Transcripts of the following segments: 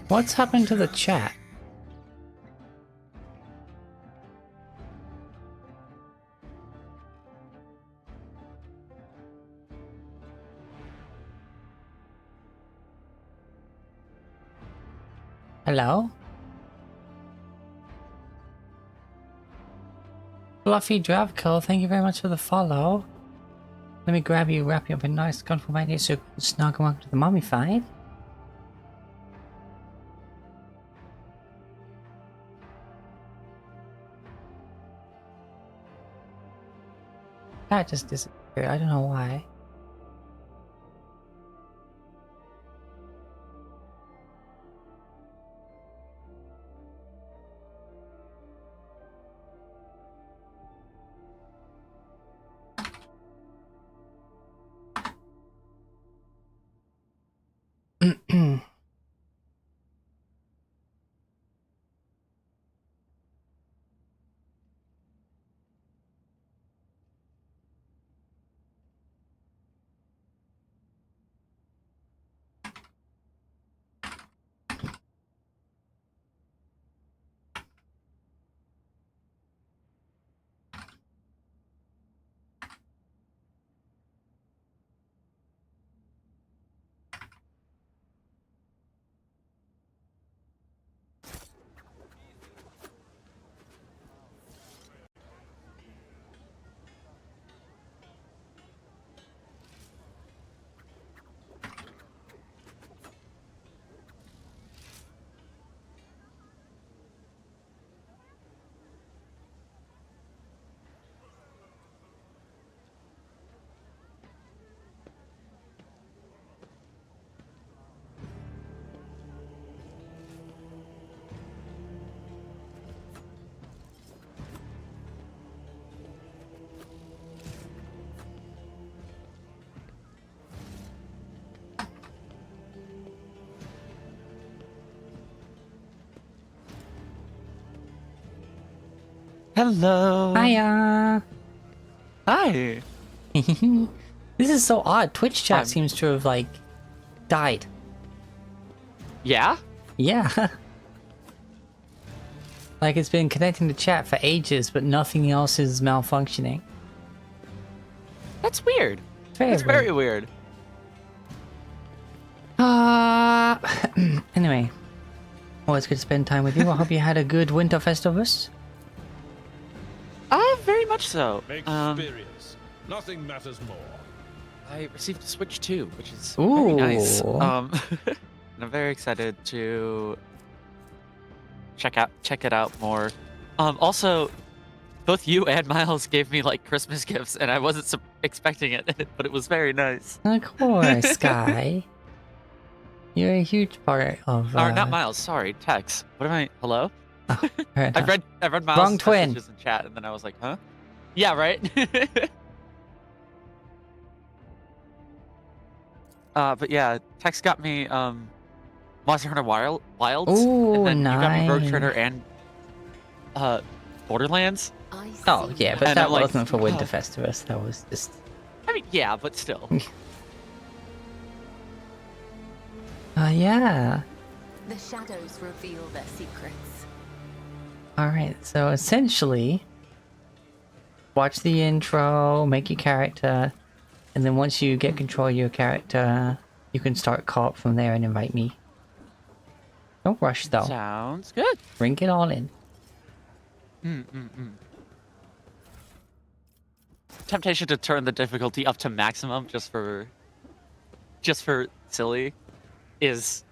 What's happened to the chat? Hello? Fluffy Dravco, thank you very much for the follow. Let me grab you, wrap you up in nice, comfortable blanket so you can snuggle up to the mummified. That just disappeared. I don't know why. Hello. Hiya! Hi. This is so odd. Twitch chat seems to have, like, died. Yeah? Yeah. Like, it's been connecting to chat for ages, but nothing else is malfunctioning. That's weird. It's very weird. Anyway. Well, it's good to spend time with you. I hope you had a good winter festivus. Very much so. Experience. Nothing matters more. I received a Switch 2, which is Ooh. very nice. And I'm very excited to check it out more. Also, both you and Miles gave me like Christmas gifts, and I wasn't expecting it, but it was very nice. Of course, Sky. You're a huge part of. Or not Miles. Sorry, Tex. What am I? Hello. Oh, right, I read Miles' Wrong twin. messages in chat, and then I was like, huh? Yeah, right. But yeah, Tex got me Monster Hunter Wilds, Ooh, and then you got me Rogue nice. Trader and Borderlands. Oh yeah, but And that I'm like, wasn't for Winter Festivus. That was just. I mean, yeah, but still. Yeah. The shadows reveal their secrets. Alright, so essentially, watch the intro, make your character, and then once you get control of your character, you can start co-op from there and invite me. Don't rush though. Sounds good. Bring it all in. Temptation to turn the difficulty up to maximum just for silly is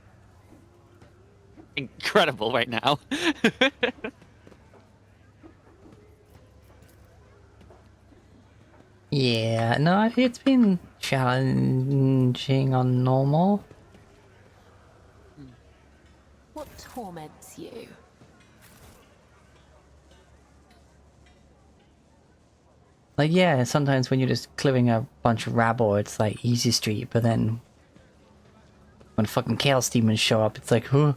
incredible right now. Yeah, no, it's been challenging on normal. What torments you? Like, yeah, sometimes when you're just clearing a bunch of rabble, it's like easy street, but then when fucking chaos demons show up, it's like, huh?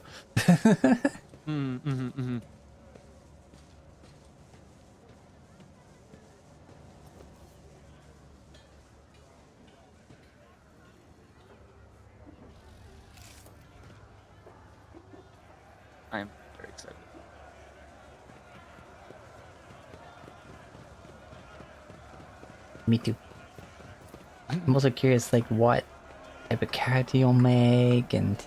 I'm very excited. Me too. I'm also curious, like, what type of character you'll make, and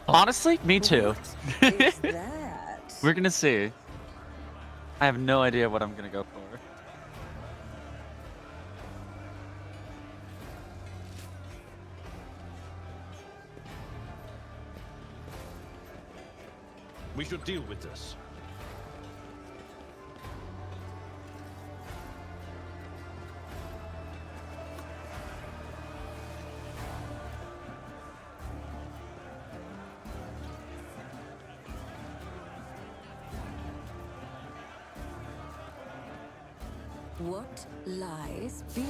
Honestly, me too. What is that? We're gonna see. I have no idea what I'm gonna go for. We should deal with this. What lies beyond?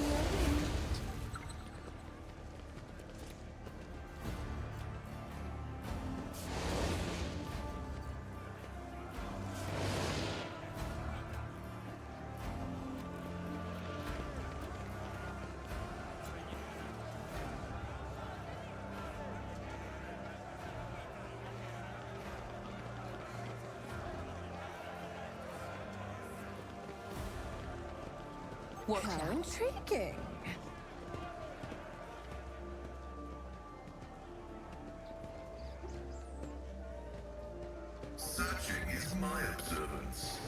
How intriguing. Searching is my observance.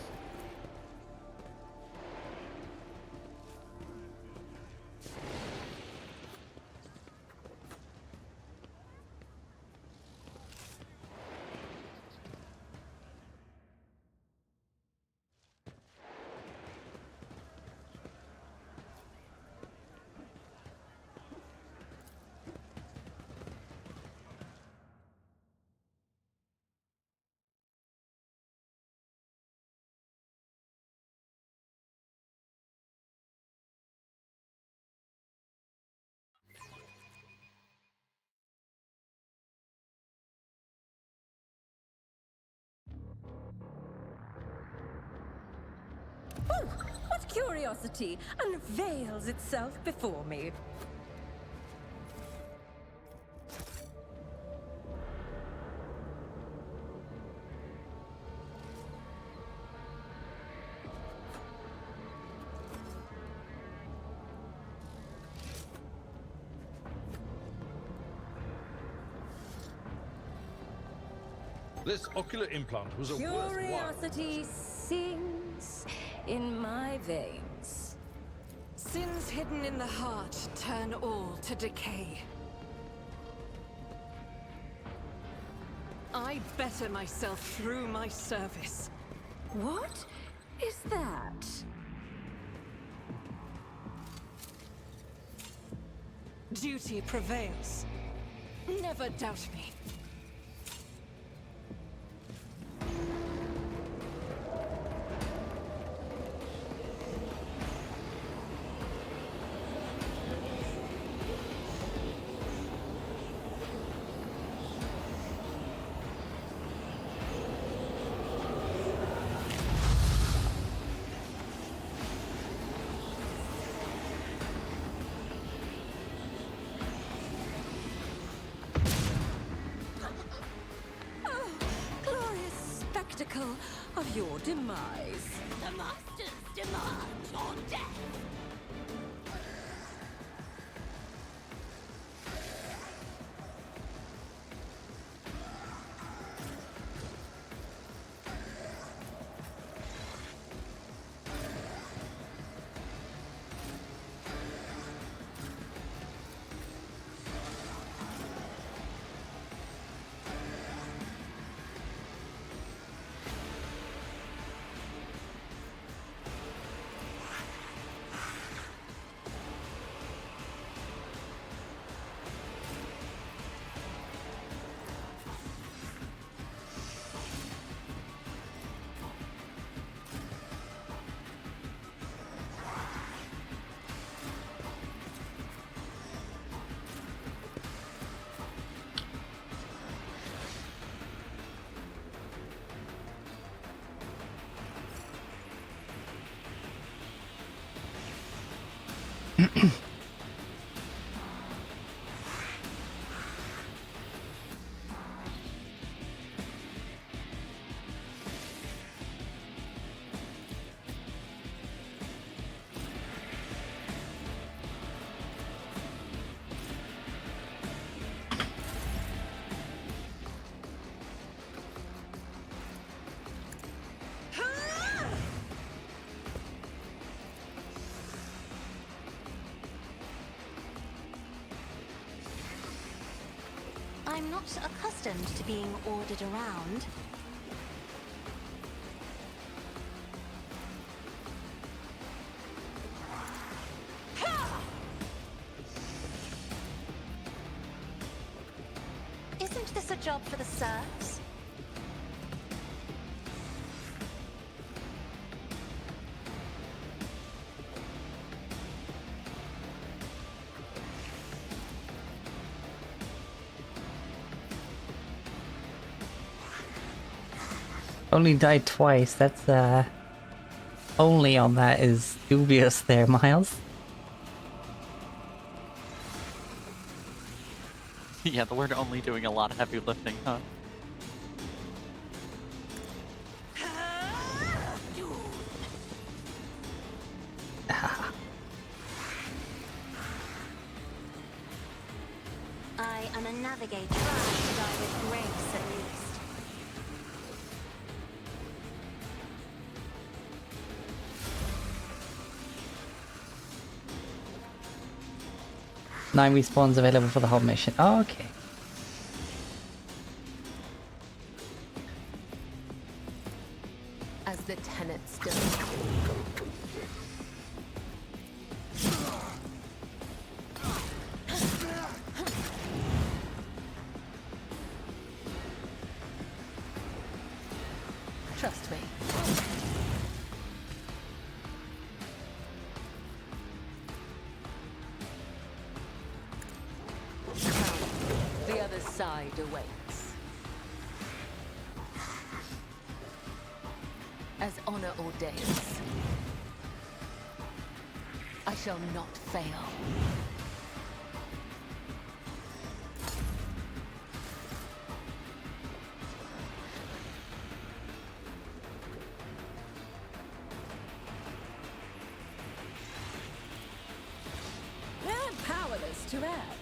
Oh, what curiosity unveils itself before me? This ocular implant was a worthwhile. Curiosity sings in my veins. Sins hidden in the heart turn all to decay. I better myself through my service. What is that? Duty prevails. Never doubt me. Spectacle of your demise. The Masters demand your death! I'm not accustomed to being ordered around. Isn't this a job for the serfs? Only died twice. That's only on that is dubious there, Miles. Yeah, the word only doing a lot of heavy lifting, huh? I am a navigator. Try to die with grace, at least. Nine respawns available for the whole mission. Oh, okay. As the tenets do. Trust me. The other side awaits. As honor ordains, I shall not fail. I'm powerless to act.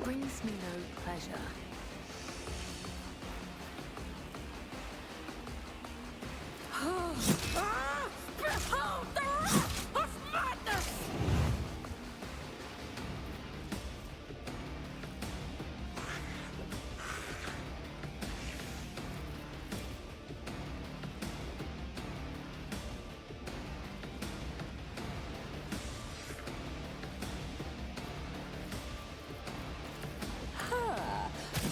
Brings me no pleasure. Behold the wrath of madness!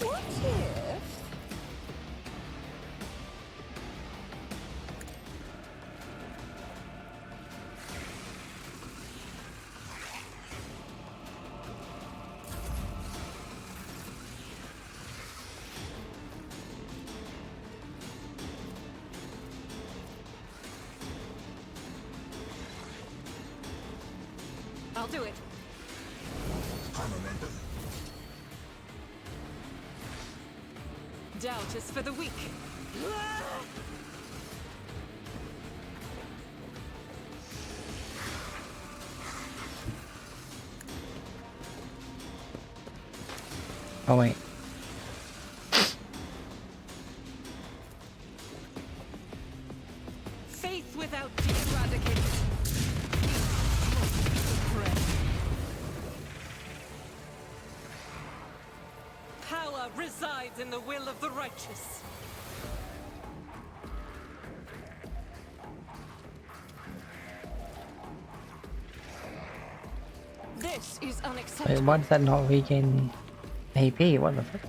What if... I'll do it. Doubt is for the weak. Oh wait. Faith without eradicates. Power resides in the will of the righteous. This is Wait, unacceptable. why does that not regain AP? What the fuck?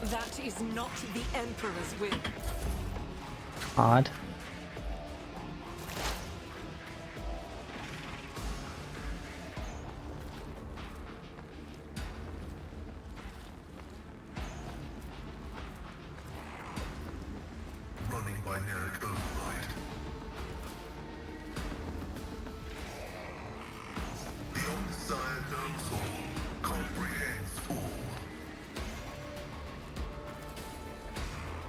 That is not the Emperor's will. Odd. chimeric override. The Omnissiah knows all, comprehends all.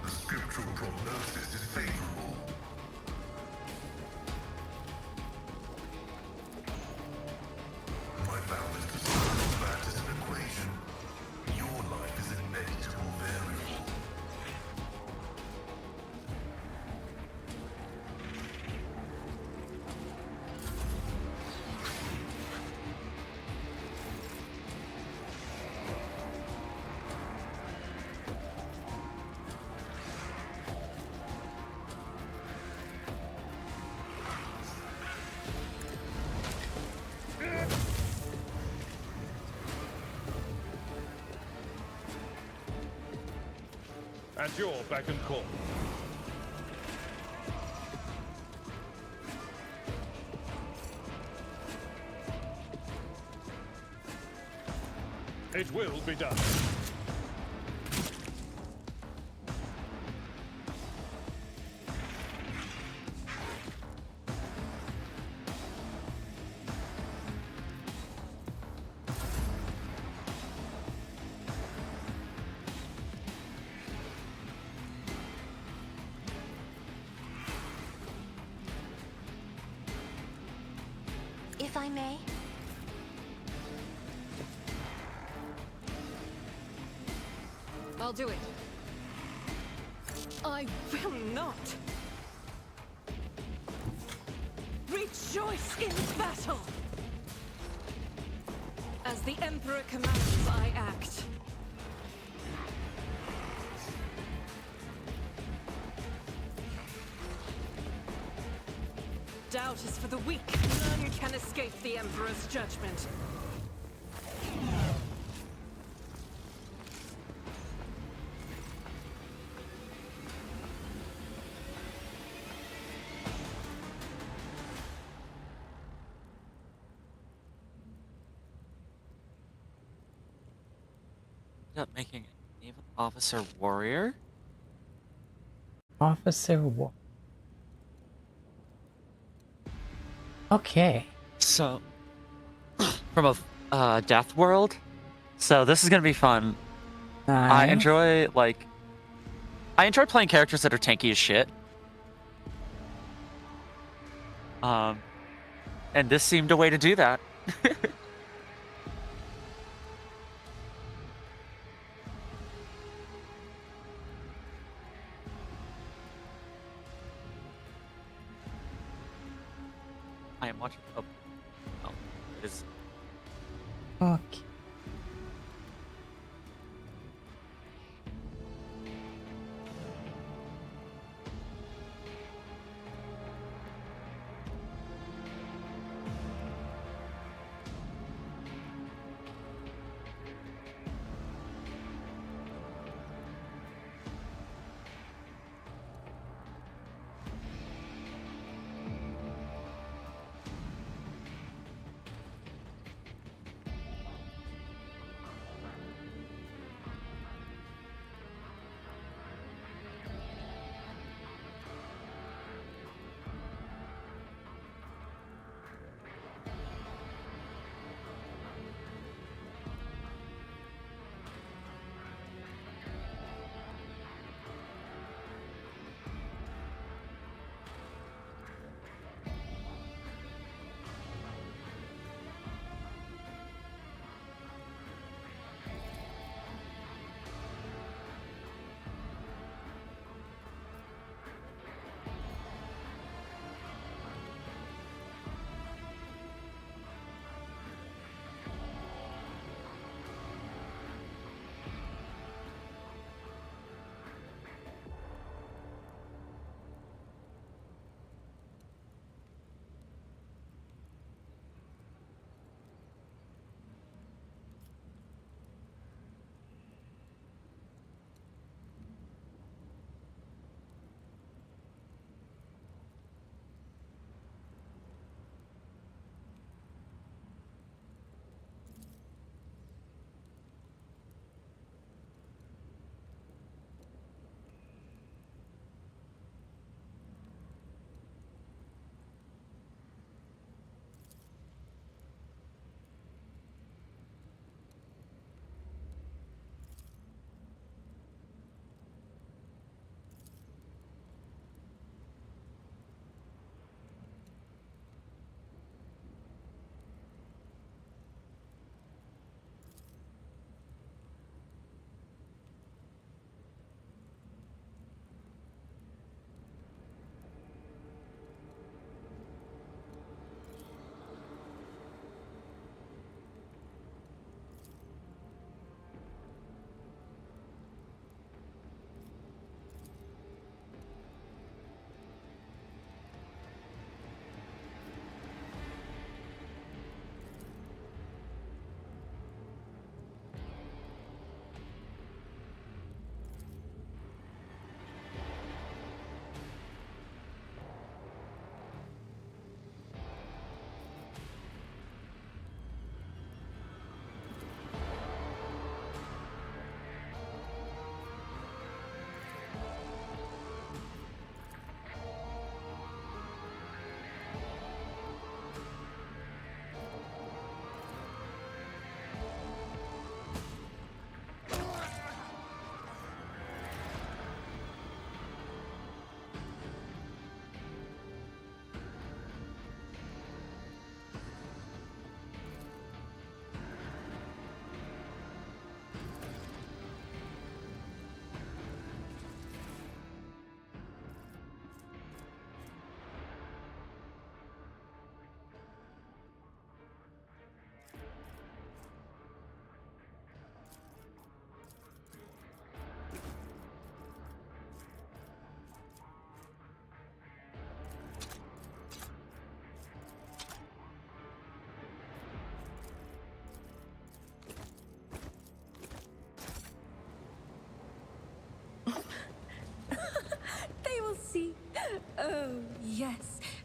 The scriptural prognosis is favorable. My vow is to solve that as an equation. Your life is an inevitable variable. At your beck and call. It will be done. If I may. I'll do it. I will not. Rejoice in battle. As the Emperor commands, I act. Doubt is for the weak. None can escape the Emperor's judgment. Ended up making a naval officer warrior. Officer War. Okay. So, from a death world. So this is gonna be fun. I Nice. enjoy playing characters that are tanky as shit. And this seemed a way to do that. I am watching. Oh, it is. Okay.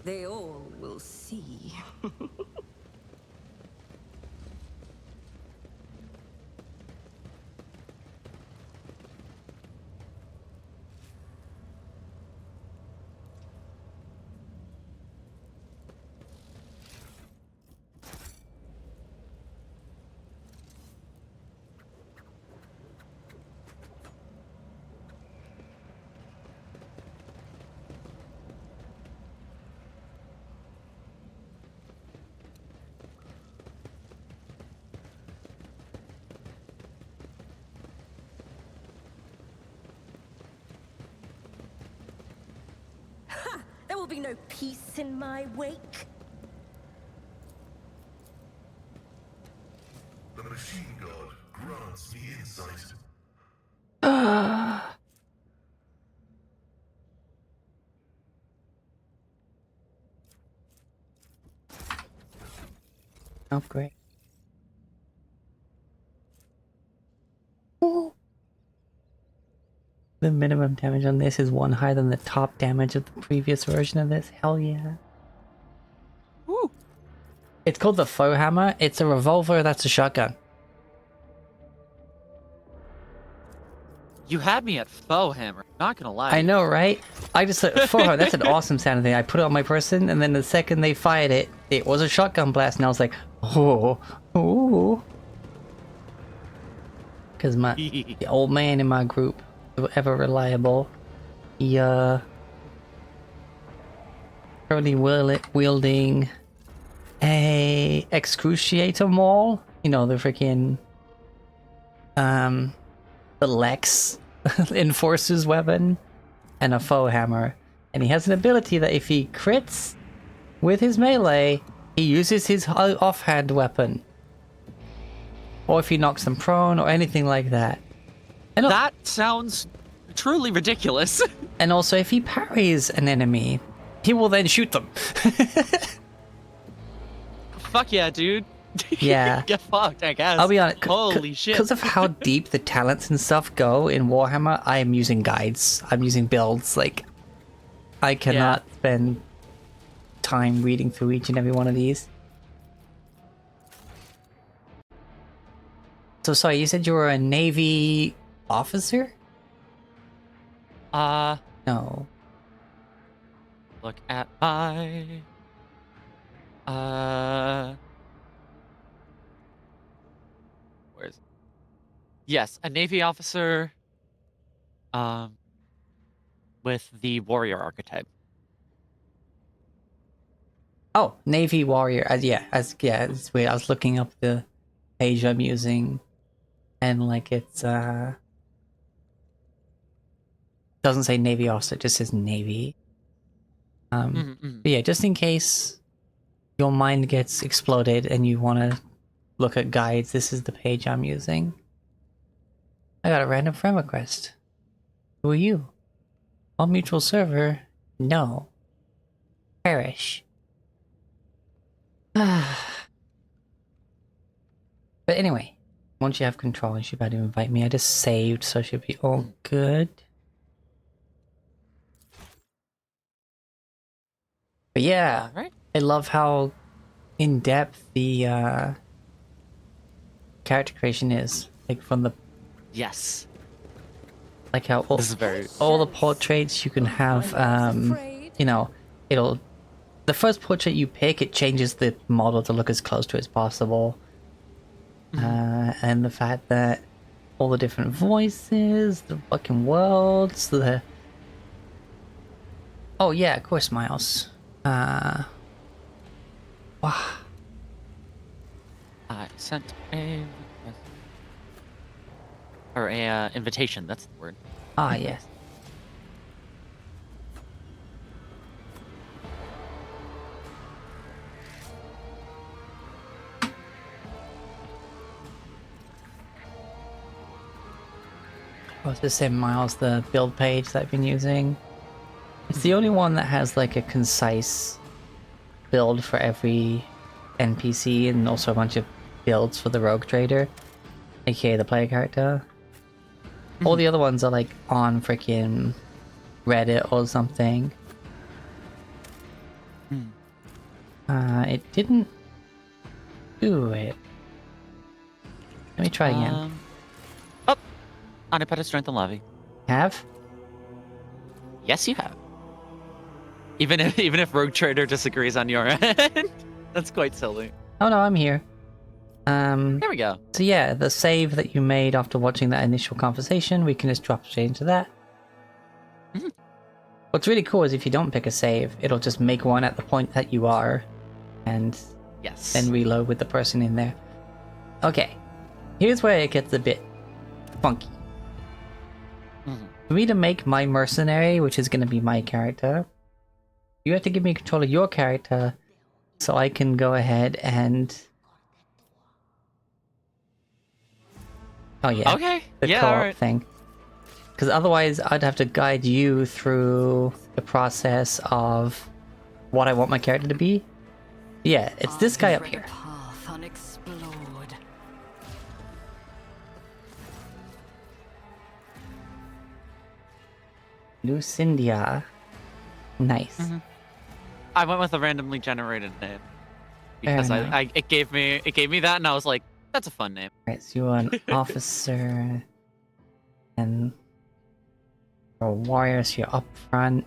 They all will see. There will be no peace in my wake. The machine god grants me insight. Oh, great. Ooh. The minimum damage on this is 1 higher than the top damage of the previous version of this. Hell yeah. Woo. It's called the Foe Hammer. It's a revolver that's a shotgun. You had me at foe hammer. Not gonna lie. I know, right? I just thought, Foe Hammer, that's an awesome sounding thing. I put it on my person, and then the second they fired it, it was a shotgun blast, and I was like, oh, oh. Because the old man in my group, ever reliable, he, currently wielding a excruciator maul. You know, the freaking, the Lex Enforcer's weapon, and a Foe Hammer. And he has an ability that if he crits with his melee, he uses his offhand weapon. Or if he knocks them prone, or anything like that. And That sounds truly ridiculous. And also, if he parries an enemy, he will then shoot them. Fuck yeah, dude. Yeah. Get fucked, I guess. I'll be honest. Holy shit. Because of how deep the talents and stuff go in Warhammer, I am using guides. I'm using builds. Like, I cannot spend time reading through each and every one of these. So sorry, you said you were a Navy officer? No. Look at my... Where is it? Yes, a Navy officer with the warrior archetype. Oh, Navy warrior. It's weird. I was looking up the page I'm using, and like it's doesn't say Navy officer, it just says Navy. But yeah, just in case your mind gets exploded and you want to look at guides, this is the page I'm using. I got a random friend request. Who are you? On mutual server? No. Perish. But anyway, once you have control, you should be able to invite me. I just saved, so it should be all good. But yeah, Right. I love how in-depth the character creation is. Like from the, Yes. like how all, This is very... all the portraits you can have, you know, the first portrait you pick, it changes the model to look as close to it as possible. And the fact that all the different voices, the fucking worlds, the... Oh yeah, of course, Miles. Wow. I sent a request. Or a invitation, that's the word. Ah, yes. I was just saying, Miles, the build page that I've been using. It's the only one that has like a concise build for every NPC and also a bunch of builds for the rogue trader, aka the player character. All the other ones are like on freaking Reddit or something. Hmm. It didn't do it. Let me try again. Oh, unimpedded strength and levy. Have? Yes, you have. Even if Rogue Trader disagrees on your end, that's quite silly. Oh no, I'm here. There we go. So yeah, the save that you made after watching that initial conversation, we can just drop straight into that. Mhm. What's really cool is if you don't pick a save, it'll just make one at the point that you are, and Yes. then reload with the person in there. Okay, here's where it gets a bit funky. Mhm. For me to make my mercenary, which is going to be my character, you have to give me control of your character so I can go ahead and... Oh yeah, Okay. the Yeah. co-op All right. thing. Because otherwise I'd have to guide you through the process of what I want my character to be. Yeah, it's this guy up here. Path unexplored. Lucindia. Nice. Mhm. I went with a randomly generated name because Very nice. it gave me that, and I was like, that's a fun name. Right, so you're an officer and you're a warrior, so you're up front.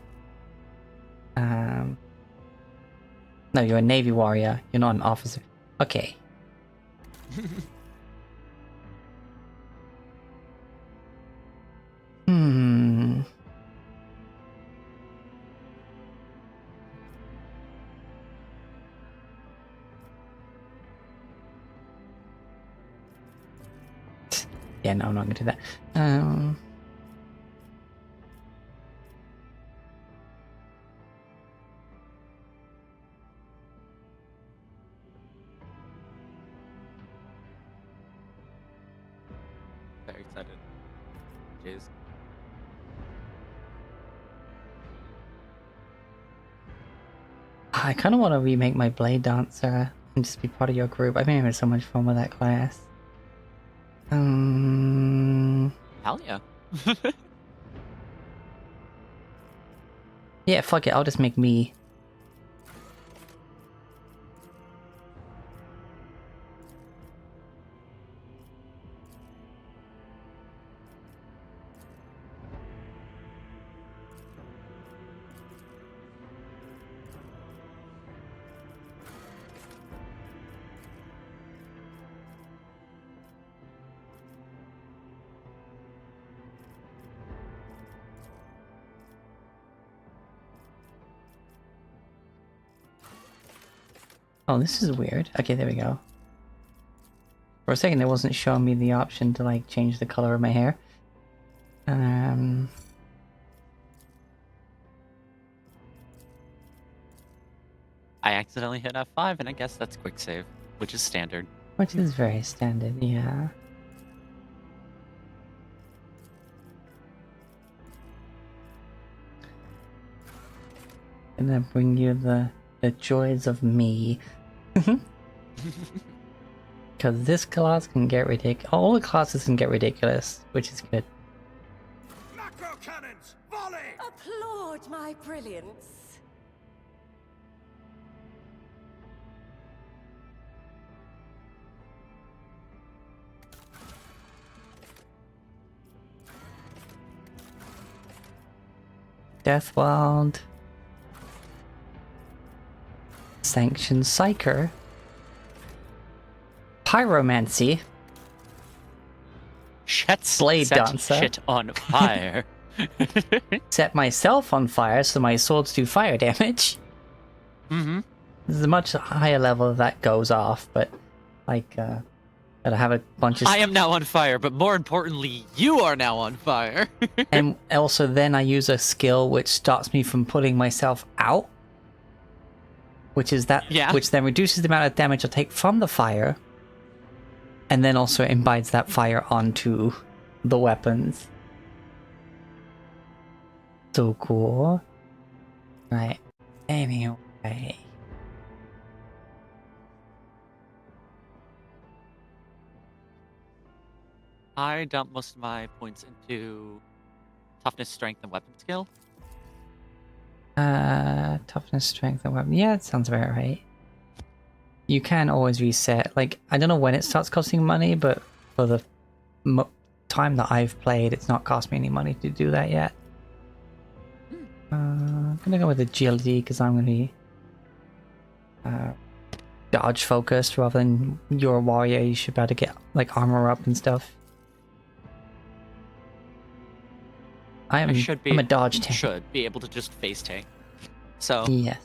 No, you're a navy warrior. You're not an officer. Okay. Hmm. Yeah, no, I'm not gonna do that. Very excited. Jeez. I kind of want to remake my blade dancer and just be part of your group. I've been having so much fun with that class. Hell yeah. Yeah, fuck it. I'll just make me. Oh, this is weird. Okay, there we go. For a second, it wasn't showing me the option to like change the color of my hair. I accidentally hit F5, and I guess that's quick save, which is standard. Which is very standard, yeah. Gonna bring you the joys of me. Because this class can get ridiculous. All the classes can get ridiculous, which is good. Macro cannons, volley! Applaud my brilliance. Deathwild. Sanction Psyker. Pyromancy. Blade Set dancer. shit on fire. Set myself on fire so my swords do fire damage. Mm-hmm. There's a much higher level that goes off, but like, gotta have a bunch of. I am now on fire, but more importantly, you are now on fire. And also, then I use a skill which stops me from putting myself out, which is that, Yeah. which then reduces the amount of damage I take from the fire, and then also imbibes that fire onto the weapons. So cool. Right. Anyway. I dump most of my points into toughness, strength, and weapon skill. Toughness, strength, and weapon. Yeah, it sounds about right. You can always reset. Like, I don't know when it starts costing money, but for the time that I've played, it's not cost me any money to do that yet. I'm gonna go with agility because I'm gonna be dodge focused rather than you're a warrior. You should be able to get like armor up and stuff. I'm a dodge tank. Should be able to just face tank. So Yes.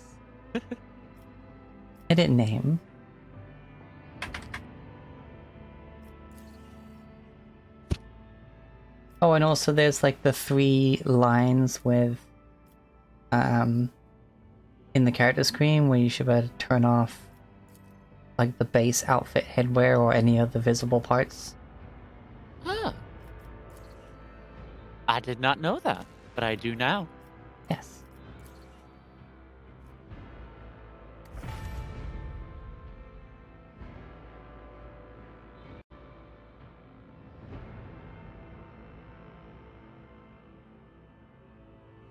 Edit name. Oh, and also there's like the 3 lines with in the character screen where you should be able to turn off like the base outfit headwear or any of the visible parts. Huh. I did not know that, but I do now. Yes.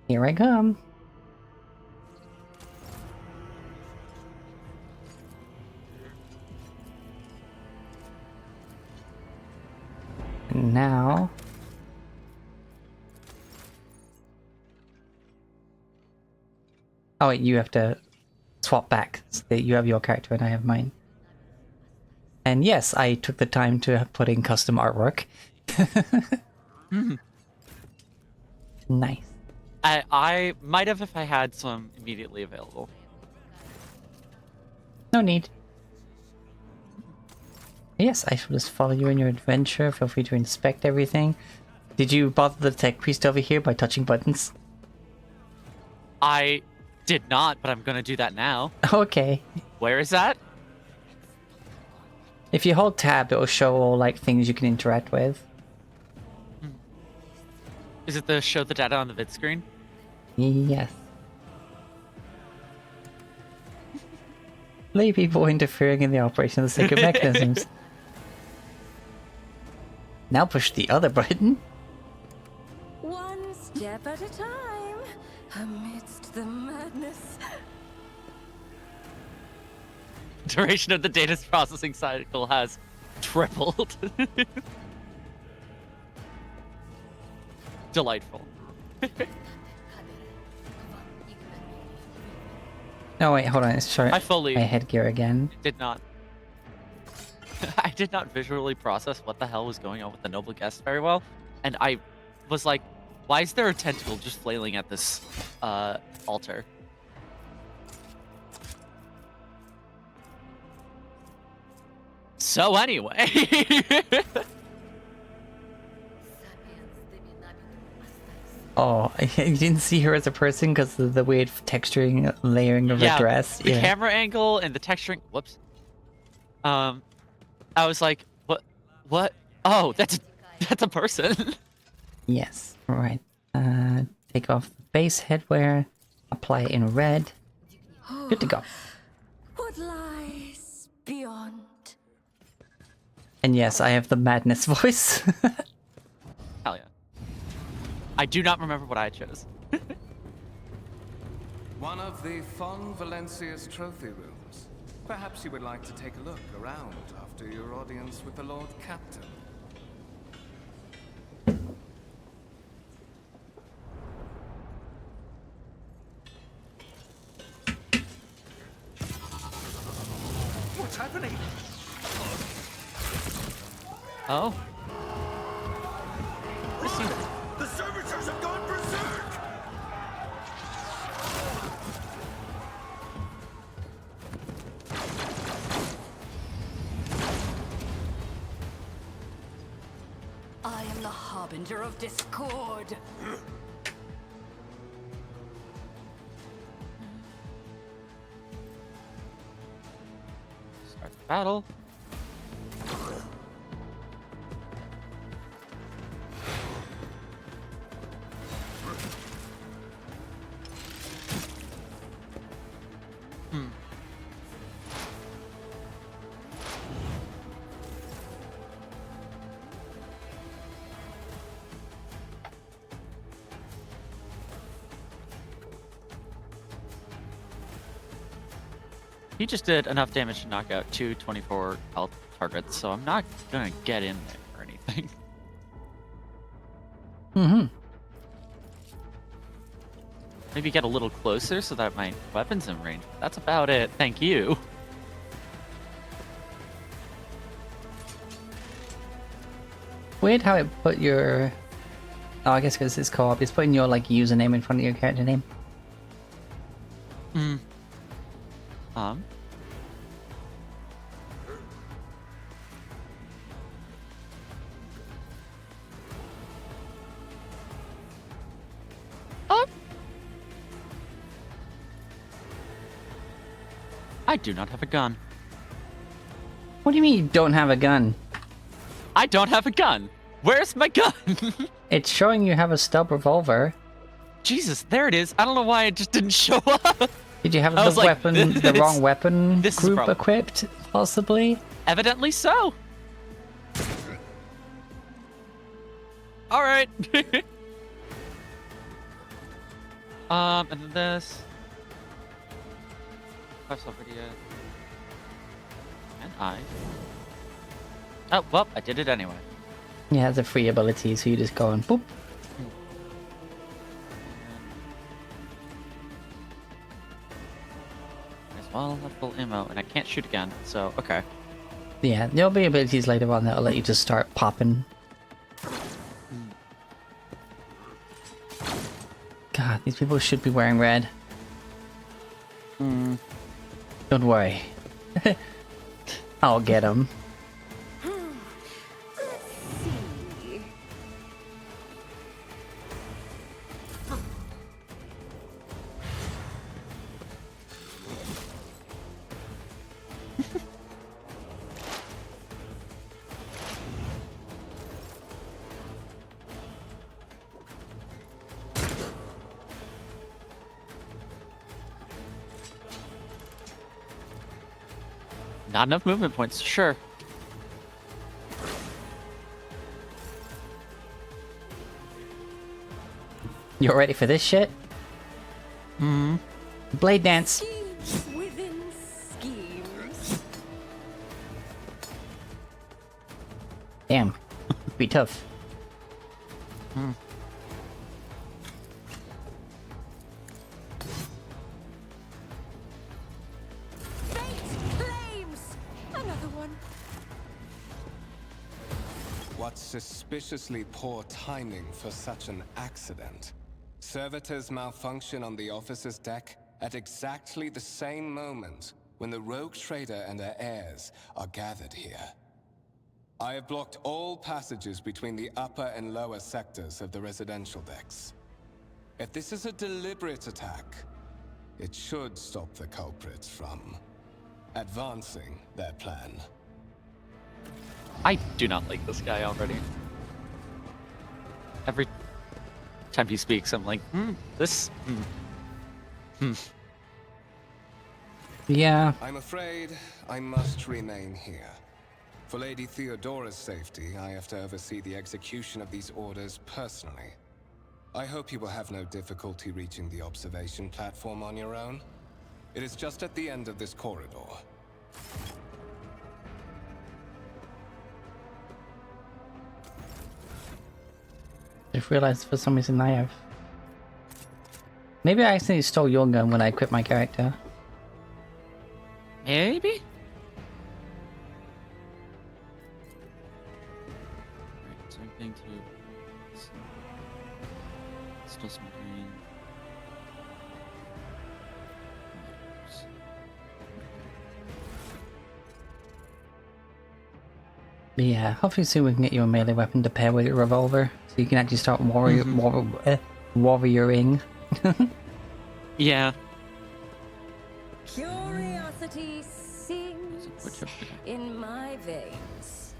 Here I come. And now... Oh wait, you have to swap back so that you have your character and I have mine. And yes, I took the time to put in custom artwork. Nice. I might have if I had some immediately available. No need. Yes, I shall just follow you in your adventure. Feel free to inspect everything. Did you bother the tech priest over here by touching buttons? I did not, but I'm gonna do that now. Okay. Where is that? If you hold tab, it will show all like things you can interact with. Is it the show the data on the vid screen? Yes. Lay people interfering in the operation of the sacred mechanisms. Now push the other button. One step at a time, amidst the madness. Duration of the data's processing cycle has tripled. Delightful. No, wait, hold on. It's showing I fully my headgear again. did not. I did not visually process what the hell was going on with the noble guest very well, and I was like, "Why is there a tentacle just flailing at this altar?" So anyway, Oh, you didn't see her as a person because of the weird texturing, layering of her dress. the camera angle and the texturing. Whoops. I was like, "What? What? Oh, that's a person." Yes, right. Take off the base headwear, apply it in red. Good to go. What lies beyond? And yes, I have the madness voice. Hell yeah. I do not remember what I chose. One of the Fon Valencia's trophy rooms. Perhaps you would like to take a look around after your audience with the Lord Captain. What's happening? Oh. The servitors have gone berserk! I am the harbinger of discord. Start the battle. He just did enough damage to knock out 2 health targets, so I'm not gonna get in there or anything. Mm-hmm. Maybe get a little closer so that my weapon's in range. That's about it. Thank you. Weird how it put your... Oh, I guess because it's co-op, it's putting your like username in front of your character name. Hmm. I do not have a gun. What do you mean you don't have a gun? I don't have a gun. Where's my gun? It's showing you have a stub revolver. Jesus, there it is. I don't know why it just didn't show up. Did you have I the was like, weapon, the wrong weapon this is a group problem. equipped, possibly? Evidently so. All right. And then this. Video. And I. Oh, well, I did it anyway. Yeah, it's a free ability, so you just go and boop. As well, have full ammo, and I can't shoot again, so okay. Yeah, there'll be abilities later on that'll let you just start popping. God, these people should be wearing red. Don't worry. I'll get them. Not enough movement points, sure. You're ready for this shit? Blade dance. Schemes within schemes. Damn. Be tough. Flames! Another one. What suspiciously poor timing for such an accident. Servitors malfunction on the officer's deck at exactly the same moment when the rogue trader and her heirs are gathered here. I have blocked all passages between the upper and lower sectors of the residential decks. If this is a deliberate attack, it should stop the culprits from advancing their plan. I do not like this guy already. Every time he speaks, I'm like, Yeah. I'm afraid I must remain here. For Lady Theodora's safety, I have to oversee the execution of these orders personally. I hope you will have no difficulty reaching the observation platform on your own. It is just at the end of this corridor. Just realized for some reason I have. Maybe I accidentally stole your gun when I equipped my character. maybe? Right, so I'm going to... Still smoking. But yeah, hopefully soon we can get you a melee weapon to pair with your revolver, so you can actually start warrioring. Yeah. Curiosity sings in my veins.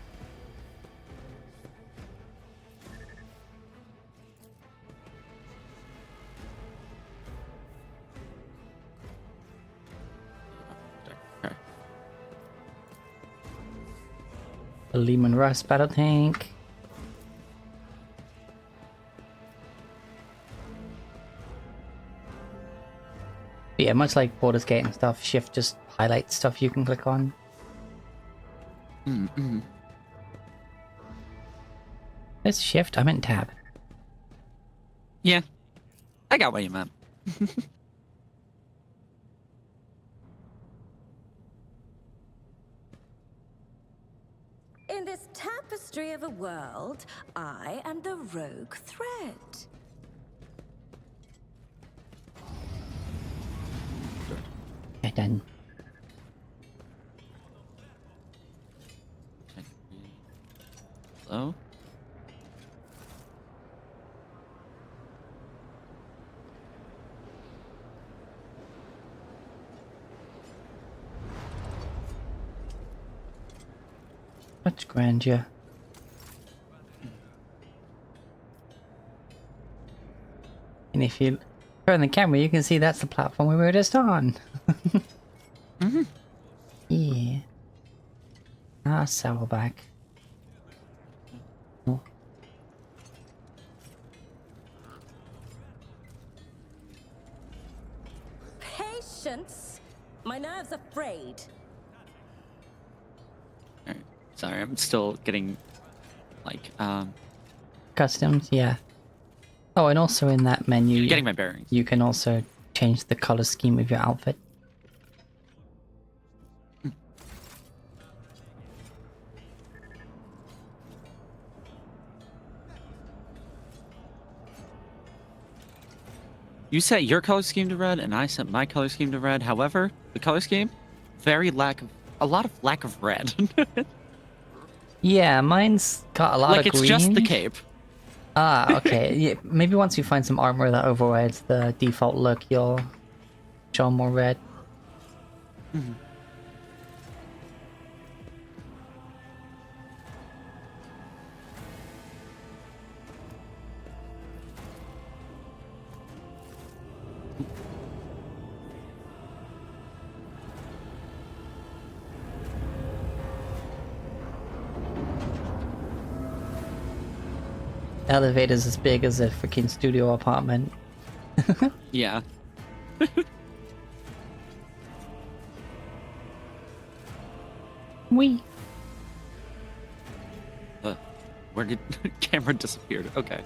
Okay. A Lehman Russ battle tank. But yeah, much like Baldur's Gate and stuff, shift just highlights stuff you can click on. Mm-mm. It's shift, I meant tab. Yeah, I got what you meant. In this tapestry of a world, I am the rogue thread. Okay, done. Hello? Much grandeur. And if you turn the camera, you can see that's the platform we were just on. Mm-hmm. Yeah. Ah, saddleback. Oh. Patience? My nerves are frayed. Alright. Sorry, I'm still getting, like, Customs, yeah. Oh, and also in that menu, getting my bearings. you can also change the color scheme of your outfit. You set your color scheme to red, and I set my color scheme to red. However, the color scheme, a lot of lack of red. Yeah, mine's got a lot like of it's green. just the cape. Ah, okay. Yeah, maybe once you find some armor that overrides the default look, you'll show more red. Mm-hmm. Elevator's as big as a freaking studio apartment. Yeah. Wee. Where did Cameron disappeared? Okay.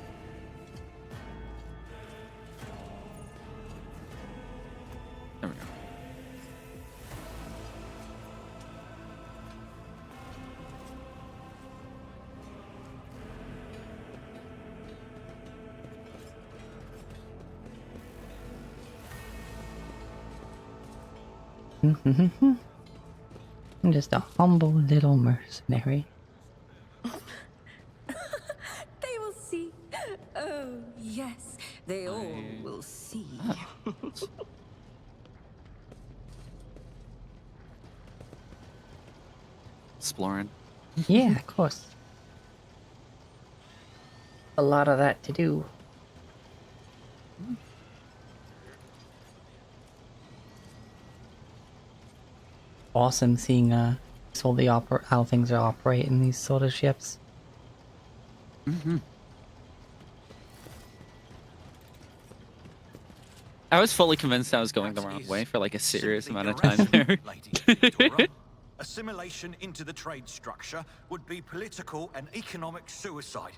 There we go. I'm just a humble little mercenary. They will see. Oh, yes, they all will see. Exploring. Yeah, of course. A lot of that to do. Awesome seeing all the how things are operating these sort of ships. Mm-hmm. I was fully convinced I was going the wrong way for like a serious amount of time there. Assimilation into the trade structure would be political and economic suicide.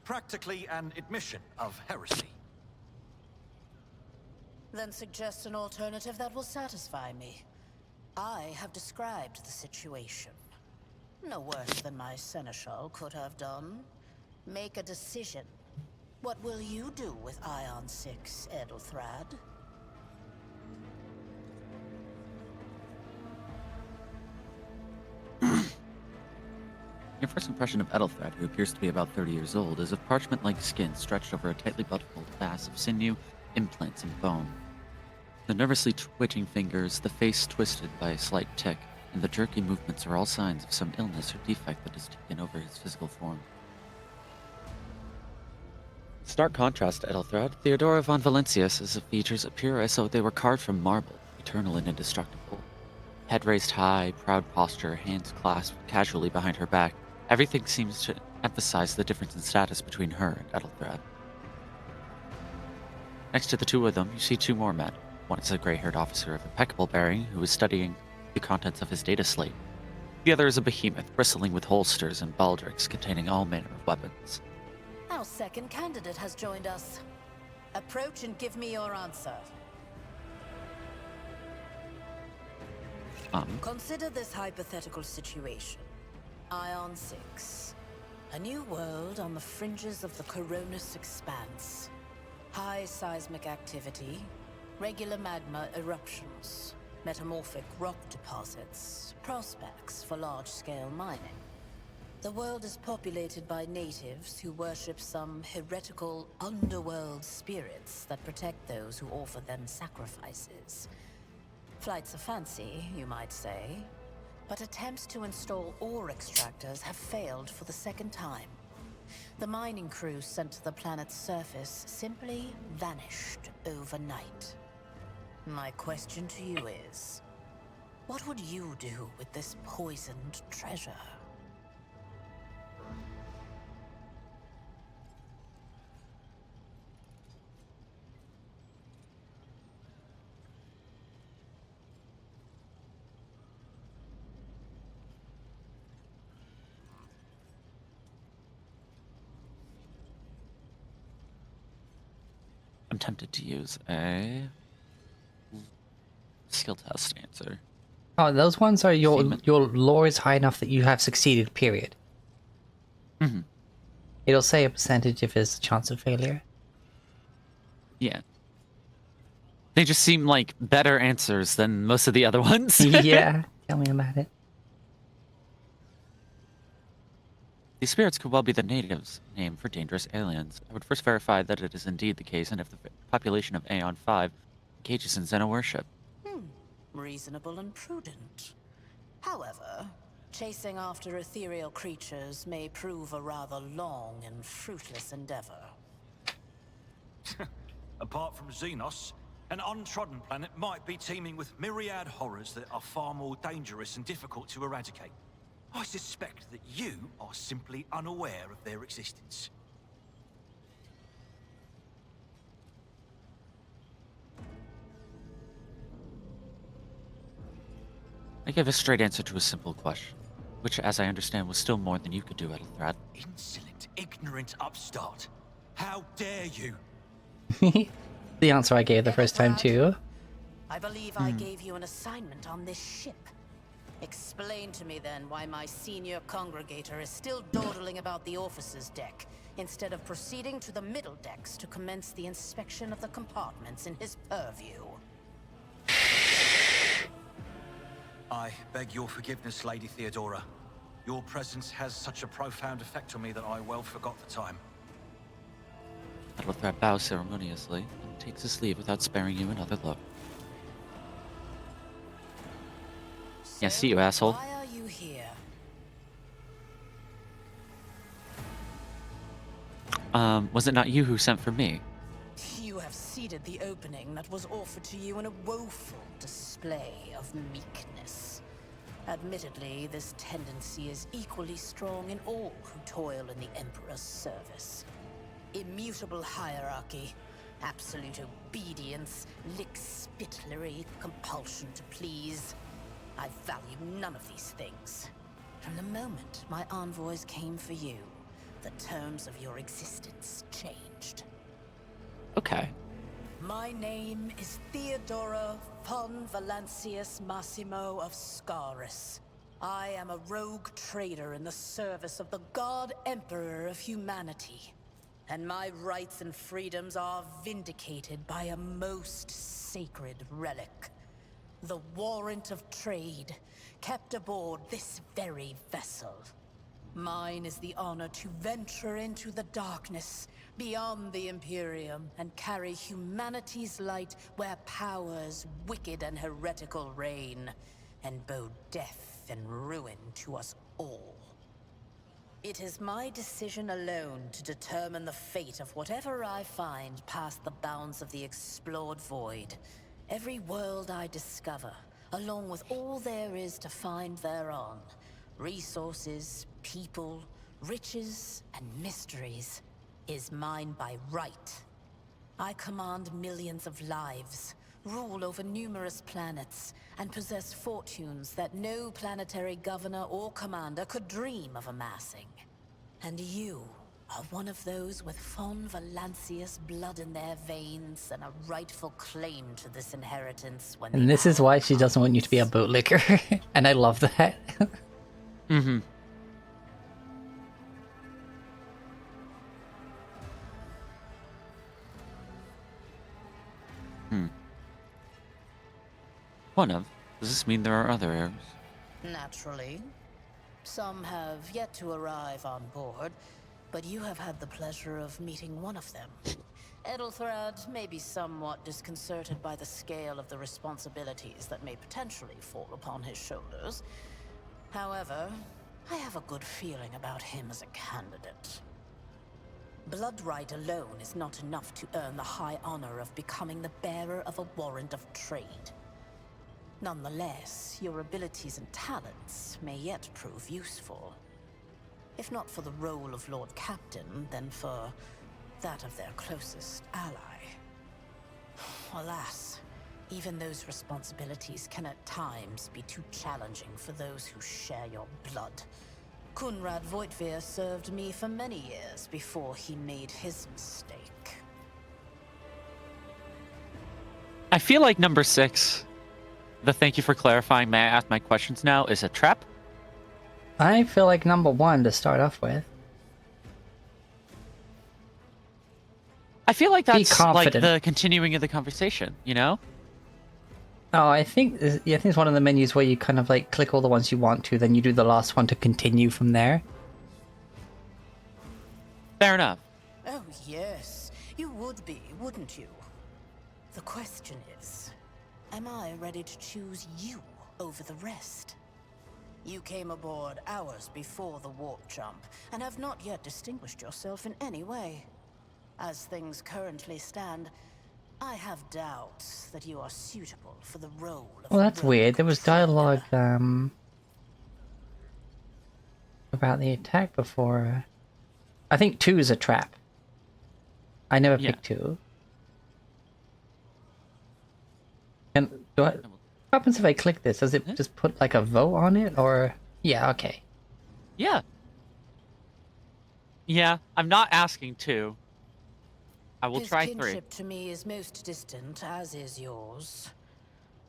Practically an admission of heresy. Then suggest an alternative that will satisfy me. I have described the situation. No worse than my seneschal could have done. Make a decision. What will you do with Ion 6, Edelthrad? Your first impression of Edelthrad, who appears to be about 30 years old, is of parchment-like skin stretched over a tightly buttoned mass of sinew, implants, and bone. The nervously twitching fingers, the face twisted by a slight tic, and the jerky movements are all signs of some illness or defect that has taken over his physical form. Stark contrast to Edelthrad, Theodora von Valencius's features appear as though they were carved from marble, eternal and indestructible. Head raised high, proud posture, hands clasped casually behind her back. Everything seems to emphasize the difference in status between her and Edelthrad. Next to the two of them, you see two more men. One is a gray-haired officer of impeccable bearing who is studying the contents of his data slate. The other is a behemoth bristling with holsters and baldricks containing all manner of weapons. Our second candidate has joined us. Approach and give me your answer. Consider this hypothetical situation. Ion 6. A new world on the fringes of the Coronis expanse. High seismic activity, regular magma eruptions, metamorphic rock deposits, prospects for large-scale mining. The world is populated by natives who worship some heretical underworld spirits that protect those who offer them sacrifices. Flights of fancy, you might say, but attempts to install ore extractors have failed for the second time. The mining crew sent to the planet's surface simply vanished overnight. My question to you is, what would you do with this poisoned treasure? I'm tempted to use a skill test answer. Oh, those ones are your Seaman. your lore is high enough that you have succeeded, period. Mm-hmm. It'll say a percentage if there's a chance of failure. Yeah. They just seem like better answers than most of the other ones. Yeah, tell me about it. These spirits could well be the natives' name for dangerous aliens. I would first verify that it is indeed the case, and if the population of Aeon 5 engages in Xeno worship. Reasonable and prudent. However, chasing after ethereal creatures may prove a rather long and fruitless endeavor. Apart from Xenos, an untrodden planet might be teeming with myriad horrors that are far more dangerous and difficult to eradicate. I suspect that you are simply unaware of their existence. I gave a straight answer to a simple question, which, as I understand, was still more than you could do at a threat. Insolent, ignorant upstart. How dare you? The answer I gave the first time too. I believe I gave you an assignment on this ship. Explain to me then why my senior congregator is still dawdling about the officer's deck, instead of proceeding to the middle decks to commence the inspection of the compartments in his purview. I beg your forgiveness, Lady Theodora. Your presence has such a profound effect on me that I well forgot the time. Battle threat bows ceremoniously and takes his leave without sparing you another look. Yeah, see you, asshole. Why are you here? Was it not you who sent for me? You have ceded the opening that was offered to you in a woeful display of meekness. Admittedly, this tendency is equally strong in all who toil in the Emperor's service. Immutable hierarchy, absolute obedience, lick-spittlery, compulsion to please. I value none of these things. From the moment my envoys came for you, the terms of your existence changed. Okay. My name is Theodora von Valancius Massimo of Scaris. I am a rogue trader in the service of the God Emperor of humanity. And my rights and freedoms are vindicated by a most sacred relic. The warrant of trade, kept aboard this very vessel. Mine is the honor to venture into the darkness, beyond the Imperium, and carry humanity's light where powers wicked and heretical reign, and bow death and ruin to us all. It is my decision alone to determine the fate of whatever I find past the bounds of the explored void. Every world I discover, along with all there is to find thereon, resources, people, riches, and mysteries, is mine by right. I command millions of lives, rule over numerous planets, and possess fortunes that no planetary governor or commander could dream of amassing. And you are one of those with Von Valancius blood in their veins and a rightful claim to this inheritance when And the this is hour why she doesn't want you to be a comes. bootlicker. And I love that. Mm-hmm. One of. Does this mean there are other heirs? Naturally. Some have yet to arrive on board, but you have had the pleasure of meeting one of them. Edelthrad may be somewhat disconcerted by the scale of the responsibilities that may potentially fall upon his shoulders. However, I have a good feeling about him as a candidate. Bloodright alone is not enough to earn the high honor of becoming the bearer of a warrant of trade. Nonetheless, your abilities and talents may yet prove useful. If not for the role of Lord Captain, then for that of their closest ally. Alas, even those responsibilities can at times be too challenging for those who share your blood. Kunrad Voitvir served me for many years before he made his mistake. I feel like number 6, the thank you for clarifying, may I ask my questions now, is a trap? I feel like number 1 to start off with. I feel like that's like confident. the continuing of the conversation, you know? Oh, I think it's one of the menus where you kind of like click all the ones you want to, then you do the last one to continue from there. Fair enough. Oh yes, you would be, wouldn't you? The question is, am I ready to choose you over the rest? You came aboard hours before the warp jump, and have not yet distinguished yourself in any way. As things currently stand, I have doubts that you are suitable for the role of Well, that's rogue weird. There was trader. dialogue about the attack before. I think 2 is a trap. I never Yeah. picked 2. And what happens if I click this? Does it just put like a vote on it, or yeah? Okay. Yeah. Yeah, I'm not asking to. I will His try 3. kinship to me is most distant, as is yours.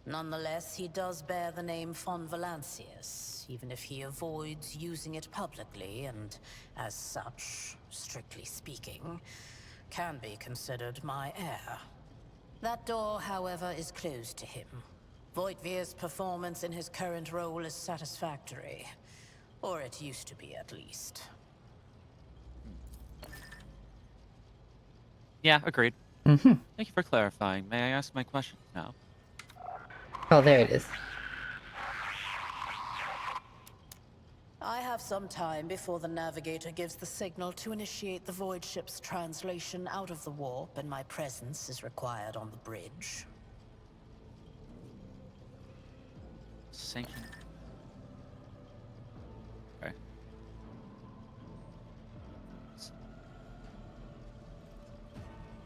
Nonetheless, he does bear the name Von Valancius, even if he avoids using it publicly, and as such, strictly speaking, can be considered my heir. That door, however, is closed to him. Voigtvir's performance in his current role is satisfactory. Or it used to be, at least. Yeah, agreed. Mm-hmm. Thank you for clarifying. May I ask my questions now? Oh, there it is. I have some time before the navigator gives the signal to initiate the void ship's translation out of the warp, and my presence is required on the bridge. Sanction. Okay.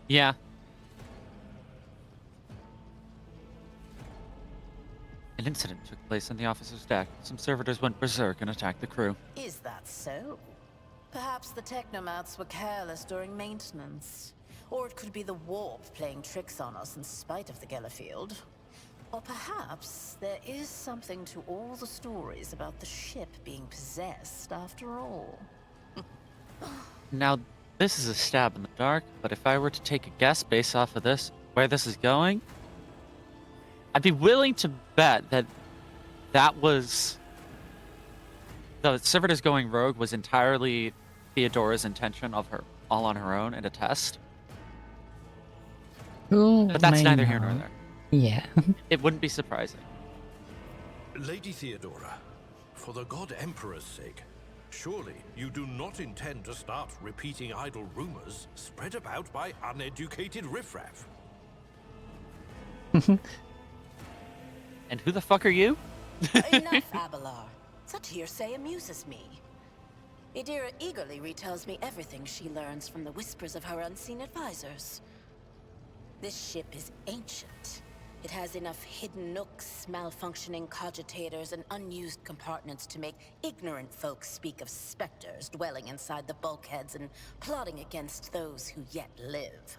Yeah. An incident took place on the officer's deck. Some servitors went berserk and attacked the crew. Is that so? Perhaps the technomats were careless during maintenance. Or it could be the warp playing tricks on us in spite of the Gellerfield. Or perhaps there is something to all the stories about the ship being possessed after all. Now, this is a stab in the dark, but if I were to take a guess based off of this, where this is going, I'd be willing to bet that was the servitors going rogue was entirely Theodora's intention of her all on her own and a test. Who But that's may neither here nor know? there. Yeah. It wouldn't be surprising. Lady Theodora, for the God Emperor's sake, surely you do not intend to start repeating idle rumors spread about by uneducated riffraff. And who the fuck are you? Enough, Abelard. Such hearsay amuses me. Idira eagerly retells me everything she learns from the whispers of her unseen advisors. This ship is ancient. It has enough hidden nooks, malfunctioning cogitators, and unused compartments to make ignorant folks speak of specters dwelling inside the bulkheads and plotting against those who yet live.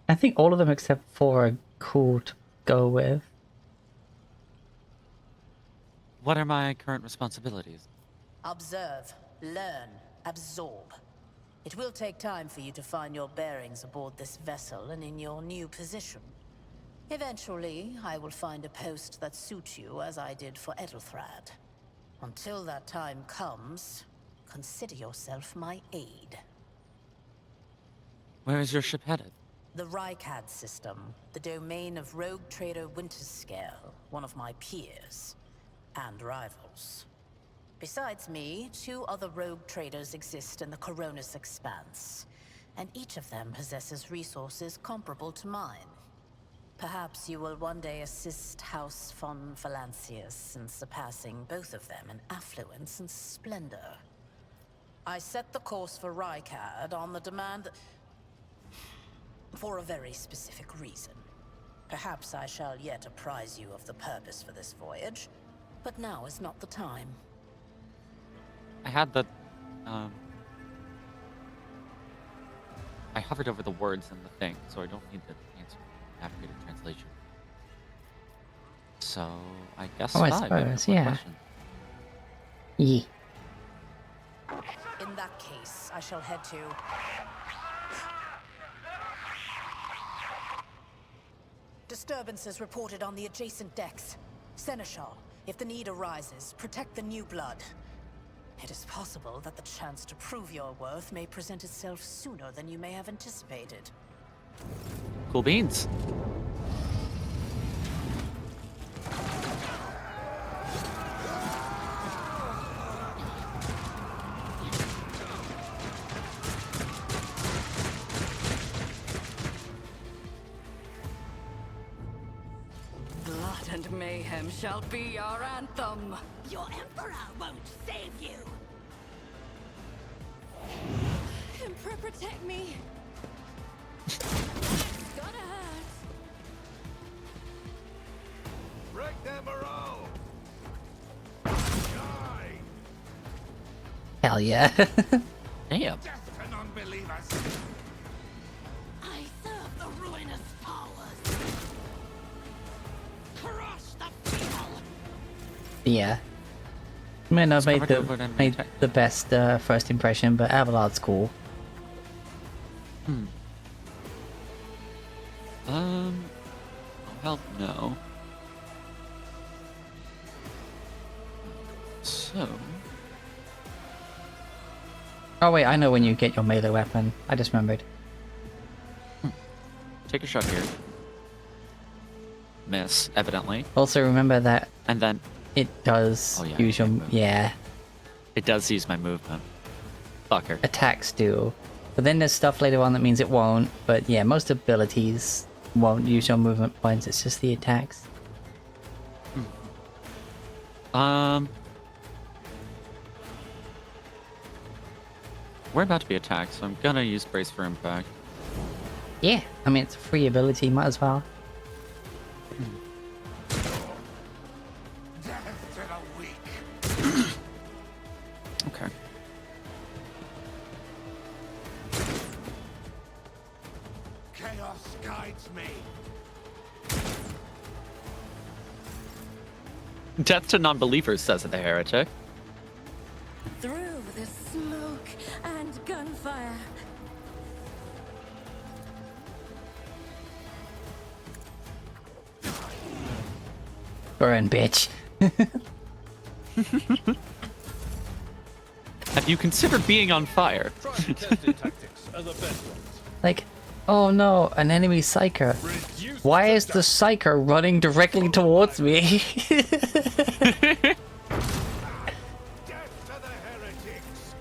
I think all of them except for are cool to go with. What are my current responsibilities? Observe, learn, absorb. It will take time for you to find your bearings aboard this vessel and in your new position. Eventually, I will find a post that suits you as I did for Ethelthrad. Until that time comes, consider yourself my aide. Where is your ship headed? The Rykad system, the domain of rogue trader Winterscale, one of my peers, and rivals. Besides me, 2 other rogue traders exist in the Coronis Expanse, and each of them possesses resources comparable to mine. Perhaps you will one day assist House von Valancius in surpassing both of them in affluence and splendor. I set the course for Rykad on the demand that... for a very specific reason. Perhaps I shall yet apprise you of the purpose for this voyage, but now is not the time. I had the, I hovered over the words in the thing, so I don't need the answer. Navigator translation. So, I guess Oh, I 5. suppose, What yeah. question? Yeah. In that case, I shall head to... Disturbances reported on the adjacent decks. Seneschal, if the need arises, protect the new blood. It is possible that the chance to prove your worth may present itself sooner than you may have anticipated. Cool beans. Blood and mayhem shall be our anthem. Your Emperor won't save you! Emperor, protect me. It's gonna hurt. Break them Moreau! Die! Hell yeah. Damn. Death to non-believers! I serve the ruinous powers. Crush the field! Yeah. May not have Discovered over and made attack. the best first impression, but Avalard's cool. Oh, hell no. So, Oh wait, I know when you get your melee weapon. I just remembered. take a shot here. Miss, evidently. Also remember that And then it does Oh, yeah, use your... can't move. Yeah, it does use my movement. Fucker. attacks do. But then there's stuff later on that means it won't. But yeah, most abilities won't use your movement points. It's just the attacks. We're about to be attacked, so I'm gonna use Brace for Impact. Yeah, I mean, it's a free ability. Might as well. Death to the weak! Okay. Chaos guides me! Death to non-believers, says the heretic. Through the smoke and gunfire. Burn, bitch. Have you considered being on fire? Try contested tactics are the best ones. Like, oh no, an enemy psyker. Reduce Why to is the dust. psyker running directly towards me? Death to the heretics!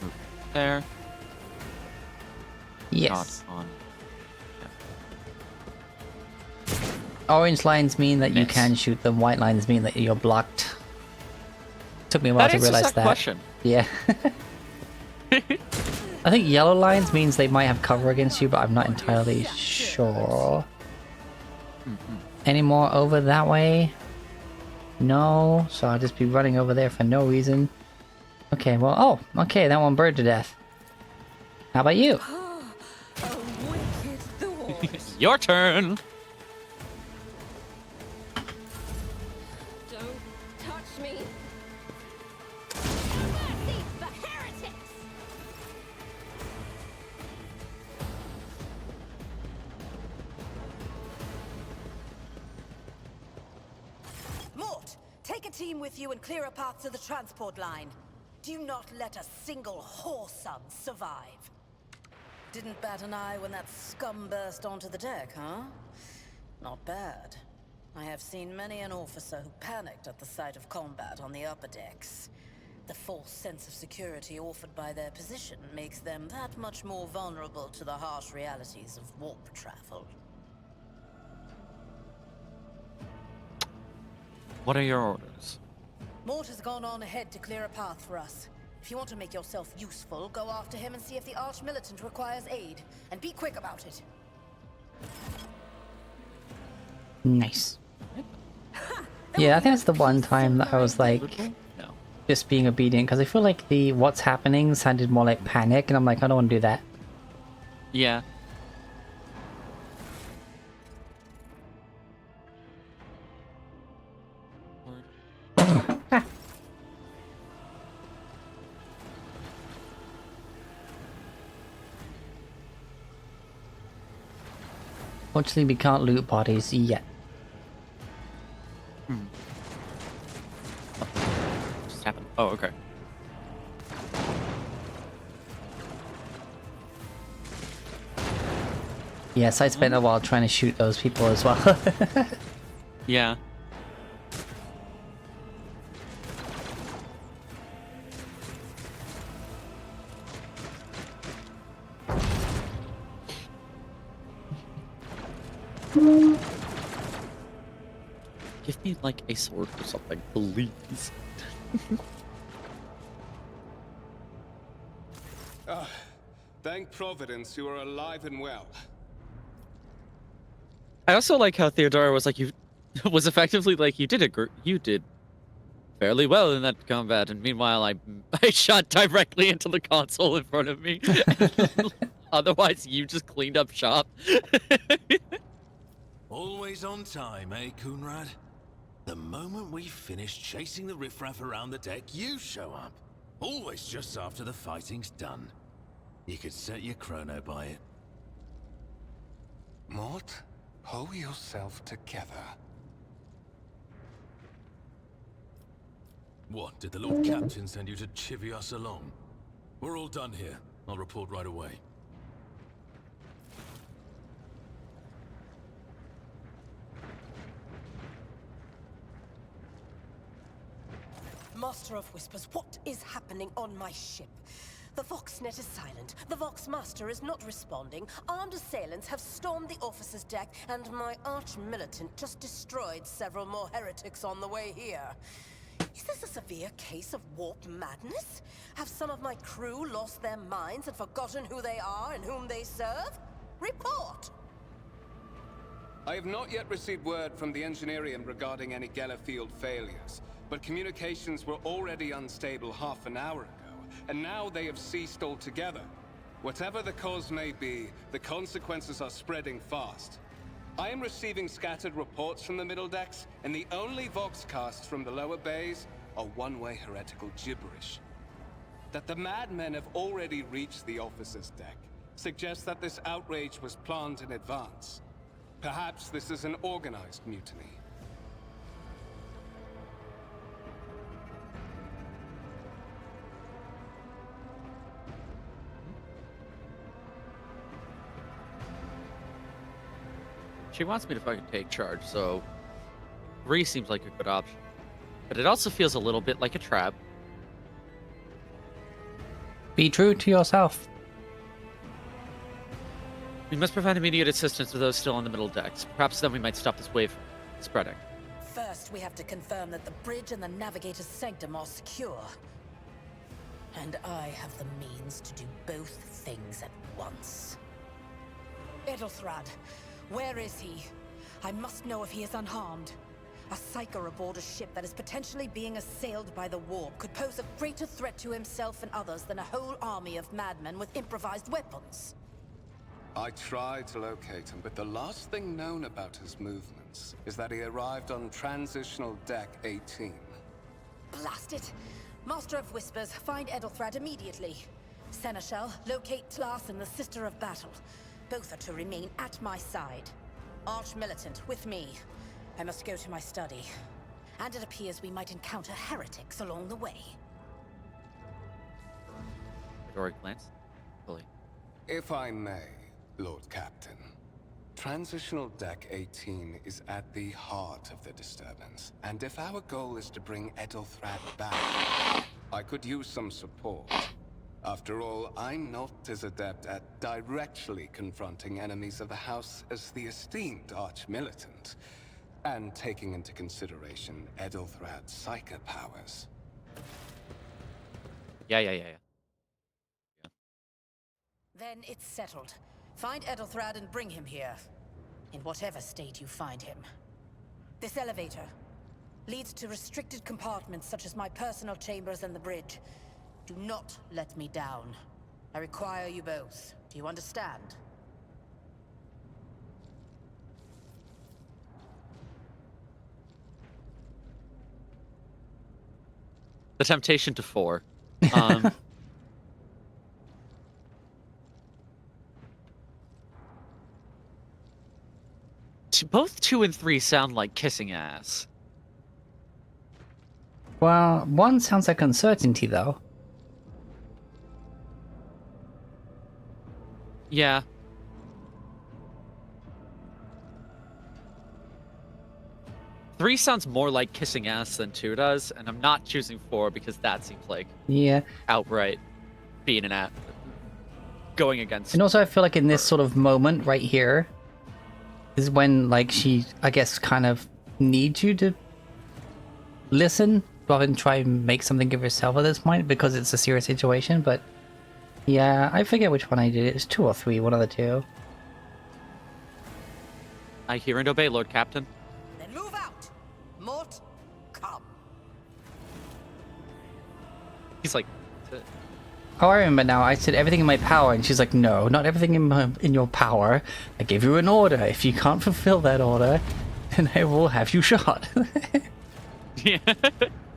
Move there. Yes. Not on. Orange lines mean that you Miss. can shoot them. White lines mean that you're blocked. Took me a while That to answers realize that that. question. Yeah. I think yellow lines means they might have cover against you, but I'm not entirely sure. Any more over that way? No, so I'll just be running over there for no reason. Okay, well, oh, okay, that one burned to death. How about you? A wicked thought. Your turn. Don't touch me. No mercy for heretics. Mort, take a team with you and clear a path to the transport line. Do not let a single whoreson survive. Didn't bat an eye when that scum burst onto the deck, huh? Not bad. I have seen many an officer who panicked at the sight of combat on the upper decks. The false sense of security offered by their position makes them that much more vulnerable to the harsh realities of warp travel. What are your orders? Mort has gone on ahead to clear a path for us. If you want to make yourself useful, go after him and see if the Arch-Militant requires aid. And be quick about it. Nice. Yeah, I think that's the one time that I was like, No. just being obedient, because I feel like the what's happening sounded more like panic, and I'm like, I don't want to do that. Yeah. Fortunately, we can't loot bodies yet. Just happened. Oh, okay. Yes, I spent a while trying to shoot those people as well. Yeah. Give me like a sword or something, please. Thank Providence you are alive and well. I also like how Theodora was like, you was effectively like, you did fairly well in that combat, and meanwhile I shot directly into the console in front of me. Otherwise, you just cleaned up shop. Always on time, eh, Coonrad? The moment we finish chasing the riffraff around the deck, you show up. Always just after the fighting's done. You could set your chrono by it. Mort, pull yourself together. What, did the Lord Captain send you to chivvy us along? We're all done here. I'll report right away. Master of Whispers, what is happening on my ship? The Voxnet is silent. The Voxmaster is not responding. Armed assailants have stormed the officer's deck, and my arch-militant just destroyed several more heretics on the way here. Is this a severe case of warp madness? Have some of my crew lost their minds and forgotten who they are and whom they serve? Report! I have not yet received word from the Engineering regarding any Geller field failures, but communications were already unstable half an hour ago, and now they have ceased altogether. Whatever the cause may be, the consequences are spreading fast. I am receiving scattered reports from the middle decks, and the only voxcasts from the lower bays are one-way heretical gibberish. That the madmen have already reached the officer's deck suggests that this outrage was planned in advance. Perhaps this is an organized mutiny. She wants me to fucking take charge, so 3 seems like a good option. But it also feels a little bit like a trap. Be true to yourself. We must provide immediate assistance to those still on the middle decks. Perhaps then we might stop this wave from spreading. First, we have to confirm that the bridge and the navigator's sanctum are secure. And I have the means to do both things at once. Edelthrad, where is he? I must know if he is unharmed. A psyker aboard a ship that is potentially being assailed by the warp could pose a greater threat to himself and others than a whole army of madmen with improvised weapons. I tried to locate him, but the last thing known about his movements is that he arrived on Transitional Deck 18. Blast it! Master of Whispers, find Edelthrad immediately. Seneschal, locate Tlas and the Sister of Battle. Both are to remain at my side. Arch-Militant, with me. I must go to my study. And it appears we might encounter heretics along the way. Doric glance. Fully. If I may, Lord Captain. Transitional Deck 18 is at the heart of the disturbance, and if our goal is to bring Edelthrad back, I could use some support. After all, I'm not as adept at directly confronting enemies of the House as the esteemed Arch-Militant, and taking into consideration Edelthrad's psychic powers. Yeah. Then it's settled. Find Edelthrad and bring him here. In whatever state you find him. This elevator leads to restricted compartments such as my personal chambers and the bridge. Do not let me down. I require you both. Do you understand? The temptation to 4. Both 2 and 3 sound like kissing ass. Well, 1 sounds like uncertainty, though. Yeah. Three sounds more like kissing ass than 2 does, and I'm not choosing 4 because that seems like outright being an going against. And also, I feel like in this sort of moment right here is when, like, she, I guess, kind of needs you to listen rather than try and make something of herself at this point because it's a serious situation. But yeah, I forget which one I did. It was 2 or 3, one of the 2. I hear and obey, Lord Captain. Then move out! Mort, come. He's like... Oh, I remember now. I said everything in my power, and she's like, no, not everything in your power. I gave you an order. If you can't fulfill that order, then I will have you shot. Yeah.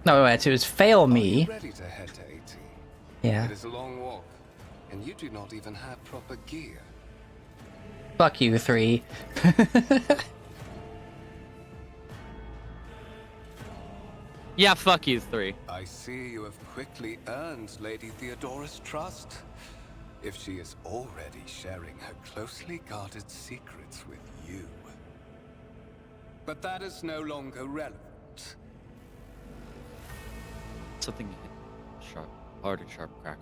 No, it was fail me. Ready to head to 18. Yeah. It is a long walk, and you do not even have proper gear. Fuck you, 3. Yeah, fuck you, 3. I see you have quickly earned Lady Theodora's trust. If she is already sharing her closely guarded secrets with you. But that is no longer relevant. Something sharp, hard and sharp crack.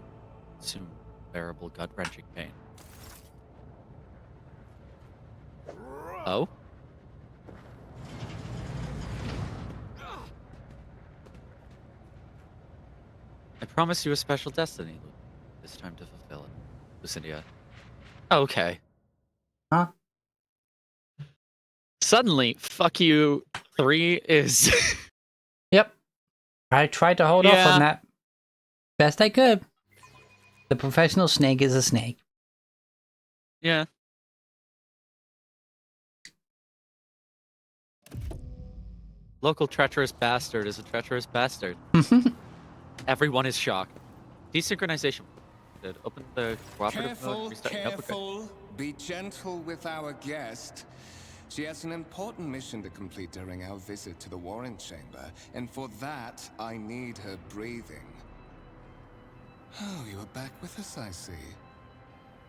Soon bearable gut-wrenching pain. Oh? I promise you a special destiny, Luke. It's time to fulfill it. Lucindia. Okay. Huh? Suddenly, fuck you 3 is... Yep. I tried to hold off Yeah. on that best I could. The professional snake is a snake. Yeah. Local treacherous bastard is a treacherous bastard. Everyone is shocked. Desynchronization. Open the cooperative mode. Restart. Nope, we're good. Careful. Be gentle with our guest. She has an important mission to complete during our visit to the Warren Chamber, and for that, I need her breathing. Oh, you are back with us, I see.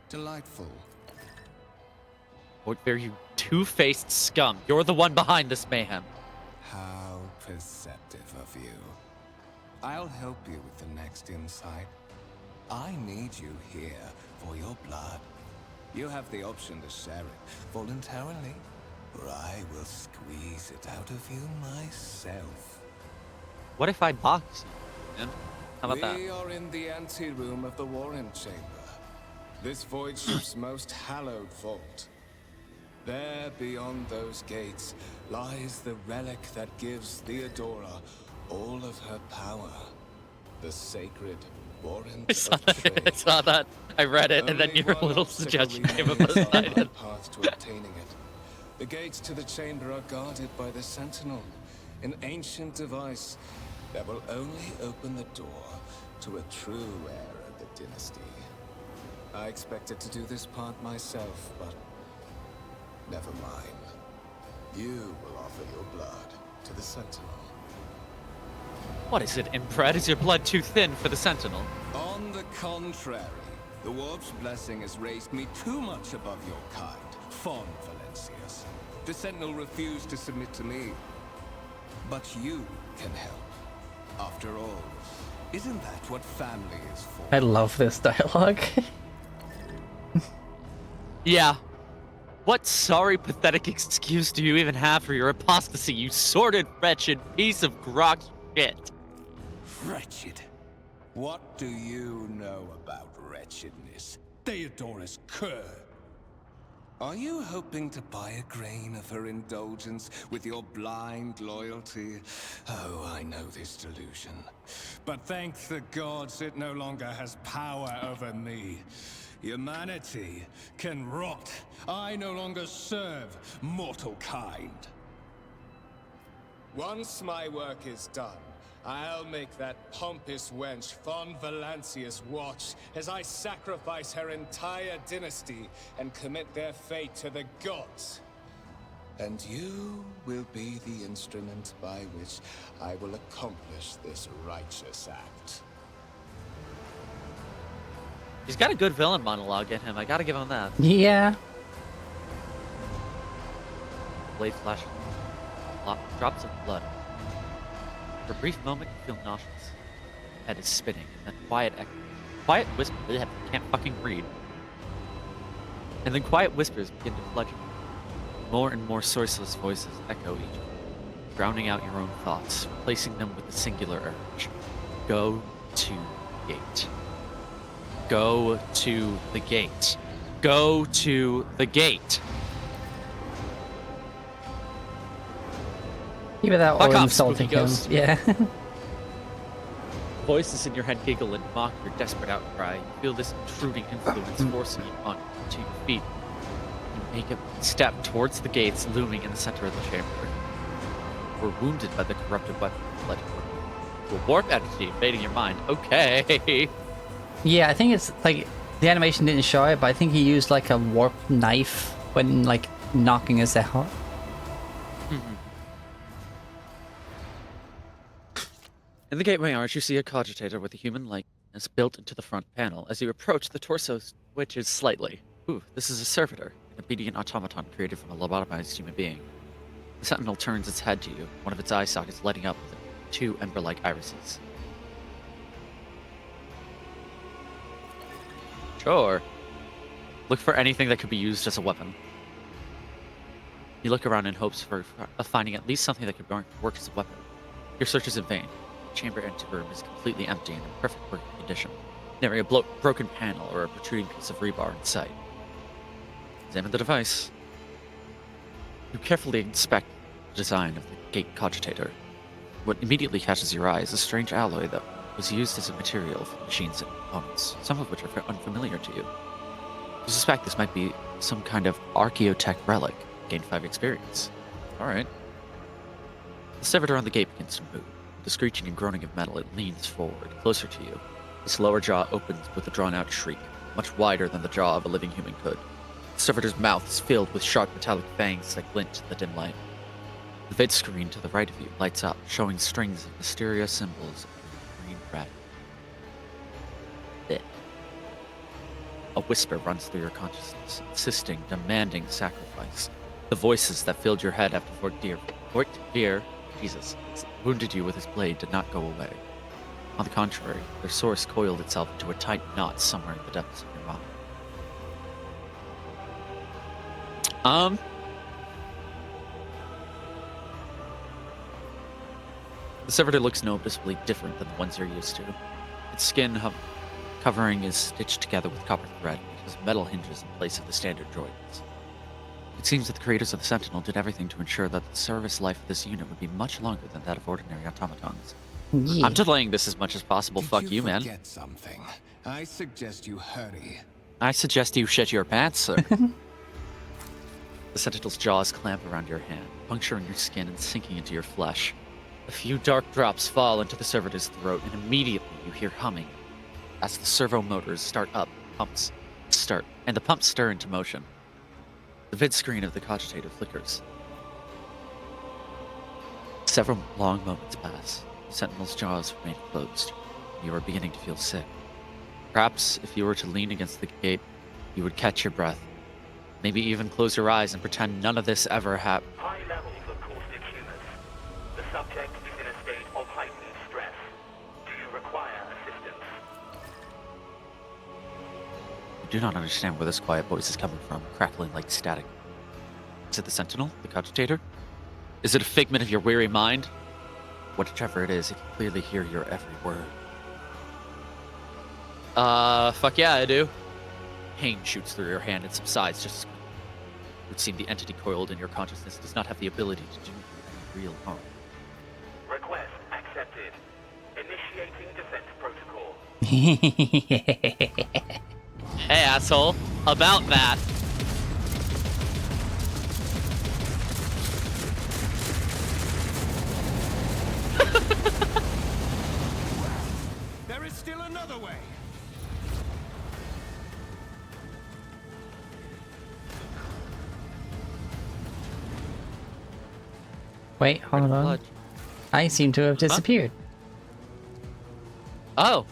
Delightful. What are you two-faced scum? You're the one behind this mayhem. How perceptive of you. I'll help you with the next insight. I need you here for your blood. You have the option to share it voluntarily, or I will squeeze it out of you myself. What if I box you, man? How about that? We are in the anteroom of the Warren Chamber. This void ship's most hallowed vault. There, beyond those gates, lies the relic that gives Theodora all of her power. The sacred warrant of I trade. saw that. I read it, and then Only your one little obstacle suggestion came up remains on my beside it. path to obtaining it. The gates to the chamber are guarded by the Sentinel, an ancient device that will only open the door to a true heir of the dynasty. I expected to do this part myself, but never mind. You will offer your blood to the Sentinel. What is it, inbred? Is your blood too thin for the Sentinel? On the contrary, the Warp's blessing has raised me too much above your kind, Fon Valencius. The Sentinel refused to submit to me. But you can help. After all, isn't that what family is for? I love this dialogue. Yeah. What sorry, pathetic excuse do you even have for your apostasy, you sordid, wretched piece of grok shit? Wretched? What do you know about wretchedness? Theodora's cur. Are you hoping to buy a grain of her indulgence with your blind loyalty? Oh, I know this delusion. But thank the gods it no longer has power over me. Humanity can rot. I no longer serve mortal kind. Once my work is done, I'll make that pompous wench Fon Valencius watch as I sacrifice her entire dynasty and commit their fate to the gods. And you will be the instrument by which I will accomplish this righteous act. He's got a good villain monologue in him. I gotta give him that. Yeah. Blade flash. Drops of blood. For a brief moment, you feel nauseous. Your head is spinning, and then quiet whispers. I can't fucking read. And then quiet whispers begin to flood you. More and more sourceless voices echo each other, drowning out your own thoughts, replacing them with a singular urge. Go to the gate. Go to the gate. Go to the gate. Even that Fuck or off, insulting spooky him. ghost. Yeah. Voices in your head giggle and mock your desperate outcry. You feel this intruding influence forcing you onto your feet. You make a step towards the gates looming in the center of the chamber. You were wounded by the corrupted weapon that led to a warp entity invading your mind. Okay. Yeah, I think it's like the animation didn't show it, but I think he used like a warp knife when like knocking us out. In the gateway arch, you see a cogitator with a human likeness built into the front panel. As you approach, the torso twitches slightly. Ooh, this is a servitor, an obedient automaton created from a lobotomized human being. The sentinel turns its head to you, one of its eye sockets lighting up with two ember-like irises. Sure. Look for anything that could be used as a weapon. You look around in hopes of finding at least something that could work as a weapon. Your search is in vain. The chamber anteroom is completely empty and in perfect working condition. Never a broken panel or a protruding piece of rebar in sight. Examine the device. You carefully inspect the design of the gate cogitator. What immediately catches your eye is a strange alloy that was used as a material for the machine's components, some of which are unfamiliar to you. You suspect this might be some kind of archaeotech relic. Gain 5 experience. Alright. The servitor on the gate begins to move. With the screeching and groaning of metal, it leans forward, closer to you. Its lower jaw opens with a drawn-out shriek, much wider than the jaw of a living human could. The servitor's mouth is filled with sharp metallic fangs that glint in the dim light. The vid screen to the right of you lights up, showing strings of mysterious symbols of green red. Blech. A whisper runs through your consciousness, insisting, demanding sacrifice. The voices that filled your head after Fort Deer, Jesus, wounded you with his blade did not go away. On the contrary, their source coiled itself into a tight knot somewhere in the depths of your mind. The servitor looks noticeably different than the ones you're used to. Its skin covering is stitched together with copper thread, and it has metal hinges in place of the standard joints. It seems that the creators of the Sentinel did everything to ensure that the service life of this unit would be much longer than that of ordinary automatons. Yeah. I'm delaying this as much as possible. Fuck you, man. Forget something. I suggest you hurry. I suggest you shit your pants, sir. The Sentinel's jaws clamp around your hand, puncturing your skin and sinking into your flesh. A few dark drops fall into the servitor's throat, and immediately you hear humming. As the servo motors start up, the pumps stir into motion. The vid screen of the cogitator flickers. Several long moments pass. The Sentinel's jaws remain closed. You are beginning to feel sick. Perhaps if you were to lean against the gate, you would catch your breath. Maybe even close your eyes and pretend none of this ever happened. High levels of caustic humus. The subject is in a state of heightened stress. Do you require assistance? You do not understand where this quiet voice is coming from, crackling like static. Is it the Sentinel, the cogitator? Is it a figment of your weary mind? Whichever it is, it can clearly hear your every word. Fuck yeah, I do. Pain shoots through your hand and subsides just as quickly. It would seem the entity coiled in your consciousness does not have the ability to do you any real harm. Request accepted. Initiating defense protocol. Hey, asshole. About that. There is still another way. Wait, hold on. Blood. I seem to have disappeared. Oh.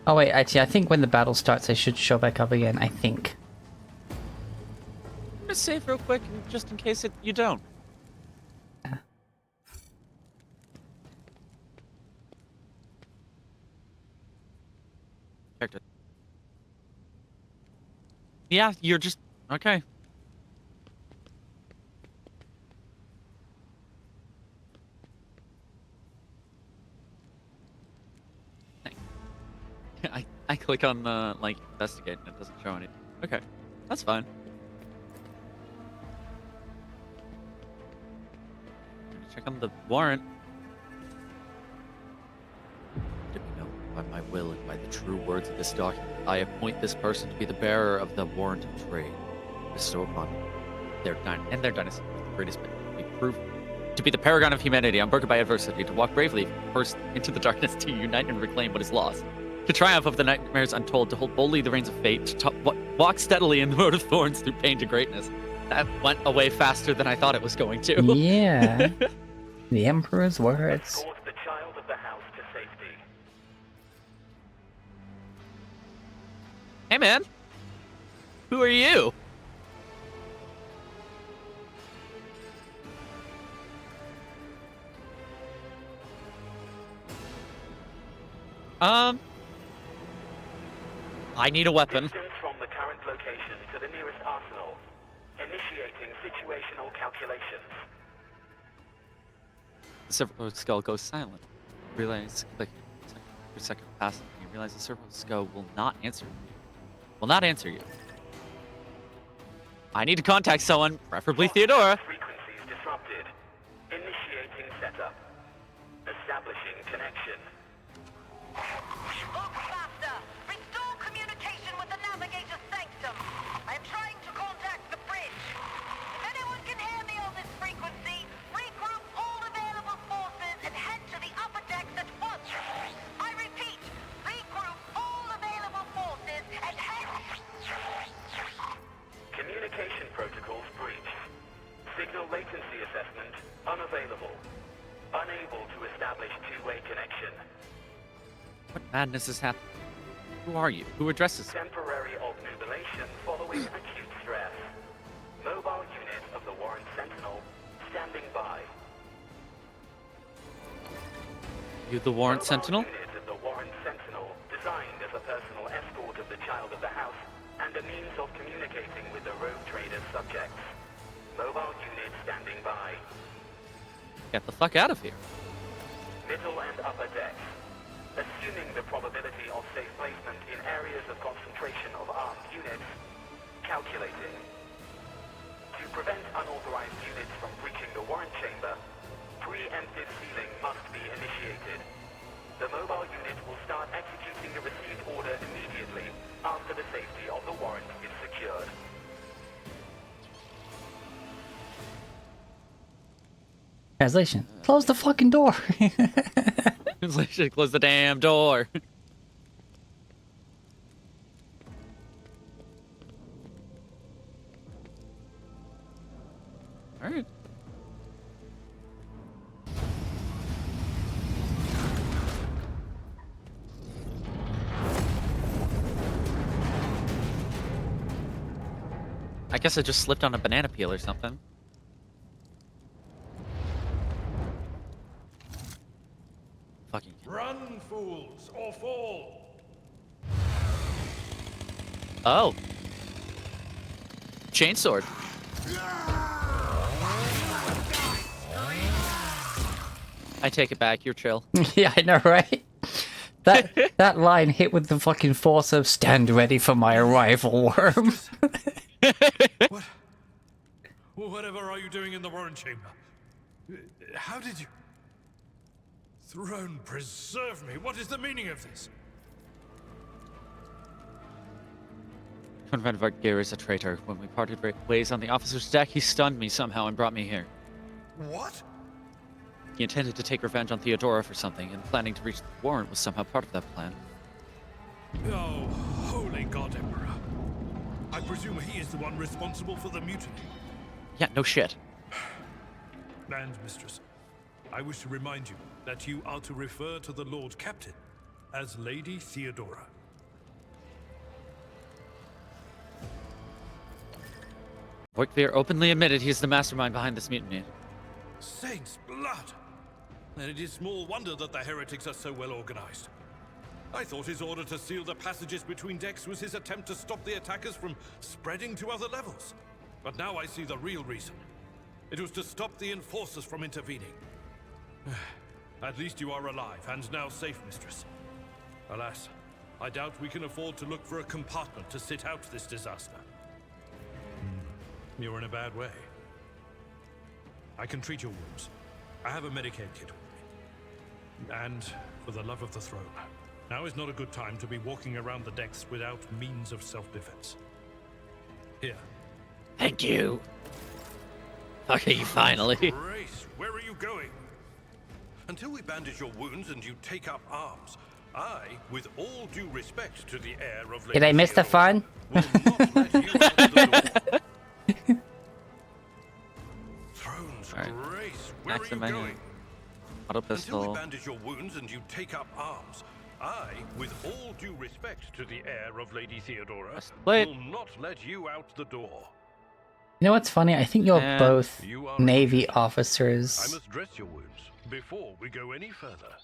Oh wait, actually, I think when the battle starts, I should show back up again. I think. I'm gonna save real quick, just in case you don't. Checked it. Yeah, you're just okay. I click on like investigate and it doesn't show anything. Okay, that's fine. Check on the warrant. Did we know by my will and by the true words of this document, I appoint this person to be the bearer of the warrant of trade, bestow upon their dynasty with the greatest benefit to be proved to be the paragon of humanity, unbroken by adversity, to walk bravely first into the darkness, to unite and reclaim what is lost. To triumph over the nightmares untold, to hold boldly the reins of fate, to walk steadily in the road of thorns through pain to greatness. That went away faster than I thought it was going to. Yeah. The Emperor's words. Escort the child of the house to safety. Hey, man. Who are you? I need a weapon. Distance from the current location to the nearest arsenal. Initiating situational calculations. The servo skull goes silent. Realize, like, per second passes, you realize the servo skull will not answer. Will not answer you. I need to contact someone, preferably Theodora. Frequencies disrupted. Initiating setup. Establishing connection. Look faster! Restore communication with the navigator's sanctum! I am trying to contact the bridge. If anyone can hear me on this frequency, regroup all available forces and head to the upper decks at once! I repeat, regroup all available forces and head... Communication protocols breached. Signal latency assessment unavailable. Unable to establish two-way connection. What madness is happening? Who are you? Who addresses you? Temporary obnubilation following acute stress. Mobile unit of the Warren Sentinel standing by. You the Warrant Mobile Sentinel? Unit of the Warren Sentinel, designed as a personal escort of the child of the house and a means of communicating with the rogue trader's subjects. Mobile unit standing by. Get the fuck out of here. Middle and upper decks. Assuming the probability of safe placement in areas of concentration of armed units, calculating. To prevent unauthorized units from breaching the warrant chamber, preemptive sealing must be initiated. The mobile unit will start executing the received order immediately after the safety of the warrant is secured. Translation. Close the fucking door. Translation, close the damn door. All right. I guess I just slipped on a banana peel or something. Fucking. Run, fools, or fall! Oh. Chainsword. I take it back. You're chill. Yeah, I know, right? That line hit with the fucking force of "Stand ready for my arrival, worm." What? Whatever are you doing in the warrant chamber? How did you... Throne preserve me. What is the meaning of this? Conrad Vargir is a traitor. When we parted ways on the officer's deck, he stunned me somehow and brought me here. What? He intended to take revenge on Theodora for something, and planning to reach the warrant was somehow part of that plan. Oh, holy God, Emperor. I presume he is the one responsible for the mutiny. Yeah, no shit. And, Mistress, I wish to remind you that you are to refer to the Lord Captain as Lady Theodora. Voigtveer openly admitted he is the mastermind behind this mutiny. Saint's blood! And it is small wonder that the heretics are so well organized. I thought his order to seal the passages between decks was his attempt to stop the attackers from spreading to other levels. But now I see the real reason. It was to stop the enforcers from intervening. At least you are alive and now safe, Mistress. Alas, I doubt we can afford to look for a compartment to sit out this disaster. You're in a bad way. I can treat your wounds. I have a Medicaid kit with me. And for the love of the throne, now is not a good time to be walking around the decks without means of self-defense. Here. Thank you. Okay, finally. Grace, where are you going? Until we bandage your wounds and you take up arms, I, with all due respect to the heir of Lady Did I miss the fun? will not let you out the door. Throne's grace, where are you going? Auto Until pistol. we bandage your wounds and you take up arms, I, with all due respect to the heir of Lady Theodora, Wait. will not let you out the door. You know what's funny? I think you're both You are Navy I officers must dress your wounds before we go any further.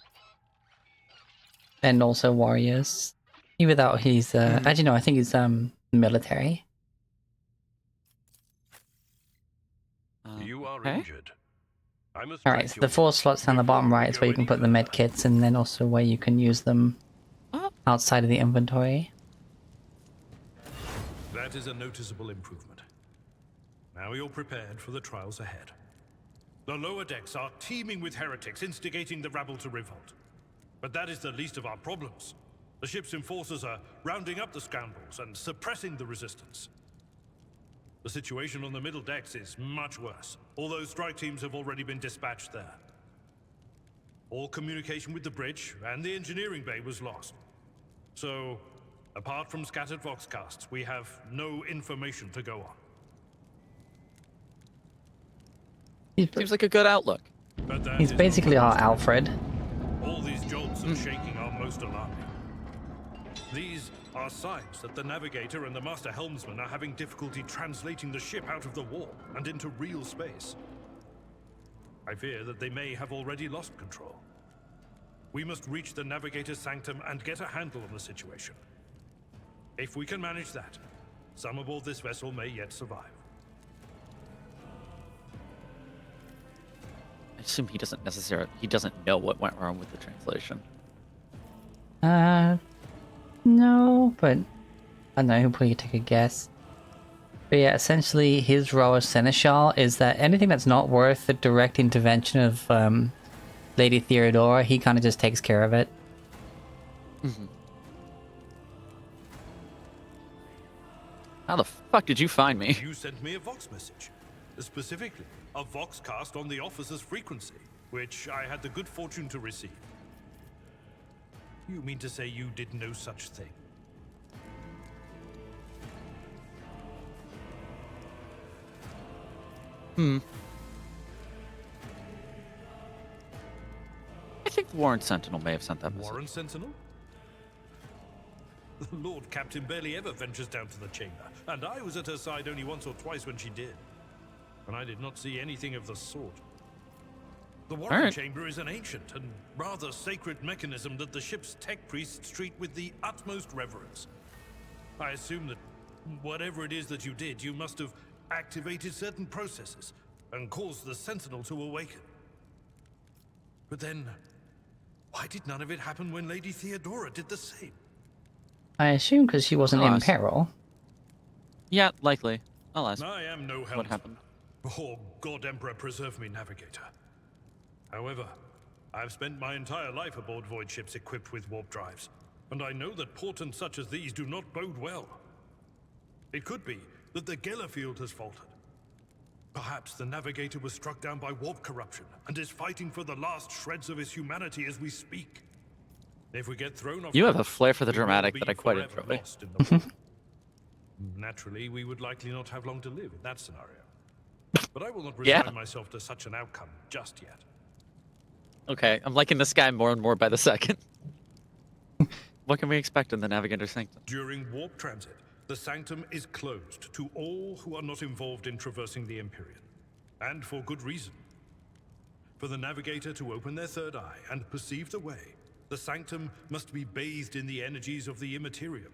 and also warriors. Even though he's, actually no, I think he's military. You are okay. injured. I must All right, dress so your the 4 wounds slots down the bottom right is where you can put the med kits, and then also where you can use them outside of the inventory. That is a noticeable improvement. Now you're prepared for the trials ahead. The lower decks are teeming with heretics instigating the rabble to revolt. But that is the least of our problems. The ship's enforcers are rounding up the scoundrels and suppressing the resistance. The situation on the middle decks is much worse, although strike teams have already been dispatched there. All communication with the bridge and the engineering bay was lost. So, apart from scattered voxcasts, we have no information to go on. Seems like a good outlook. But that He's is basically not our Alfred. all these jolts and shaking are most alarming. These are signs that the navigator and the master helmsman are having difficulty translating the ship out of the warp and into real space. I fear that they may have already lost control. We must reach the navigator's sanctum and get a handle on the situation. If we can manage that, some aboard this vessel may yet survive. I assume he doesn't know what went wrong with the translation. No, but I don't know, he'll probably take a guess. But yeah, essentially his role as Seneschal is that anything that's not worth the direct intervention of Lady Theodora, he kind of just takes care of it. How the fuck did you find me? You sent me a Vox message. Specifically, a Vox cast on the officer's frequency, which I had the good fortune to receive. You mean to say you did no such thing? I think the Warren Sentinel may have sent that message. Warren Sentinel? The Lord Captain barely ever ventures down to the chamber, and I was at her side only once or twice when she did. And I did not see anything of the sort. The Warren Chamber is an ancient and rather sacred mechanism that the ship's tech priests treat with the utmost reverence. I assume that whatever it is that you did, you must have activated certain processes and caused the Sentinel to awaken. But then, why did none of it happen when Lady Theodora did the same? I assume because she wasn't in peril. Yeah, likely. I'll ask. I am no help. What happened? Oh, God Emperor preserve me, Navigator. However, I've spent my entire life aboard void ships equipped with warp drives, and I know that portents such as these do not bode well. It could be that the Gellerfield has faltered. Perhaps the Navigator was struck down by warp corruption and is fighting for the last shreds of his humanity as we speak. If we get thrown off, You have a flair for the dramatic that I quite enjoy. Naturally, we would likely not have long to live in that scenario. But I will not resign myself to such an outcome just yet. Okay, I'm liking this guy more and more by the second. What can we expect in the Navigator Sanctum? During warp transit, the Sanctum is closed to all who are not involved in traversing the Empyrean. And for good reason. For the Navigator to open their third eye and perceive the way, the Sanctum must be bathed in the energies of the Immaterium.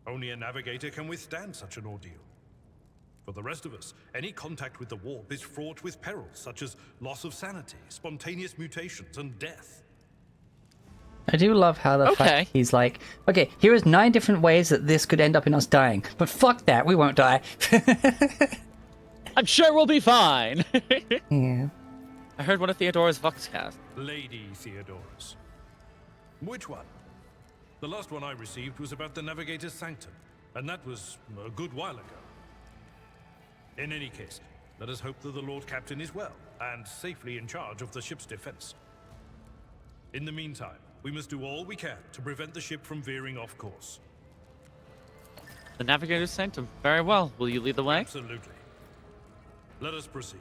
Only a Navigator can withstand such an ordeal. For the rest of us, any contact with the warp is fraught with perils such as loss of sanity, spontaneous mutations, and death. I do love how the fact he's like, okay, here is 9 different ways that this could end up in us dying, but fuck that, we won't die. I'm sure we'll be fine. Yeah. I heard one of Theodora's Voxcast. Lady Theodora's. Which one? The last one I received was about the Navigator's Sanctum, and that was a good while ago. In any case, let us hope that the Lord Captain is well, and safely in charge of the ship's defense. In the meantime, we must do all we can to prevent the ship from veering off course. The Navigator's Sanctum. Very well. Will you lead the way? Absolutely. Let us proceed.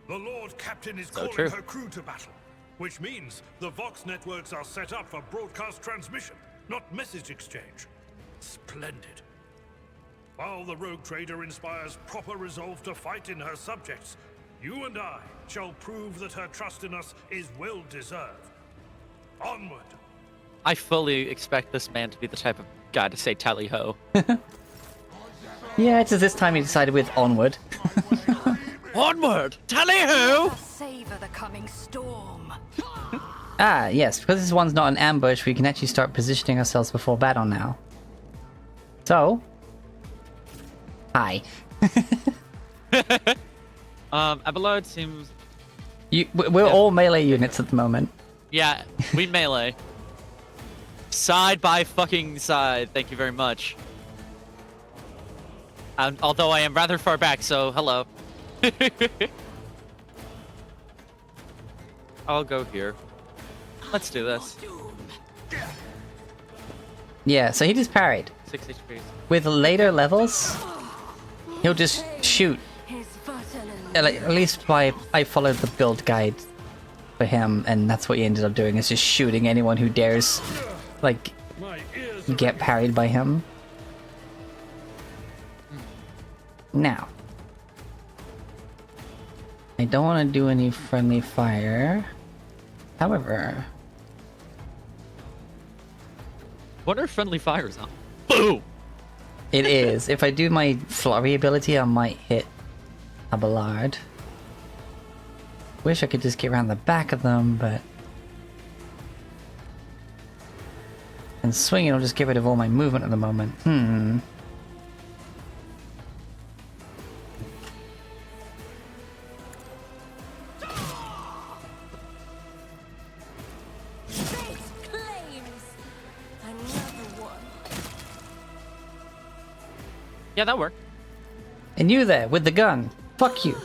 The Lord Captain is calling her crew to battle, which means the Vox networks are set up for broadcast transmission, not message exchange. Splendid. While the rogue trader inspires proper resolve to fight in her subjects, you and I shall prove that her trust in us is well deserved. Onward. I fully expect this man to be the type of guy to say tally ho. Yeah, it's this time he decided with onward. Onward! Tally-ho! Savor the coming storm. Ah, yes, because this one's not an ambush, we can actually start positioning ourselves before battle now. So... Hi. Abelard seems... We're all melee units at the moment. Yeah, we melee. Side by fucking side, thank you very much. Although I am rather far back, so hello. I'll go here. Let's do this. Yeah, so he just parried. 6 HP. With later levels, he'll just shoot. Like, at least I followed the build guide for him, and that's what he ended up doing, is just shooting anyone who dares, like, get parried by him. Now. I don't want to do any friendly fire. However, What are friendly fires on? Boom! it is. If I do my flurry ability, I might hit Abelard. Wish I could just get around the back of them, but... And swinging will just get rid of all my movement at the moment. Yeah, that worked. And you there, with the gun. Fuck you.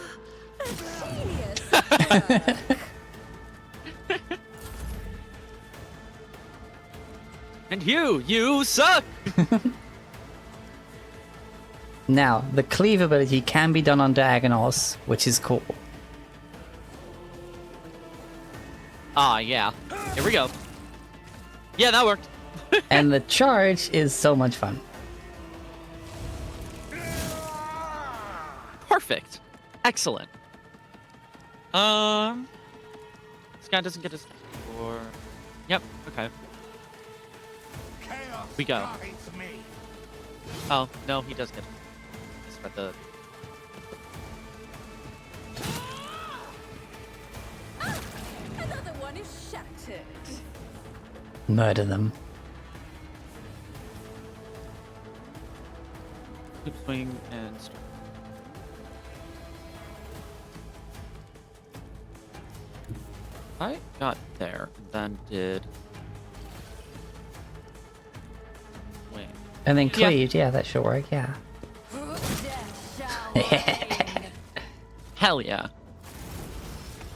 And you suck! Now, the cleave ability can be done on diagonals, which is cool. Ah, yeah. Here we go. Yeah, that worked. And the charge is so much fun. Perfect. Excellent. This guy doesn't get his... Or... Yep, okay. We go. Oh, no, he does get it. Just read the... Another one is shattered. Murder them. Keep swing and... I got there, and then did... Wait. And then cleaved, yeah, that should work, yeah. Hell yeah.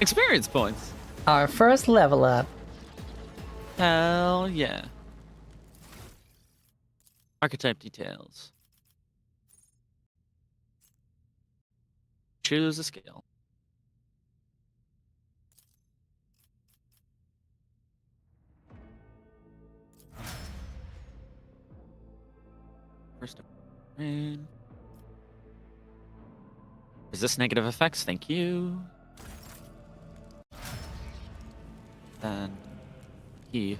Experience points. Our first level up. Hell yeah. Archetype details. Choose a scale. First rain. Resist negative effects, thank you. Then he.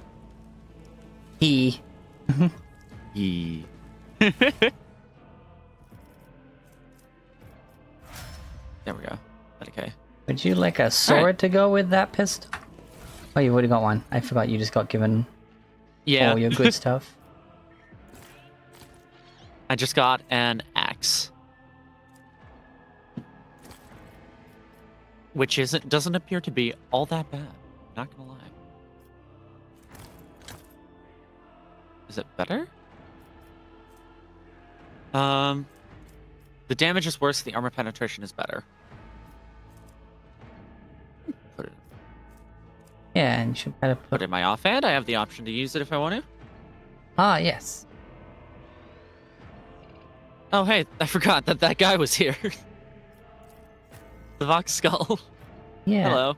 He. He. There we go. Okay. Would you like a sword to go with that pistol? Oh, you've already got one. I forgot you just got given all your good stuff. I just got an axe. Which doesn't appear to be all that bad. Not gonna lie. Is it better? The damage is worse, the armor penetration is better. Put it. Yeah, and you should better Put it in my offhand. I have the option to use it if I want to. Ah, yes. Oh, hey, I forgot that guy was here. The Vox Skull. Yeah. Hello.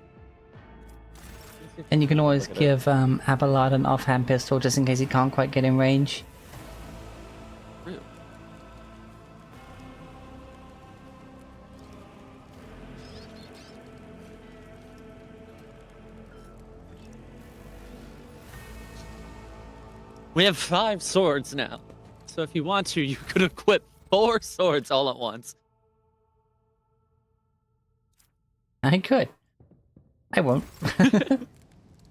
And you can always give Abelard an offhand pistol just in case he can't quite get in range. True. We have 5 swords now. So if you want to, you could equip 4 swords all at once. I could. I won't.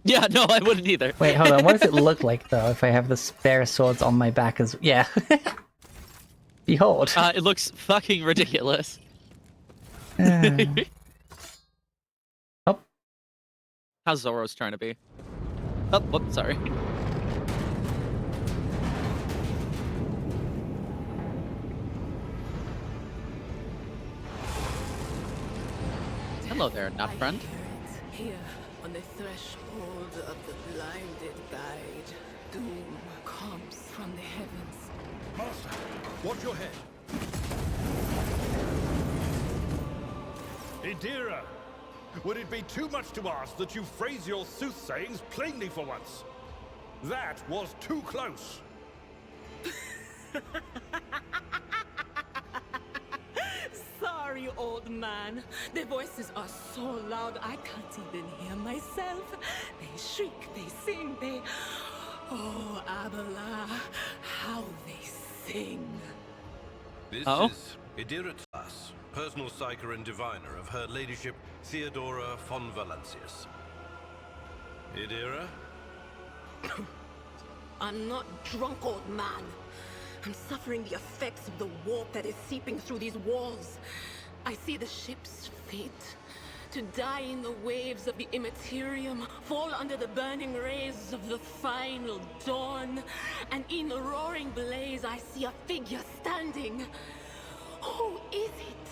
Yeah, no, I wouldn't either. Wait, hold on. What does it look like, though, if I have the spare swords on my back as... Yeah. Behold. It looks fucking ridiculous. Oh. How's Zoro's trying to be? Oh, whoops, sorry. Hello there, nut friend. Here, on the threshold of the blinded guide, doom comes from the heavens. Master, watch your head. Idira, would it be too much to ask that you phrase your soothsayings plainly for once? That was too close. Sorry, old man. Their voices are so loud I can't even hear myself. They shriek, they sing, they... Oh, Abela, how they sing. This is Idira Tass, personal psyker and diviner of Her Ladyship Theodora von Valancius. Idira? I'm not drunk, old man. I'm suffering the effects of the warp that is seeping through these walls. I see the ship's fate. To die in the waves of the immaterium, fall under the burning rays of the final dawn. And in the roaring blaze, I see a figure standing. Who is it?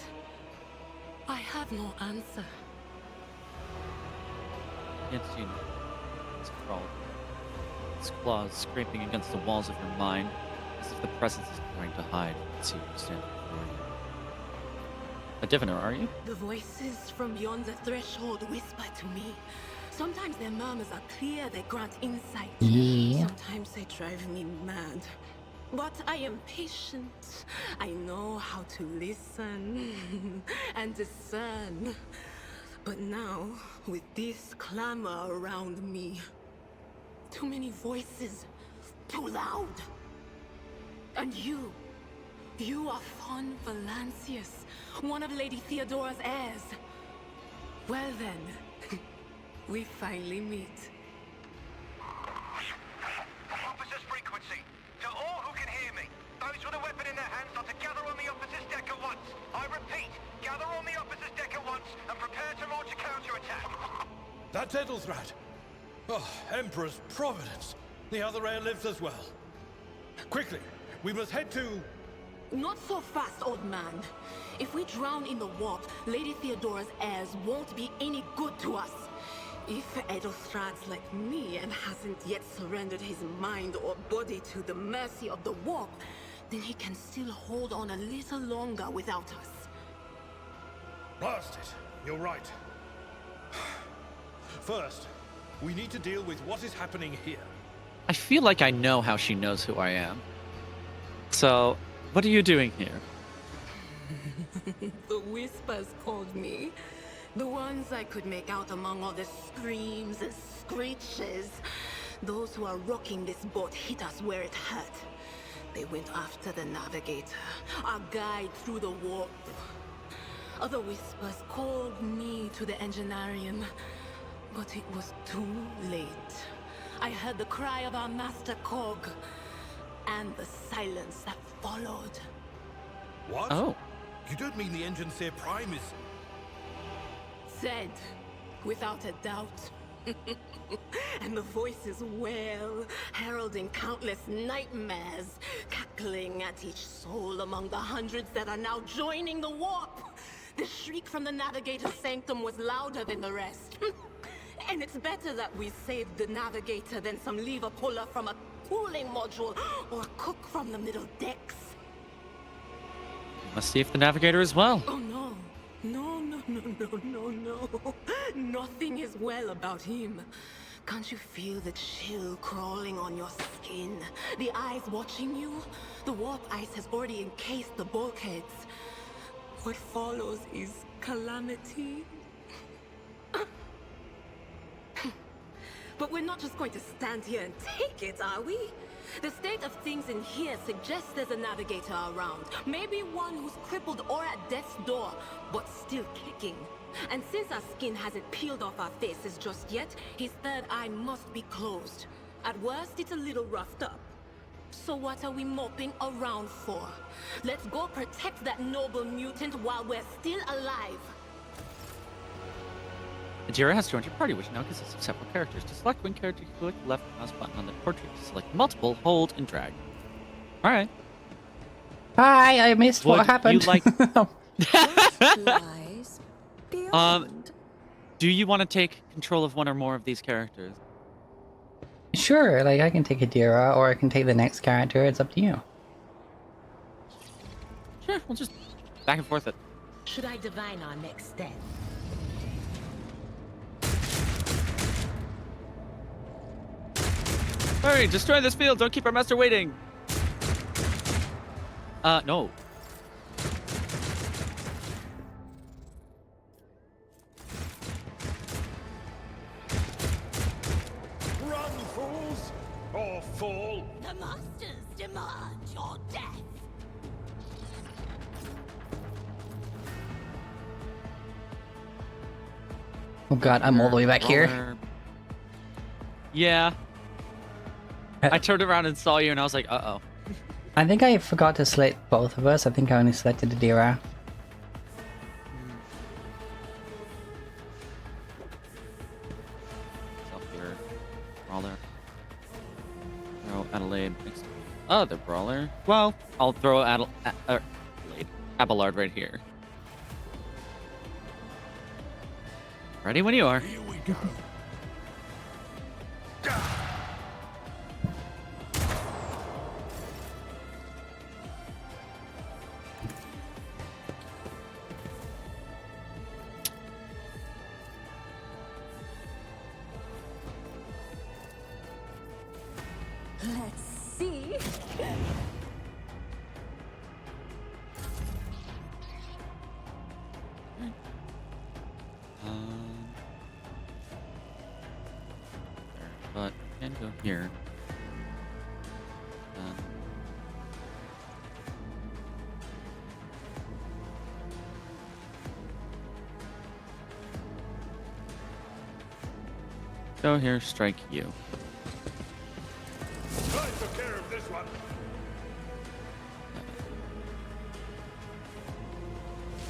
I have no answer. Can't see you. It's crawled. Its claws scraping against the walls of your mind, as if the presence is trying to hide and see you stand before you. A diviner, are you? The voices from beyond the threshold whisper to me. Sometimes their murmurs are clear, they grant insight. Yeah. Sometimes they drive me mad. But I am patient. I know how to listen and discern. But now, with this clamor around me, too many voices, too loud. And you are von Valancius, one of Lady Theodora's heirs. Well then, we finally meet. Officer's frequency. To all who can hear me, those with a weapon in their hands are to gather on the officer's deck at once. I repeat, gather on the officer's deck at once and prepare to launch a counterattack. That's Edelthrat. Oh, Emperor's Providence. The other heir lives as well. Quickly, we must head to... Not so fast, old man. If we drown in the warp, Lady Theodora's heirs won't be any good to us. If Edelthrad's like me and hasn't yet surrendered his mind or body to the mercy of the warp, then he can still hold on a little longer without us. Blast it. You're right. First, we need to deal with what is happening here. I feel like I know how she knows who I am. So, what are you doing here? The whispers called me. The ones I could make out among all the screams and screeches. Those who are rocking this boat hit us where it hurt. They went after the navigator, our guide through the warp. Other whispers called me to the enginarium, but it was too late. I heard the cry of our master Cog, and the silence that followed. What? Oh. You don't mean the Engineer Prime is... Said, without a doubt. And the voices wail, heralding countless nightmares, cackling at each soul among the hundreds that are now joining the warp. The shriek from the Navigator's sanctum was louder than the rest. And it's better that we saved the Navigator than some lever puller from a cooling module or a cook from the middle decks. Must see if the navigator is well. Oh no. No. Nothing is well about him. Can't you feel the chill crawling on your skin? The eyes watching you? The warp ice has already encased the bulkheads. What follows is calamity. But we're not just going to stand here and take it, are we? The state of things in here suggests there's a navigator around. Maybe one who's crippled or at death's door, but still kicking. And since our skin hasn't peeled off our faces just yet, his third eye must be closed. At worst, it's a little roughed up. So what are we moping around for? Let's go protect that noble mutant while we're still alive. Ajira has joined your party, which now consists of several characters. To select one character, you click the left mouse button on the portrait. To select multiple, hold and drag. Alright. Hi, I missed what happened. You like... Lies beyond. Do you want to take control of one or more of these characters? Sure, like I can take Adira or I can take the next character. It's up to you. Sure, we'll just back and forth it. Should I divine our next step? Hurry, destroy this field. Don't keep our master waiting. No. The masters demand your death. Oh god, I'm all the way back here. Brawler. Yeah. I turned around and saw you, and I was like, uh-oh. I think I forgot to select both of us. I think I only selected Adira. Here. Brawler. Throw Adelaide next to the other brawler. Well, I'll throw Adelaide. Abelard right here. Ready when you are. Here we go. Let's see. But I can go here. Go here, strike you. I took care of this one.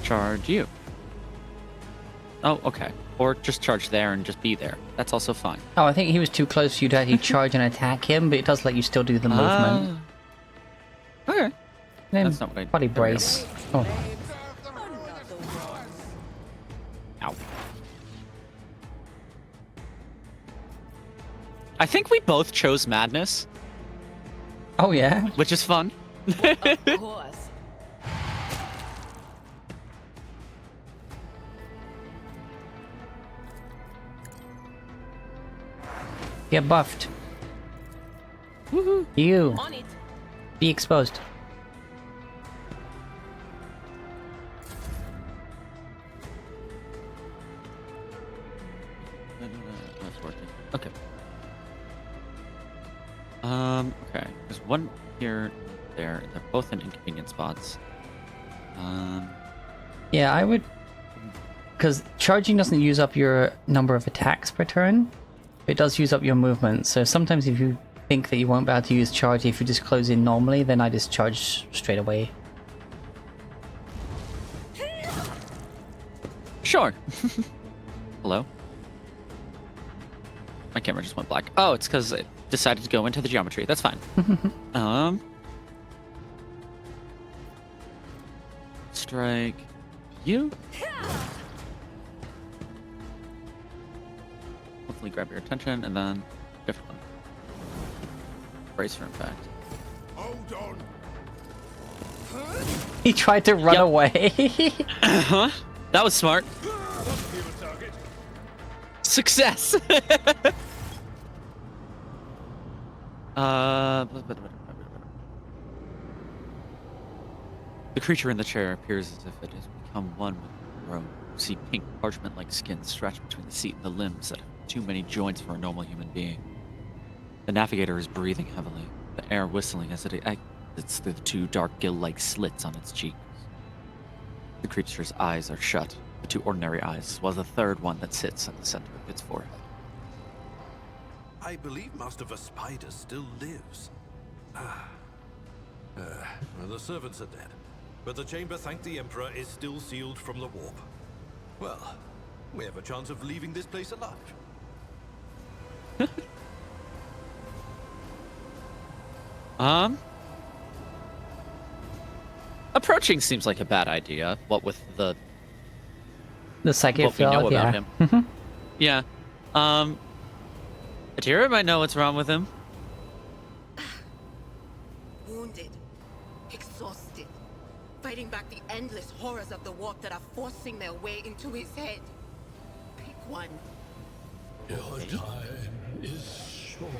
Charge you. Oh, okay. Or just charge there and just be there. That's also fine. Oh, I think he was too close for you to actually charge and attack him, but it does let you still do the movement. Okay. Then That's not what I... body brace. Oh. Ow. I think we both chose madness. Oh yeah? Which is fun. Of course. Get buffed. Woohoo. You. On it. Be exposed. That's working. Okay. Okay. There's one here, there. They're both in inconvenient spots. Yeah, I would... Because charging doesn't use up your number of attacks per turn. It does use up your movement, so sometimes if you think that you won't be able to use charge if you just close in normally, then I just charge straight away. Sure. Hello? My camera just went black. Oh, it's because it decided to go into the geometry. That's fine. Strike you. Hopefully grab your attention, and then different one. Brace for impact. Hold on. He tried to run away. Huh? That was smart. Success! The creature in the chair appears as if it has become one with the room. You see pink parchment-like skin stretched between the seat and the limbs that have too many joints for a normal human being. The navigator is breathing heavily, the air whistling as it exits through the two dark gill-like slits on its cheeks. The creature's eyes are shut, the two ordinary eyes, while the third one that sits at the center of its forehead. I believe Master Vespider still lives. Well, the servants are dead, but the chamber, thank the Emperor, is still sealed from the warp. Well, we have a chance of leaving this place alive. Approaching seems like a bad idea. What with the psychic what we know field, about yeah. him. Yeah. Atira might know what's wrong with him. Wounded. Exhausted. Fighting back the endless horrors of the warp that are forcing their way into his head. Pick one. Your time is short.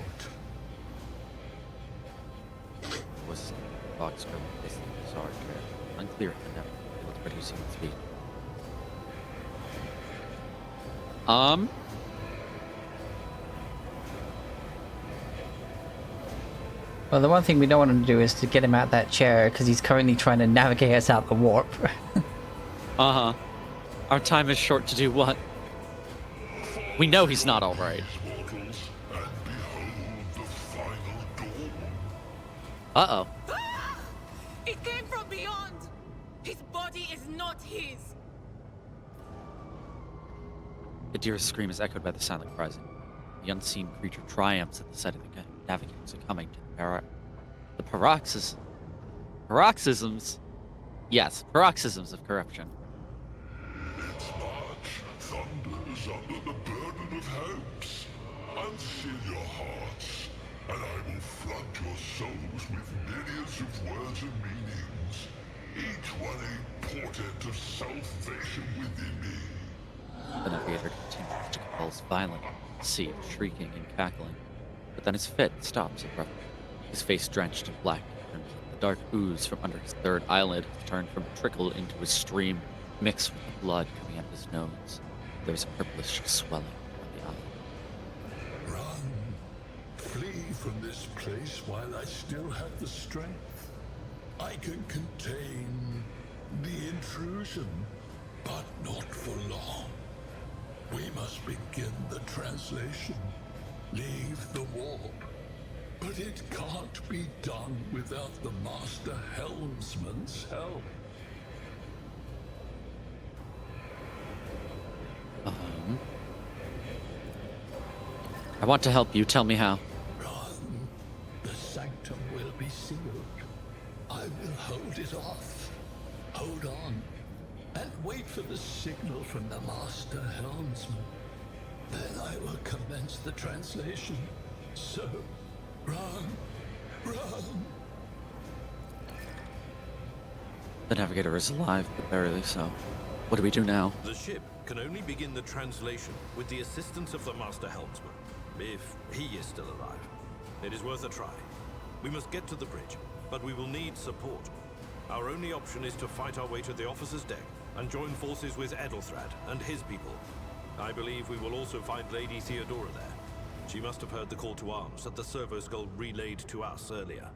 Was box from this bizarre chair. Unclear if the network was producing its speed. Well, the one thing we don't want to do is to get him out that chair, because he's currently trying to navigate us out the warp. Uh-huh. Our time is short to do what? We know he's not alright. Uh-oh. It came from beyond. His body is not his. Adira's scream is echoed by the silent cries. The unseen creature triumphs at the sight of the navigators succumbing to the paroxysms. Yes, paroxysms of corruption. Its march thunders under the burden of hopes. Unseal your hearts, and I will flood your souls with millions of words and meanings, each one a portent of salvation within me. The navigator continues to convulse violently, sea of shrieking and cackling, but then his fit stops abruptly. His face drenched in black and crimson. The dark ooze from under his third eyelid has turned from a trickle into a stream, mixed with the blood coming out of his nose. There is a purplish swelling on the eye. Run. Flee from this place while I still have the strength. I can contain the intrusion, but not for long. We must begin the translation. Leave the warp. But it can't be done without the Master Helmsman's help. I want to help you. Tell me how. Run. The sanctum will be sealed. I will hold it off. Hold on. And wait for the signal from the Master Helmsman. Then I will commence the translation. So, run. Run. The navigator is alive, but barely so. What do we do now? The ship can only begin the translation with the assistance of the Master Helmsman, if he is still alive. It is worth a try. We must get to the bridge, but we will need support. Our only option is to fight our way to the officer's deck and join forces with Edelthrad and his people. I believe we will also find Lady Theodora there. She must have heard the call to arms that the servo skull relayed to us earlier.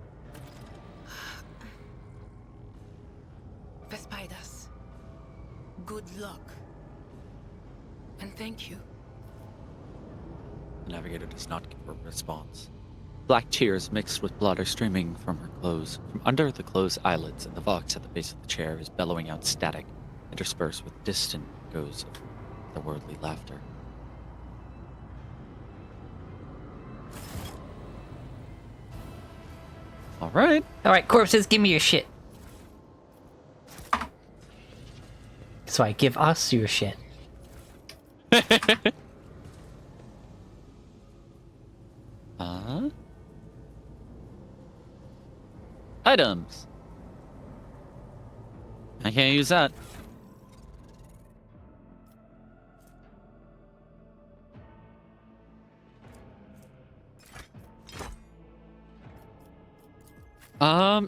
Vespidas, good luck. And thank you. The navigator does not give a response. Black tears mixed with blood are streaming from her clothes, from under the closed eyelids, and the vox at the base of the chair is bellowing out static, interspersed with distant echoes of otherworldly laughter. Alright. Alright, corpses, give me your shit. So I give us your shit. Items. I can't use that.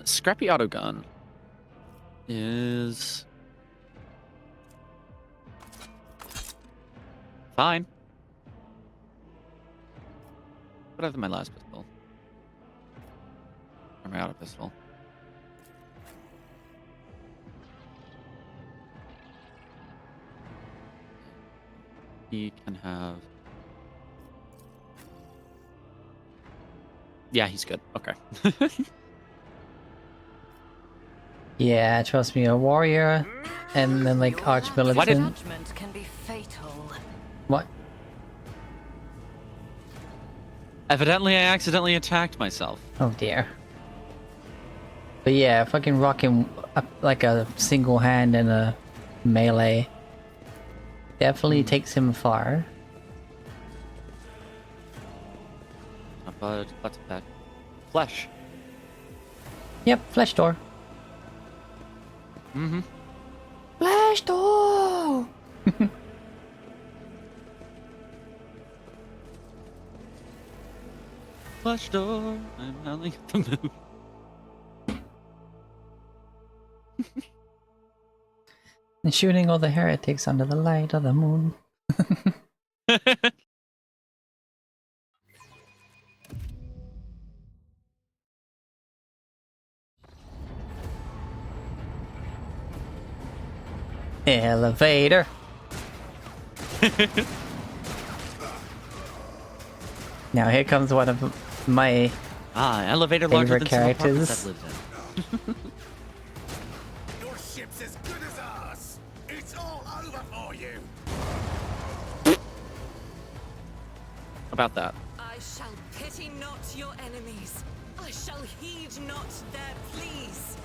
Scrappy autogun is fine. Better than my last pistol. Or my auto pistol. He can have... Yeah, he's good. Okay. Yeah, trust me, a warrior and then like arch militant. Judgment can be fatal. What? Evidently, I accidentally attacked myself. Oh dear. But yeah, fucking rocking like a single hand and a melee definitely takes him far. But what's that? Flesh. Yep, flesh door. Mm-hmm. Flesh door! Flesh door, I'm howling at the moon. And shooting all the heretics under the light of the moon. Elevator. Now here comes one of my elevator larger favorite than some apartments characters. I've lived in. Your ship's as good as ours. It's all over for you. About that. I shall pity not your enemies. I shall heed not their pleas.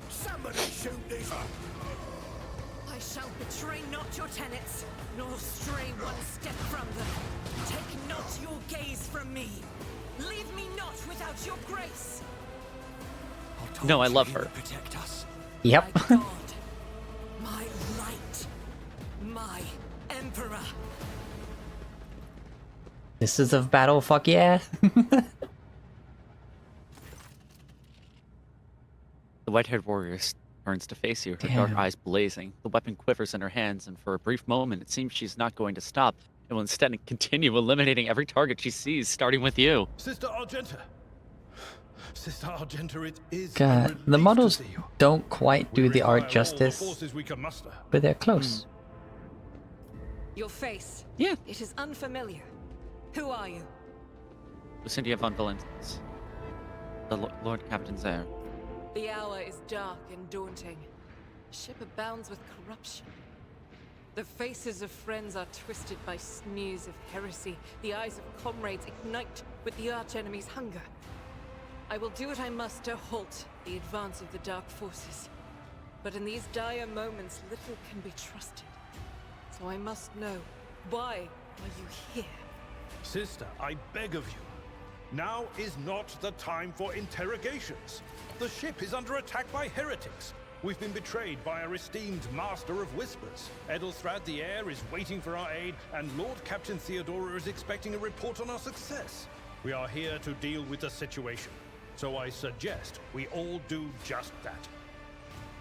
Somebody shoot these. I shall betray not your tenets, nor stray one step from them. Take not your gaze from me. Leave me not without your grace. No, I love her. Protect us. Yep. My God, my light, my emperor. This is of battle, fuck yeah. The white-haired warrior turns to face you, her dark Damn. eyes blazing. The weapon quivers in her hands, and for a brief moment, it seems she's not going to stop. And will instead continue eliminating every target she sees, starting with you. Sister Argenta. Sister Argenta, it is a God, relief the to models see you. don't quite do We the require art all justice, the forces we can muster. but they're close. Your face. Yeah. It is unfamiliar. Who are you? Lucindia von Valentins. The Lord Captain's heir. The hour is dark and daunting. Ship abounds with corruption. The faces of friends are twisted by sneers of heresy. The eyes of comrades ignite with the archenemy's hunger. I will do what I must to halt the advance of the dark forces. But in these dire moments, little can be trusted. So I must know, why are you here? Sister, I beg of you. Now is not the time for interrogations. The ship is under attack by heretics. We've been betrayed by our esteemed Master of Whispers. Edelthrad the Heir is waiting for our aid, and Lord Captain Theodora is expecting a report on our success. We are here to deal with the situation. So I suggest we all do just that.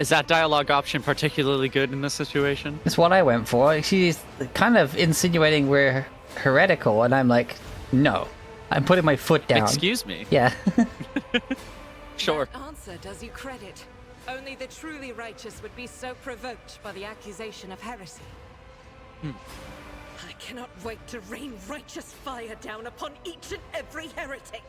Is that dialogue option particularly good in this situation? It's what I went for. She's kind of insinuating we're heretical, and I'm like, no. I'm putting my foot down. Excuse me. Yeah. Sure. That answer does you credit. Only the truly righteous would be so provoked by the accusation of heresy. I cannot wait to rain righteous fire down upon each and every heretic.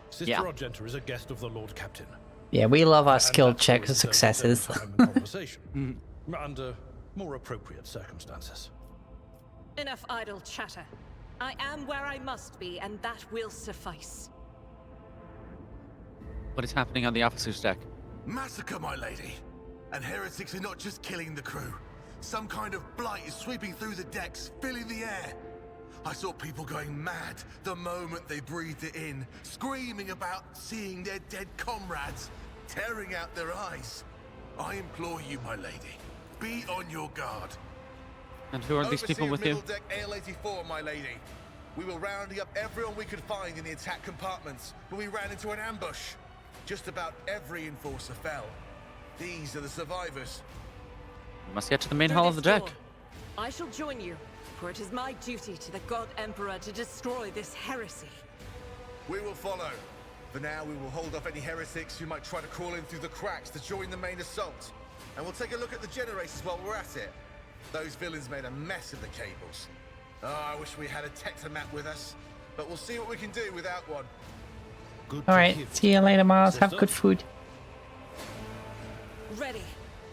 Sister Argenta is a guest of the Lord Captain. Yeah, we love our And skill that's check where it successes. deserves time and conversation. Under more appropriate circumstances. Enough idle chatter. I am where I must be, and that will suffice. What is happening on the officer's deck? Massacre, my lady. And heretics are not just killing the crew. Some kind of blight is sweeping through the decks, filling the air. I saw people going mad the moment they breathed it in, screaming about seeing their dead comrades, tearing out their eyes. I implore you, my lady, be on your guard. And who are these people with you? Middle deck AL-84, my lady. We were rounding up everyone we could find in the attack compartments when we ran into an ambush. Just about every enforcer fell. These are the survivors. We must get to the main Through hall of this the deck. door. I shall join you, for it is my duty to the God Emperor to destroy this heresy. We will follow. For now, we will hold off any heretics who might try to crawl in through the cracks to join the main assault. And we'll take a look at the generators while we're at it. Those villains made a mess of the cables. Oh, I wish we had a Tectomat with us. But we'll see what we can do without one. Good Alright, see you later, Mars. Have good food. Ready.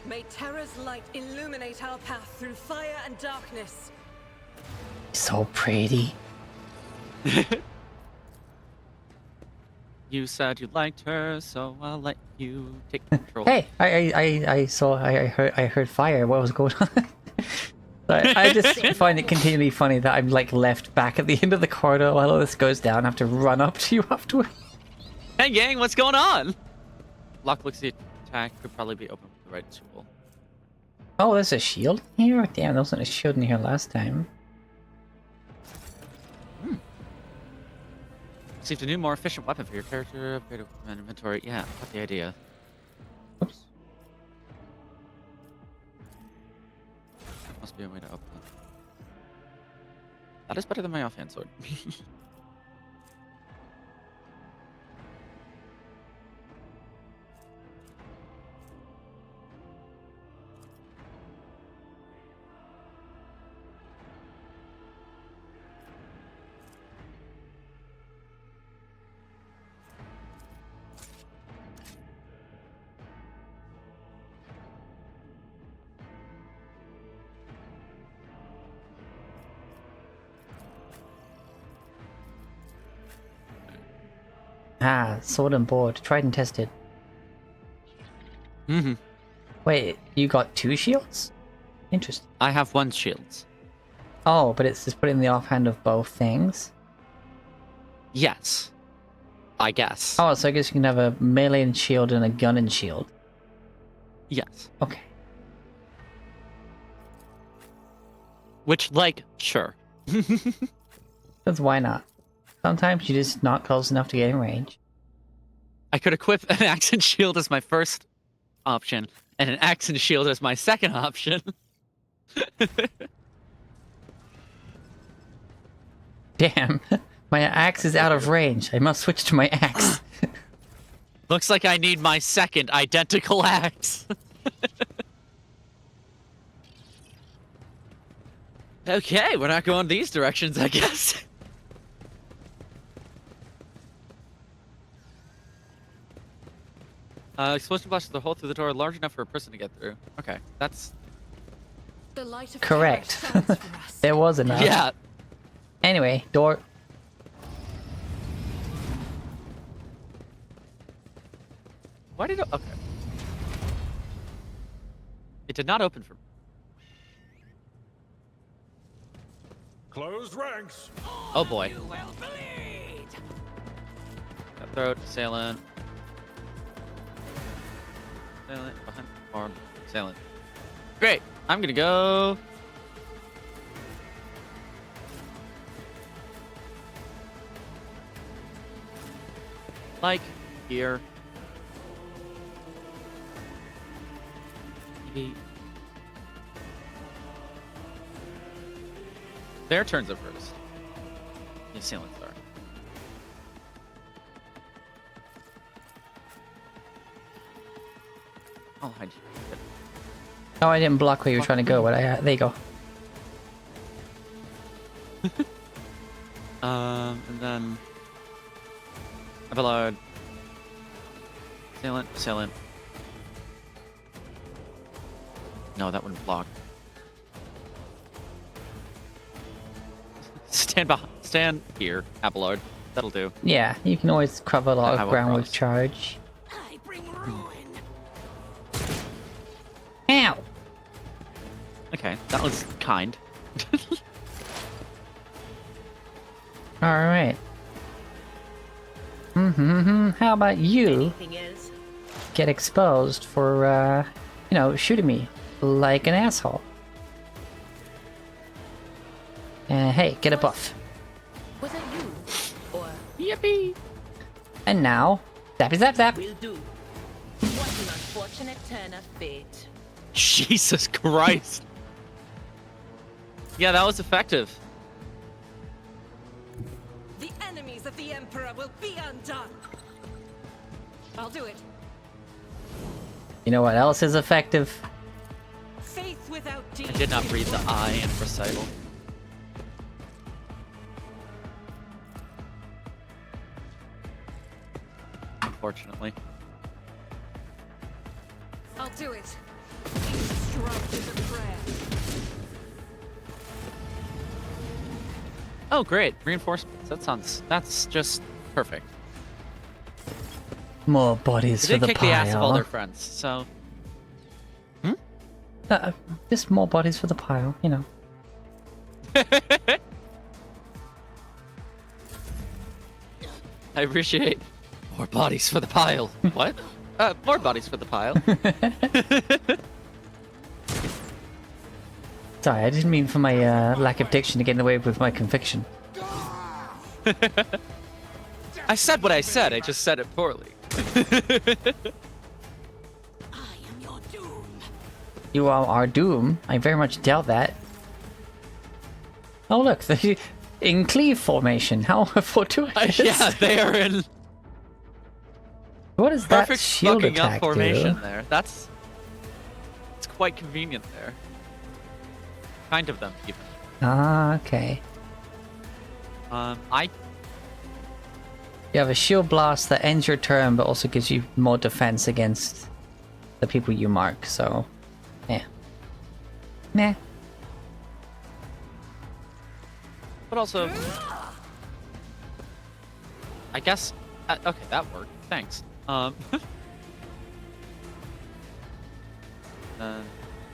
May Terra's light illuminate our path through fire and darkness. So pretty. You said you liked her, so I'll let you take control. Hey, I heard fire. What was going on? I just find it continually funny that I'm like left back at the end of the corridor while all this goes down. I have to run up to you afterward. Hey gang, what's going on? Lock looks the attack could probably be open with the right tool. Oh, there's a shield here? Damn, there wasn't a shield in here last time. Received a new, more efficient weapon for your character. Upgrade inventory. Yeah, got the idea. Oops. Must be a way to open it. That is better than my offhand sword. Ah, sword and board. Tried and tested. Mm-hmm. Wait, you got 2 shields? Interesting. I have 1 shield. Oh, but it's just put in the offhand of both things? Yes. I guess. Oh, so I guess you can have a melee and shield and a gun and shield. Yes. Okay. Which, like, sure. Because why not? Sometimes you're just not close enough to get in range. I could equip an axe and shield as my first option, and an axe and shield as my second option. Damn. My axe is out of range. I must switch to my axe. Looks like I need my second identical axe. Okay, we're not going these directions, I guess. Explosion blast the hole through the door large enough for a person to get through. Okay, that's... The light of Correct. There was enough. Yeah. Anyway, door. Why did it... Okay. It did not open for me. Closed ranks. Oh boy. Cutthroat, assailant. Assailant, behind, arm, assailant. Great! I'm gonna go... like, here. Maybe... Their turns at first. The assailants are. I'll hide you. Oh, I didn't block where you were trying to go, but there you go. And then... Abelard. Assailant, assailant. No, that wouldn't block. Stand here, Abelard. That'll do. Yeah, you can always cover a lot I of will ground cross. with charge. I bring ruin. Ow! Okay, that was kind. Alright. How about you Anything else? get exposed for, you know, shooting me like an asshole? Hey, get a buff. Was it you? Or Yippee! And now, zappy zap zap! will do? What an unfortunate turn of fate. Jesus Christ! Yeah, that was effective. The enemies of the Emperor will be undone. I'll do it. You know what else is effective? Faith without I deed. did not read the I in recital. Unfortunately. I'll do it. Each stroke is a prayer. Oh, great. Reinforcements. That's just perfect. More bodies They for did the kick the ass of all pile. their friends, so... Just more bodies for the pile, you know. I appreciate more bodies for the pile. What? More bodies for the pile. Sorry, I didn't mean for my lack of diction to get in the way with my conviction. I said what I said, I just said it poorly. You all are doom. I very much doubt that. Oh look, the in cleave formation. How fortuitous! Yeah, they are in What is that perfect shield fucking up attack formation do? there. It's quite convenient there. Kind of them, even. Ah, okay. You have a shield blast that ends your turn, but also gives you more defense against the people you mark. So, yeah. Nah. But also, I guess Okay, that worked. Thanks. Then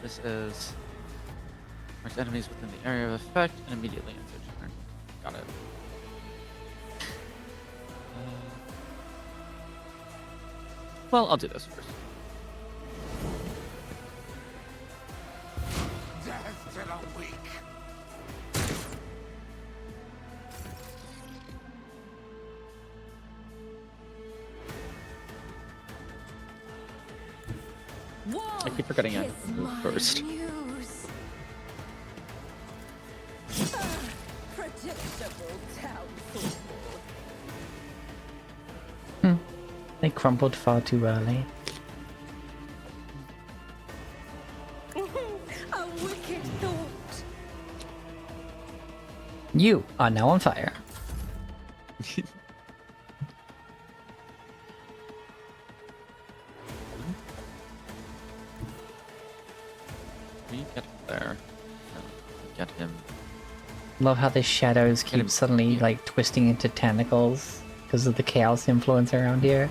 this is marks enemies within the area of effect and immediately ends their turn. Got it. Well, I'll do this first. Death to the weak. I keep forgetting I move first. Predictable townsfolk. They crumbled far too early. A wicked thought. You are now on fire. We get there. Get him. Love how the shadows keep suddenly like twisting into tentacles because of the chaos influence around here.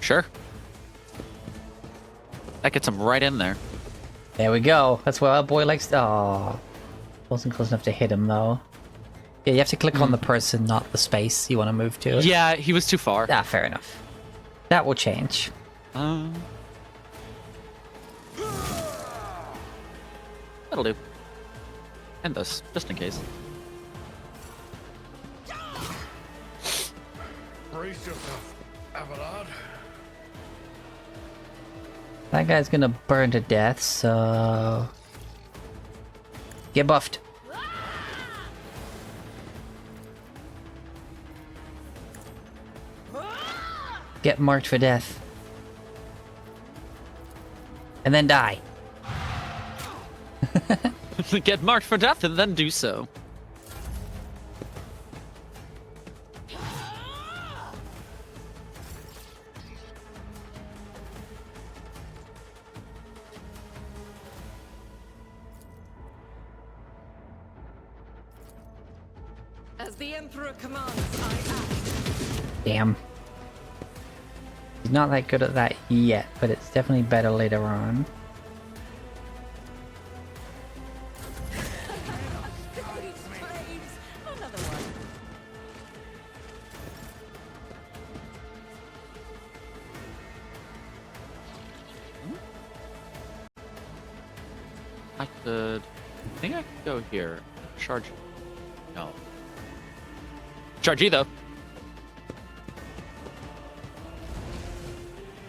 Sure. That gets him right in there. There we go. That's what our boy likes. Oh, wasn't close enough to hit him though. Yeah, you have to click on the person, not the space you want to move to. Yeah, he was too far. Ah, fair enough. That will change. That'll do. And this, just in case. Brace yourself, Abelard. That guy's gonna burn to death, so... Get buffed. Get marked for death. And then die. Get marked for death and then do so. As the Emperor commands, I act. Damn. He's not that good at that yet, but it's definitely better later on. Another one. I think I could go here. Charge. No. Charge E though.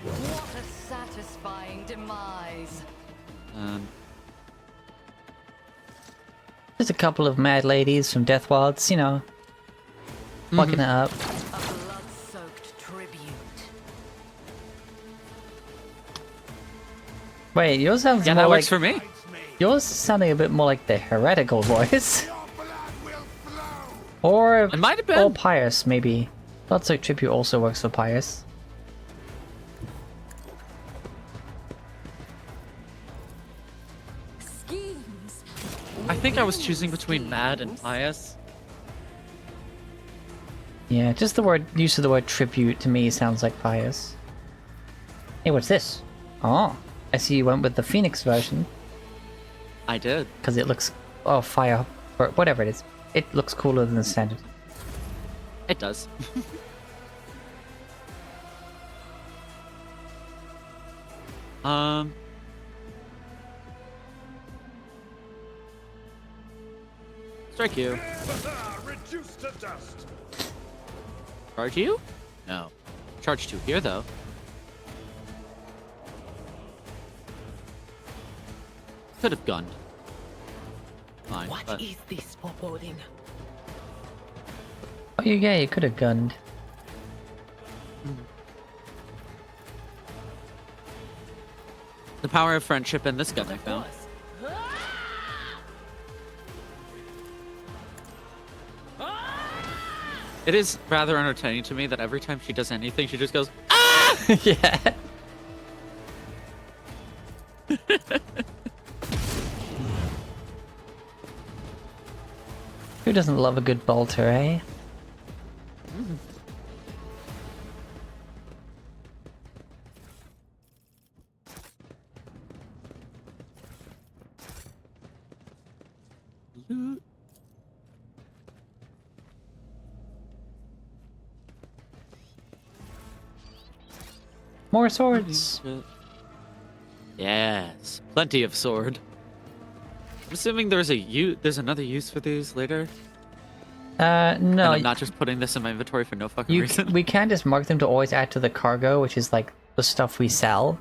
What a satisfying demise. There's a couple of mad ladies from Deathwilds, you know, fucking it up. A blood-soaked tribute. Wait, yours sounds Yeah, more that like... works for me. Yours is sounding a bit more like the heretical voice. Or... It might have been. Or pious, maybe. Bloodsoaked Tribute also works for pious. Schemes. I think I was choosing between mad and pious. Yeah, just the word use of the word tribute to me sounds like pious. Hey, what's this? Oh, I see you went with the Phoenix version. I did. Because it looks... Oh, fire... Or whatever it is. It looks cooler than the standard. It does. Strike you. Reduced to dust. Charge you? No. Charge 2 here though. Could have gunned. Fine. What is this foreboding? Oh, yeah, you could have gunned. The power of friendship in this gun I found. It is rather entertaining to me that every time she does anything, she just goes, ah! Yeah. Who doesn't love a good bolter, eh? More swords. Yes, plenty of sword. I'm assuming there's another use for these later. No. And I'm not just putting this in my inventory for no fucking reason. We can just mark them to always add to the cargo, which is like the stuff we sell.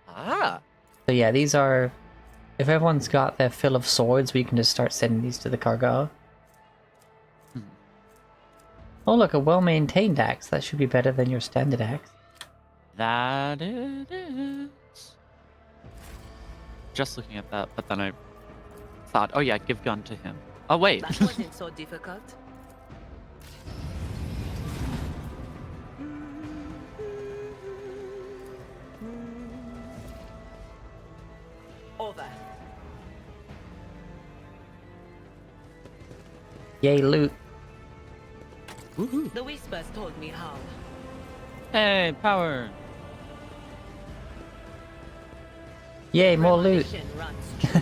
Ah. So yeah, these are... If everyone's got their fill of swords, we can just start sending these to the cargo. Oh look, a well-maintained axe. That should be better than your standard axe. That it is. Just looking at that, but then I thought, oh yeah, give gun to him. Oh wait. That wasn't so difficult. Over. Yay, loot. Woohoo. The whispers told me how. Hey, power. Yay, more loot. Premonition runs true.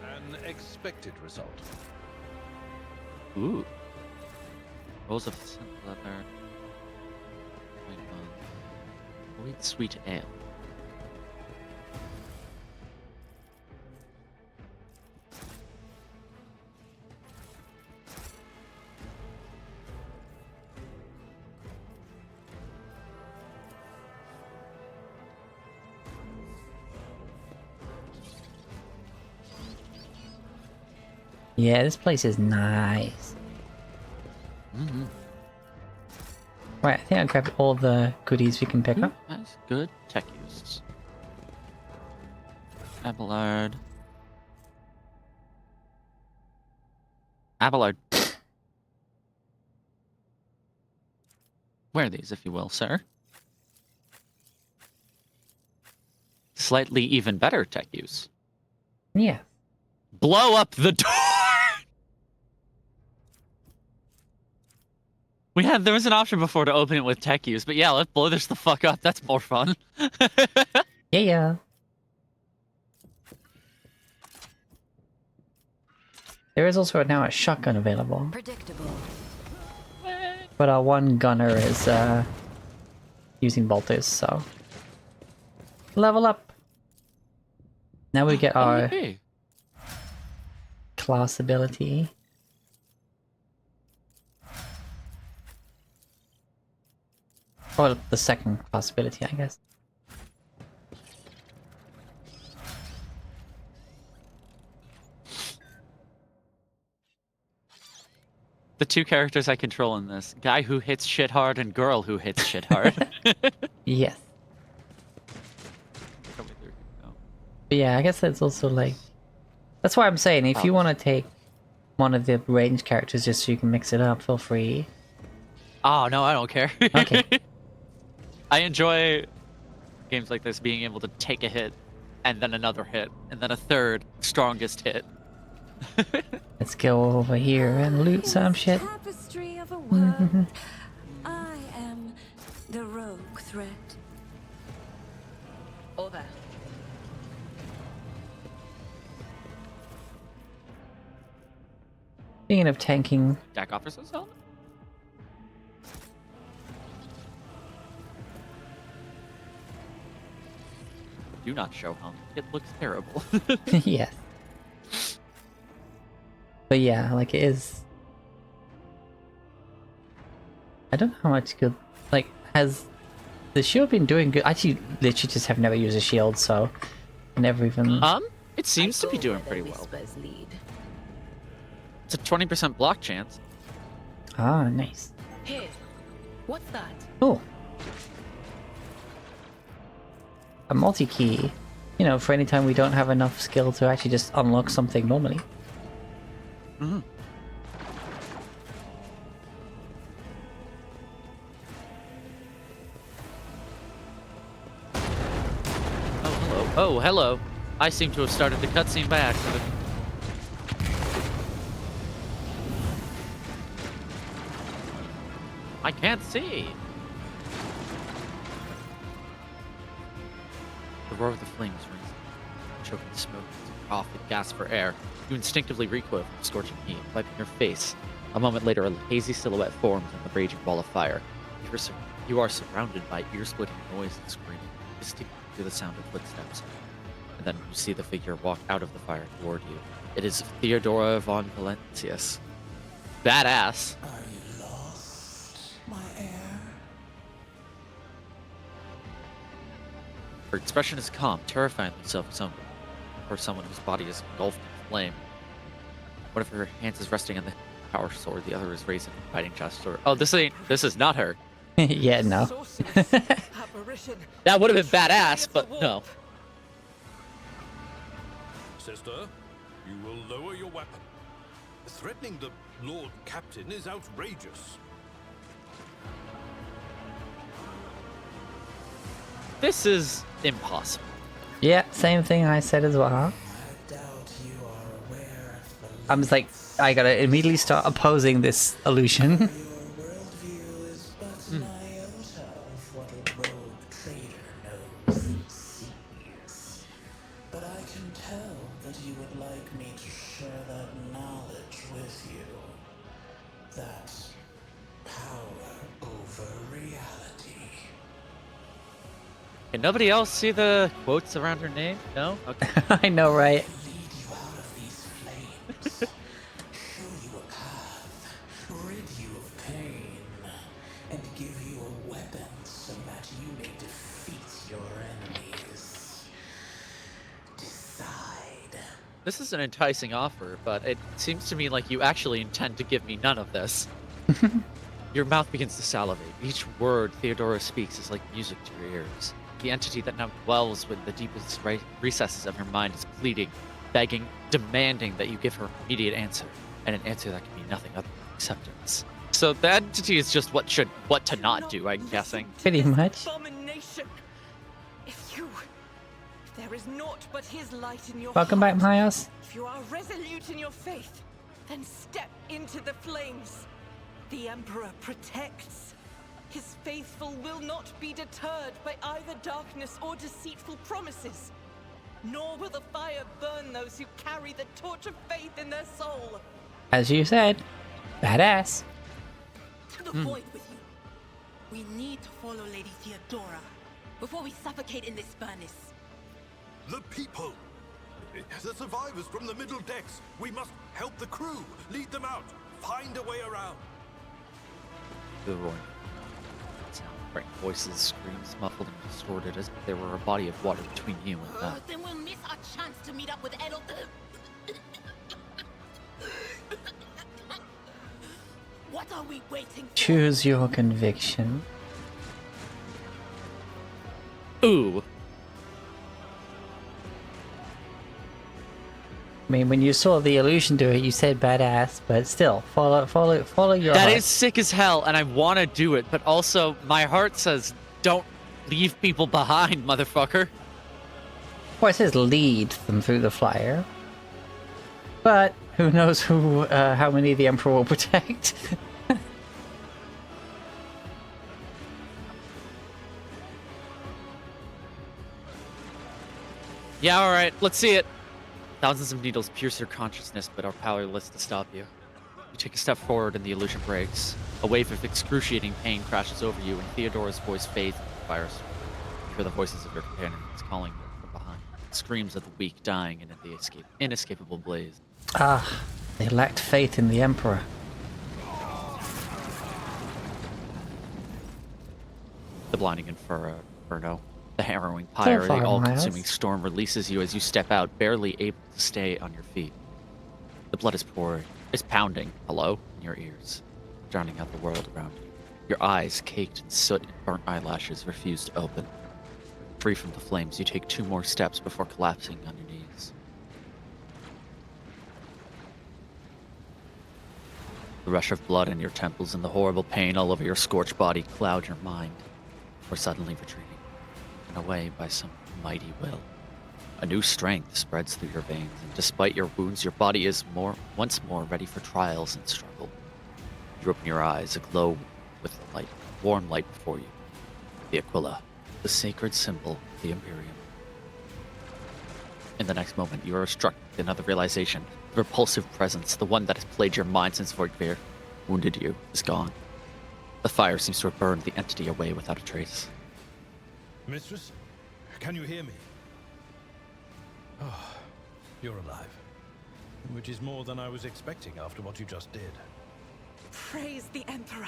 An expected result. Ooh. Rolls of scent leather. White bone. Wheat sweet ale. Yeah, this place is nice. Right, I think I grabbed all the goodies we can pick up. That's good tech use. Abelard. Abelard. Wear these, if you will, sir. Slightly even better tech use. Yeah. Blow up the door! There was an option before to open it with tech use, but yeah, let's blow this the fuck up. That's more fun. Yeah. There is also now a shotgun available. Predictable. But our one gunner is using bolters, so level up. Now we get our Okay. class ability. Or the second class ability, I guess. The two characters I control in this, guy who hits shit hard and girl who hits shit hard. Yes. But yeah, I guess that's also like... That's why I'm saying, if you want to take one of the range characters just so you can mix it up, feel free. Oh, no, I don't care. Okay. I enjoy games like this being able to take a hit, and then another hit, and then a third strongest hit. Let's go over here and loot some shit. Tapestry of a world. I am the rogue threat. Over. Speaking of tanking, Jack offers us helmet? Do not show helmet. It looks terrible. yes. But yeah, like it is. I don't know how much good. Like, has the shield been doing good? I actually literally just have never used a shield, so I never even. It seems to be doing pretty well. It's a 20% block chance. Ah, nice. Hey, what's that? Oh. A multi-key. You know, for any time we don't have enough skill to actually just unlock something normally. Mm-hmm. Oh, Hello. Oh, hello. I seem to have started the cutscene by accident. I can't see. The roar of the flames rings, choking smoke as you cough and gasp for air. You instinctively recoil from scorching heat, wiping your face. A moment later, a hazy silhouette forms on the raging ball of fire. You are surrounded by ear-splitting noise and screaming, distinctly through the sound of footsteps. And then you see the figure walk out of the fire toward you. It is Theodora von Valentius. Badass. Are you lost, my heir? Her expression is calm, terrifyingly self-assumed, for someone whose body is engulfed in flame. One of her hands is resting on the power sword, the other is raising a fighting gesture. Oh, this is not her. Yeah, no. That would have been badass, but no. Sister, you will lower your weapon. Threatening the Lord Captain is outrageous. This is impossible. Yeah, same thing I said as well. I'm just like, I gotta immediately start opposing this illusion. But I can tell that you would like me to share that knowledge with you. That power over reality. Can nobody else see the quotes around her name? No? Okay. I know, right? Show you a path, rid you of pain, and give you a weapon so that you may defeat your enemies. Decide. This is an enticing offer, but it seems to me like you actually intend to give me none of this. Your mouth begins to salivate. Each word Theodora speaks is like music to your ears. The entity that now dwells within the deepest recesses of her mind is pleading, begging, demanding that you give her an immediate answer, and an answer that can be nothing other than acceptance. So the entity is just what to not do, I'm guessing. Pretty much. Abomination. If there is naught but his light in your Welcome back, Myos. If you are resolute in your faith, then step into the flames. The Emperor protects. His faithful will not be deterred by either darkness or deceitful promises. Nor will the fire burn those who carry the torch of faith in their soul. As you said, badass. To the point with you. We need to follow Lady Theodora before we suffocate in this furnace. The people! The survivors from the middle decks! We must help the crew! Lead them out! Find a way around! The roaring sound, frightened voices, screams muffled and distorted as if there were a body of water between you and them. Then we'll miss our chance to meet up with Edel. What are we waiting for? Choose your conviction. Ooh. I mean, when you saw the illusion do it, you said badass, but still, follow your That heart. is sick as hell, and I want to do it, but also my heart says, don't leave people behind, motherfucker. Well, it says lead them through the flyer. But who knows how many the Emperor will protect? Yeah, alright, let's see it. Thousands of needles pierce your consciousness, but are powerless to stop you. You take a step forward and the illusion breaks. A wave of excruciating pain crashes over you, and Theodora's voice fades into the fire. You hear the voices of your companions calling you from behind. Screams of the weak dying in the inescapable blaze. Ah, they lacked faith in the Emperor. The blinding inferno, the harrowing pyre, the all-consuming storm releases you as you step out, barely able to stay on your feet. The blood is pouring, is pounding, hello, in your ears, drowning out the world around you. Your eyes, caked in soot and burnt eyelashes, refuse to open. Free from the flames, you take 2 more steps before collapsing on your knees. The rush of blood in your temples and the horrible pain all over your scorched body cloud your mind, or suddenly retreating, and away by some mighty will. A new strength spreads through your veins, and despite your wounds, your body is once more ready for trials and struggle. You open your eyes, aglow with light, warm light before you. The Aquila, the sacred symbol of the Imperium. In the next moment, you are struck with another realization. The repulsive presence, the one that has plagued your mind since Voidveer wounded you, is gone. The fire seems to have burned the entity away without a trace. Mistress, can you hear me? Oh, you're alive. Which is more than I was expecting after what you just did. Praise the Emperor.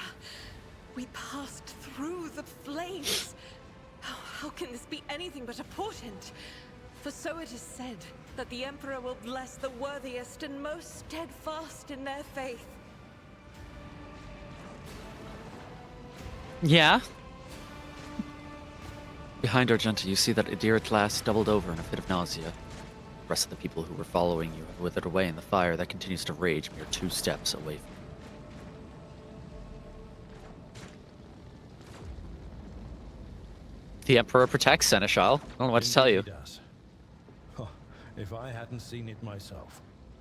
We passed through the flames. How can this be anything but a portent? For so it is said that the Emperor will bless the worthiest and most steadfast in their faith. Yeah? Behind Argenta, you see that Adir at last doubled over in a fit of nausea. The rest of the people who were following you have withered away in the fire that continues to rage mere 2 steps away from you. The Emperor protects Seneschal. I don't know what to tell you. Indeed he does. Oh, if I hadn't seen it myself,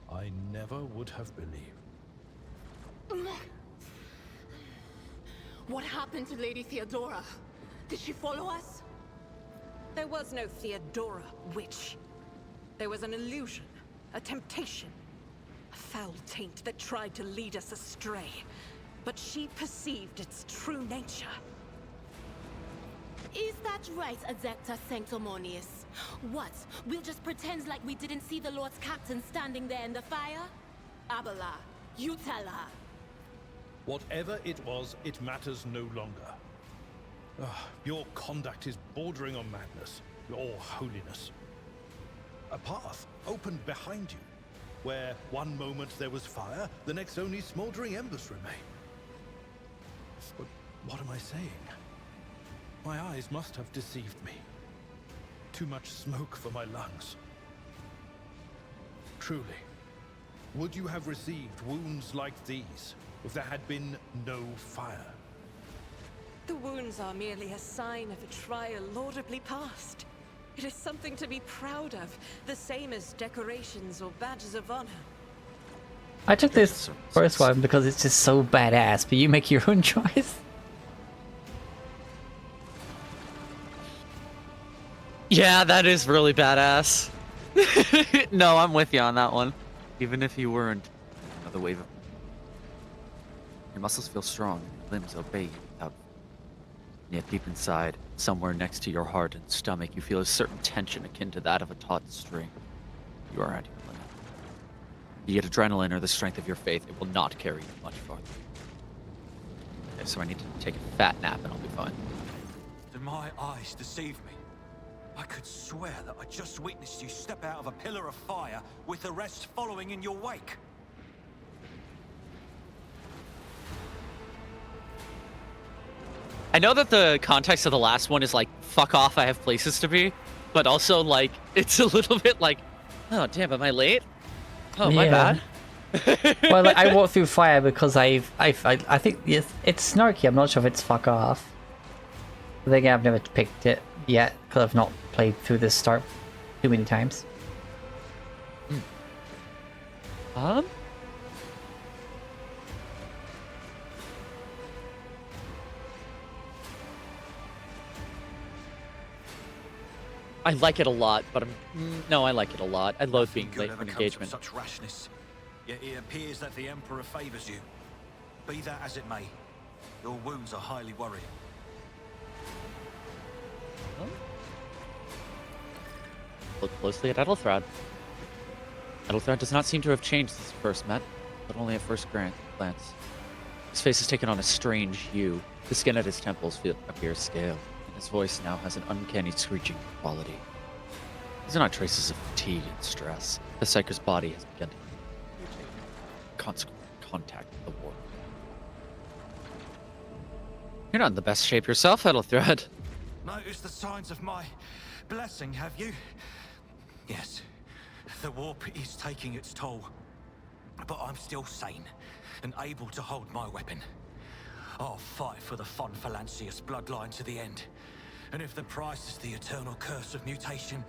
I never would have believed. What happened to Lady Theodora? Did she follow us? There was no Theodora, witch. There was an illusion, a temptation, a foul taint that tried to lead us astray. But she perceived its true nature. Is that right, Adepta Sanctimonious? What? We'll just pretend like we didn't see the Lord's Captain standing there in the fire? Abala, you tell her. Whatever it was, it matters no longer. Your conduct is bordering on madness, or holiness. A path opened behind you, where one moment there was fire, the next only smoldering embers remain. But what am I saying? My eyes must have deceived me. Too much smoke for my lungs. Truly, would you have received wounds like these if there had been no fire? The wounds are merely a sign of a trial laudably passed. It is something to be proud of, the same as decorations or badges of honor. I took this first one because it's just so badass, but you make your own choice. Yeah, that is really badass. No, I'm with you on that one. Even if you weren't another wave of... Your muscles feel strong, and your limbs obey you without... Yet deep inside, somewhere next to your heart and stomach, you feel a certain tension akin to that of a taut string. You are at your limit. You get adrenaline or the strength of your faith, it will not carry you much farther. Okay, so I need to take a fat nap and I'll be fine. Did my eyes deceive me? I could swear that I just witnessed you step out of a pillar of fire with the rest following in your wake. I know that the context of the last one is like, fuck off, I have places to be. But also, like, it's a little bit like, oh, damn, am I late? Oh, my bad. Well, like, I walked through fire because I think it's snarky. I'm not sure if it's fuck off. I think I've never picked it yet because I've not played through this start too many times. I like it a lot, but no, I like it a lot. I loathe being late for an engagement. Such rashness. Yet it appears that the Emperor favors you. Be that as it may, your wounds are highly worrying. Look closely at Edelthrad. Edelthrad does not seem to have changed since we first met, but only at first glance. His face has taken on a strange hue. The skin at his temples appears scale, and his voice now has an uncanny screeching quality. These are not traces of fatigue and stress. The Psyker's body has begun to mutate, consequent contact with the war. You're not in the best shape yourself, Edelthrad. Notice the signs of my blessing, have you? Yes, the warp is taking its toll. But I'm still sane and able to hold my weapon. I'll fight for the Von Valancius bloodline to the end. And if the price is the eternal curse of mutation,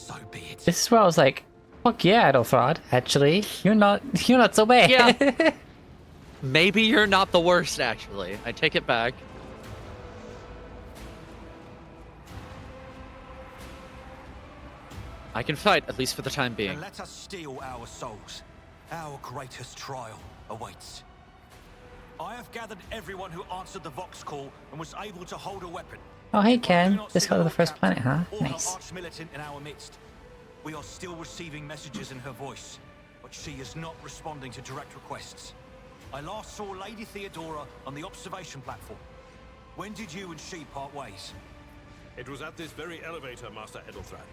So be it. This is where I was like, fuck yeah, Adelthrod, actually. You're not so bad. Yeah. Maybe you're not the worst, actually. I take it back. I can fight, at least for the time being. And let us steel our souls. Our greatest trial awaits. I have gathered everyone who answered the Vox call and was able to hold a weapon. Oh, hey, Ken. Just got to the first planet, huh? Nice. Arch-militant in our midst. We are still receiving messages in her voice, but she is not responding to direct requests. I last saw Lady Theodora on the observation platform. When did you and she part ways? It was at this very elevator, Master Edelthrad.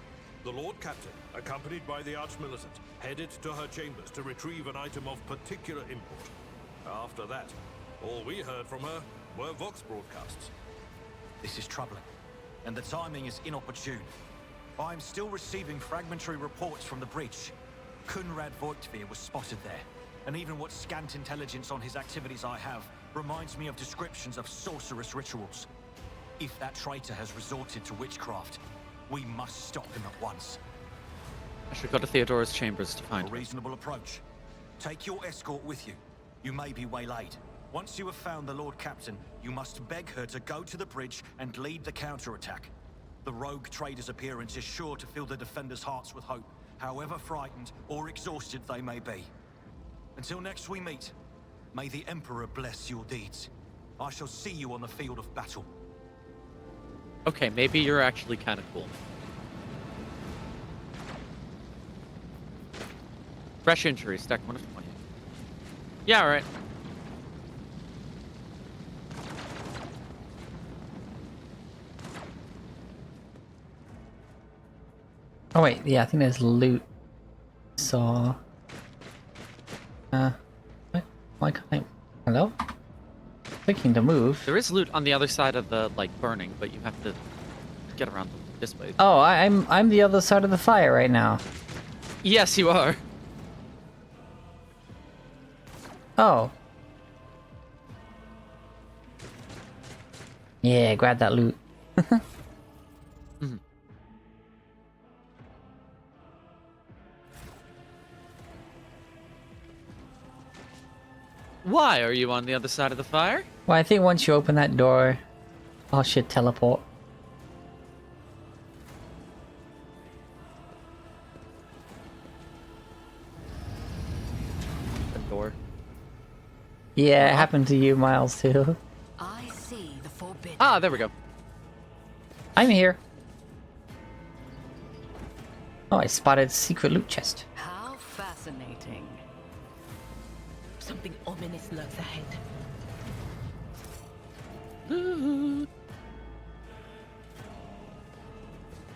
The Lord Captain, accompanied by the Arch-Militant, headed to her chambers to retrieve an item of particular import. After that, all we heard from her were Vox broadcasts. This is troubling, and the timing is inopportune. I am still receiving fragmentary reports from the bridge. Kunrad Voigtveer was spotted there, and even what scant intelligence on his activities I have reminds me of descriptions of sorcerous rituals. If that traitor has resorted to witchcraft, we must stop him at once. I should go to Theodora's chambers to find A her. reasonable approach. Take your escort with you. You may be waylaid. Once you have found the Lord Captain, you must beg her to go to the bridge and lead the counterattack. The rogue trader's appearance is sure to fill the defenders' hearts with hope, however frightened or exhausted they may be. Until next we meet, may the Emperor bless your deeds. I shall see you on the field of battle. Okay, maybe you're actually kind of cool. Fresh injury, stack 1 of 20. Yeah, alright. Oh wait, yeah, I think there's loot. So, what? Why can't I? Hello? Clicking to move. There is loot on the other side of the, like, burning, but you have to get around this way. Oh, I'm the other side of the fire right now. Yes, you are. Oh. Yeah, grab that loot. Mhm. Why are you on the other side of the fire? Well, I think once you open that door, I should teleport. The door. Yeah, it happened to you, Miles, too. I see the forbidden. Ah, there we go. I'm here. Oh, I spotted secret loot chest. How fascinating. Something ominous lurks ahead.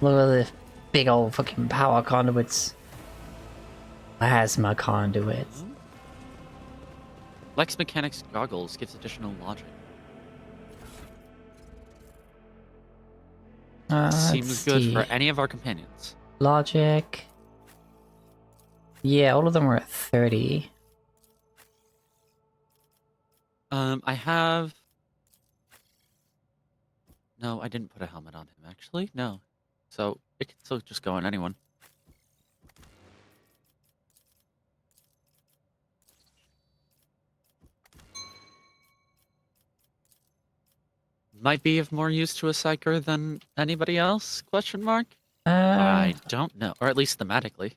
Look at the big old fucking power conduits. Plasma conduits. Lex Mechanics Goggles gives additional logic. Seems Let's good see. for any of our companions. Logic. Yeah, all of them are at 30. I have... No, I didn't put a helmet on him, actually. No. So, it can still just go on anyone. Might be of more use to a psyker than anybody else? Question mark? I don't know. Or at least thematically.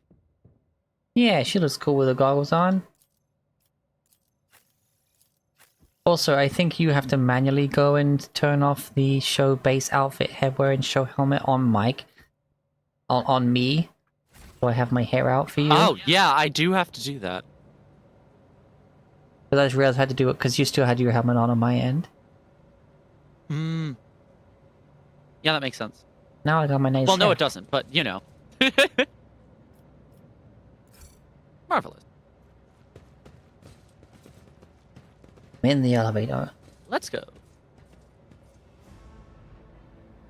Yeah, she looks cool with the goggles on. Also, I think you have to manually go and turn off the show base outfit, headwear, and show helmet on Mike. On me. So I have my hair out for you. Oh, yeah, I do have to do that. But I just realized I had to do it because you still had your helmet on my end. Hmm. Yeah, that makes sense. Now I got my nice Well, no, hair. it doesn't, but, you know. Marvelous. I'm in the elevator. Let's go.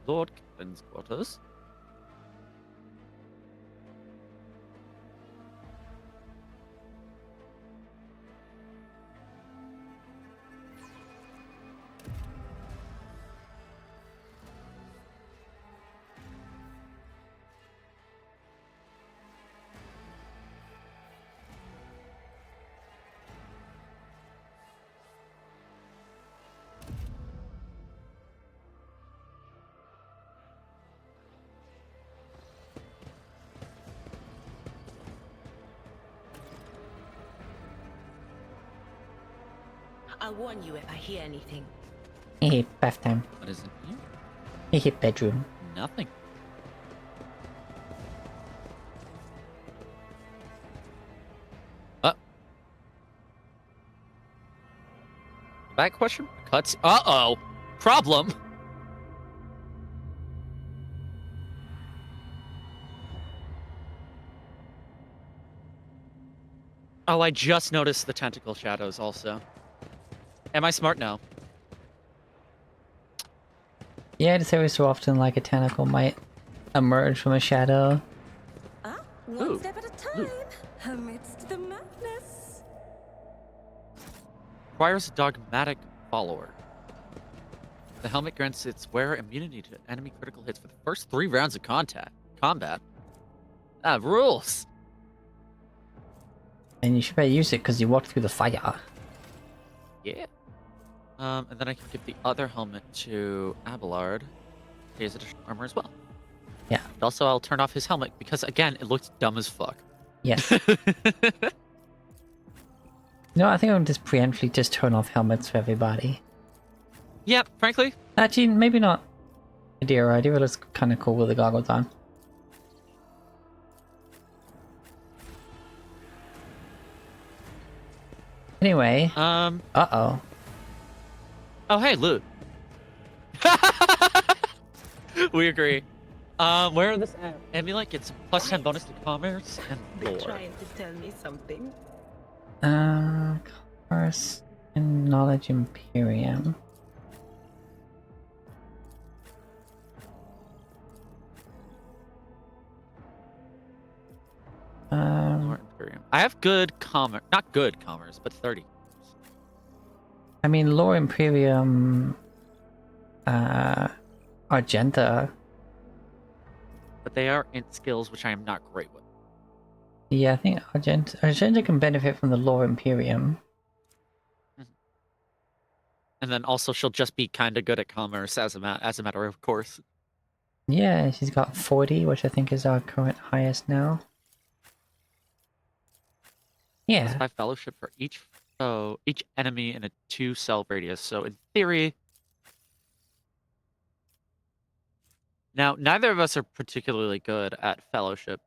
Lord Captain's quarters. I'll warn you if I hear anything. Hey, bath time. What is it here? Hey, bedroom. Nothing. That question? Cuts. Uh-oh. Problem. Oh, I just noticed the tentacle shadows also. Am I smart now? Yeah, it's every so often like a tentacle might emerge from a shadow. One step at a time, amidst the madness. Requires a dogmatic follower. The helmet grants its wearer immunity to enemy critical hits for the first 3 rounds of combat. Ah, rules. And you should better use it because you walked through the fire. Yeah. And then I can give the other helmet to Abelard. He has additional armor as well. Yeah. And also, I'll turn off his helmet because, again, it looks dumb as fuck. Yes. No, I think I'll just preemptively just turn off helmets for everybody. Yeah, frankly. Actually, maybe not. Idea looks kind of cool with the goggles on. Anyway. Uh-oh. Oh, hey, loot. We agree. Where this amulet gets plus 10 bonus to commerce and lore. Trying to tell me something. Commerce and Knowledge Imperium. Lore Imperium. I have good commerce, not good commerce, but 30. I mean, Lore Imperium, Argenta. But they are int skills, which I am not great with. Yeah, I think Argenta can benefit from the Lore Imperium. And then also she'll just be kind of good at commerce as a matter of course. Yeah, she's got 40, which I think is our current highest now. Yeah. 5 fellowship for each enemy in a 2-cell radius. So in theory, now neither of us are particularly good at fellowship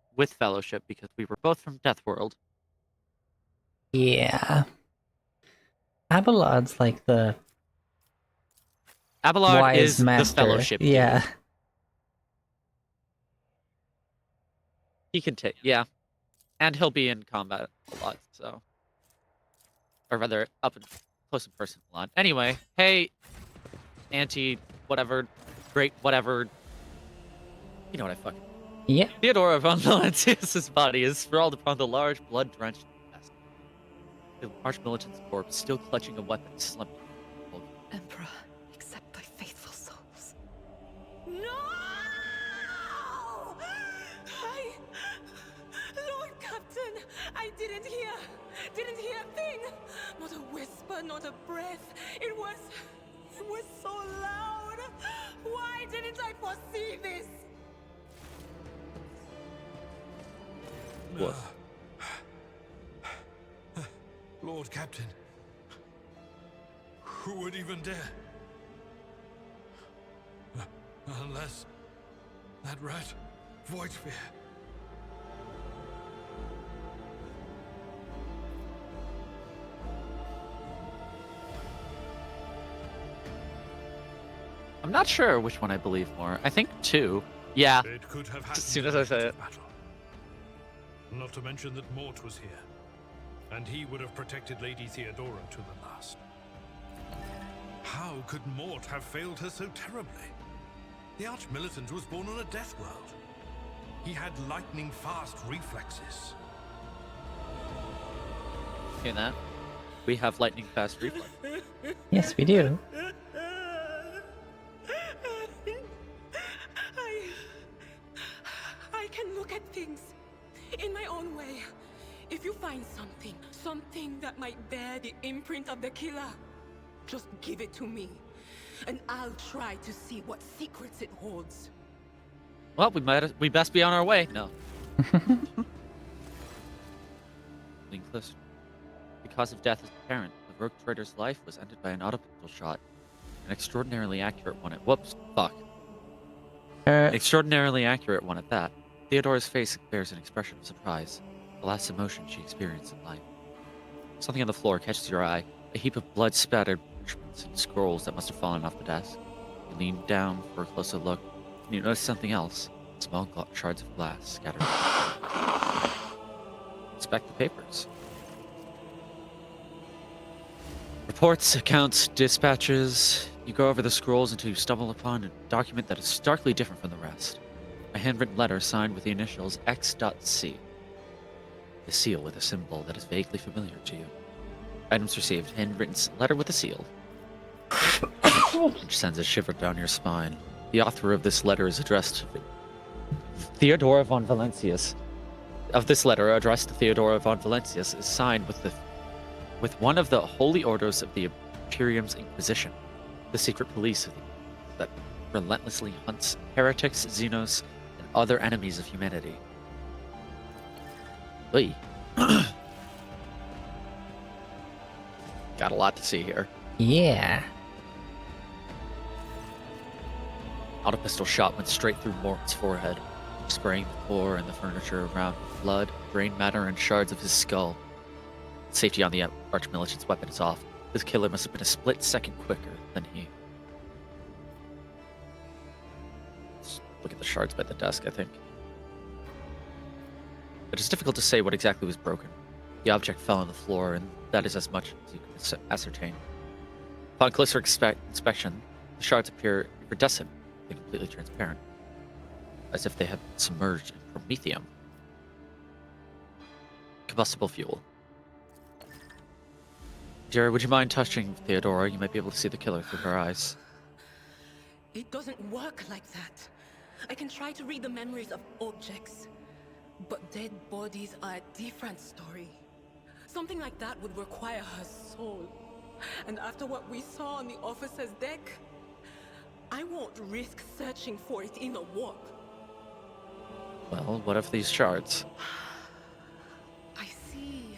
because we were both from Death World. Yeah. Abelard's like the Abelard wise is master. the fellowship. Yeah. Dude. He can take, yeah. And he'll be in combat a lot, so. Or rather, up and close in person a lot. Anyway, hey, whatever, great whatever. You know what I fucking. Yeah. Theodora von Valentius's body is sprawled upon the large, blood-drenched desk. The arch-militant's corpse, still clutching a weapon, slumped. Emperor, accept thy faithful souls. No! Lord Captain, I didn't hear a thing. Not a whisper, not a breath. It was so loud. Why didn't I foresee this? What? Lord Captain, who would even dare? Unless that rat, Voidsphere. I'm not sure which one I believe more. I think 2. Yeah. It could have As soon as I say it. battle. Not to mention that Mort was here, and he would have protected Lady Theodora to the last. How could Mort have failed her so terribly? The Arch-Militant was born on a death world. He had lightning-fast reflexes. Hear that? We have lightning-fast reflex. Yes, we do. I can look at things in my own way. If you find something that might bear the imprint of the killer, just give it to me, and I'll try to see what secrets it holds. Well, we best be on our way. No. The cause of death is apparent. The rogue trader's life was ended by an auto pistol shot. An extraordinarily accurate one at— whoops, fuck. An extraordinarily accurate one at that. Theodora's face bears an expression of surprise, the last emotion she experienced in life. Something on the floor catches your eye, a heap of blood-spattered parchments and scrolls that must have fallen off the desk. You lean down for a closer look, and you notice something else, small shards of glass scattered. Inspect the papers. Reports, accounts, dispatches. You go over the scrolls until you stumble upon a document that is starkly different from the rest. A handwritten letter signed with the initials X.C. The seal with a symbol that is vaguely familiar to you. Items received. Handwritten letter with a seal. Which sends a shiver down your spine. The author of this letter is addressed to Theodora von Valentius. Of this letter, addressed to Theodora von Valentius, is signed with one of the holy orders of the Imperium's Inquisition, the secret police that relentlessly hunts heretics, xenos, and other enemies of humanity. Lee. Got a lot to see here. Yeah. Auto pistol shot went straight through Morton's forehead, spraying the floor and the furniture around with blood, brain matter, and shards of his skull. Safety on the arch-militant's weapon is off. This killer must have been a split second quicker than he. Let's look at the shards by the desk, I think. It is difficult to say what exactly was broken. The object fell on the floor, and that is as much as you can ascertain. Upon closer inspection, the shards appear iridescent and completely transparent, as if they had been submerged in promethium. Combustible fuel. Jerry, would you mind touching Theodora? You might be able to see the killer through her eyes. It doesn't work like that. I can try to read the memories of objects, but dead bodies are a different story. Something like that would require her soul. And after what we saw on the officer's deck, I won't risk searching for it in a warp. Well, what of these shards? I see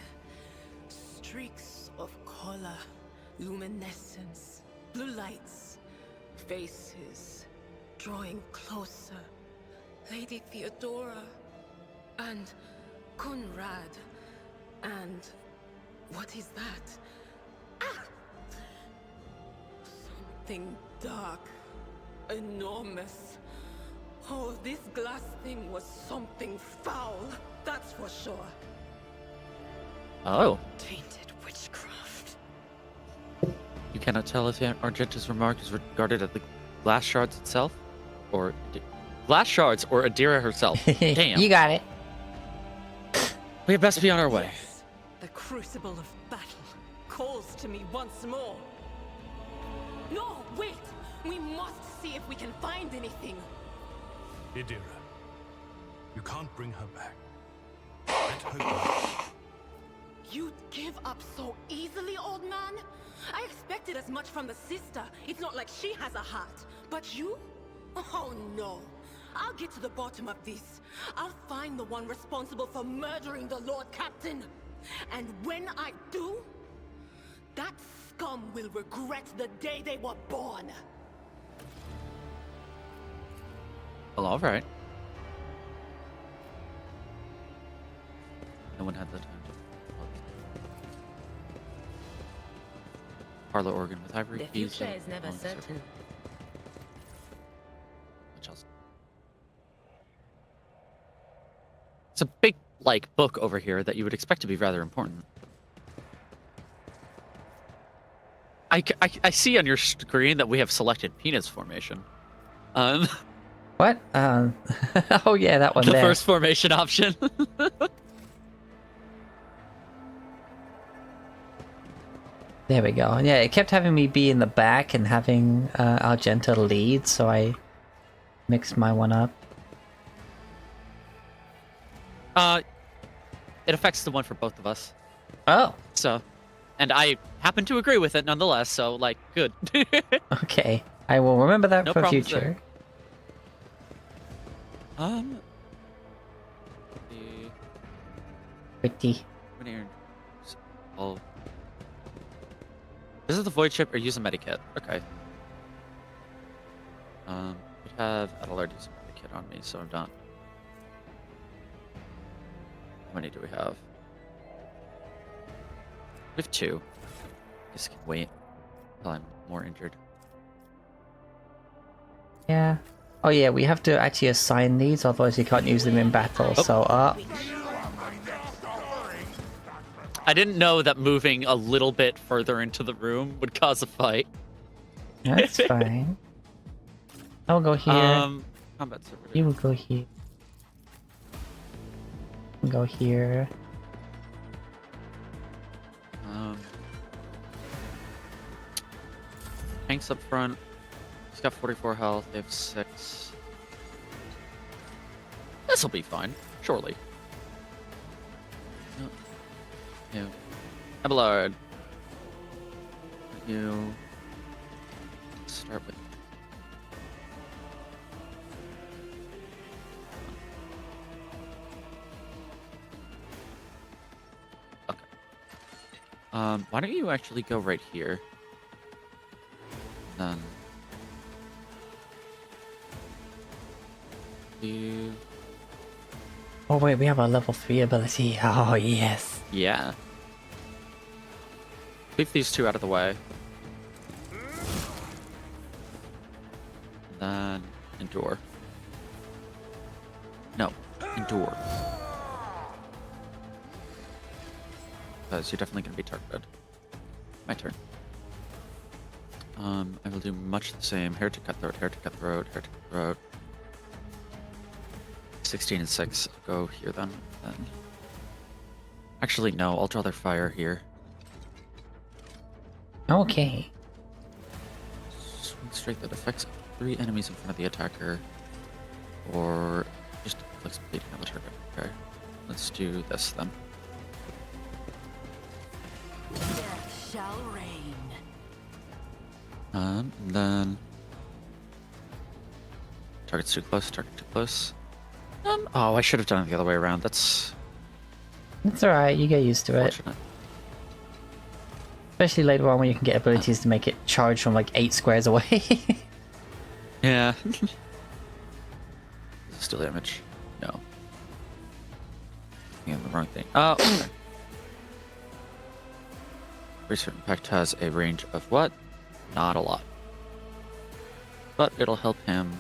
streaks of color, luminescence, blue lights, faces, drawing closer. Lady Theodora, and Conrad, and what is that? Ah! Something dark, enormous. Oh, this glass thing was something foul, that's for sure. Oh. Tainted witchcraft. You cannot tell if Argenta's remark is regarded as the glass shards itself? Or glass shards or Adira herself? Damn. You got it. We had best be on our way. Yes, the crucible of battle calls to me once more. No, wait! We must see if we can find anything. Adira, you can't bring her back. Let her go. You'd give up so easily, old man? I expected as much from the sister. It's not like she has a heart. But you? Oh no. I'll get to the bottom of this. I'll find the one responsible for murdering the Lord Captain. And when I do, that scum will regret the day they were born. Well, alright. No one had the time to... Parlor organ with ivory The keys. future is never certain. Much else? It's a big, book over here that you would expect to be rather important. I see on your screen that we have selected penis formation. What? Oh yeah, that one the there. first formation option. There we go. Yeah, it kept having me be in the back and having Argenta lead, so I mixed my one up. It affects the one for both of us. Oh. So, and I happen to agree with it nonetheless, so, good. Okay. I will remember that No for problems future. there. Pretty. Oh. Visit the void ship or use a medikit. Okay. Would have Adelard use a medikit on me, so I'm done. How many do we have? We have 2. Guess I can wait until I'm more injured. Yeah. Oh yeah, we have to actually assign these, otherwise you can't use them in battle. Oh. So I didn't know that moving a little bit further into the room would cause a fight. that's fine. I'll go here. Combat server. You will go here. Go here. Tanks up front. He's got 44 health. They have 6. This'll be fine, surely. You. Abelard. You. Start with. Okay. Why don't you actually go right here? Then. You. Oh wait, we have a level 3 ability. Oh yes. Yeah. Leave these 2 out of the way. Then endure. No, endure. Because you're definitely going to be targeted. My turn. I will do much the same. Hair to cutthroat, hair to cutthroat, hair to cutthroat. 16 and 6. I'll go here then. Actually, no. I'll draw their fire here. Okay. Swing straight that affects 3 enemies in front of the attacker. Or just inflicts bleeding on the target. Okay. Let's do this then. Death shall reign. And then target's too close, target too close. Oh, I should have done it the other way around. That's alright, you get used to it. fortunate. Especially later on when you can get abilities to make it charge from like 8 squares away. Yeah. Still damage. No. Yeah, the wrong thing. Oh, okay. Research Impact has a range of what? Not a lot. But it'll help him.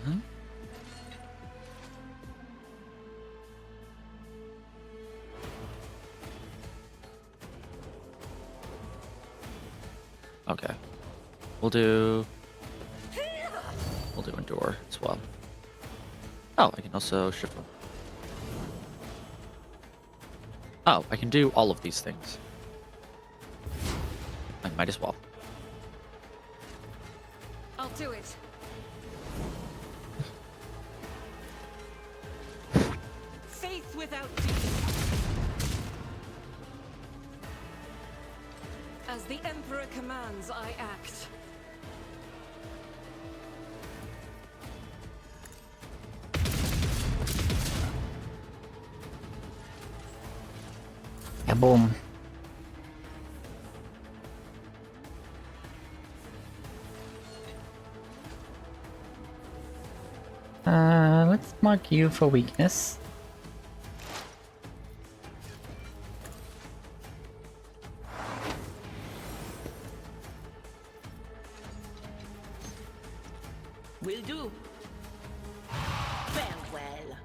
Huh? Okay. We'll do endure as well. Oh, I can also shift one. Oh, I can do all of these things. I might as well. I'll do it. Faith without deeds. As the Emperor commands, I act. Yeah, boom. Let's mark you for weakness. Will do. Farewell.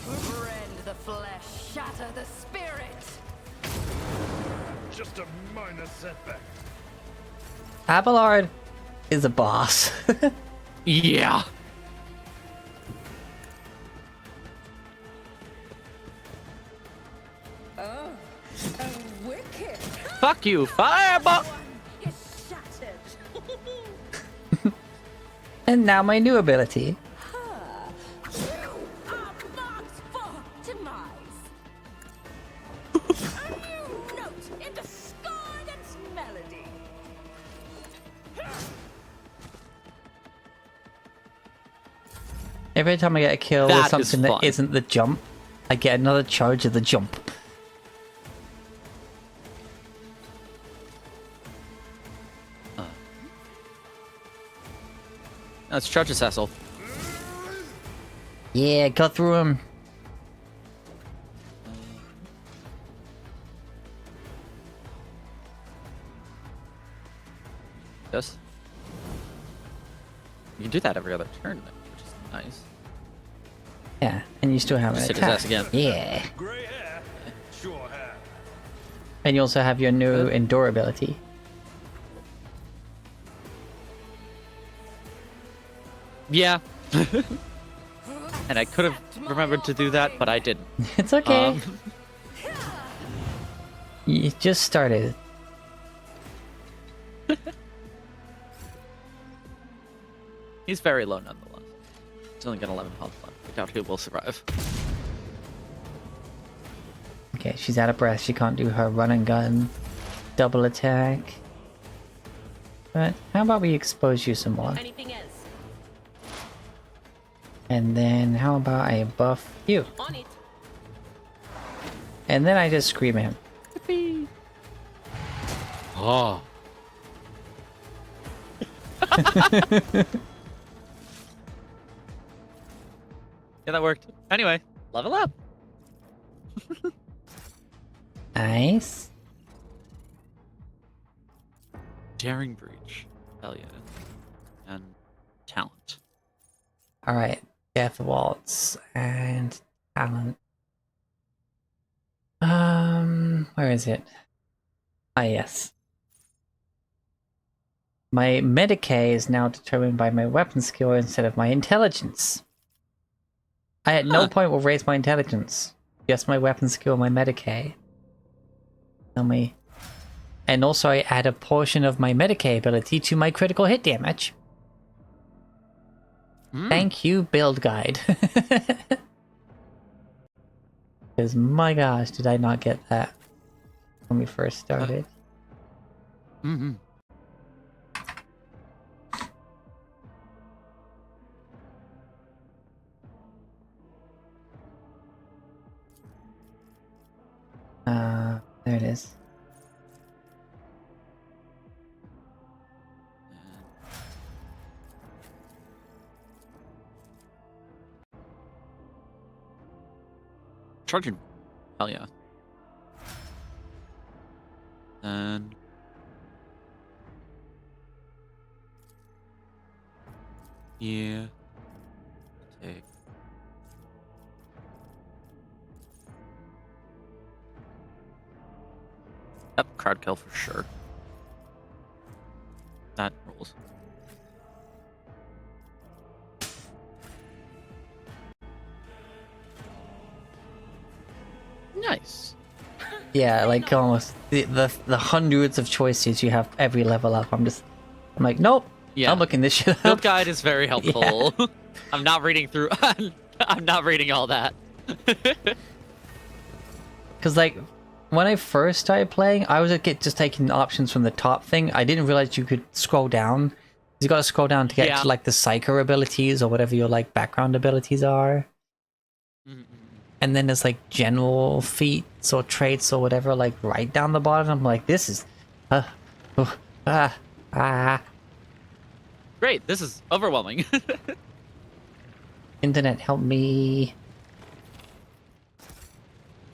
Rend the flesh, shatter the spirit. Just a minor setback. Abelard is a boss. Yeah. Oh, wicked. Fuck you, fireball! Is shattered. And now my new ability. You are marked for demise. A new note in discordant melody. Every time I get a kill That with is something that fun. isn't the jump, I get another charge of the jump. Let's charge this asshole. Yeah, got through him. Yes. You can do that every other turn, though, which is nice. Yeah, and you still have an Just hit his attack. ass again. Yeah. Grey hair, sure hair. And you also have your new Endure ability. Yeah. And I could have remembered to do that, but I didn't. It's okay. You just started. He's very low nonetheless. He's only got 11 health left. I doubt he will survive. Okay, she's out of breath. She can't do her run and gun double attack. But how about we expose you some more? Anything else? And then how about I buff you? On it. And then I just scream at him. Oh. Yeah, that worked. Anyway, level up. Nice. Daring breach. Hell yeah. And talent. Alright. Death Waltz and talent. Where is it? Ah, yes. My Medicae is now determined by my weapon skill instead of my intelligence. I at no point will raise my intelligence. Just my weapon skill, my Medicae. Tell me. And also I add a portion of my Medicae ability to my critical hit damage. Thank you, build guide. Because my gosh, did I not get that when we first started. Mm-hmm. There it is. Charging. Hell yeah. And yeah. Take. Yep, crowd kill for sure. That rules. Nice. Yeah, like almost the hundreds of choices you have every level up. I'm like, nope. Yeah. I'm looking this shit up. Build guide is very helpful. Yeah. I'm not reading through. I'm not reading all that. Because like when I first started playing, I was just taking options from the top thing. I didn't realize you could scroll down. You got to scroll down to get to like the psycho abilities or whatever your like background abilities are. Mm-hmm. And then there's like general feats or traits or whatever like right down the bottom. I'm like, this is Great, this is overwhelming. Internet, help me.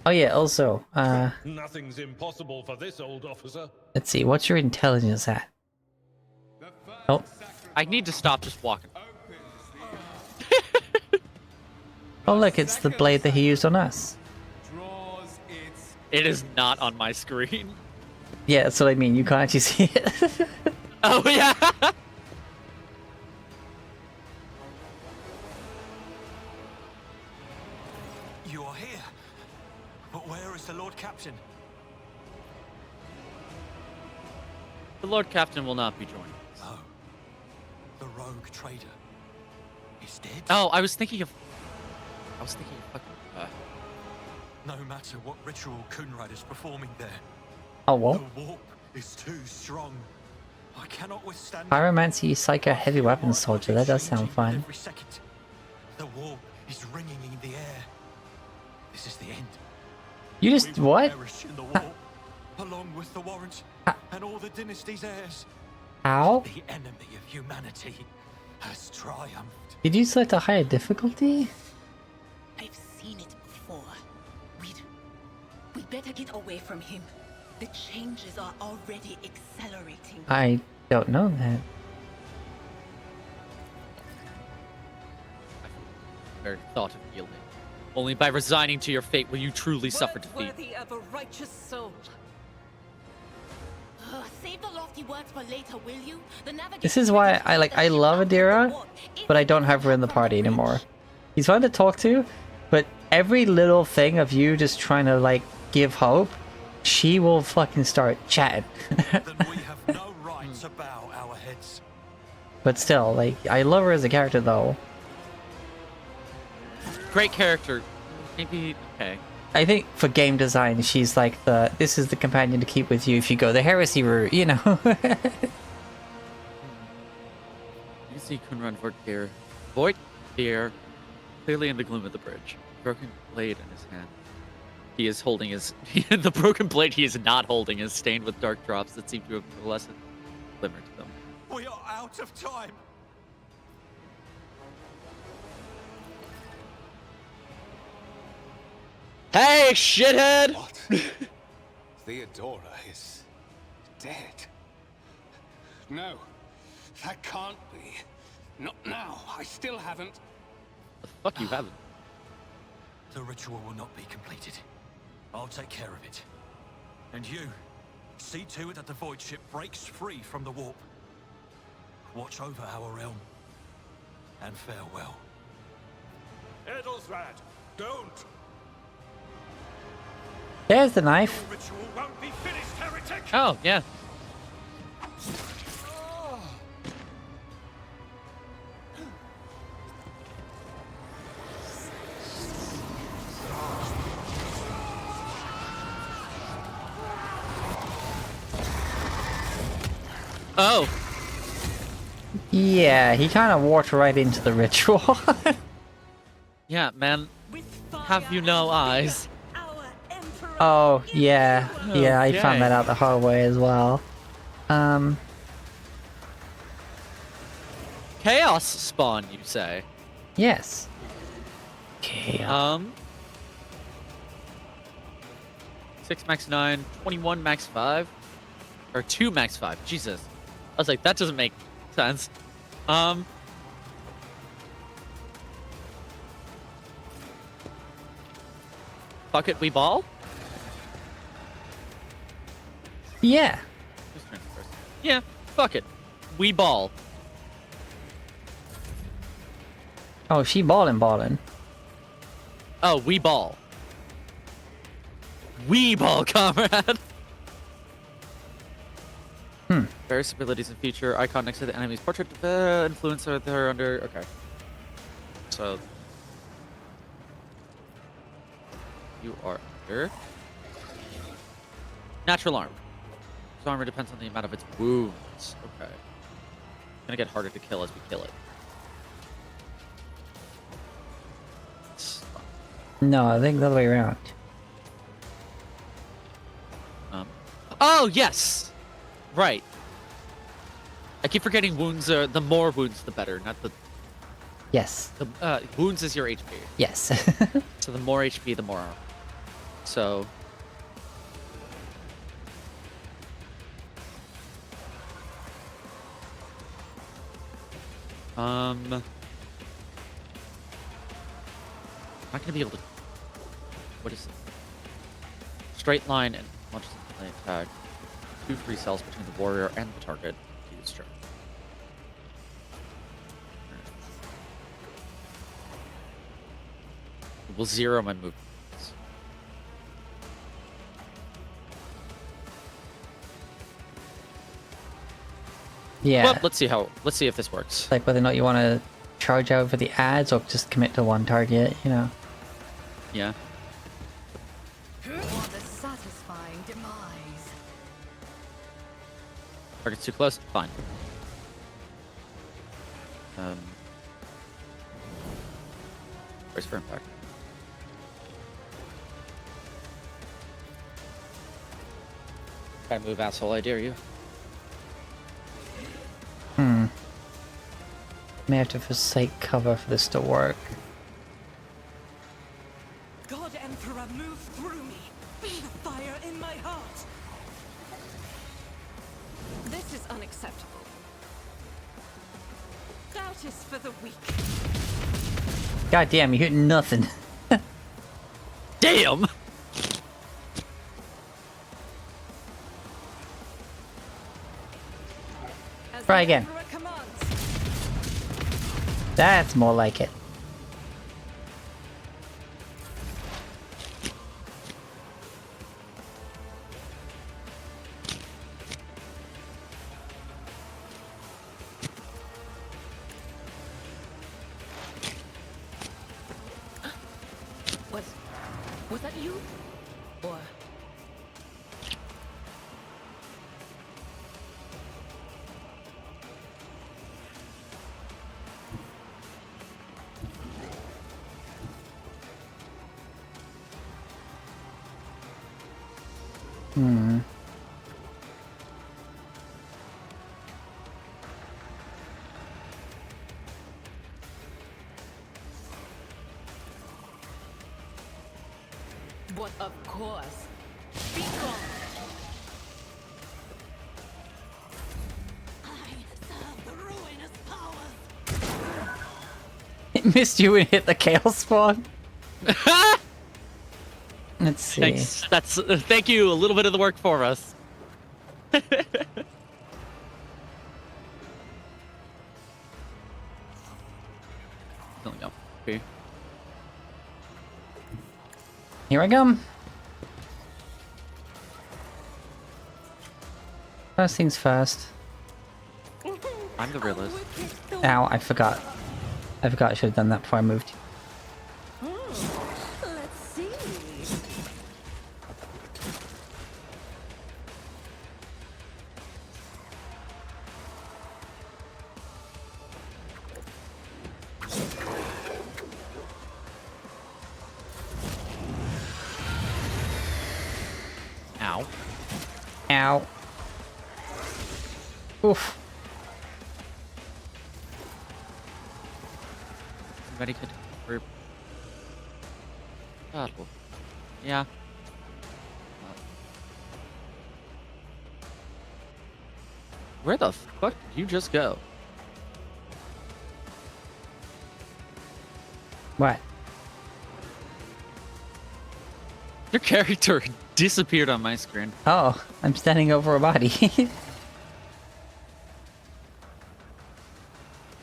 Oh yeah, also, Nothing's impossible for this old officer. Let's see, what's your intelligence at? Oh. I need to stop just walking. Oh look, it's the blade that he used on us. It is not on my screen. Yeah, that's what I mean, you can't actually see it. Oh yeah! You are here. But where is the Lord Captain? The Lord Captain will not be joining us. Oh. The rogue trader is dead? Oh, I was thinking of fucking... No matter what ritual Kunrad is performing there. Oh, what? The warp is too strong. I cannot withstand... Pyromancy, Psycho, Heavy Weapons Soldier, that does sound fun. Every second. The warp is ringing in the air. This is the end. You just We will what? perish in the warp, along with the Warrant and all the dynasty's heirs. How? The enemy of humanity has triumphed. Did you select a higher difficulty? I've seen it before. We'd better get away from him. The changes are already accelerating. I don't know that. Very thought of yielding. Only by resigning to your fate will you truly suffer defeat. Worthy of a righteous soul. Save the lofty words for later, will you? The This is why I love Adira, but I don't have her in the party anymore. He's fun to talk to, but every little thing of you just trying to like give hope, she will fucking start chatting. Then we have no right to bow our heads. But still, like, I love her as a character though. Great character. Maybe okay. I think for game design, she's like this is the companion to keep with you if you go the heresy route, you know? You see Kunran Voidgear. Voidgear, clearly in the gloom of the bridge. Broken blade in his hand. He is holding his... the broken blade he is not holding is stained with dark drops that seem to have a lessened glimmer to them. We are out of time. Hey, shithead! What? Theodora is dead. No, that can't be. Not now. I still haven't. The fuck you haven't? The ritual will not be completed. I'll take care of it. And you, see to it that the void ship breaks free from the warp. Watch over our realm. And farewell. Edelthrad, don't! There's the knife. The ritual won't be finished, heretic! Oh, yeah. Oh. Yeah, he kind of walked right into the ritual. Yeah, man. Have you no eyes? Oh, yeah. Yeah, I found Okay. that out the hard way as well. Chaos spawn, you say? Yes. Chaos. 6 max 9, 21 max 5. Or 2 max 5. Jesus. I was like, that doesn't make sense. Fuck it, we ball? Yeah. Who's turn first? Yeah, fuck it. We ball. Oh, she ballin'. Oh, we ball. We ball, comrade. Various abilities in feature. Icon next to the enemy's portrait. Influencer they're under. Okay. So. You are under. Natural armor. This armor depends on the amount of its wounds. Okay. It's gonna get harder to kill as we kill it. No, I think the other way around. Oh, yes! Right. I keep forgetting wounds are... The more wounds, the better, not the... Yes. The wounds is your HP. Yes. So the more HP, the more armor. So... I'm not gonna be able to... What is it? Straight line and launch the attack. 2 free cells between the warrior and the target. Use charge. It will zero my movements. Yeah. Well, let's see if this works. Like whether or not you want to charge out for the ads or just commit to one target, you know. Yeah. What a satisfying demise. Target's too close? Fine. Brace for impact. Try to move, asshole, I dare you. May have to forsake cover for this to work. God Emperor, move through me. Be the fire in my heart. This is unacceptable. Doubt is for the weak. God damn, you hit nothing. Damn! As Try the again. Emperor commands. That's more like it. Was that you? Or but of course. Be gone. I serve the ruinous powers. It missed you and hit the chaos spawn. Let's see. Thanks. That's thank you. A little bit of the work for us. Oh no. Okay. Here I come. First things first. I'm the realist. Ow, I forgot. I forgot I should have done that before I moved. Let's see. Ow. Ow. Oof. Somebody could group. Battle. Yeah. Where the fuck did you just go? What? Your character disappeared on my screen. Oh, I'm standing over a body.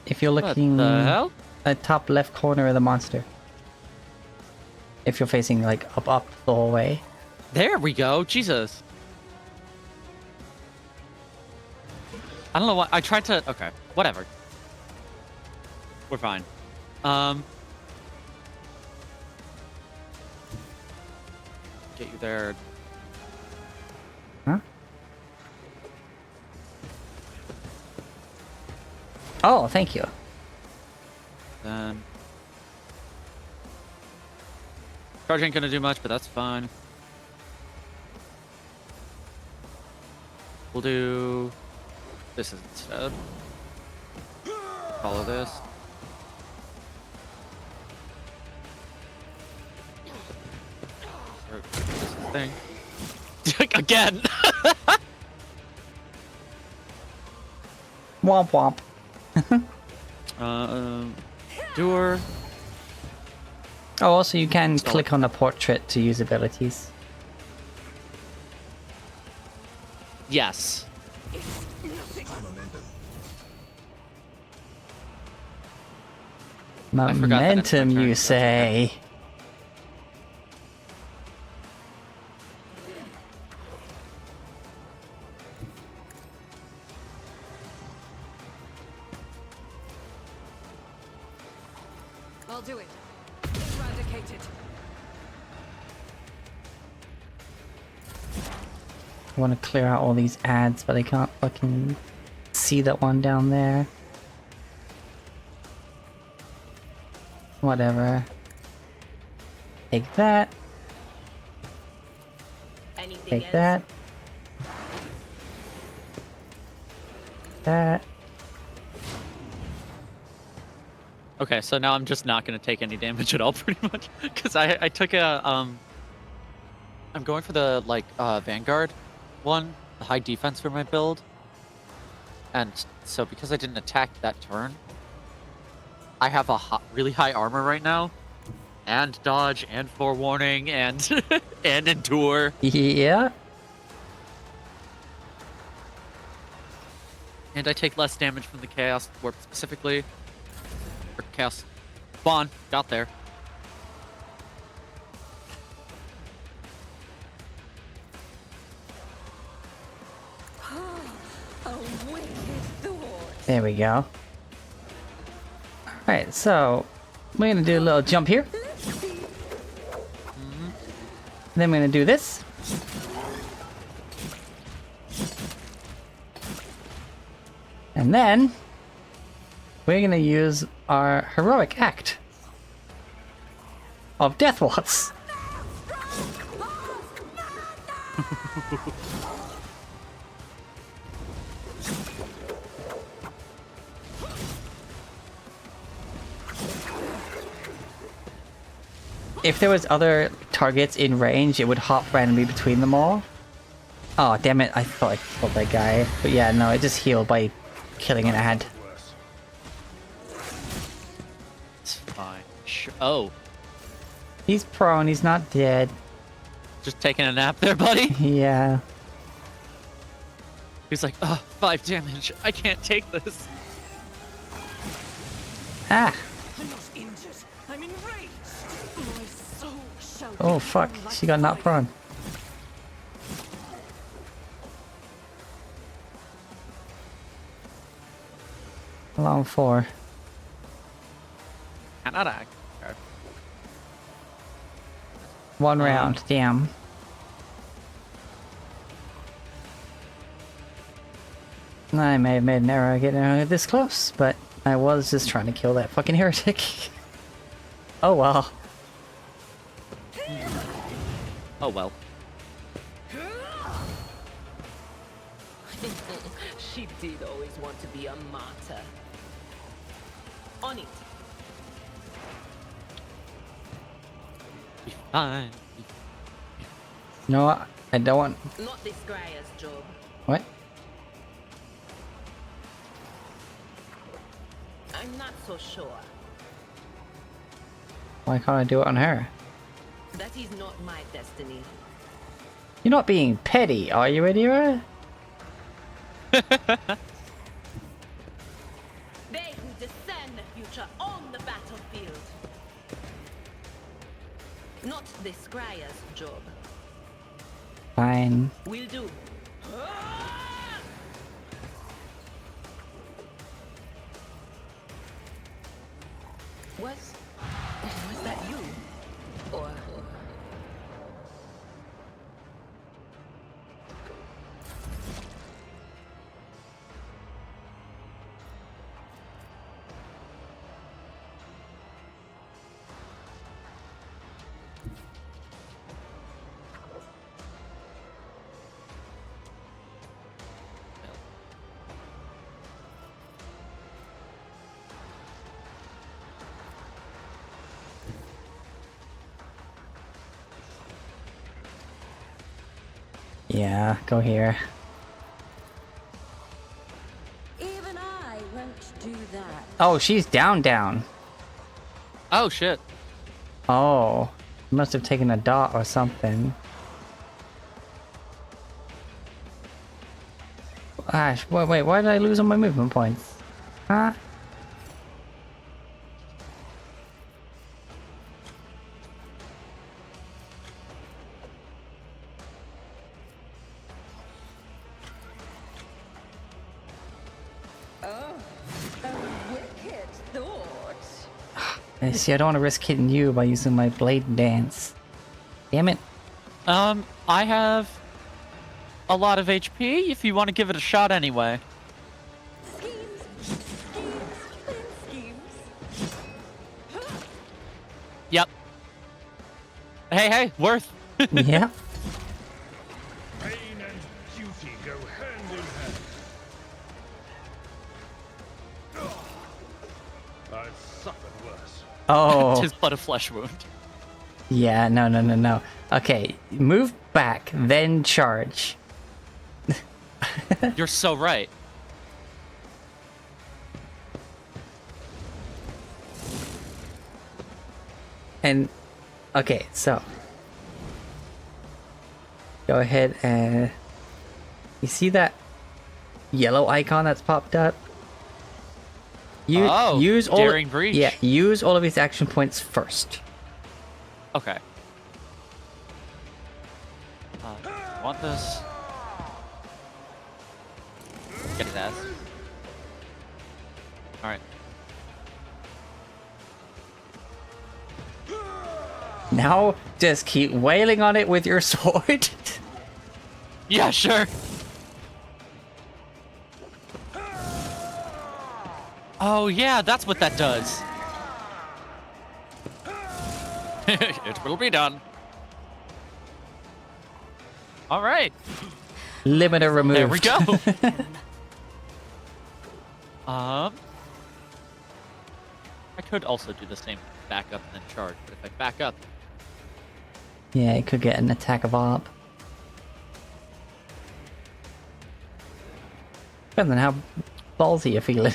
If you're looking What the hell? at top left corner of the monster. If you're facing like up the whole way. There we go. Jesus. I don't know why I tried to. Okay, whatever. We're fine. Get you there. Huh? Oh, thank you. Then charge ain't gonna do much, but that's fine. We'll do this instead. Follow this. This is the thing. Again. Womp womp. Doer. Oh, also you can click on the portrait to use abilities. Yes. I forgot that it's my Momentum, turn, you so that's okay. say? I'll do it. Eradicate it. I want to clear out all these ads, but I can't fucking see that one down there. Whatever. Take that. Anything Take else? that. That. Okay, so now I'm just not gonna take any damage at all, pretty much, because I took a I'm going for the like Vanguard one, the high defense for my build, and so because I didn't attack that turn, I have a really high armor right now, and dodge, and forewarning, and and endure. Yeah. And I take less damage from the Chaos Warp specifically. Or Chaos Spawn. Got there. A wicked thought. There we go. Alright, so we're gonna do a little jump here. Then we're gonna do this. And then we're gonna use our heroic act of Death Watts. If there was other targets in range, it would hop randomly between them all. Oh, damn it. I thought I killed that guy. But yeah, no, it just healed by killing an ad. It's fine. Oh. He's prone. He's not dead. Just taking a nap there, buddy? Yeah. He's like, oh, 5 damage. I can't take this. Ah. I'm not injured. I'm enraged. My soul shall Oh, fuck. She got knocked prone. Long 4. Cannot act. Okay. One round. Damn. I may have made an error getting this close, but I was just trying to kill that fucking heretic. Oh well. Oh well. She did always want to be a martyr. On it. Be fine. You know what? I don't want... Not this Grier's job. What? I'm not so sure. Why can't I do it on her? That is not my destiny. You're not being petty, are you, Adira? They who discern the future on the battlefield. Not the Scryer's job. Fine. Will do. Was that you? Or... Yeah, go here. Even I won't do that. Oh, she's down. Oh, shit. Oh. Must have taken a dot or something. Gosh, wait, why did I lose all my movement points? Huh? See, I don't want to risk hitting you by using my blade dance. Damn it. I have a lot of HP if you want to give it a shot anyway. Yep. Hey, worth. Yeah. Pain and duty go hand in hand. I've suffered worse. Oh. Tis but a flesh wound. Yeah, no. Okay, move back, then charge. You're so right. And, okay, so. Go ahead and... You see that yellow icon that's popped up? Use all daring breach. Yeah, use all of his action points first. Okay. Want this? Get his ass. Alright. Now, just keep wailing on it with your sword. Yeah, sure. Oh, yeah, that's what that does. It will be done. All right. Limiter removed. There we go. I could also do the same back up and then charge, but if I back up... Yeah, it could get an attack of op. Depends on how ballsy you're feeling.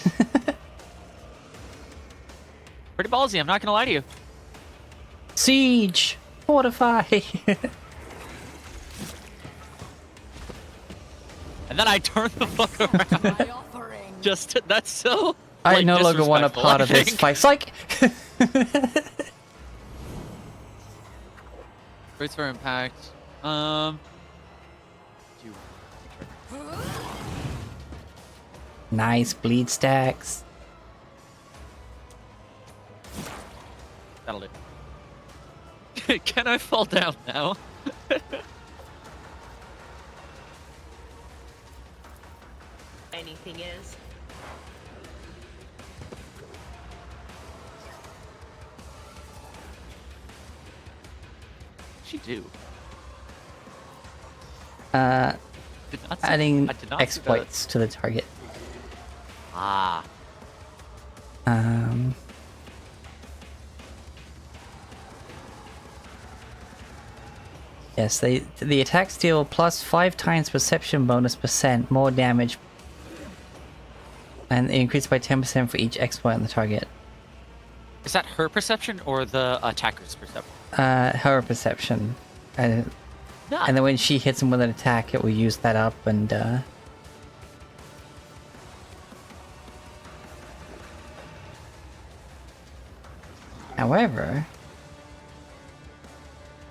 Pretty ballsy, I'm not gonna lie to you. Siege! Fortify! And then I turn the fuck around. Just, that's so... I like, no longer want a disrespectful, part I of this think. fight. Psych! Rates for impact. Nice bleed stacks. That'll do. Can I fall down now? Anything is. She do. Adding I did not see exploits to the target. Ah. Yes, the attacks deal plus 5 times perception bonus % more damage, and it increases by 10% for each exploit on the target. Is that her perception or the attacker's perception? Her perception, and then when she hits him with an attack, it will use that up and. However,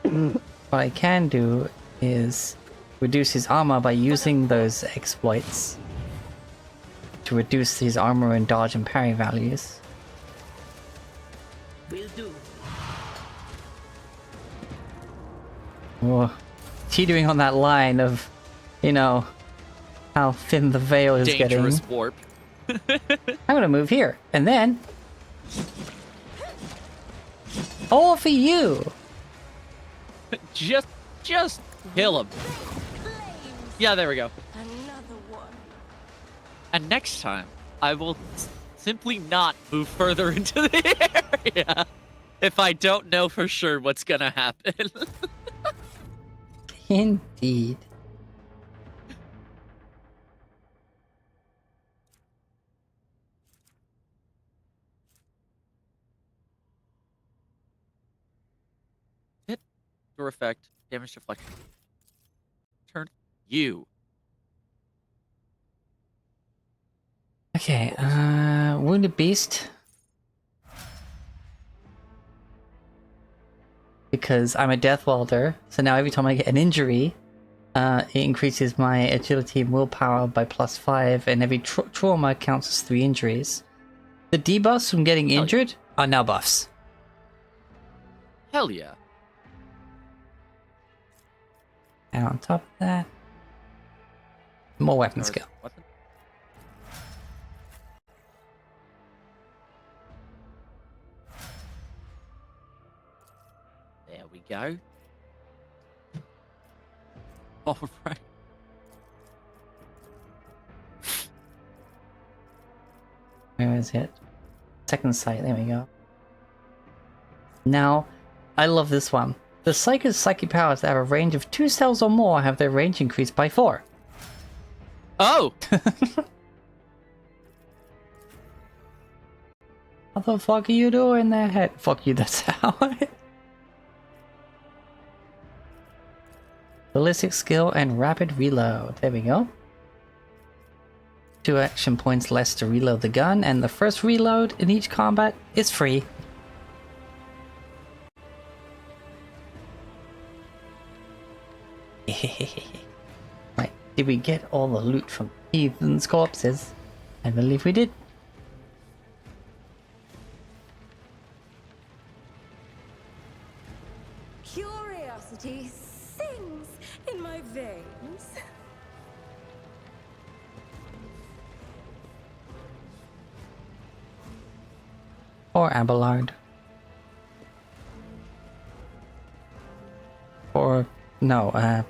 what I can do is reduce his armor by using those exploits to reduce his armor and dodge and parry values. Will do. Oh, teetering on that line of, you know, how thin the veil is Dangerous getting. warp. I'm gonna move here, and then... all for you! Just kill him. Yeah, there we go. Another one. And next time, I will simply not move further into the area if I don't know for sure what's gonna happen. Indeed. Hit, door effect, damage deflection. Turn you. Okay, Wounded Beast. Because I'm a Death Welder, so now every time I get an injury, it increases my agility and willpower by +5, and every trauma counts as 3 injuries. The debuffs from getting injured are now buffs. Hell yeah. And on top of that, more weapon skill. Weapon? There we go. All right. Where is it? Second sight, there we go. Now, I love this one. The Psyker's psychic powers that have a range of 2 cells or more have their range increased by 4. Oh! What the fuck are you doing there, head? Fuck you, that's how Ballistic skill and rapid reload. There we go. 2 action points less to reload the gun, and the first reload in each combat is free. Right, did we get all the loot from heathens' corpses? I believe we did. Curiosity sings in my veins. Or Abelard. Or, no,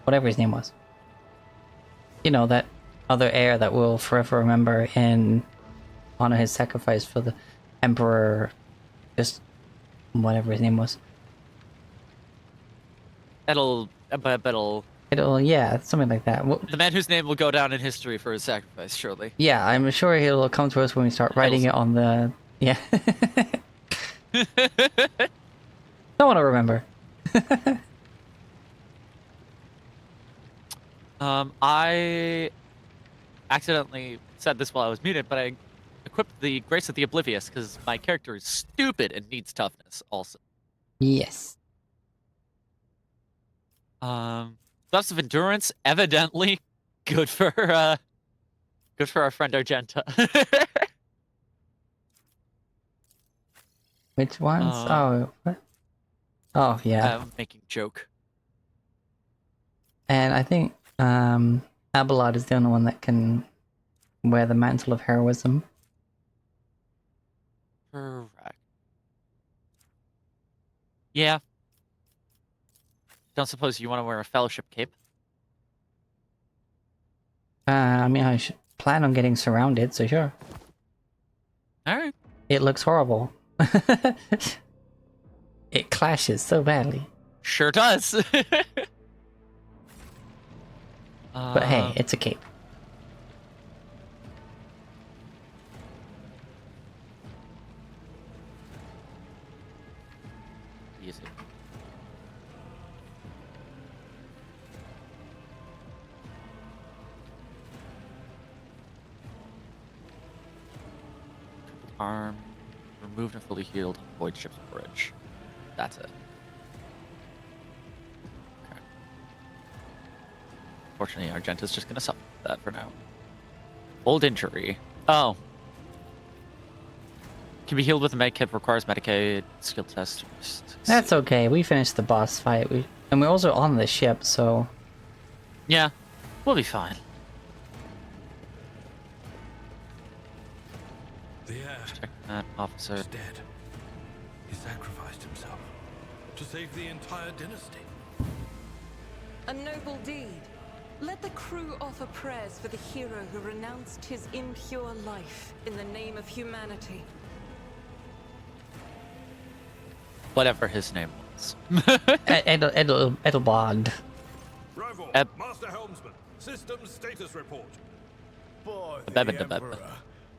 whatever his name was. You know, that other heir that we'll forever remember and honor his sacrifice for the Emperor, just whatever his name was. It'll, Yeah, something like that. the man whose name will go down in history for his sacrifice, surely. Yeah, I'm sure he'll come to us when we start writing it on the... Yeah. Don't want to remember. I accidentally said this while I was muted, but I equipped the Grace of the Oblivious because my character is stupid and needs toughness also. Yes. Dust of Endurance, evidently good for our friend Argenta. Which ones? Oh, what? Oh, yeah. I'm making joke. And I think Abelard is the only one that can wear the mantle of heroism. Correct. Yeah. Don't suppose you want to wear a fellowship cape? I mean, I should plan on getting surrounded, so sure. Alright. It looks horrible. It clashes so badly. Sure does. But hey, it's a cape. Easy. Arm removed and fully healed void ship's bridge. That's it. Okay. Fortunately, Argenta's just gonna suffer that for now. Old injury. Oh. Can be healed with a med kit, requires Medicaid, skill test. That's okay, we finished the boss fight. And we're also on the ship, so... Yeah, we'll be fine. The heir Check that, officer. is dead. He sacrificed himself to save the entire dynasty. A noble deed. Let the crew offer prayers for the hero who renounced his impure life in the name of humanity. Whatever his name was. Edelbard. Rival, Master Helmsman, system status report. Boy, The the Emperor.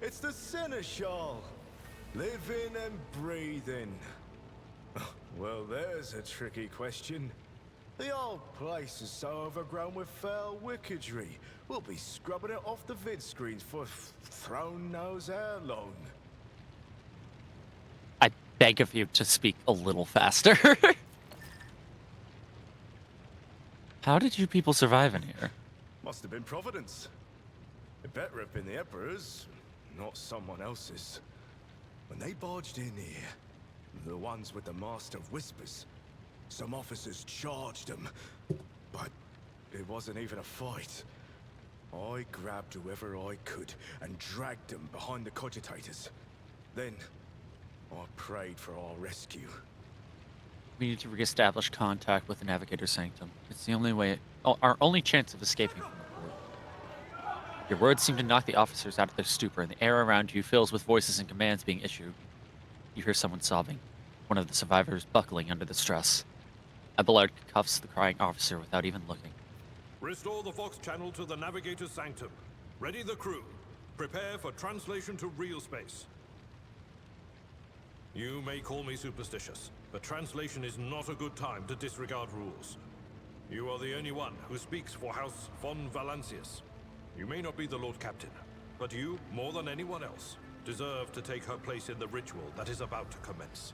It's the Seneschal. Living and breathing. Well, there's a tricky question. The old place is so overgrown with foul wickedry. We'll be scrubbing it off the vid screens for throne knows how long. I beg of you to speak a little faster. How did you people survive in here? Must have been Providence. It better have been the Emperor's, not someone else's. When they barged in here, the ones with the Master of Whispers, some officers charged them, but it wasn't even a fight. I grabbed whoever I could and dragged them behind the cogitators. Then, I prayed for our rescue. We need to reestablish contact with the Navigator Sanctum. It's the only way, our only chance of escaping from the port. Your words seem to knock the officers out of their stupor, and the air around you fills with voices and commands being issued. You hear someone sobbing, one of the survivors buckling under the stress. Abelard cuffs the crying officer without even looking. Restore the Vox channel to the Navigator's Sanctum. Ready the crew. Prepare for translation to real space. You may call me superstitious, but translation is not a good time to disregard rules. You are the only one who speaks for House von Valancius. You may not be the Lord Captain, but you, more than anyone else, deserve to take her place in the ritual that is about to commence.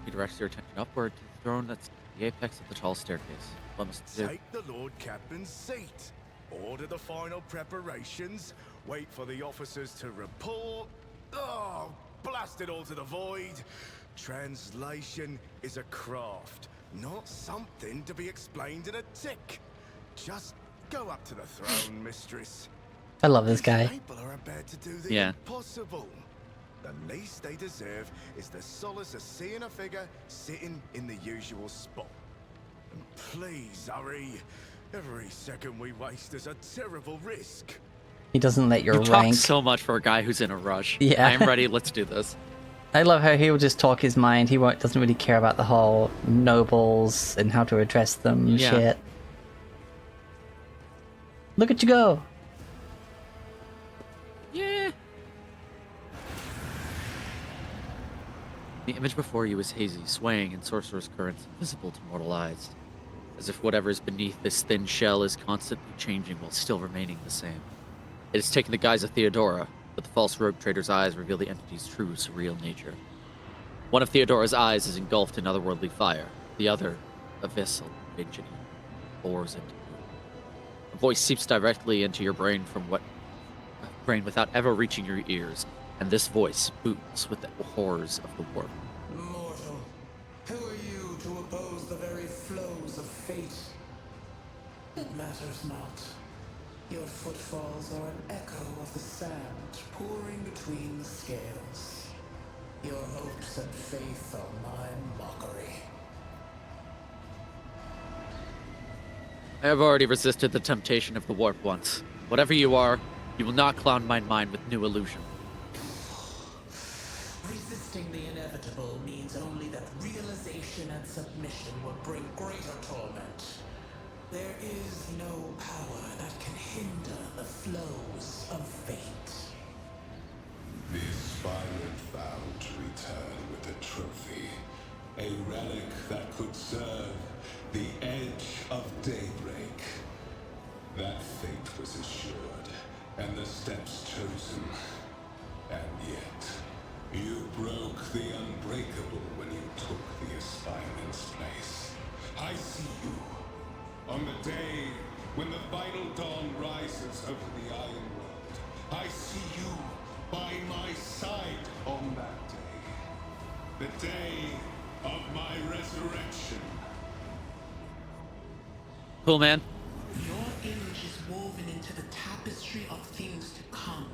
He directs your attention upward to the throne that's at the apex of the tall staircase. What must do? Take the Lord Captain's seat. Order the final preparations. Wait for the officers to report. Oh, blast it all to the void. Translation is a craft, not something to be explained in a tick. Just go up to the throne, mistress. I love this guy. People are about to do the Yeah. impossible. The least they deserve is the solace of seeing a figure sitting in the usual spot. And please hurry. Every second we waste is a terrible risk. He doesn't let your You talk rank. so much for a guy who's in a rush. Yeah. I am ready. Let's do this. I love how he will just talk his mind. He doesn't really care about the whole nobles and how to address them and Yeah. shit. Look at you go. Yeah. The image before you is hazy, swaying in sorcerer's currents, invisible to mortal eyes. As if whatever is beneath this thin shell is constantly changing while still remaining the same. It has taken the guise of Theodora, but the false rogue trader's eyes reveal the entity's true, surreal nature. One of Theodora's eyes is engulfed in otherworldly fire, the other, a vessel, ancient, bores into you. A voice seeps directly into your brain without ever reaching your ears, and this voice boots with the horrors of the warp. Mortal, who are you to oppose the very flows of fate? It matters not. Your footfalls are an echo of the sand pouring between the scales. Your hopes and faith are my mockery. I have already resisted the temptation of the warp once. Whatever you are, you will not cloud my mind with new illusion. Resisting the inevitable means only that realization and submission will bring greater torment. There is no power that can hinder the flows of fate. The aspirant vowed to return with a trophy, a relic that could serve the edge of daybreak. That fate was assured, and the steps chosen. And yet, you broke the unbreakable when you took the aspirant's place. I see you. On the day when the final dawn rises over the Iron World, I see you by my side on that day. The day of my resurrection. Cool, man. Your image is woven into the tapestry of things to come.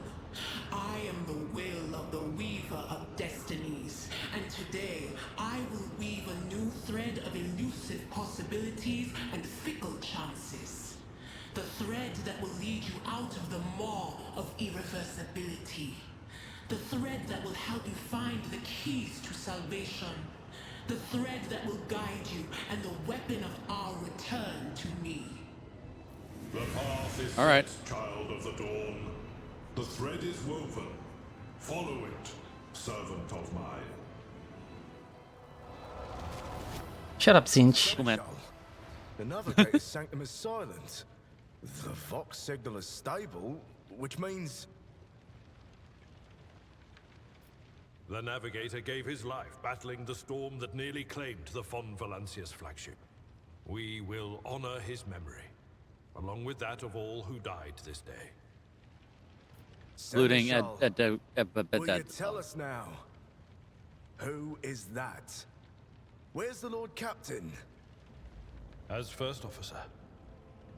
I am the will of the weaver of destinies, and today I will weave a new thread of elusive possibilities and fickle chances. The thread that will lead you out of the maw of irreversibility. The thread that will help you find the keys to salvation. The thread that will guide you and the weapon of our return to me. The path is all right. set, child of the dawn. The thread is woven. Follow it, servant of mine. Shut up, Zinch. Cool, man. The Navigator's Sanctum is silent. The Vox signal is stable, which means... The Navigator gave his life battling the storm that nearly claimed the von Valancius flagship. We will honor his memory, along with that of all who died this day. Including Will you tell us now? Who is that? Where's the Lord Captain? As First Officer,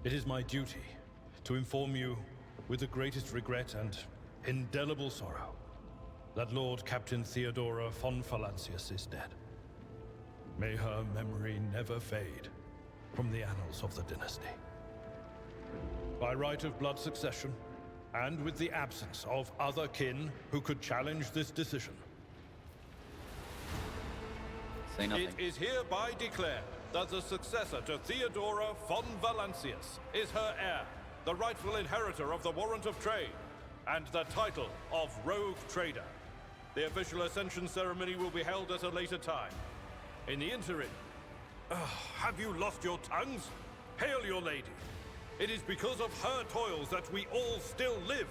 it is my duty to inform you with the greatest regret and indelible sorrow that Lord Captain Theodora von Valancius is dead. May her memory never fade from the annals of the dynasty. By right of blood succession, and with the absence of other kin who could challenge this decision, Say nothing. it is hereby declared that the successor to Theodora von Valancius is her heir, the rightful inheritor of the Warrant of Trade, and the title of Rogue Trader. The official ascension ceremony will be held at a later time. In the interim, have you lost your tongues? Hail your lady. It is because of her toils that we all still live.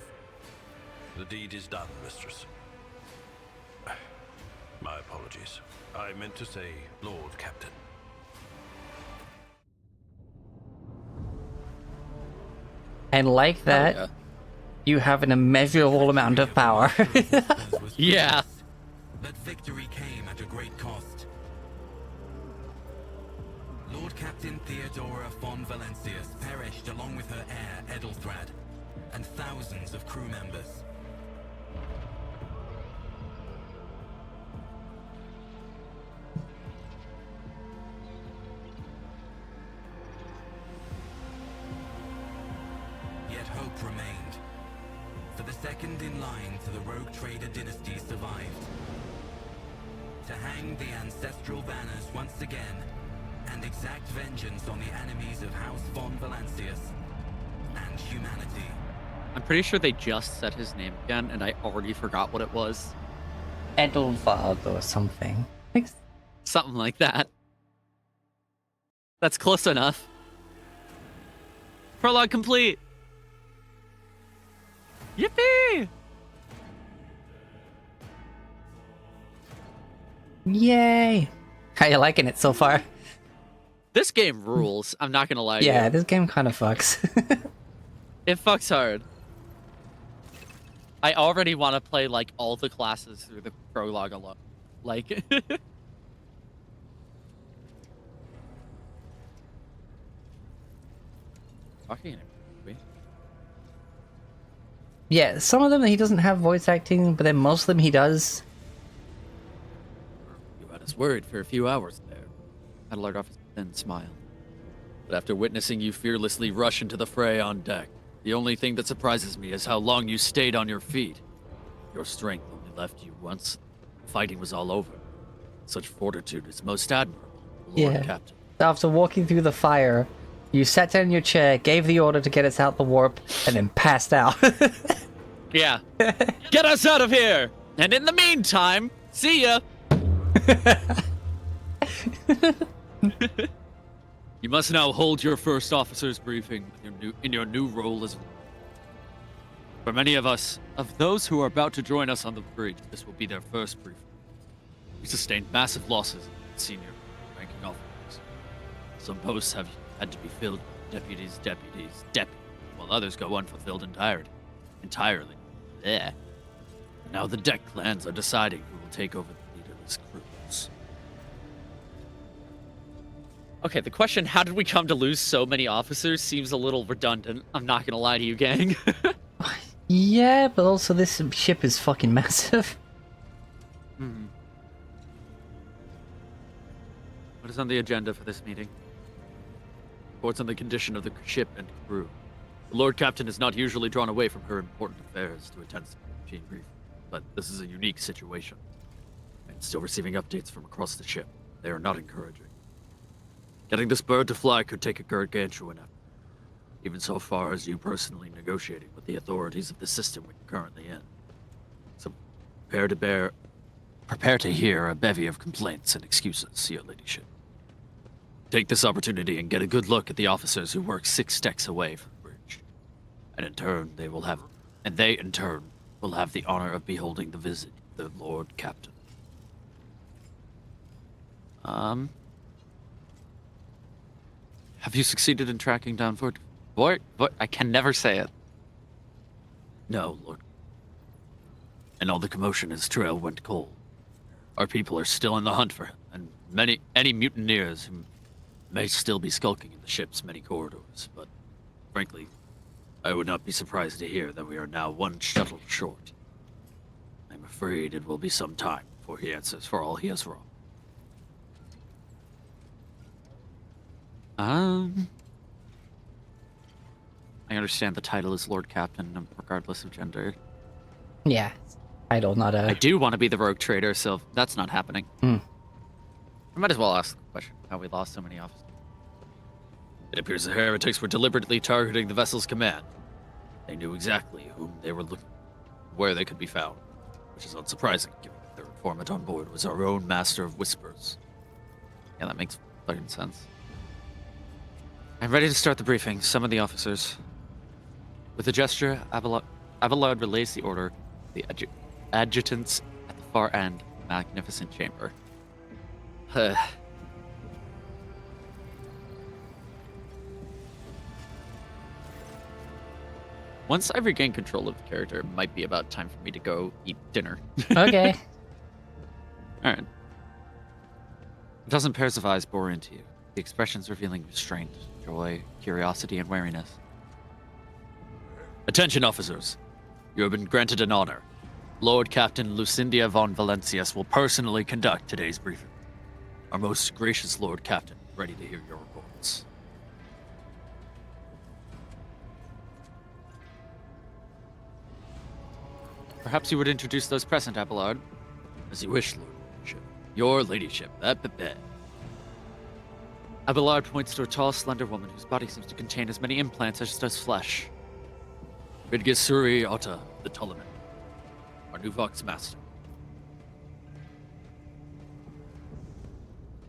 The deed is done, mistress. My apologies. I meant to say Lord Captain. And like that, you have an immeasurable amount of power. Yeah. That victory came at a great cost. Lord Captain Theodora von Valancius perished along with her heir, Edelthrad, and thousands of crew members. Yet hope remained. For the second in line to the Rogue Trader dynasty survived. To hang the ancestral banners once again and exact vengeance on the enemies of House von Valancius and humanity. I'm pretty sure they just said his name again, and I already forgot what it was. Edelvard or something. Something like that. That's close enough. Prologue complete. Yippee! Yay! How you liking it so far? This game rules. I'm not gonna lie to Yeah, you. this game kind of fucks. It fucks hard. I already want to play like all the classes through the prologue alone. Like talking. Yeah, some of them he doesn't have voice acting, but then most of them he does. You had us worried for a few hours there. Adelard offers a thin smile. But after witnessing you fearlessly rush into the fray on deck, the only thing that surprises me is how long you stayed on your feet. Your strength only left you once the fighting was all over. Such fortitude is most admirable, Lord Captain. After walking through the fire, you sat down in your chair, gave the order to get us out the warp, and then passed out. Yeah. Get us out of here! And in the meantime, see ya! You must now hold your first officer's briefing in your new role as... For many of us, of those who are about to join us on the bridge, this will be their first briefing. We sustained massive losses in senior ranking officers. Some posts have had to be filled with deputies, while others go unfulfilled entirely. There. Now the deck clans are deciding who will take over the leaderless crews. Okay, the question, how did we come to lose so many officers, seems a little redundant. I'm not gonna lie to you, gang. Yeah, but also this ship is fucking massive. What is on the agenda for this meeting? Reports on the condition of the ship and crew. The Lord Captain is not usually drawn away from her important affairs to attend routine briefing, but this is a unique situation. I'm still receiving updates from across the ship. They are not encouraging. Getting this bird to fly could take a gargantuan effort, even so far as you personally negotiating with the authorities of the system we're currently in. So prepare to hear a bevy of complaints and excuses, Your Ladyship. Take this opportunity and get a good look at the officers who work 6 decks away from the bridge. And in turn, they will have the honor of beholding the visit of the Lord Captain. Have you succeeded in tracking down Voigt? I can never say it. No, Lord. And all the commotion his trail went cold. Our people are still in the hunt for him, and any mutineers who may still be skulking in the ship's many corridors, but frankly, I would not be surprised to hear that we are now one shuttle short. I'm afraid it will be some time before he answers for all he has wrong. I understand the title is Lord Captain, regardless of gender. Yeah, title, not a. I do want to be the rogue trader, so that's not happening. Hmm. I might as well ask the question how we lost so many officers. It appears the heretics were deliberately targeting the vessel's command. They knew exactly whom they were looking, where they could be found, which is unsurprising, given that their informant on board was our own Master of Whispers. Yeah, that makes fucking sense. I'm ready to start the briefing. Summon the officers. With a gesture, Abelard relays the order to the adjutants at the far end of the magnificent chamber. Once I regain control of the character, it might be about time for me to go eat dinner. Okay. Alright. A dozen pairs of eyes bore into you, the expressions revealing restraint, joy, curiosity, and wariness. Attention, officers. You have been granted an honor. Lord Captain Lucindia von Valencius will personally conduct today's briefing. Our most gracious Lord Captain, ready to hear your reports. Perhaps you would introduce those present, Abelard. As you wish, Lord Ladyship. Your Ladyship, Abelard points to a tall, slender woman whose body seems to contain as many implants as does flesh. Vidgisuri Otta, the Ptolemy, our new Vox Master.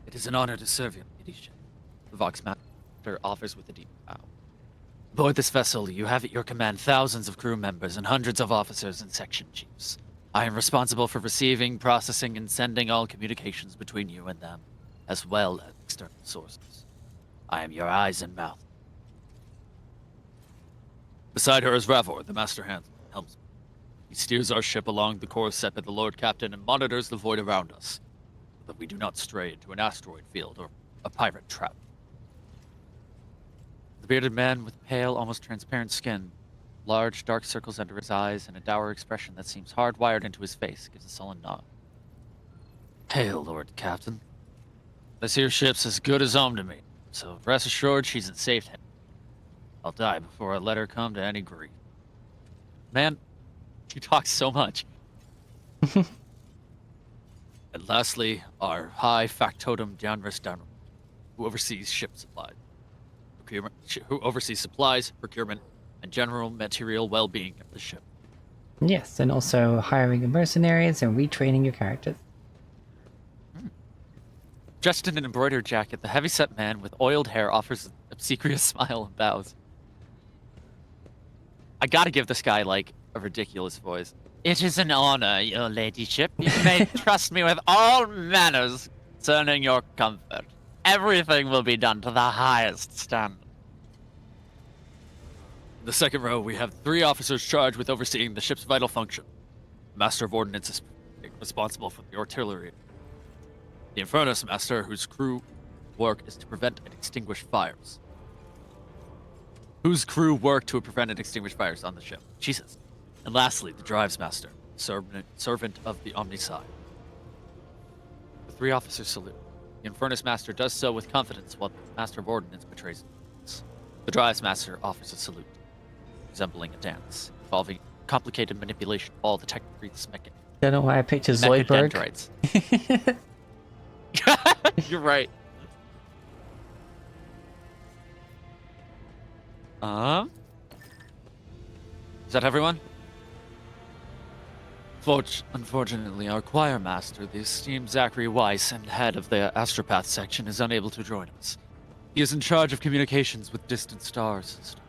It is an honor to serve you, Ladyship. The Vox Master offers with a deep bow. Aboard this vessel, you have at your command thousands of crew members and hundreds of officers and section chiefs. I am responsible for receiving, processing, and sending all communications between you and them, as well as external sources. I am your eyes and mouth. Beside her is Ravor, the Master Helmsman. He steers our ship along the course set by the Lord Captain and monitors the void around us, so that we do not stray into an asteroid field or a pirate trap. The bearded man with pale, almost transparent skin, large, dark circles under his eyes, and a dour expression that seems hardwired into his face gives a sullen nod. Hail, Lord Captain. This here ship's as good as home to me, so rest assured she's in safe hands. I'll die before I let her come to any grief. Man, you talk so much. And lastly, our high factotum Downrisk Downrisk, who oversees ship supplies. Who oversees supplies, procurement, and general material well-being of the ship. Yes, and also hiring the mercenaries and retraining your characters. Dressed in an embroidered jacket, the heavy-set man with oiled hair offers an obsequious smile and bows. I gotta give this guy, like, a ridiculous voice. It is an honor, your ladyship. You may trust me with all manners concerning your comfort. Everything will be done to the highest standard. In the second row, we have 3 officers charged with overseeing the ship's vital function. The Master of Ordnance is responsible for the artillery. The Infernus Master, whose crew work is to prevent and extinguish fires. Whose crew work to prevent and extinguish fires on the ship. Jesus. And lastly, the Drives Master, servant of the Omnisci. The 3 officers salute. The Infernus Master does so with confidence, while the Master of Ordnance betrays ignorance. The Drives Master offers a salute, resembling a dance, involving complicated manipulation of all the techniques Don't know why I picked a Zoidberg. You're right. Is that everyone? Unfortunately, our choir master, the esteemed Zachary Weiss, and head of the Astropath section, is unable to join us. He is in charge of communications with distant star systems.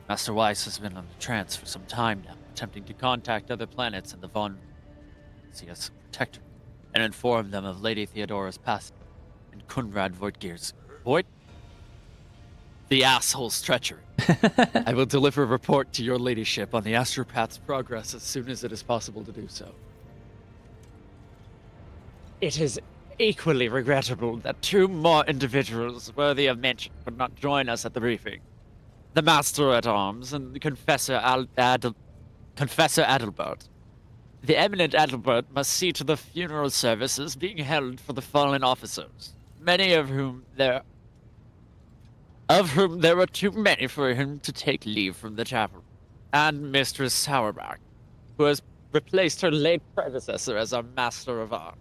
Master Weiss has been on a trance for some time now, attempting to contact other planets and the Von CS Protector, and inform them of Lady Theodora's passing and Kunrad Voigtgear's the asshole's treachery. I will deliver a report to your ladyship on the Astropath's progress as soon as it is possible to do so. It is equally regrettable that 2 more individuals worthy of mention could not join us at the briefing. The Master-at-Arms and the Confessor Adalbert. The eminent Adalbert must see to the funeral services being held for the fallen officers, many of whom there were too many for him to take leave from the chapel, and Mistress Sauerbach, who has replaced her late predecessor as our Master of Arms,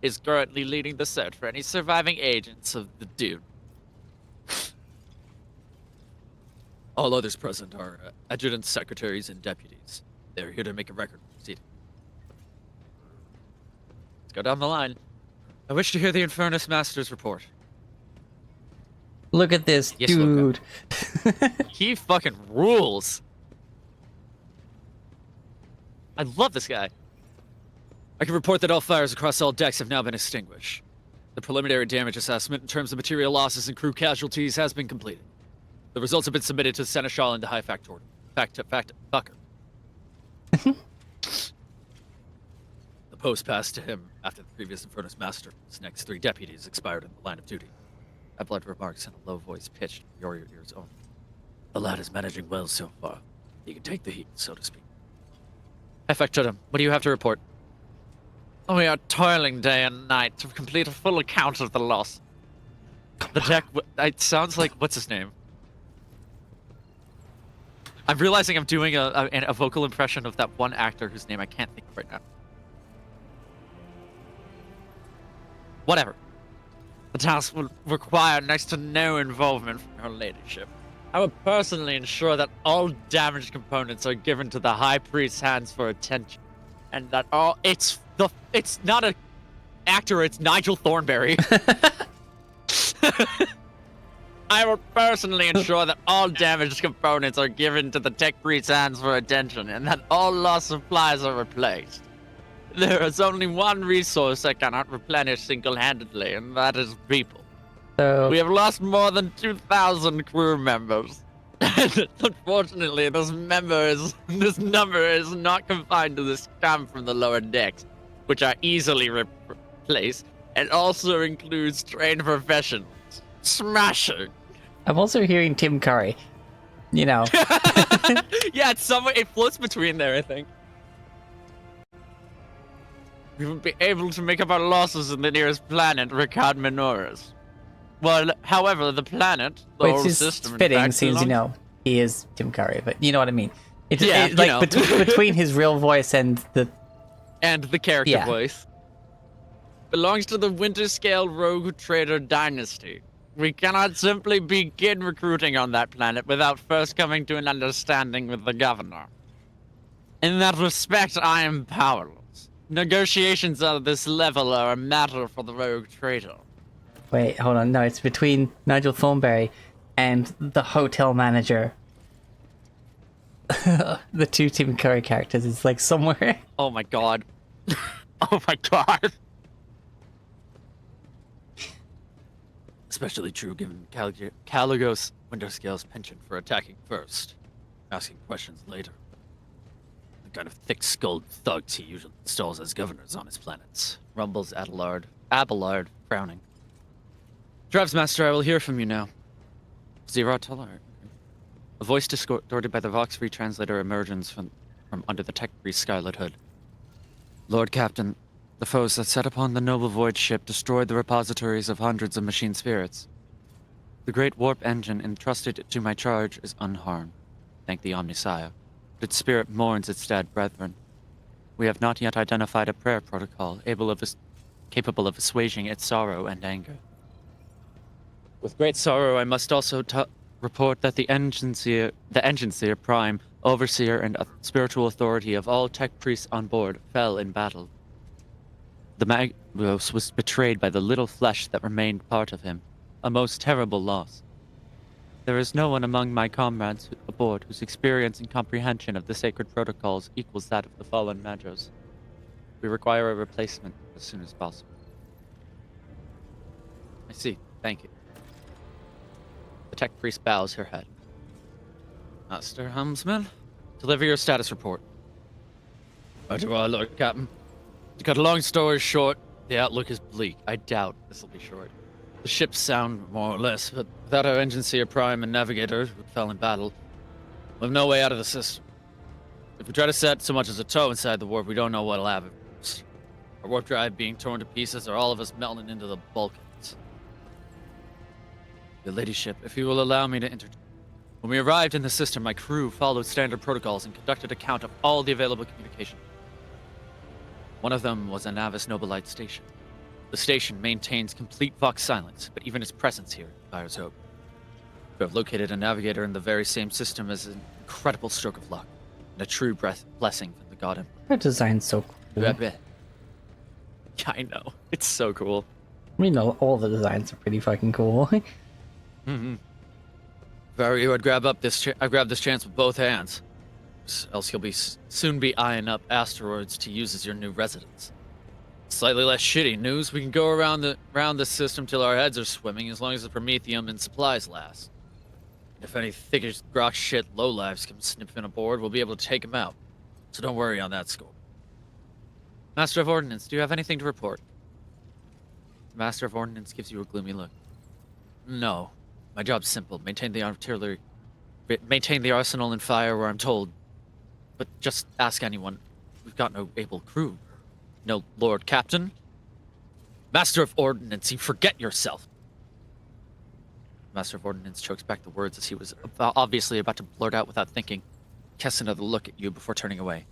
is currently leading the search for any surviving agents of the Dune. All others present are adjutants, secretaries, and deputies. They are here to make a record of proceeding. Let's go down the line. I wish to hear the Infernus Master's report. Look at this Yes, dude. He fucking rules. I love this guy. I can report that all fires across all decks have now been extinguished. The preliminary damage assessment in terms of material losses and crew casualties has been completed. The results have been submitted to the Seneschal and the High Factor. Fucker. The post passed to him after the previous Infernus Master. His next 3 deputies expired in the line of duty. Abelard remarks in a low voice pitched to your ears only. The lad is managing well so far. He can take the heat, so to speak. High Factor, what do you have to report? We are toiling day and night to complete a full account of the loss. The deck, it sounds like, what's his name? I'm realizing I'm doing a vocal impression of that one actor whose name I can't think of right now. Whatever. The task will require next to no involvement from her ladyship. I will personally ensure that all damaged components are given to the High Priest's hands for attention. And that all... It's not an actor, it's Nigel Thornberry. I will personally ensure that all damaged components are given to the Tech Priest's hands for attention, and that all lost supplies are replaced. There is only one resource I cannot replenish single-handedly, and that is people. So we have lost more than 2,000 crew members. And unfortunately, this number is not confined to the scum from the lower decks, which are easily replaced, and also includes trained professionals. Smashing. I'm also hearing Tim Curry. You know. Yeah, it's somewhere. It floats between there, I think. We will be able to make up our losses in the nearest planet, Ricard Minoris. Well, however, the planet, the Well, whole it's system, just in fitting fact, since, you belongs- know, he is Tim Curry, but you know what I mean. Yeah, It's like between his real voice and the character Yeah. voice. Belongs to the Winterscale Rogue Trader Dynasty. We cannot simply begin recruiting on that planet without first coming to an understanding with the governor. In that respect, I am powerless. Negotiations at this level are a matter for the Rogue Trader. Wait, hold on. No, it's between Nigel Thornberry and the hotel manager. The 2 Tim Curry characters. It's like somewhere. Oh my god. Oh my god. Especially true given Caligos Winterscale's penchant for attacking first, asking questions later. The kind of thick-skulled thugs he usually installs as governors on his planets. Rumbles Abelard, frowning. Drives Master, I will hear from you now. Zero Talar. A voice distorted by the Vox Free translator emerges from under the Tech Priest's scarlet hood. Lord Captain, the foes that set upon the noble void ship destroyed the repositories of hundreds of machine spirits. The great warp engine entrusted to my charge is unharmed, thank the Omnisire, but its spirit mourns its dead brethren. We have not yet identified a prayer protocol capable of assuaging its sorrow and anger. With great sorrow, I must also report that the Engineer Prime, Overseer, and spiritual authority of all Tech Priests on board fell in battle. The Magos was betrayed by the little flesh that remained part of him, a most terrible loss. There is no one among my comrades aboard whose experience and comprehension of the sacred protocols equals that of the fallen Magos. We require a replacement as soon as possible. I see. Thank you. The Tech Priest bows her head. Master Helmsman, deliver your status report. Right to our Lord Captain. To cut a long story short, the outlook is bleak. I doubt this will be short. The ship's sound, more or less, but without our Engineer Prime and Navigator, who fell in battle, we have no way out of the system. If we try to set so much as a toe inside the warp, we don't know what'll happen. Our warp drive being torn to pieces, or all of us melting into the bulkheads. Your ladyship, if you will allow me to enter. When we arrived in the system, my crew followed standard protocols and conducted a count of all the available communication. One of them was a Navis Nobilite station. The station maintains complete Vox silence, but even its presence here inspires hope. To have located a navigator in the very same system is an incredible stroke of luck, and a true blessing from the God Emperor. Her design's so cool. Yeah, I know. It's so cool. I mean, all the designs are pretty fucking cool. Mm-hmm. If I were you, I'd grab this chance with both hands. Else you'll soon be eyeing up asteroids to use as your new residence. Slightly less shitty news, we can go around the system till our heads are swimming, as long as the Promethium and supplies last. If any thick grok shit lowlifes come sniffing aboard, we'll be able to take them out. So don't worry on that score. Master of Ordnance, do you have anything to report? The Master of Ordnance gives you a gloomy look. No. My job's simple. Maintain the arsenal and fire where I'm told. But just ask anyone. We've got no able crew. No Lord Captain. Master of Ordnance, you forget yourself. Master of Ordnance chokes back the words as he was obviously about to blurt out without thinking. Casts another look at you before turning away.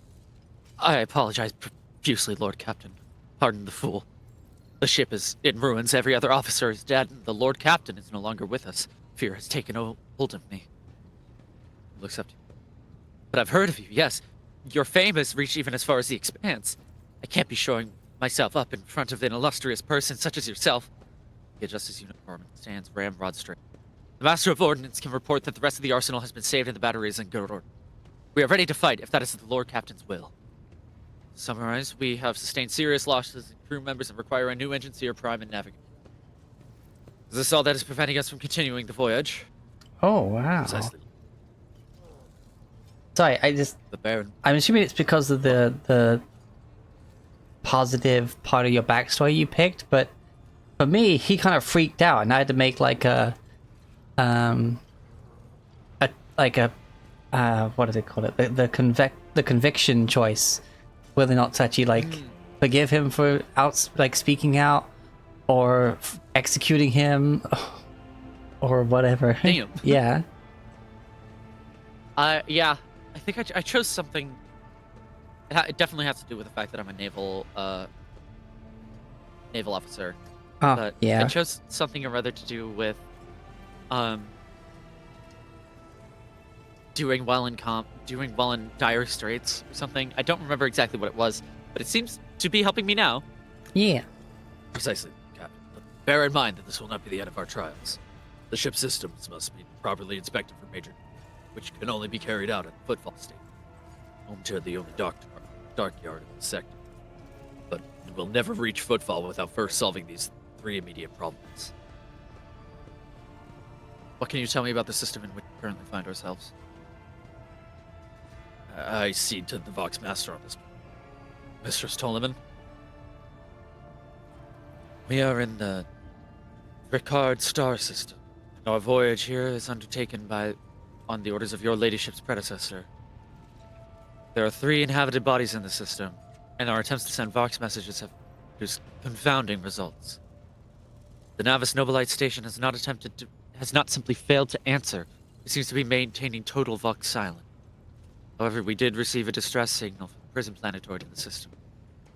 I apologize profusely, Lord Captain. Pardon the fool. The ship is in ruins, every other officer is dead, and the Lord Captain is no longer with us. Fear has taken hold of me. He looks up to you. But I've heard of you, yes. Your fame has reached even as far as the Expanse. I can't be showing myself up in front of an illustrious person such as yourself. He adjusts his uniform and stands ramrod straight. The Master of Ordnance can report that the rest of the arsenal has been saved and the batteries in good order. We are ready to fight if that is the Lord Captain's will. To summarize, we have sustained serious losses in crew members and require a new engine, seer, prime, and navigator. Is this all that is preventing us from continuing the voyage? Oh, wow. Precisely. Sorry, The Baron. I'm assuming it's because of the positive part of your backstory you picked, but for me, he kind of freaked out, and I had to make like what do they call it? The conviction choice, whether or not to actually forgive him for speaking out, or executing him, or whatever. Damn. Yeah. Yeah. I think I chose something. It definitely has to do with the fact that I'm a naval officer. Oh, but yeah. I chose something or other to do with doing well in dire straits or something. I don't remember exactly what it was, but it seems to be helping me now. Yeah. Precisely, Captain. But bear in mind that this will not be the end of our trials. The ship's systems must be properly inspected for major, which can only be carried out at Footfall Station, home to the only dock yard in the sector. But we'll never reach Footfall without first solving these 3 immediate problems. What can you tell me about the system in which we currently find ourselves? I cede to the Vox Master on this. Mistress Tolliman? We are in the Ricard star system. Our voyage here is undertaken on the orders of your ladyship's predecessor. There are 3 inhabited bodies in the system, and our attempts to send Vox messages have produced confounding results. The Navis Nobilite station has not simply failed to answer, it seems to be maintaining total Vox silence. However, we did receive a distress signal from the prison planetoid in the system,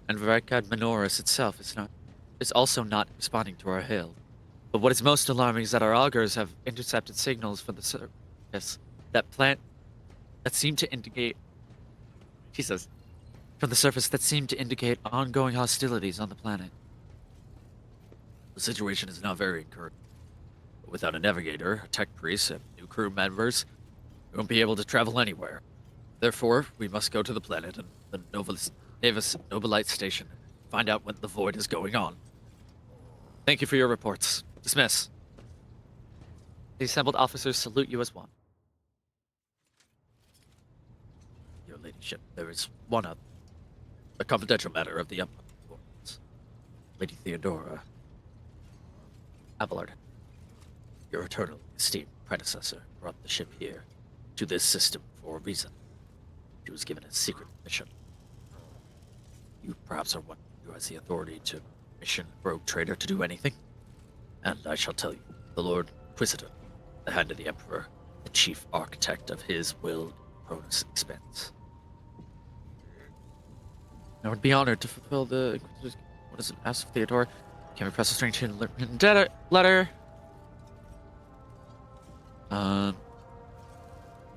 and Ricard Minoris itself is also not responding to our hail. But what is most alarming is that our augurs have intercepted signals from the surface that seem to indicate ongoing hostilities on the planet. The situation is now very encouraging. But without a navigator, a tech priest, and new crew members, we won't be able to travel anywhere. Therefore, we must go to the planet and the Navis Nobilite station and find out what the void is going on. Thank you for your reports. Dismiss. The assembled officers salute you as one. Your ladyship, there is one other. A confidential matter of the Empire. Lady Theodora Abelard, your eternal esteemed predecessor, brought the ship here to this system for a reason. He was given a secret mission. You perhaps are one who has the authority to mission a rogue trader to do anything. And I shall tell you, the Lord Inquisitor, the hand of the Emperor, the chief architect of his will, Cronus expense. I would be honored to fulfill the Inquisitor's... What is it? Ask Theodore. Can we press a strange written letter?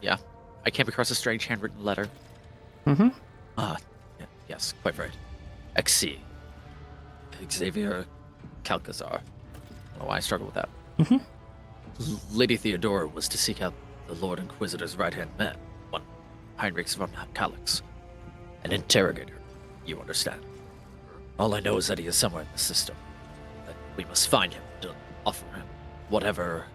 Yeah. I came across a strange handwritten letter. Mm-hmm. Yeah, yes, quite right. XC. Xavier Calcazar. I don't know why I struggle with that. Mm-hmm. Lady Theodora was to seek out the Lord Inquisitor's right-hand man, one Heinrich von Calix, and interrogate her. You understand? All I know is that he is somewhere in the system. That we must find him to offer him whatever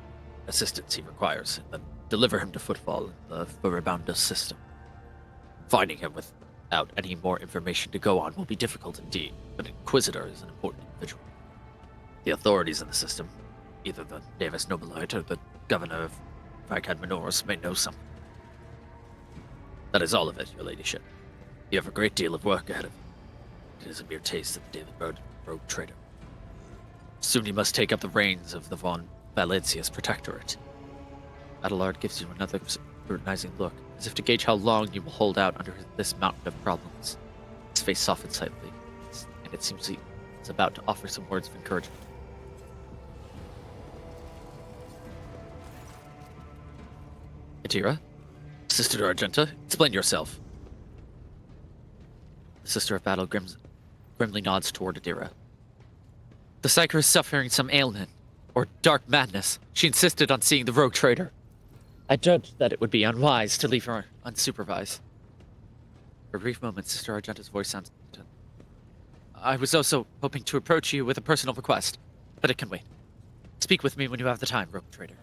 assistance he requires, and then deliver him to Footfall in the Furibunda system. Finding him without any more information to go on will be difficult indeed, but Inquisitor is an important individual. The authorities in the system, either the Navis Nobilite or the Governor of Viscad Minoris, may know something. That is all of it, your ladyship. You have a great deal of work ahead of you. It is a mere taste of the David Bird rogue trader. Soon you must take up the reins of the von Valencia's protectorate. Adelard gives you another scrutinizing look, as if to gauge how long you will hold out under this mountain of problems. His face softens slightly, and it seems he is about to offer some words of encouragement. Adira? Sister Argenta, explain yourself. The Sister of Battle grimly nods toward Adira. The Psyker is suffering some ailment, or dark madness. She insisted on seeing the rogue trader. I judged that it would be unwise to leave her unsupervised. For a brief moment, Sister Argenta's voice sounds distant. I was also hoping to approach you with a personal request, but it can wait. Speak with me when you have the time, rogue trader.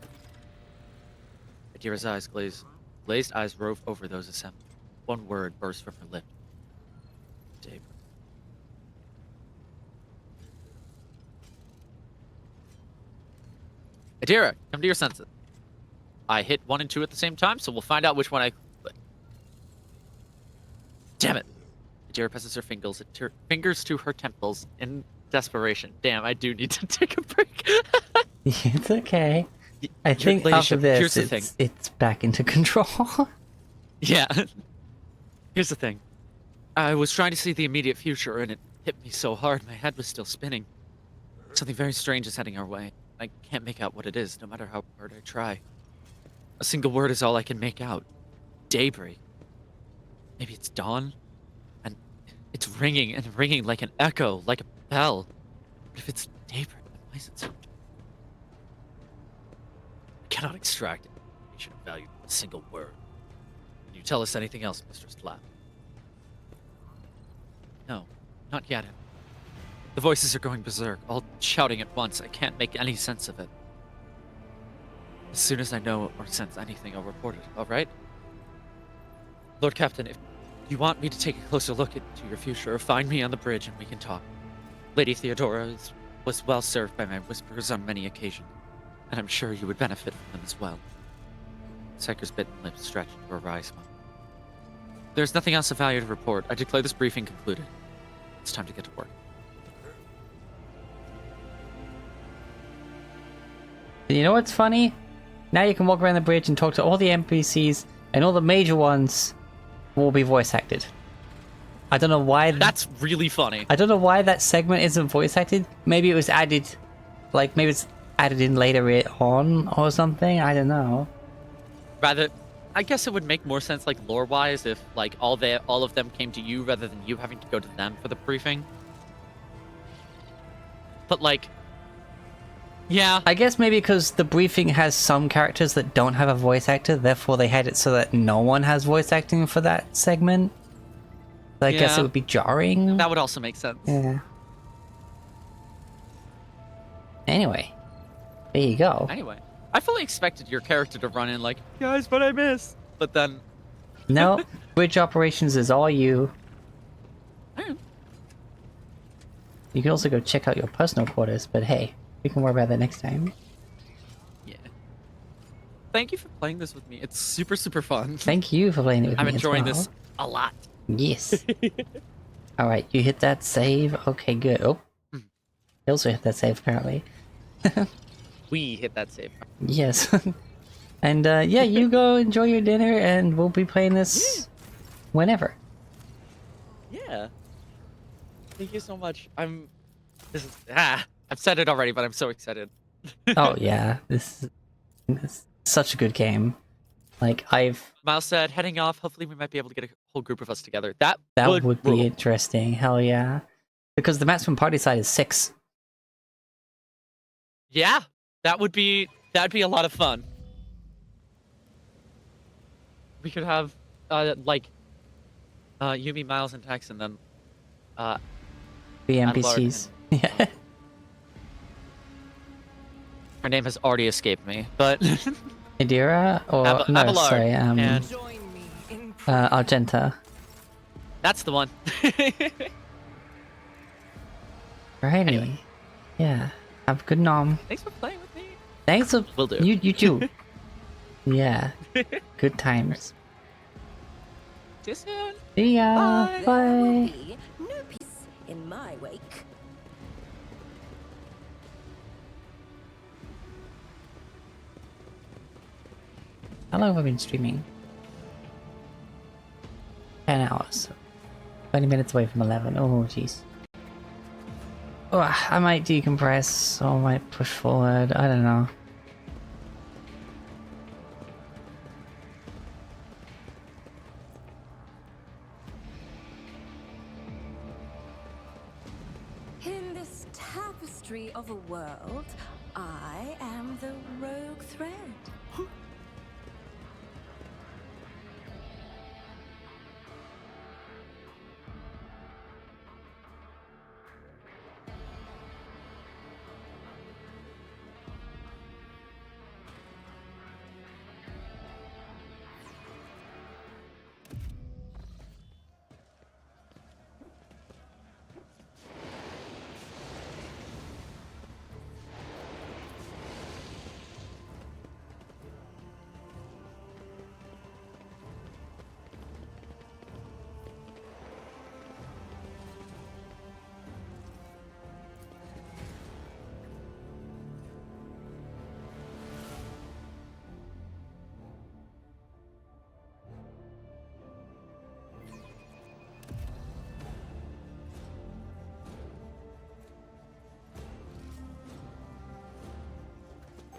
Adira's eyes glazed eyes rove over those assembled. One word burst from her lip. Daybreak. Adira, come to your senses. I hit 1 and 2 at the same time, so we'll find out which one I click. Damn it. Adira presses her fingers to her temples in desperation. Damn, I do need to take a break. It's okay. I Your think ladyship, after here's the this, thing. it's back into control. Yeah. Here's the thing. I was trying to see the immediate future, and it hit me so hard my head was still spinning. Something very strange is heading our way. I can't make out what it is, no matter how hard I try. A single word is all I can make out. Daybreak. Maybe it's dawn? And it's ringing and ringing like an echo, like a bell. But if it's daybreak, then why is it so dark? I cannot extract information of value from a single word. Can you tell us anything else, Mistress Clapp? No, not yet. The voices are going berserk, all shouting at once. I can't make any sense of it. As soon as I know or sense anything, I'll report it, alright? Lord Captain, if you want me to take a closer look into your future, find me on the bridge and we can talk. Lady Theodora was well served by my whispers on many occasions, and I'm sure you would benefit from them as well. Psyker's bitten lips stretched into a wry smile. There's nothing else of value to report. I declare this briefing concluded. It's time to get to work. You know what's funny? Now you can walk around the bridge and talk to all the NPCs, and all the major ones will be voice acted. I don't know why. That's really funny. I don't know why that segment isn't voice acted. Maybe it was added, like maybe it's added in later on or something. I don't know. Rather, I guess it would make more sense, like lore-wise, if like all of them came to you rather than you having to go to them for the briefing. But like, yeah. I guess maybe because the briefing has some characters that don't have a voice actor, therefore they had it so that no one has voice acting for that segment. So I guess it would be jarring. That would also make sense. Yeah. Anyway, there you go. Anyway, I fully expected your character to run in like, guys, what I missed. But then... No, bridge operations is all you. You can also go check out your personal quarters, but hey, we can worry about that next time. Yeah. thank you for playing this with me. It's super, super fun. Thank you for playing it with I'm me enjoying as well. this a lot. Yes. All right, you hit that save. Okay, good. Oh, Hmm. you also hit that save apparently. We hit that save. Yes. And yeah, you go enjoy your dinner, and we'll be playing this whenever. Yeah. Thank you so much. I've said it already, but I'm so excited. Oh yeah, this is such a good game. Like Miles said, heading off. Hopefully, we might be able to get a whole group of us together. That would be rule. interesting. Hell yeah, because the maximum party size is 6. Yeah, that'd be a lot of fun. We could have like Yumi, Miles, and Tex, and then The Adelard NPCs. and, Yeah. her name has already escaped me, but Idira or no, Abelard sorry, and Argenta. that's the one. Alrighty. Anyway. Yeah. Have a good nom. Thanks for playing with me. Thanks for Will do. You too. Yeah. Good times. See you soon. See ya. There will Bye. be no peace in my wake. How long have I been streaming? 10 hours. 20 minutes away from 11. Oh, jeez. Oh, I might decompress or I might push forward. I don't know. In this tapestry of a world, I am the rogue thread.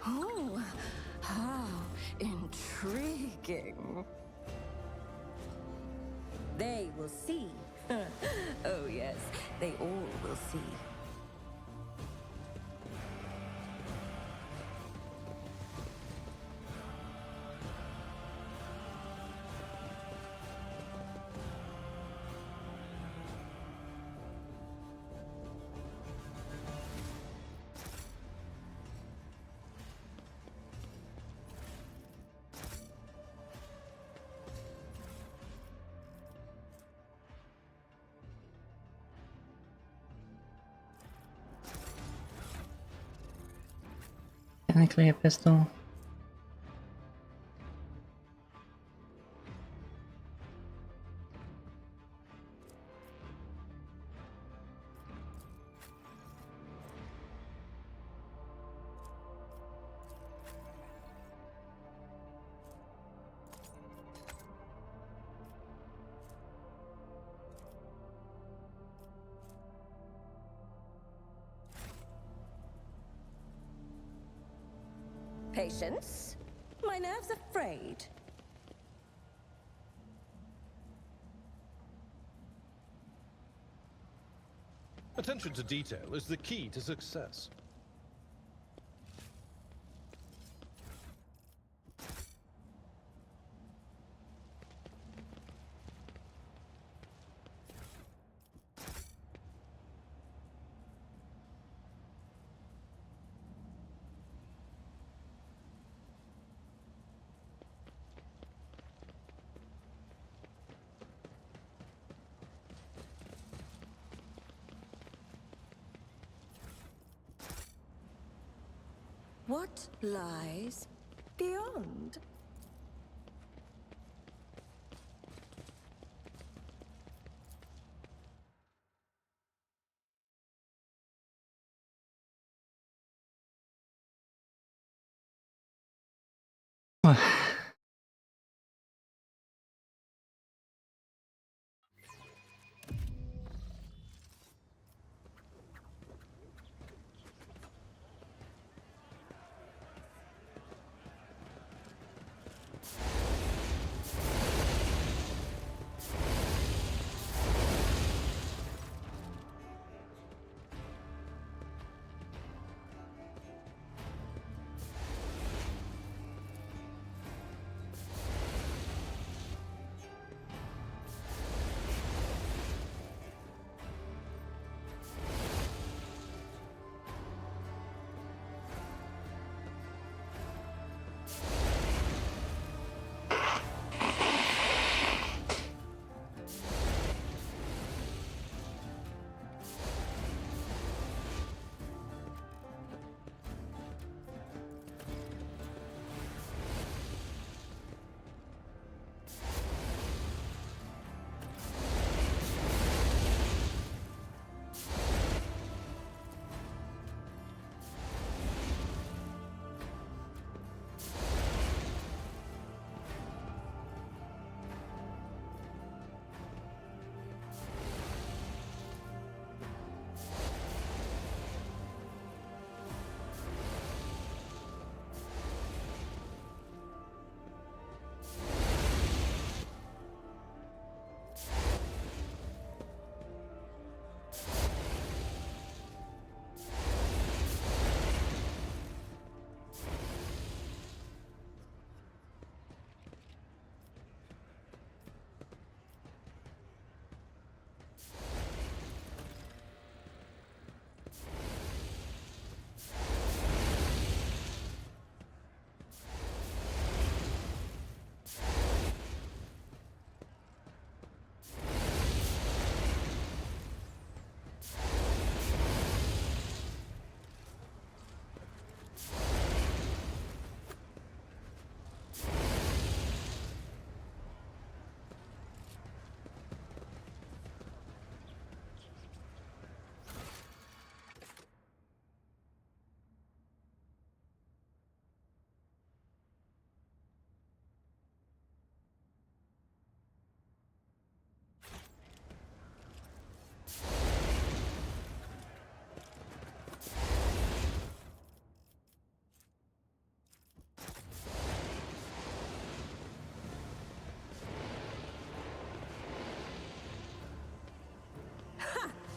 Oh, how intriguing. They will see. Oh, yes, they all will see. Technically a pistol. Patience? My nerves are frayed. Attention to detail is the key to success. What lies beyond.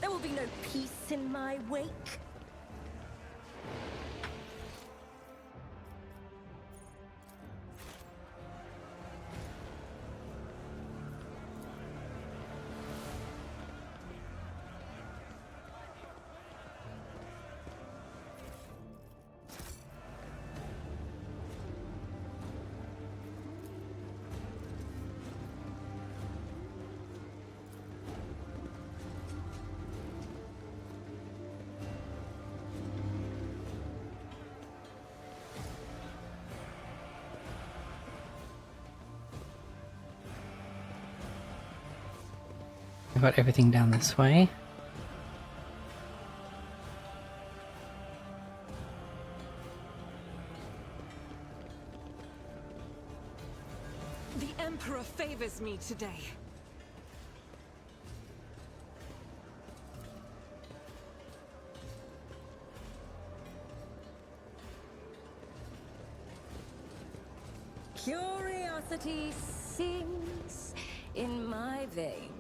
There will be no peace in my wake. I got everything down this way. The Emperor favors me today. Curiosity sings in my veins.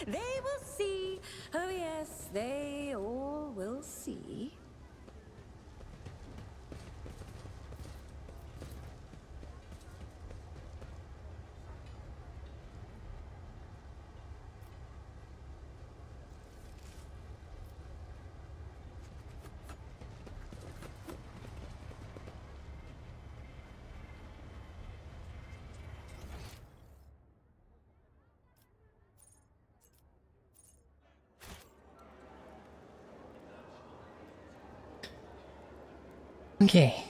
They will see. Oh, yes, they all will see. Okay.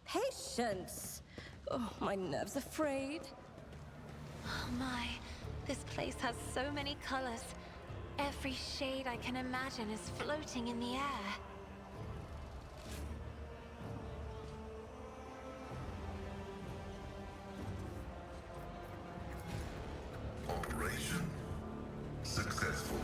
Patience! Oh, my nerves are frayed. Oh my, this place has so many colors. Every shade I can imagine is floating in the air. Operation successful.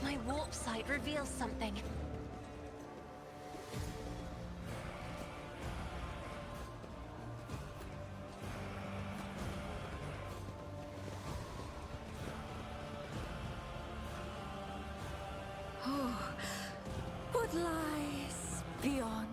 My warp sight reveals something. Oh, what lies beyond?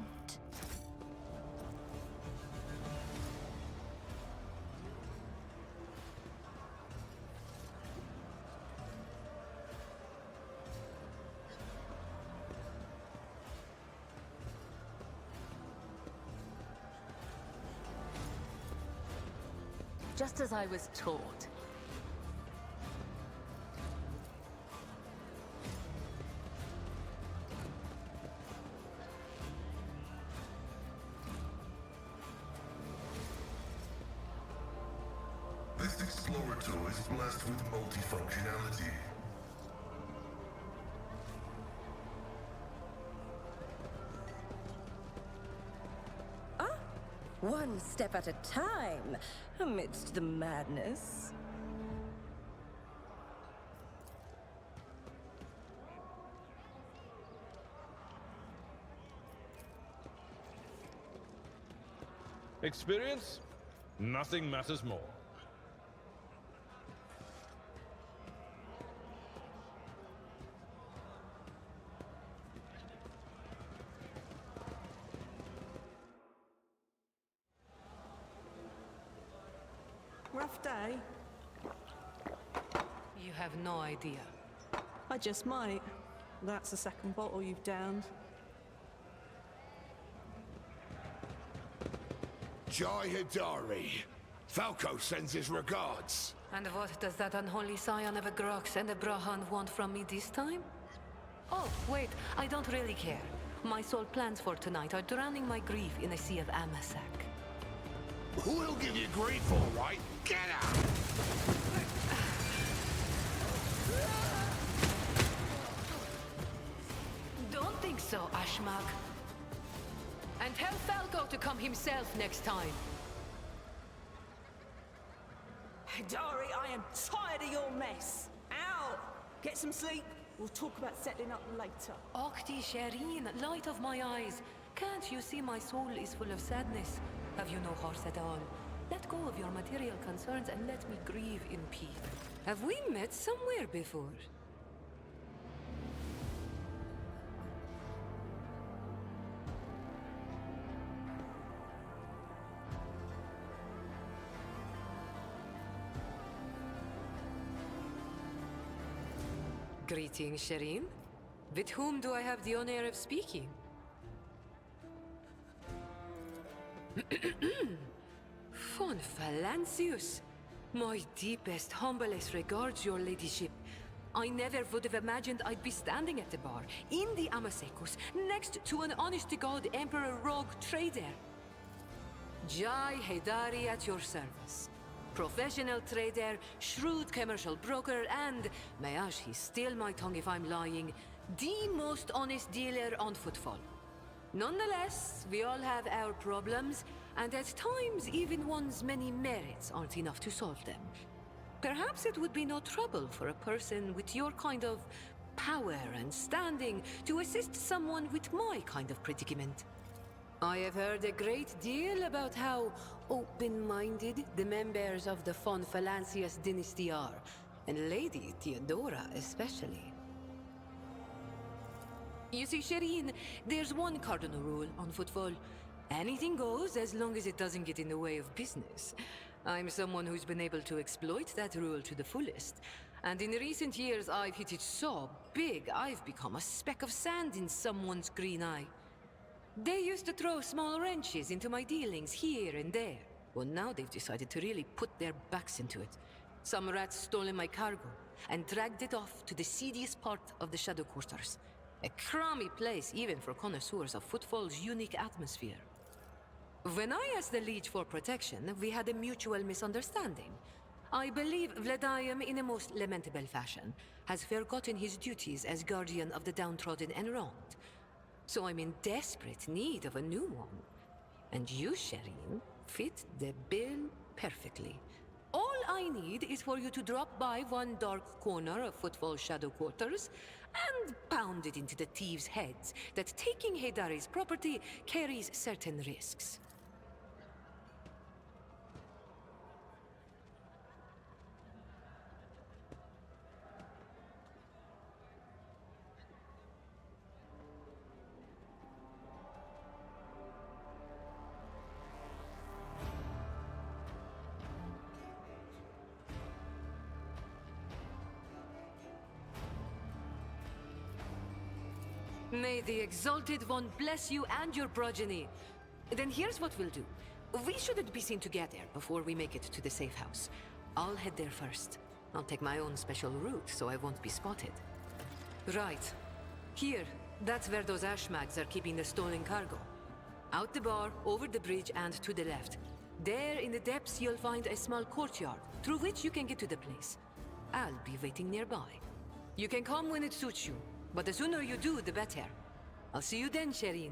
Just as I was taught. This Explorator is blessed with multifunctionality. One step at a time, amidst the madness. Experience? Nothing matters more. Rough day? You have no idea. I just might. That's the second bottle you've downed. Jai Hidari. Falco sends his regards. And what does that unholy scion of a Grox and a Brahan want from me this time? Oh, wait, I don't really care. My sole plans for tonight are drowning my grief in a sea of Amasak. We'll give you grief, all right. Get out! Don't think so, Ashmak. And tell Falco to come himself next time. Dari, I am tired of your mess. Out! Get some sleep. We'll talk about settling up later. Okti Shireen, light of my eyes. Can't you see my soul is full of sadness? Have you no heart at all? Let go of your material concerns and let me grieve in peace. Have we met somewhere before? Greetings, Shireen. With whom do I have the honor of speaking? Von Valancius, my deepest, humblest regards, your ladyship. I never would have imagined I'd be standing at the bar, in the Amasecus, next to an honest-to-God Emperor rogue trader. Jai Haidari at your service. Professional trader, shrewd commercial broker, and, may he steal my tongue if I'm lying, the most honest dealer on footfall. Nonetheless, we all have our problems, and at times even one's many merits aren't enough to solve them. Perhaps it would be no trouble for a person with your kind of power and standing to assist someone with my kind of predicament. I have heard a great deal about how open-minded the members of the von Valancius dynasty are, and Lady Theodora especially. You see, Shireen, there's one cardinal rule on footfall. Anything goes as long as it doesn't get in the way of business. I'm someone who's been able to exploit that rule to the fullest. And in recent years, I've hit it so big, I've become a speck of sand in someone's green eye. They used to throw small wrenches into my dealings here and there. Well, now they've decided to really put their backs into it. Some rats stolen my cargo and dragged it off to the seediest part of the Shadow Quarters. A crummy place even for connoisseurs of footfall's unique atmosphere. When I asked the Liege for protection, we had a mutual misunderstanding. I believe Vladium, in a most lamentable fashion, has forgotten his duties as guardian of the downtrodden and wronged. So I'm in desperate need of a new one. And you, Shireen, fit the bill perfectly. All I need is for you to drop by one dark corner of Footfall Shadow Quarters and pound it into the thieves' heads that taking Haidari's property carries certain risks. May the Exalted One bless you and your progeny. Then here's what we'll do. We shouldn't be seen together before we make it to the safe house. I'll head there first. I'll take my own special route so I won't be spotted. Right. Here, that's where those ashmags are keeping the stolen cargo. Out the bar, over the bridge, and to the left. There in the depths you'll find a small courtyard, through which you can get to the place. I'll be waiting nearby. You can come when it suits you, but the sooner you do, the better. I'll see you then, Shireen.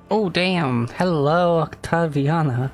Oh damn! Hello, Octaviana.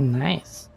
Nice.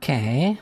Okay.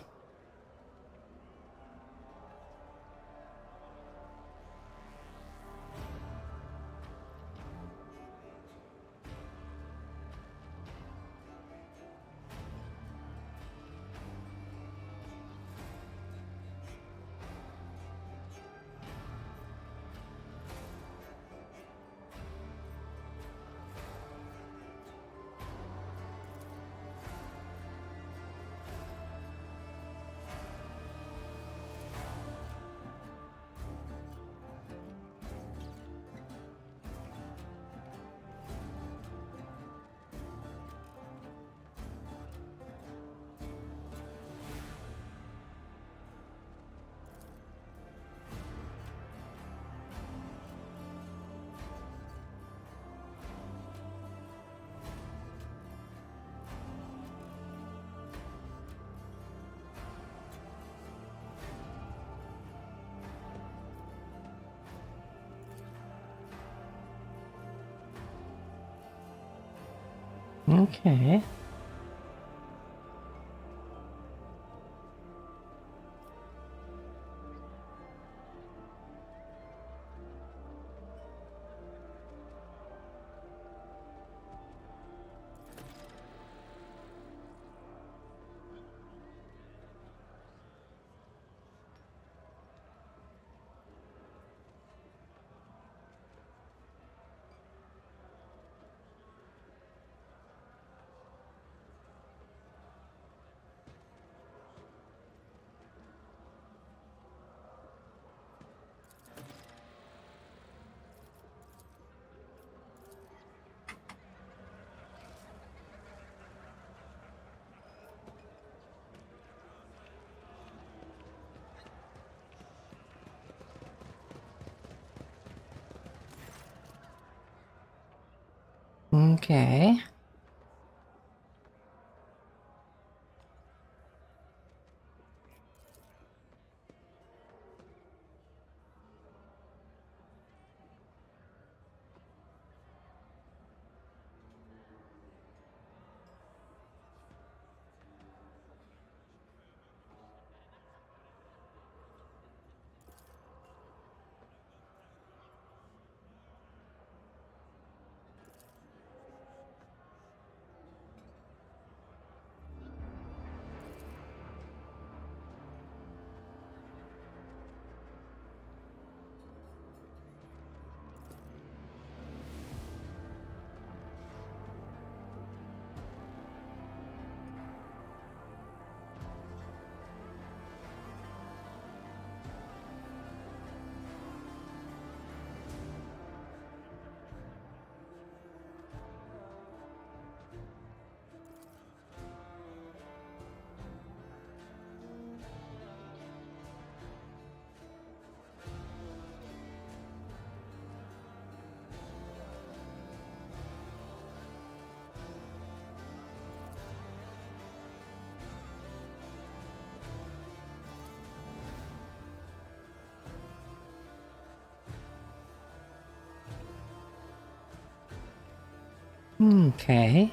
Okay. Okay. Okay.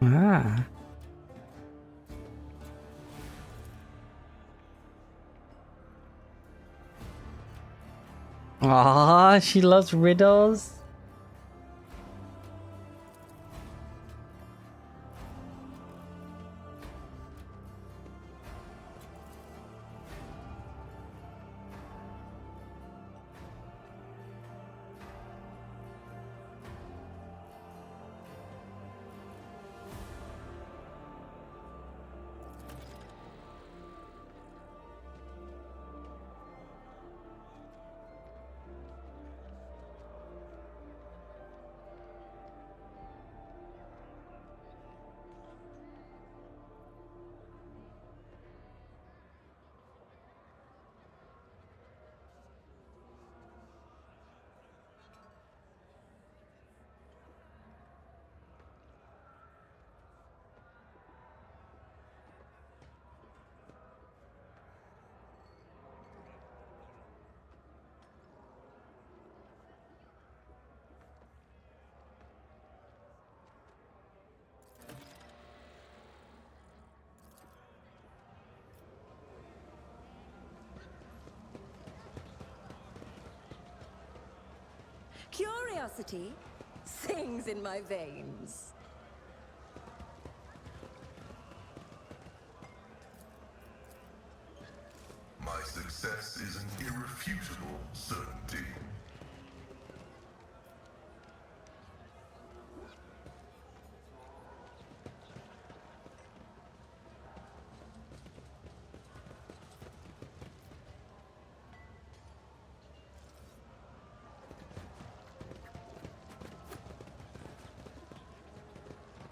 Ah. Aw, she loves riddles. Curiosity sings in my veins. My success is an irrefutable certainty.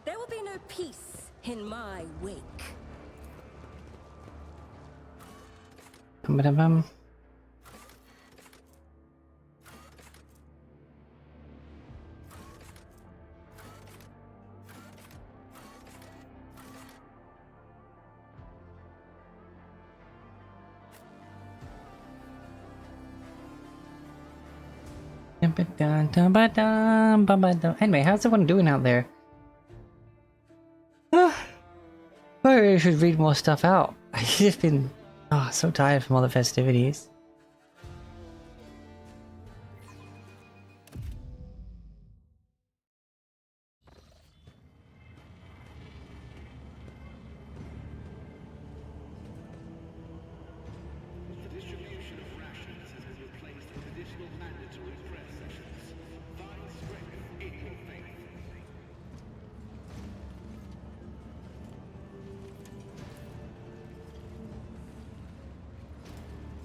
There will be no peace in my wake. Ba-da-bum. Anyway, how's everyone doing out there? I should read more stuff out. I've just been Oh, so tired from all the festivities.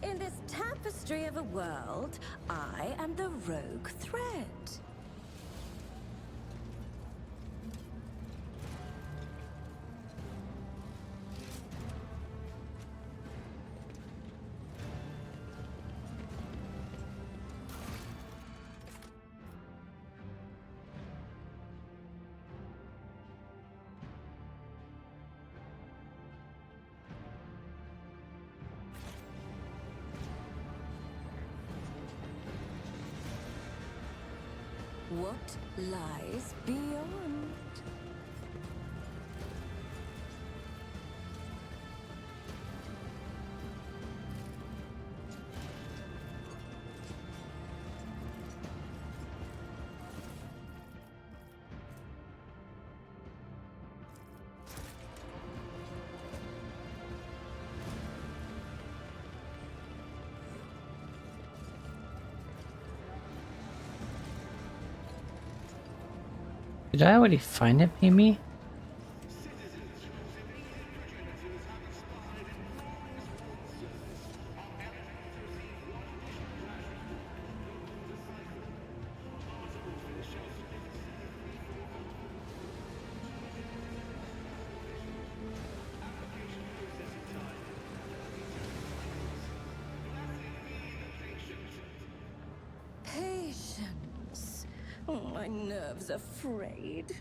In this tapestry of a world, I am the rogue thread. What lies beyond? Did I already find it, maybe? Patience. Oh, my nerves are frayed.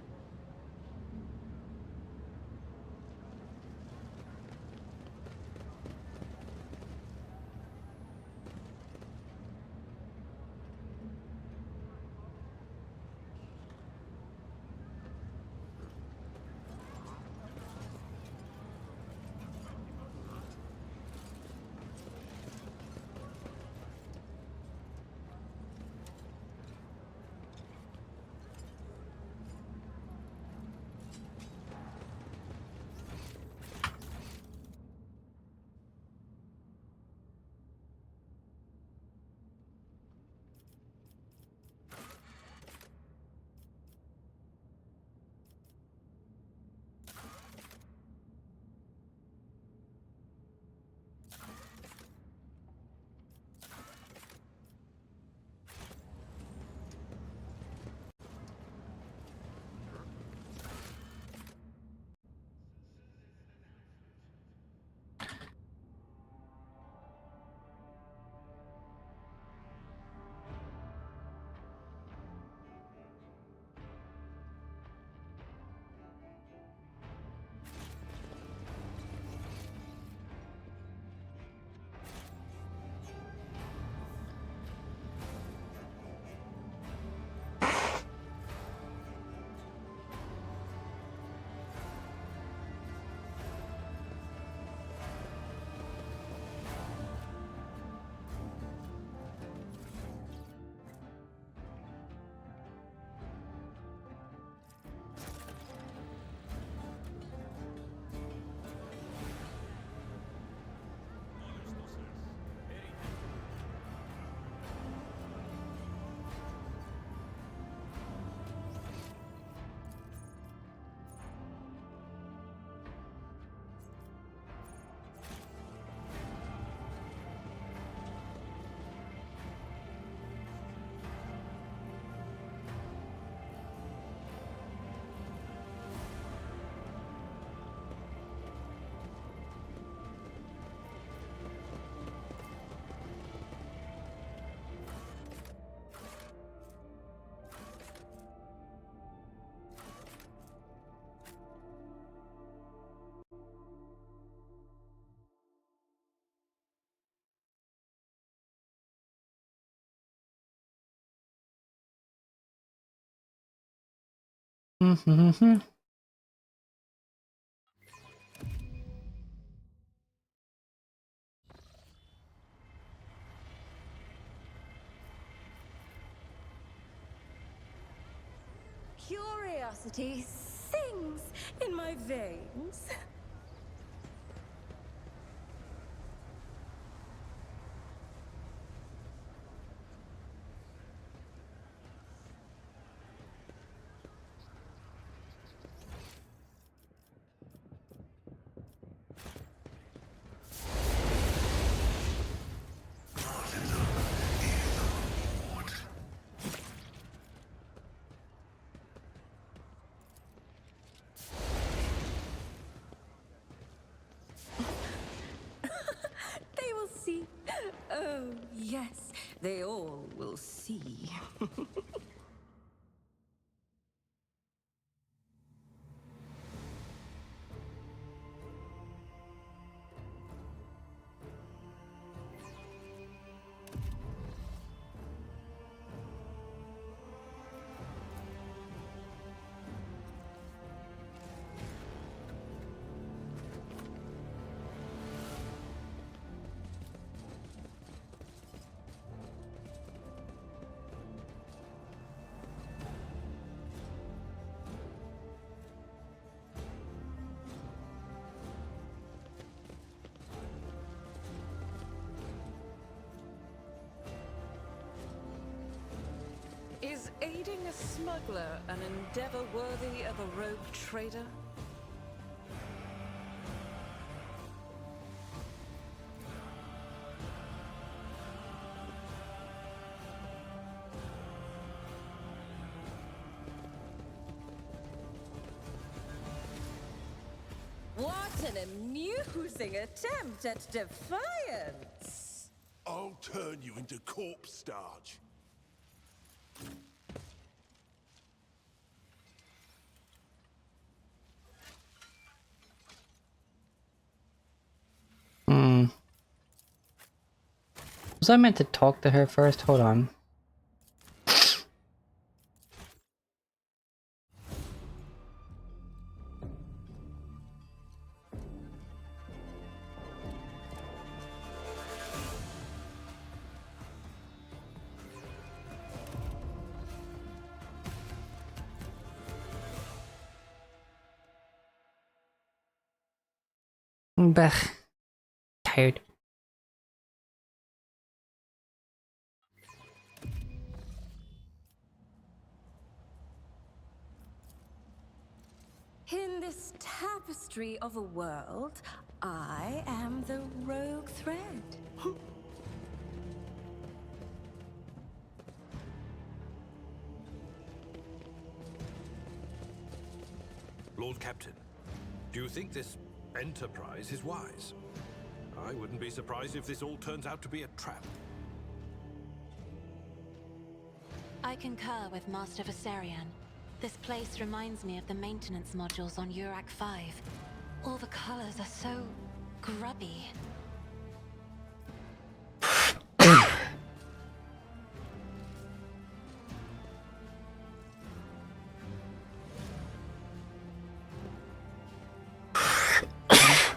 Mm-hmm. Curiosity sings in my veins. They will see. Oh, yes, they all will see. Is aiding a smuggler an endeavor worthy of a rogue trader? What an amusing attempt at defiance! I'll turn you into corpse starch. Hmm. Was I meant to talk to her first? Hold on. Bah. Tired. In this tapestry of a world, I am the rogue thread. Lord Captain, do you think this enterprise is wise? I wouldn't be surprised if this all turns out to be a trap. I concur with Master Viserion. This place reminds me of the maintenance modules on Urak 5. All the colors are so grubby.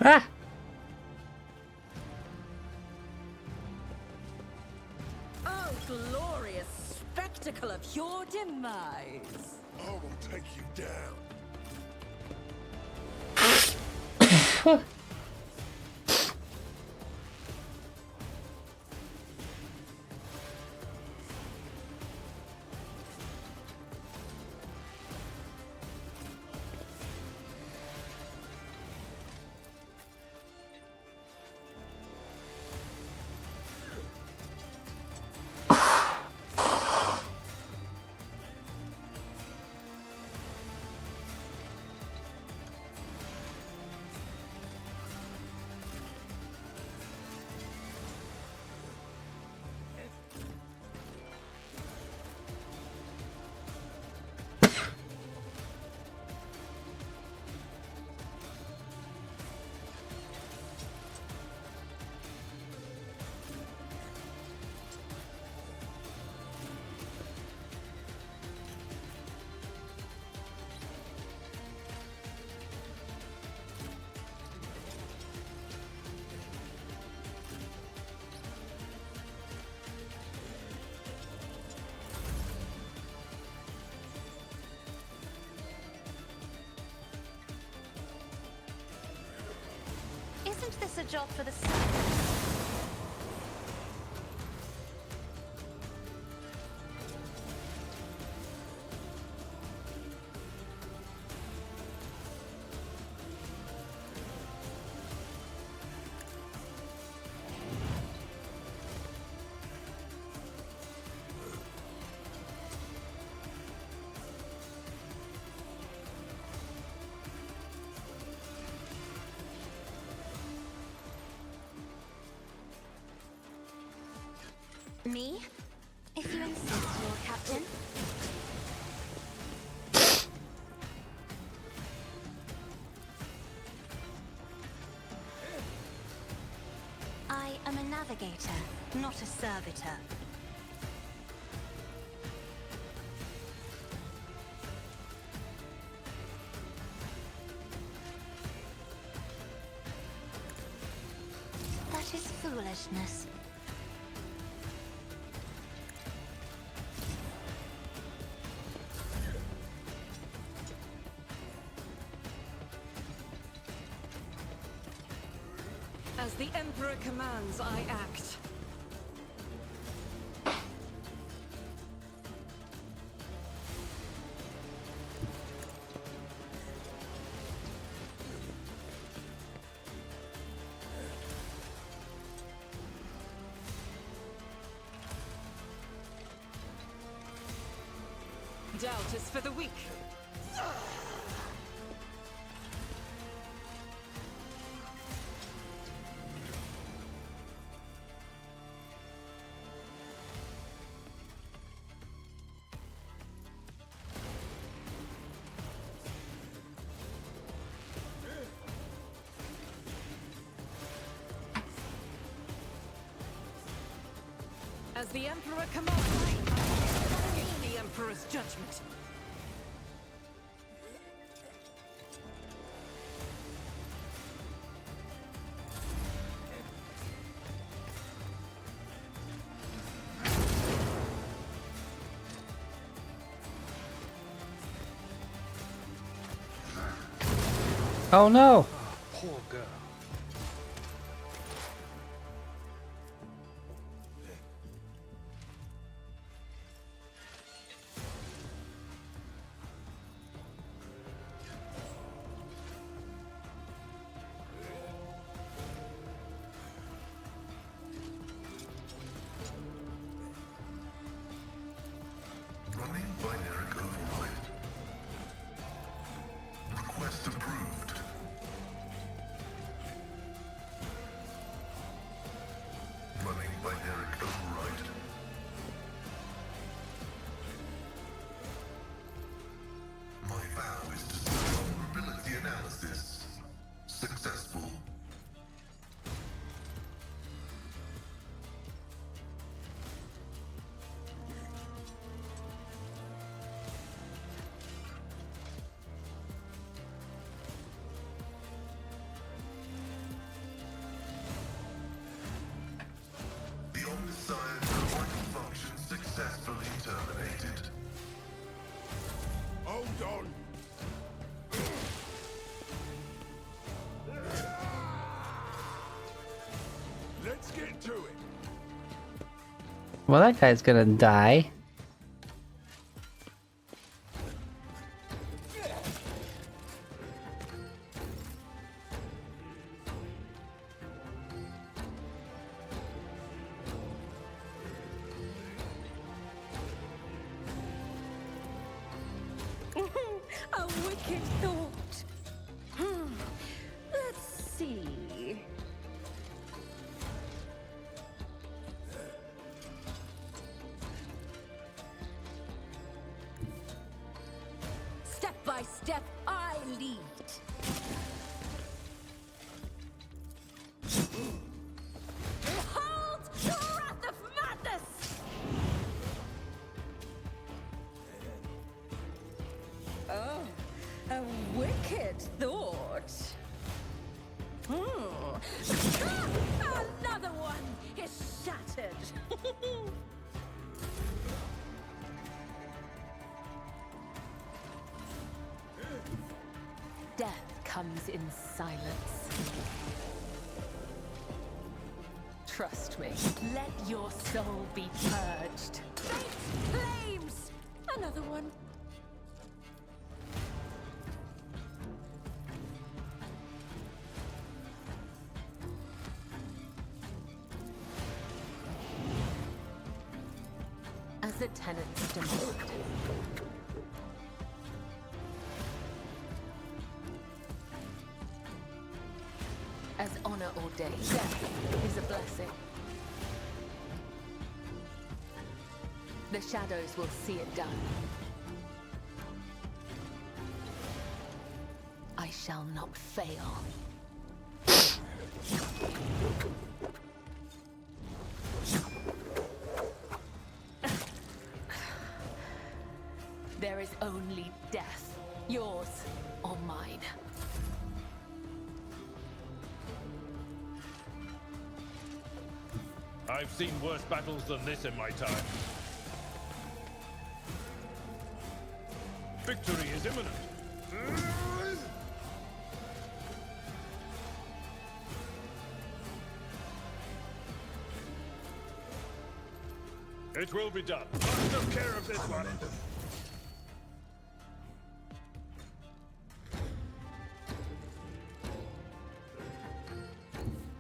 Ah! Oh, glorious spectacle of your demise! I will take you down. Isn't this a job for the sun? Me? If you insist, Lord Captain. I am a navigator, not a servitor. That is foolishness. As the Emperor commands, I act. Doubt is for the weak. As the Emperor commands, I await the Emperor's judgment. Oh no! Poor girl. Running binary override. Request approved. Running binary override. My vow is to start vulnerability analysis. Successful. The Omniscience vital function successfully terminated. Hold on! Let's get to it! Well, that guy's gonna die. A wicked thought. Let's see. Step by step, I lead. Behold the wrath of madness! Oh, a wicked thought. Another one is shattered. Death comes in silence. Trust me. Let your soul be purged. Flames! Another one. As the tenants demand. As honor ordained, death is a blessing. The shadows will see it done. I shall not fail. There is only death, yours or mine. I've seen worse battles than this in my time. Victory is imminent. It will be done. I took care of this one.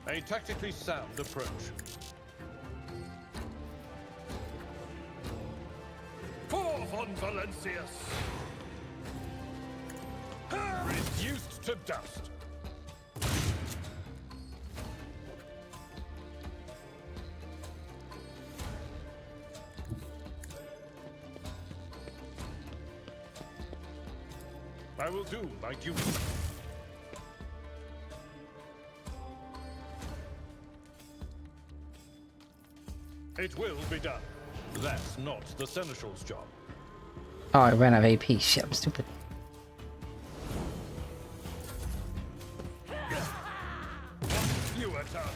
A tactically sound approach. Forth on Valencius! Reduced to dust. I will do my duty. It will be done. That's not the Seneschal's job. Oh, I ran out of AP. Shit, I'm stupid. You attacked.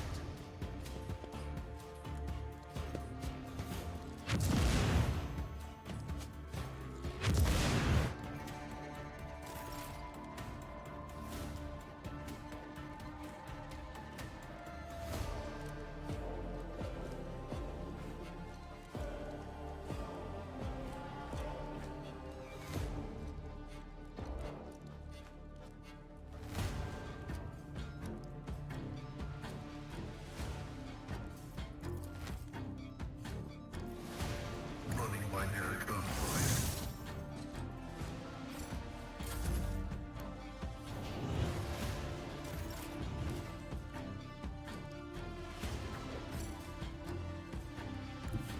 Running binary gunfight.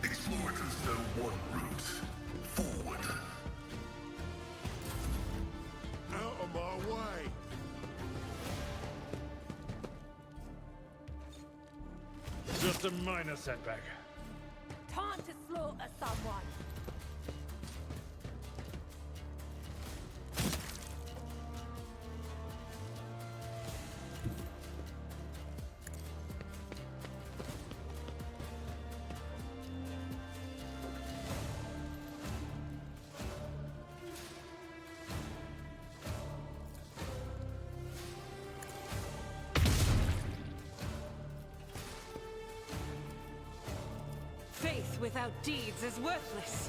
Exploiters know one route. Forward. Out of my way. Just a minor setback. Time to slaughter someone. Faith without deeds is worthless.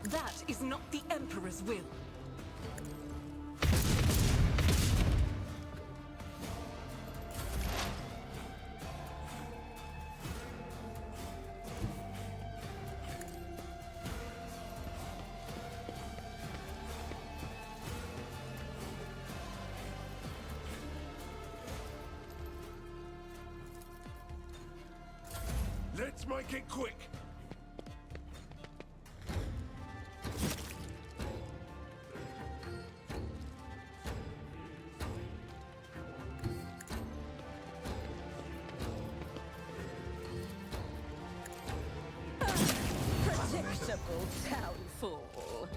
That is not the Emperor's will. Let's make it quick. Predictable downfall.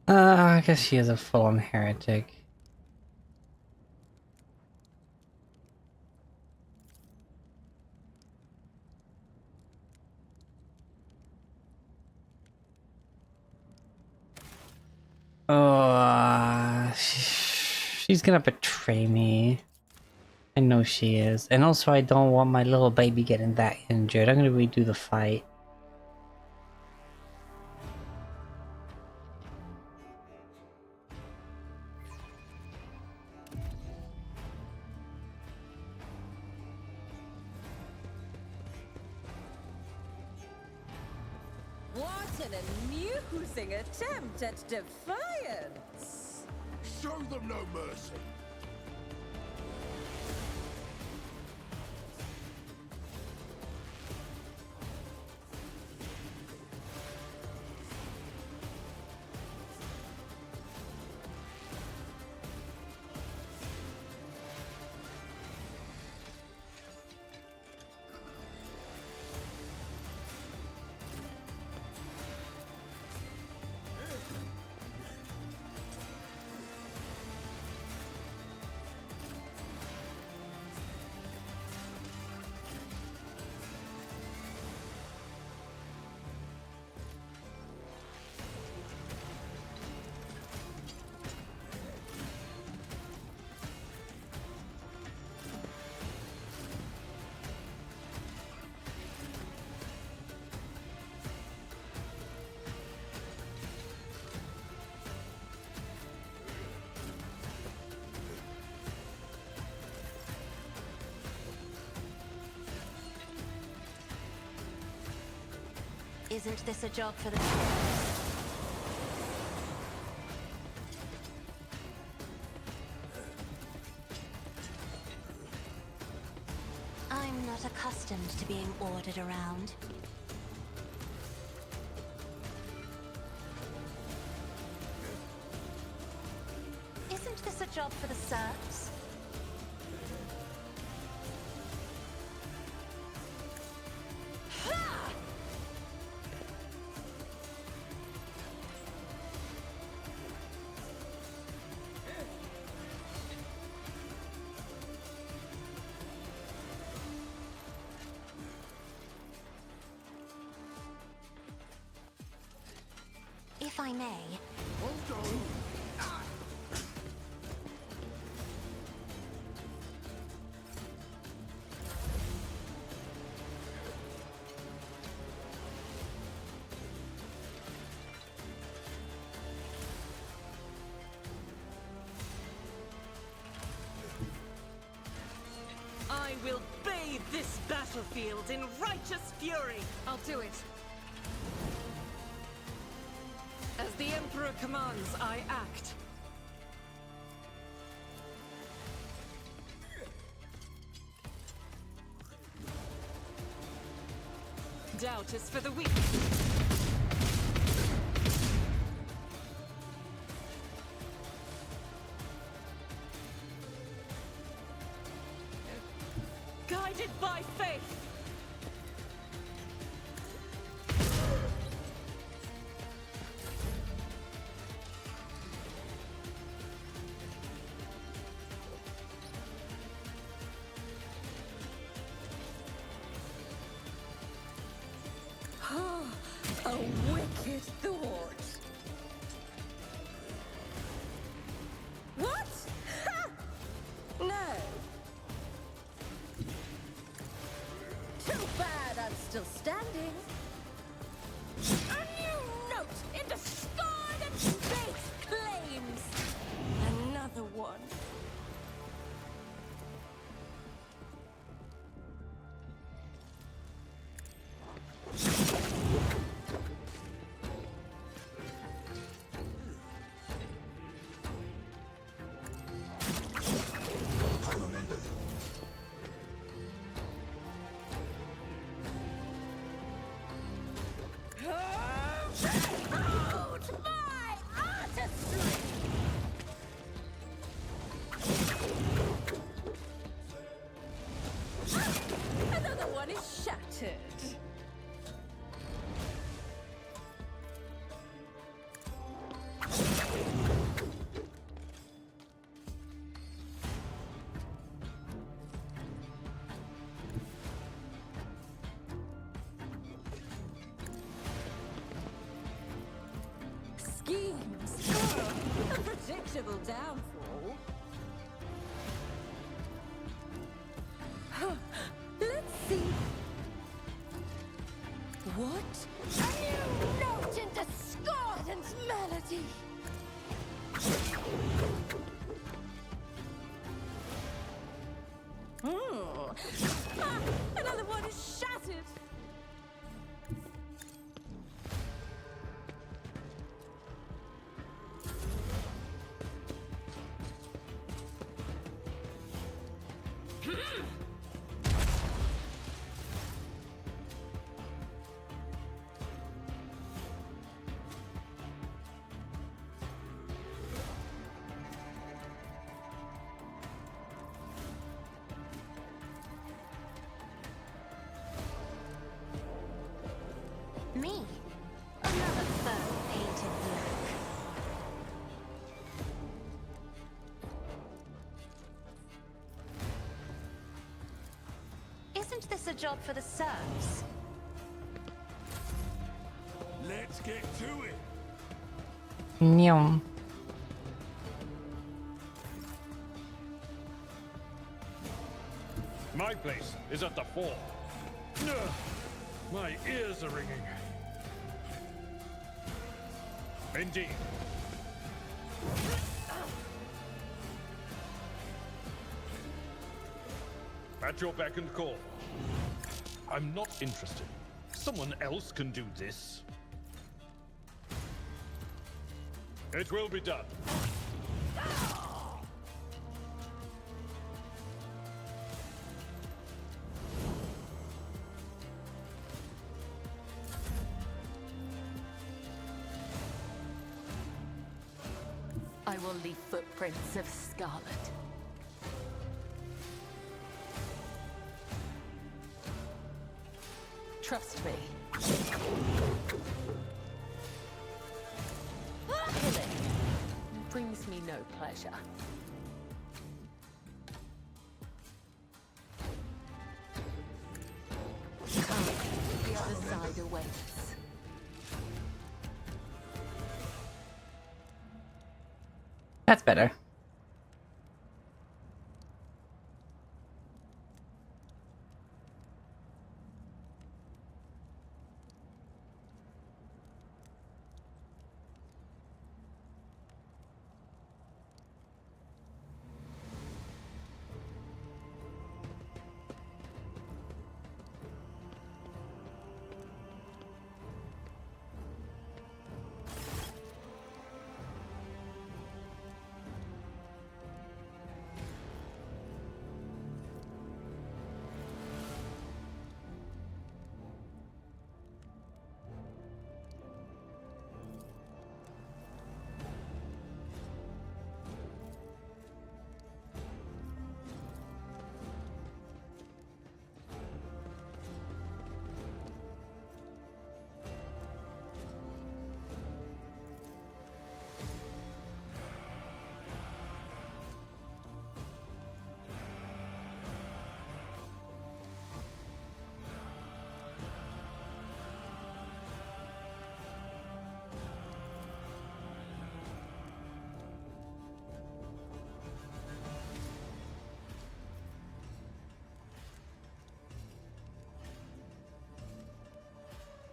I guess she is a full-on heretic. Oh, she's gonna betray me. I know she is. And also I don't want my little baby getting that injured. I'm gonna redo the fight. What an amusing attempt at defiance! Show them no mercy. Isn't this a job for the... I'm not accustomed to being ordered around. Isn't this a job for the serfs? If I may. Hold on. I will bathe this battlefield in righteous fury. I'll do it. As the Emperor commands, I act. Doubt is for the weak. Guided by faith. A wicked thought. What? Ha! No. Too bad I'm still standing. A new note in discarded base claims. Another one. Behold my artistry! Another one is shattered. Schemes. A predictable downfall. Let's see. What? A new note in discordant melody. Another one is shattered. Me. Another foe painted black. Isn't this a job for the serfs? Let's get to it. Nyum. My place is at the fore. Ugh, my ears are ringing. Indeed. At your beck and call. I'm not interested. Someone else can do this. It will be done. I will leave footprints of scarlet. Trust me. Killing brings me no pleasure. Come, the other side awaits. That's better.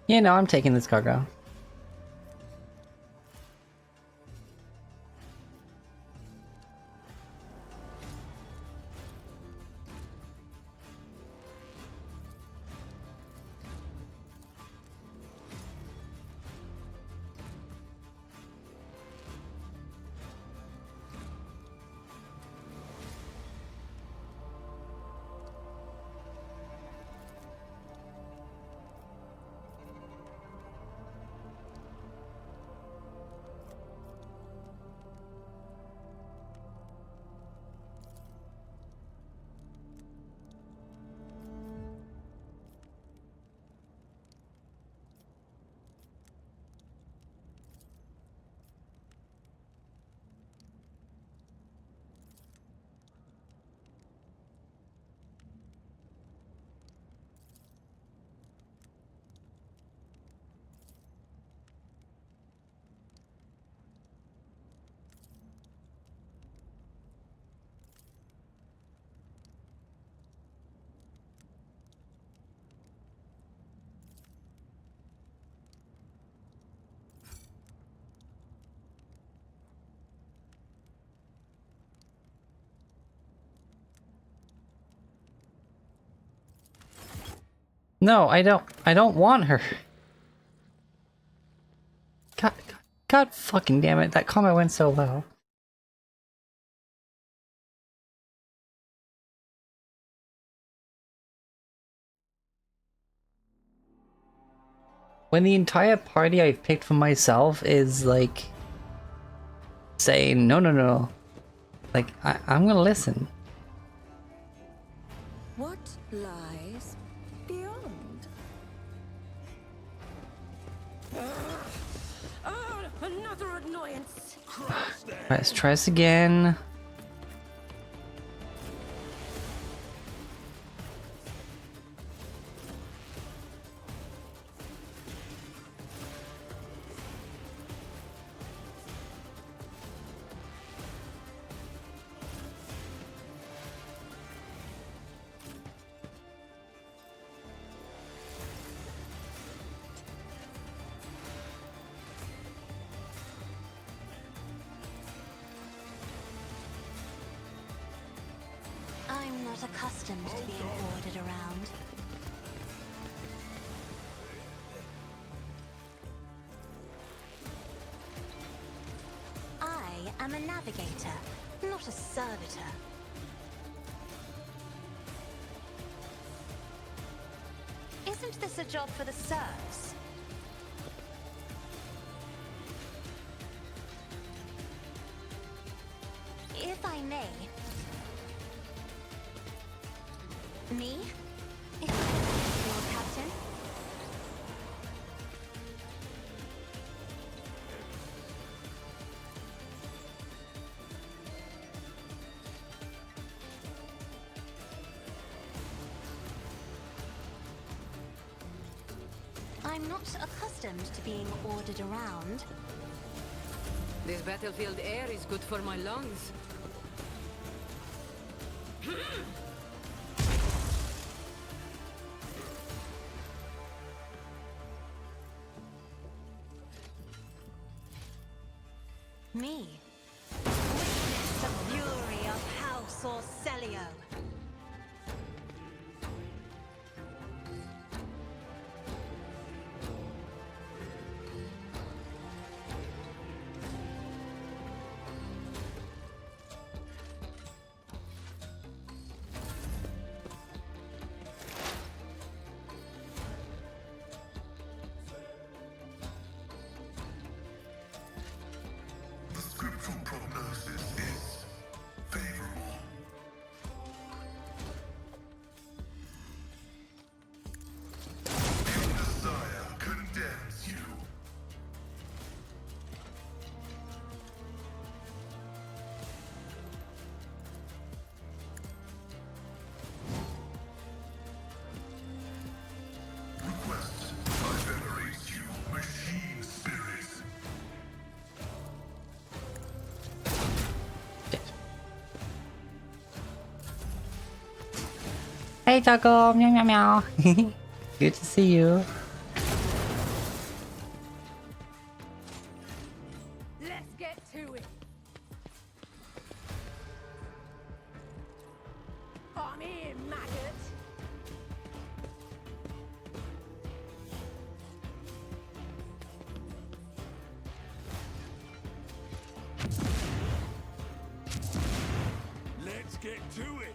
Yeah, no, I'm taking this cargo. No, I don't want her. God fucking damn it, that combat went so well. When the entire party I've picked for myself is like saying no, like I'm gonna listen. What lies beyond? Oh, another annoyance. Alright, let's try this again. I'm not accustomed to being ordered around. I am a navigator, not a servitor. Isn't this a job for the serfs? If I may. Me? If Lord Captain? I'm not accustomed to being ordered around. This battlefield air is good for my lungs. Me? Witness the fury of House Orcelio. The scriptural prognosis is favorable. Your desire condemns you. Request, I venerate you, machine spirits. Hey Taco, meow meow meow. Good to see you. Let's get to it. I'm here, maggot. Let's get to it.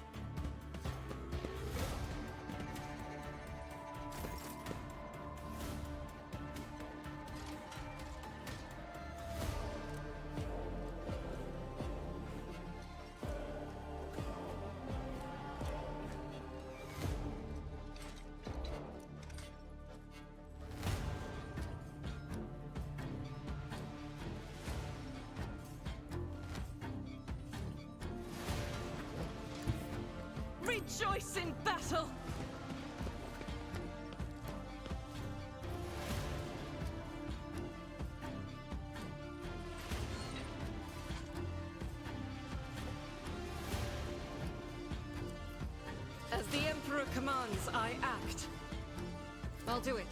Rejoice in battle! As the Emperor commands, I act. I'll do it.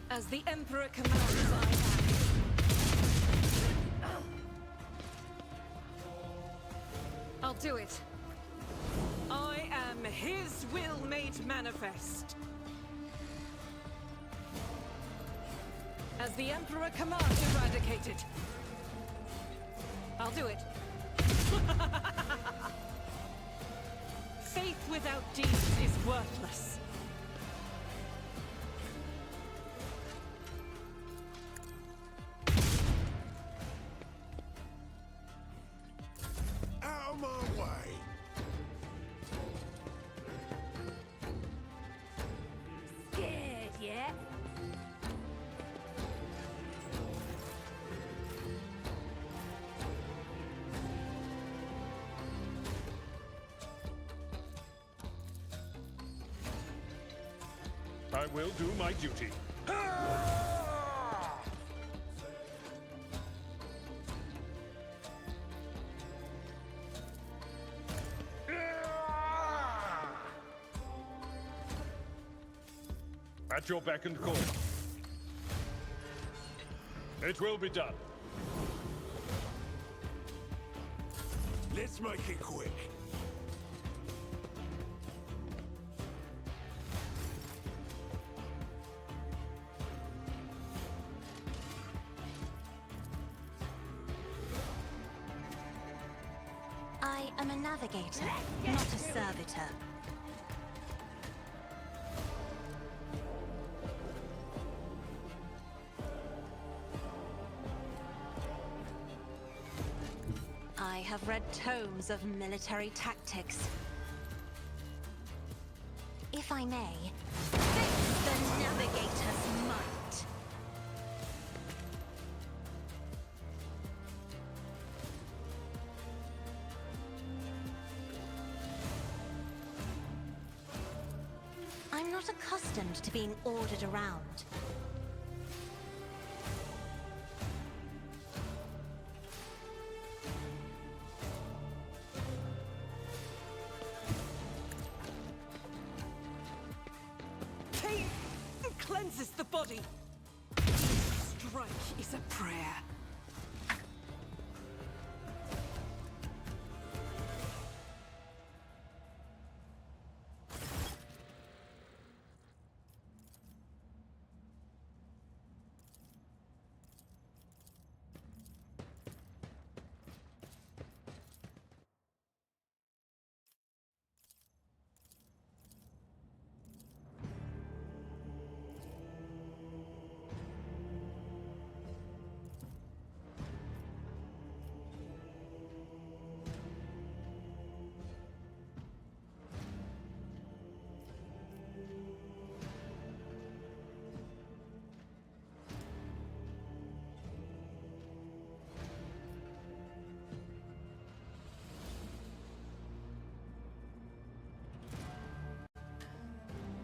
As the Emperor commands, I act. I'll do it. I am his will made manifest. As the Emperor commands, eradicated. I'll do it. Faith without deeds is worthless. Out of my way. Scared yet? I will do my duty. At your beck and call. It will be done. Let's make it quick. I am a navigator, not a servitor. I have read tomes of military tactics. If I may, face the navigator's might. I'm not accustomed to being ordered around. Pain cleanses the body. Strike is a prayer.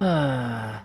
Ah.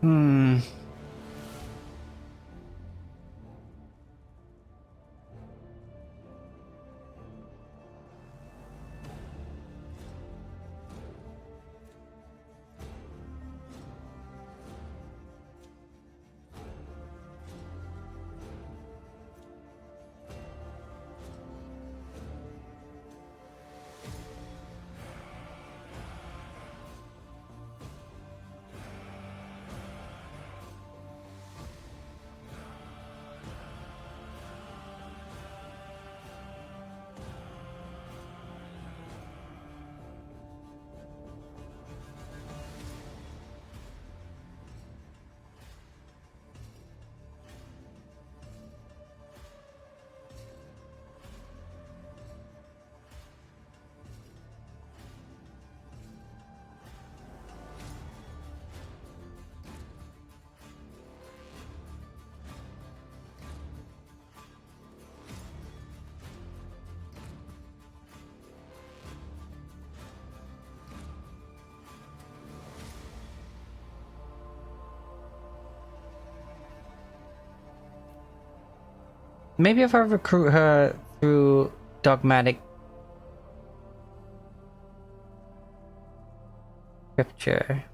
Hmm. Maybe if I recruit her through dogmatic scripture.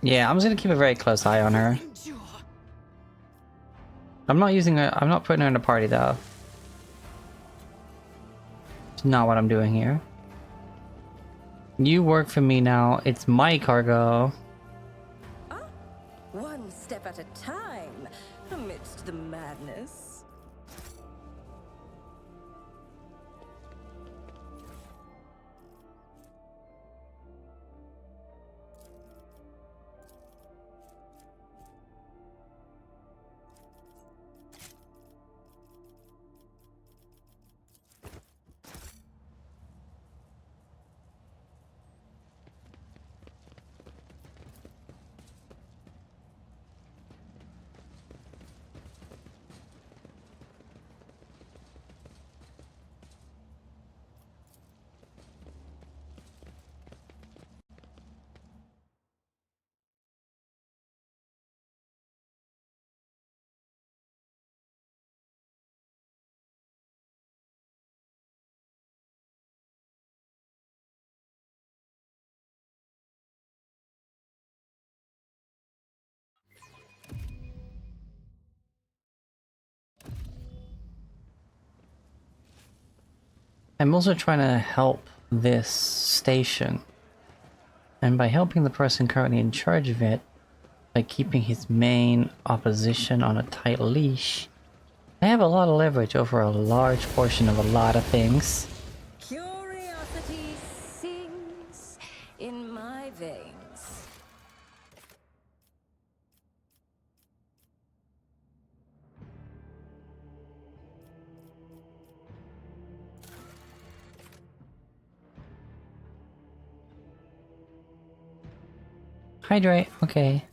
Yeah, I'm just gonna keep a very close eye on her. I'm not using her. I'm not putting her in a party though. It's not what I'm doing here. You work for me now. It's my cargo. One step at a time, amidst the madness. I'm also trying to help this station. And by helping the person currently in charge of it, by keeping his main opposition on a tight leash, I have a lot of leverage over a large portion of a lot of things. Curiosity sings in my veins. Hydrate, okay.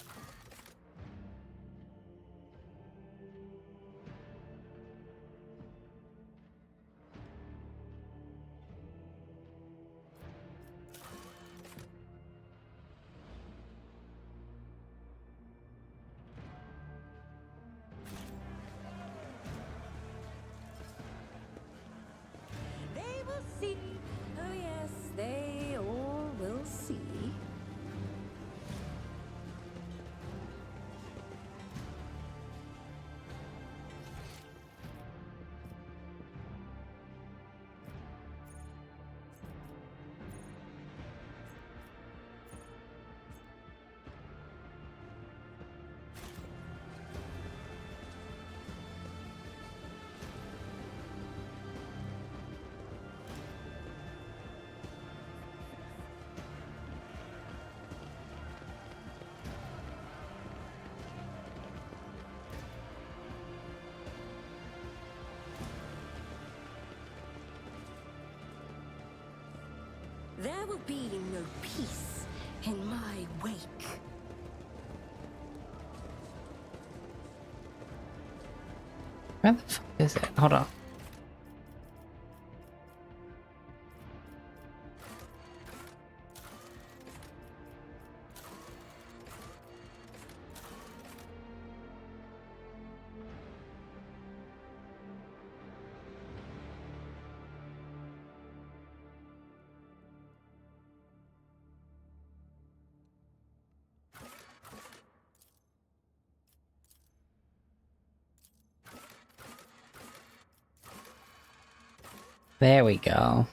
They will see. Oh yes, they all will see. There will be no peace in my wake. Where the fuck is it? Hold on. There we go.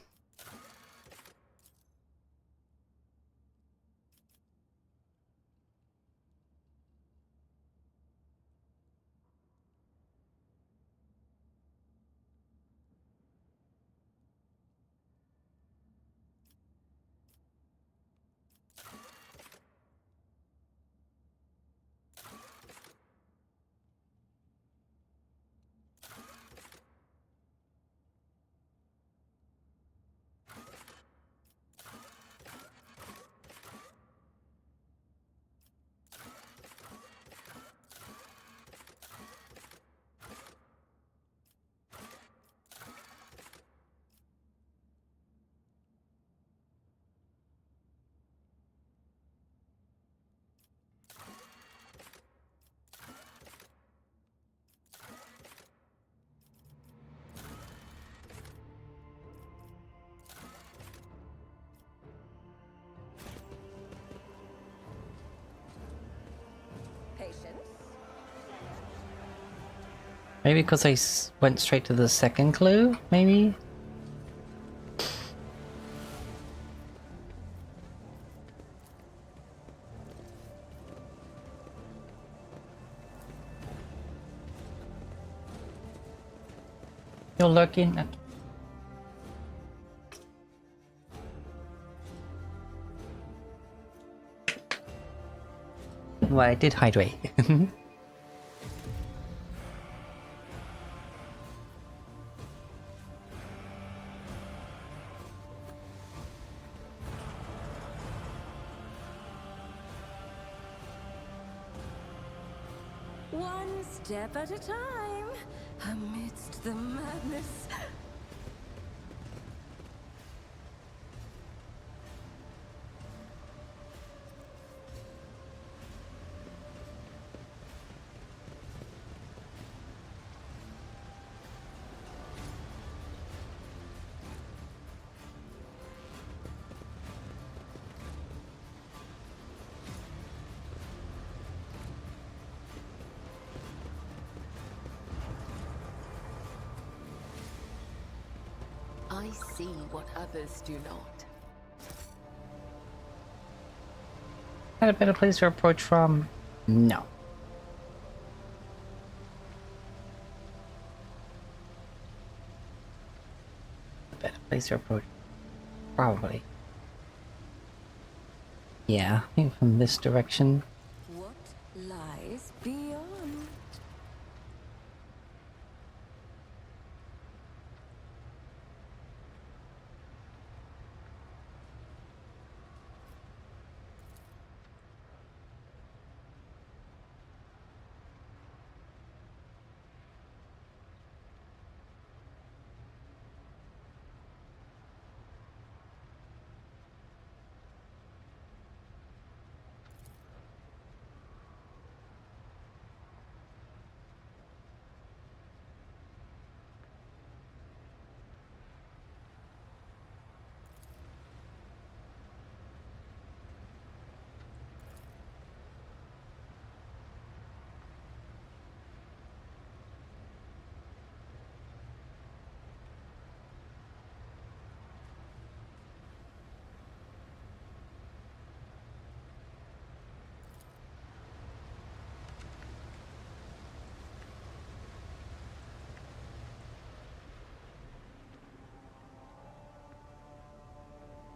Maybe because I went straight to the second clue, maybe? You're lurking. Well, I did hydrate. One step at a time, amidst the madness. I see what others do not. Had a better place to approach from? No. A better place to approach? Probably. Yeah, I think from this direction. What lies beyond?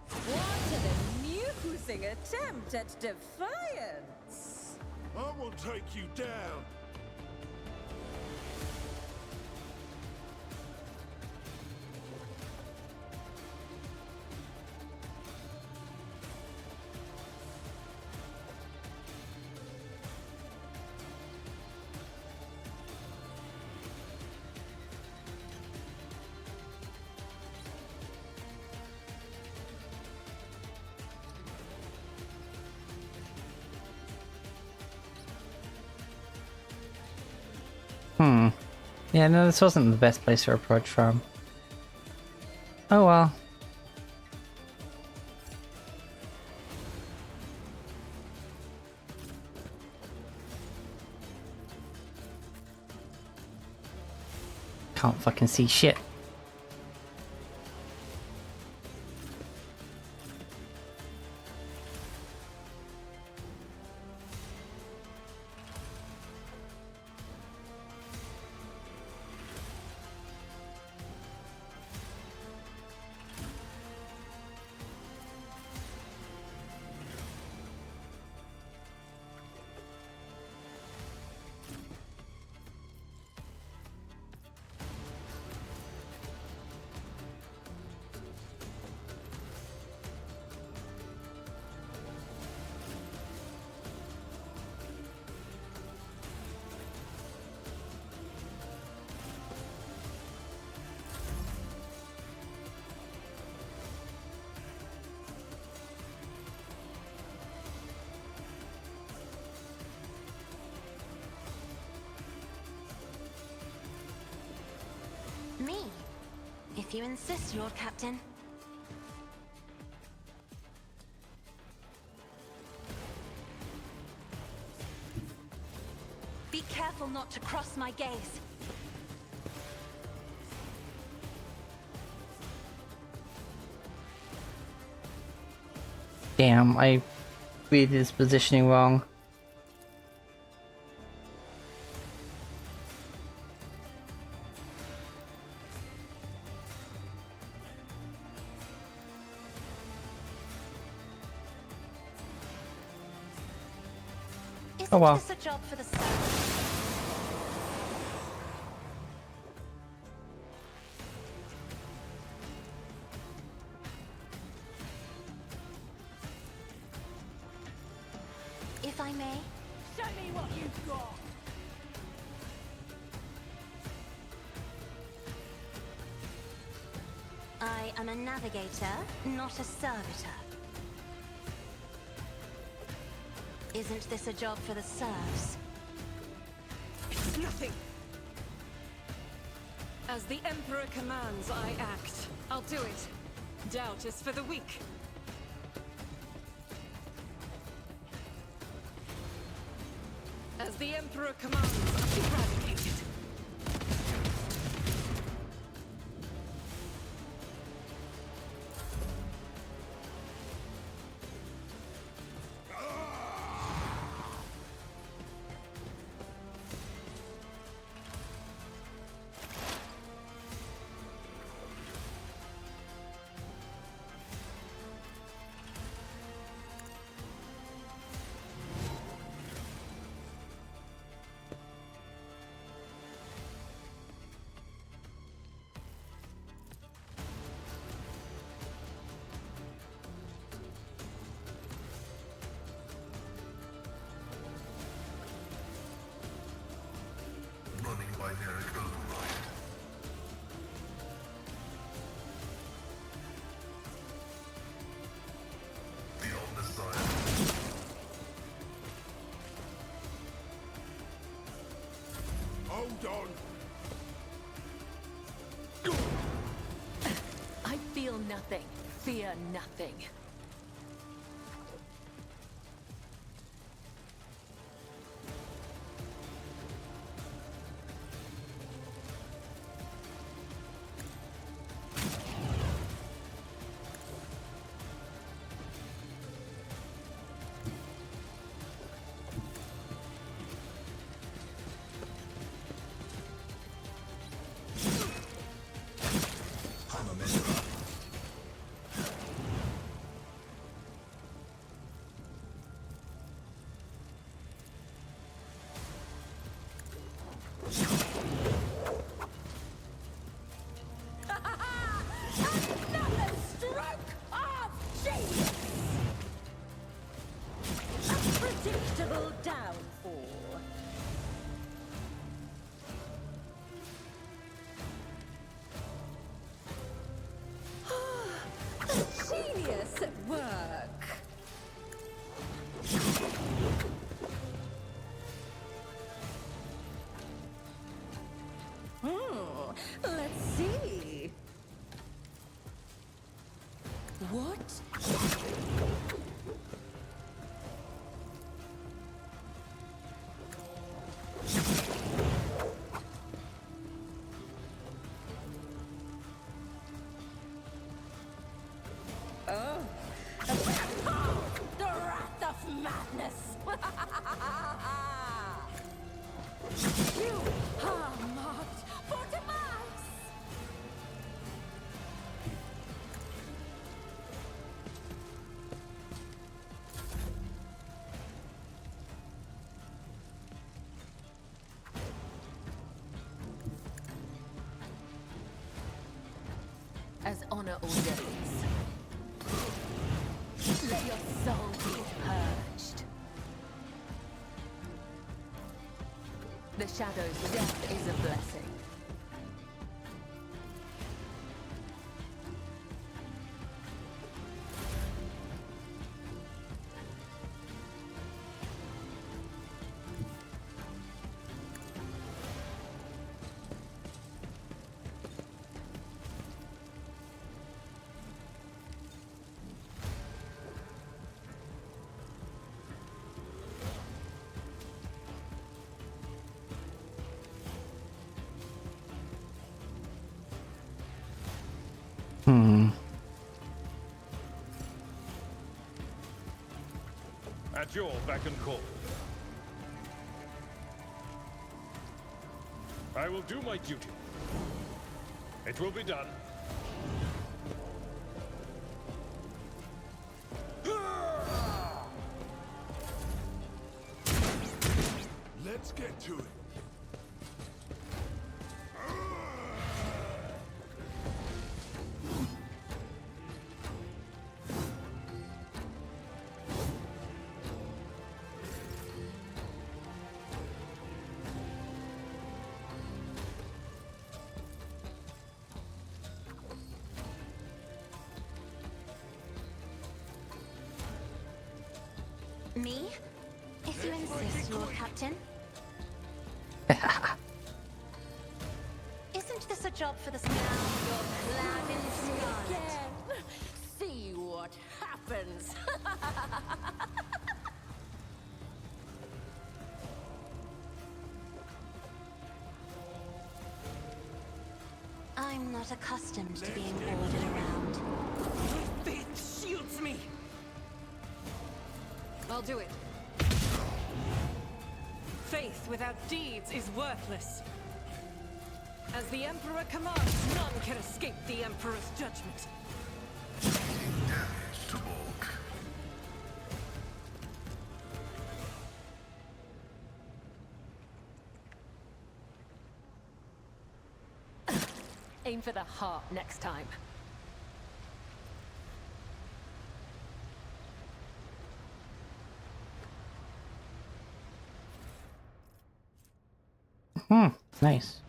What an amusing attempt at defiance! I will take you down. Yeah, no, this wasn't the best place to approach from. Oh well. Can't fucking see shit. Me? If you insist, Lord Captain. Be careful not to cross my gaze. Damn, I read his positioning wrong. Isn't well. this a job for the sun? If I may. Show me what you've got. I am a navigator, not a servitor. Isn't this a job for the serfs? It's nothing. As the Emperor commands, I act. I'll do it. Doubt is for the weak. As the Emperor commands, eradicated. Running binary override. Beyond the side. Hold on. I feel nothing. Fear nothing. Thanks. Oh. The wrath of madness! You are marked for demise! As honor ordains. Let your soul be purged. The shadow's death is a blessing. At your beck and call. I will do my duty. It will be done. Let's get to it. Me? If you insist, Lord Captain. Isn't this a job for the now you're clad in scarlet? Again. See what happens. I'm not accustomed to being ordered around. Faith shields me! I'll do it. Faith without deeds is worthless. As the Emperor commands, none can escape the Emperor's judgment. Damage to bulk. Aim for the heart next time. Nice.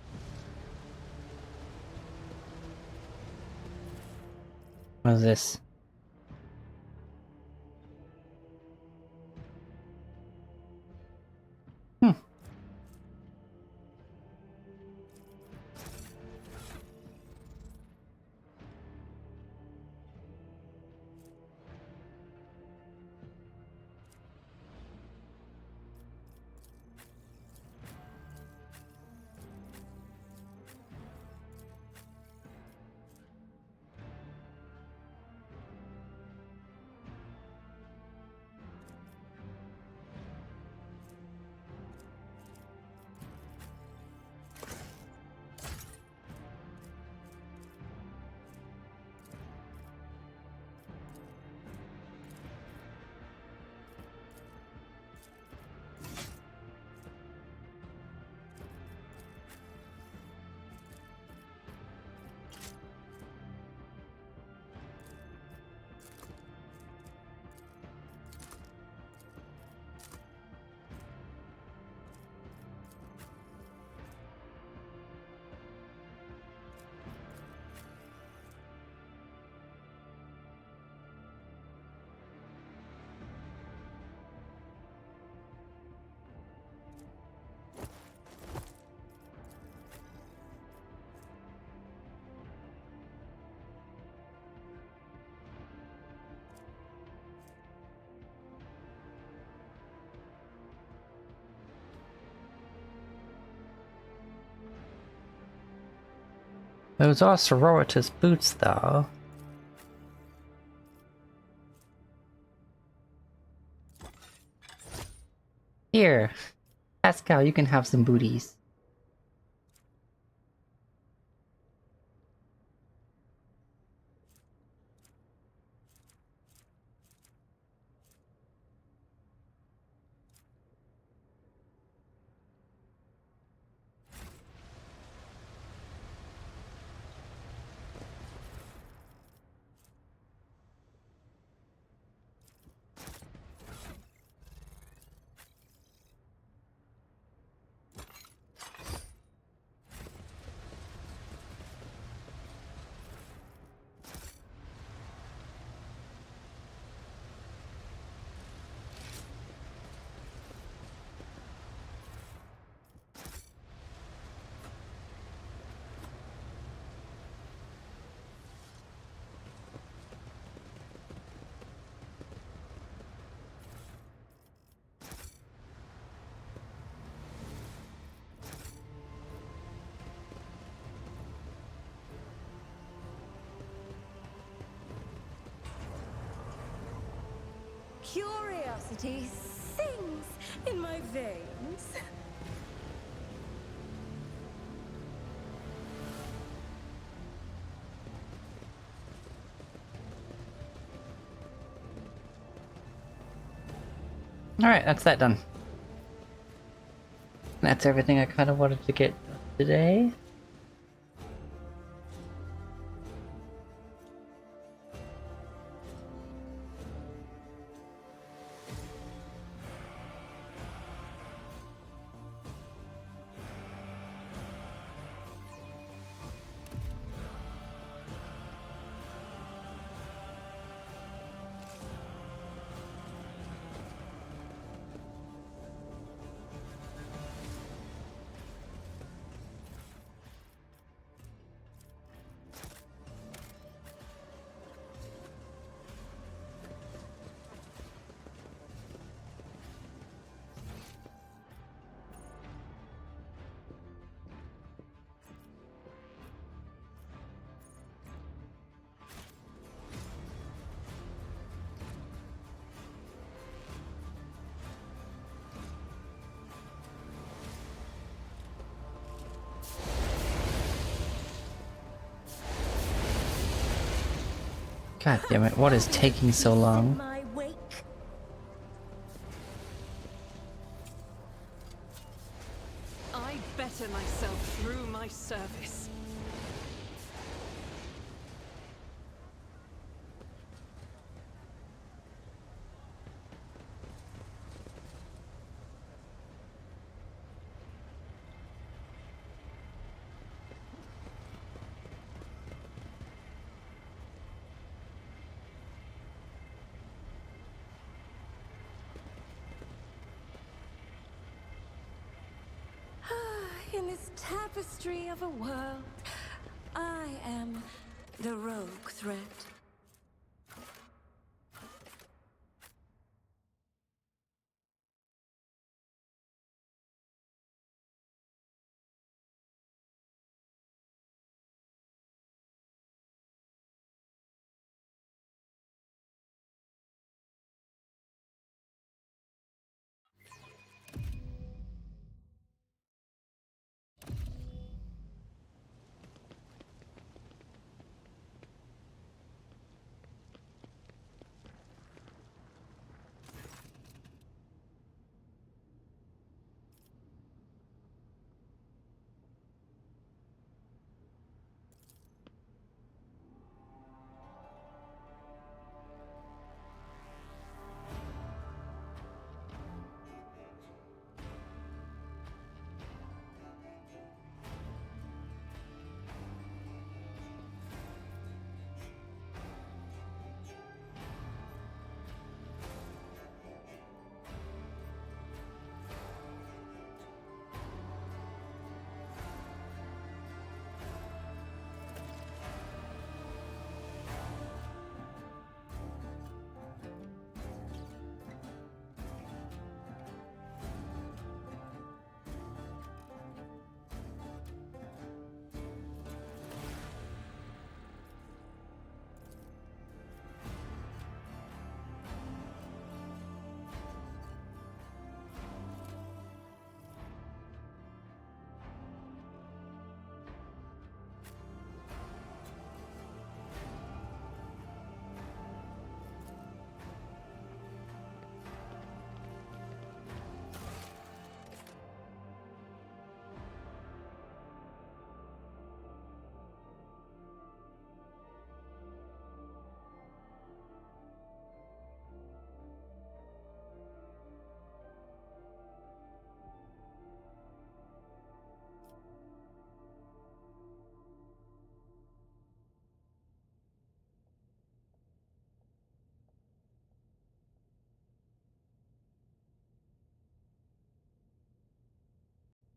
What is this? Those are sororitas boots, though. Here, Pascal, you can have some booties. Curiosity sings in my veins. Alright, that's that done. That's everything I kind of wanted to get today. God damn it, what is taking so long? My wake. I better myself through my service. In this tapestry of a world, I am the rogue thread.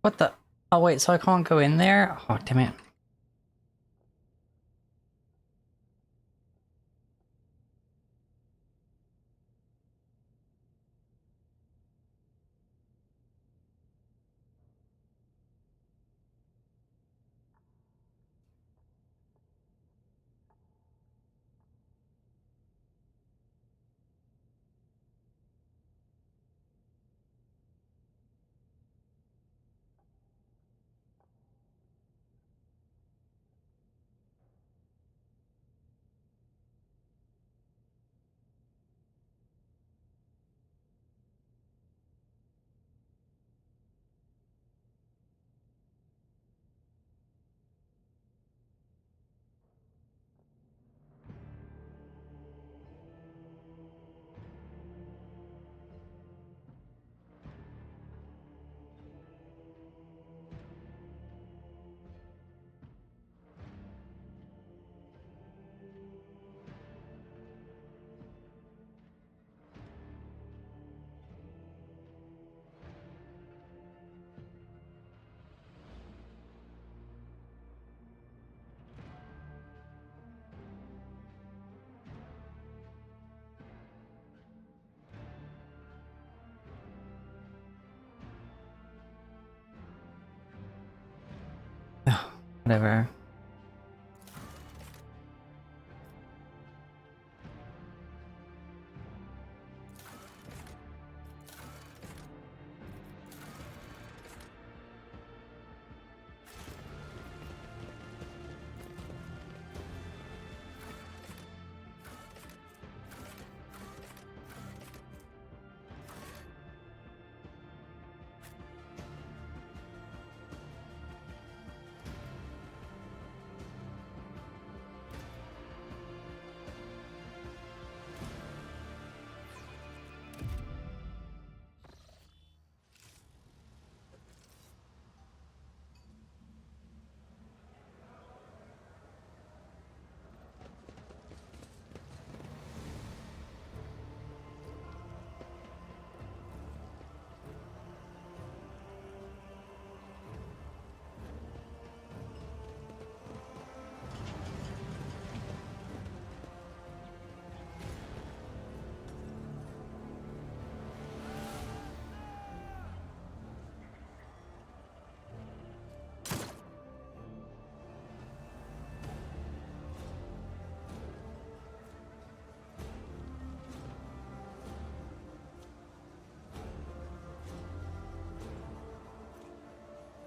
What the? Oh wait, so I can't go in there? Oh, damn it. Whatever.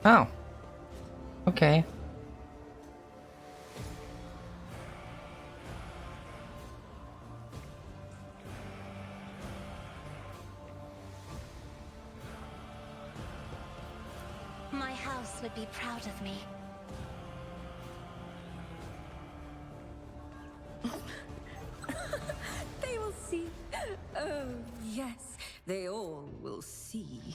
Oh. Okay. My house would be proud of me. They will see. Oh, yes, they all will see.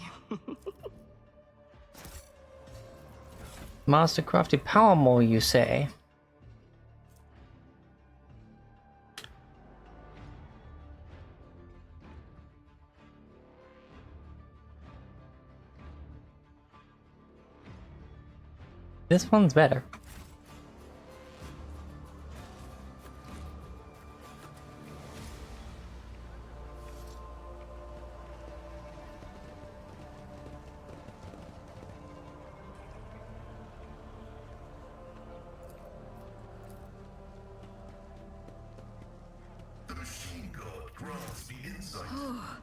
Mastercrafted power mole, you say? This one's better. The machine god grants the insight. Oh,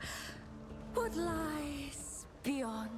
what lies beyond?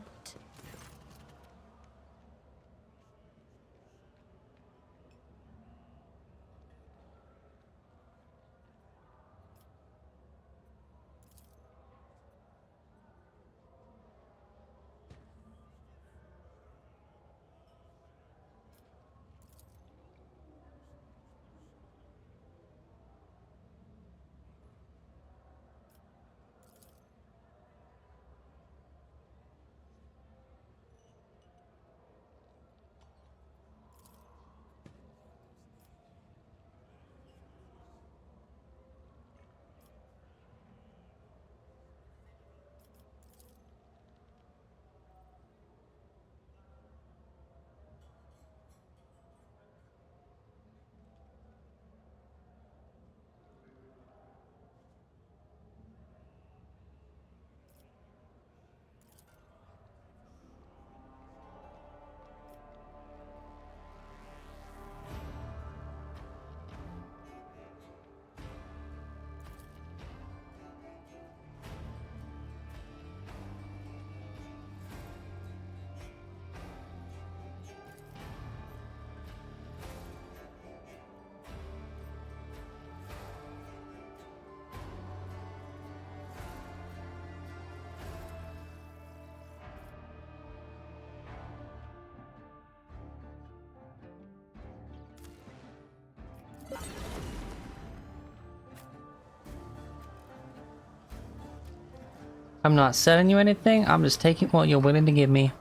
I'm not selling you anything, I'm just taking what you're willing to give me.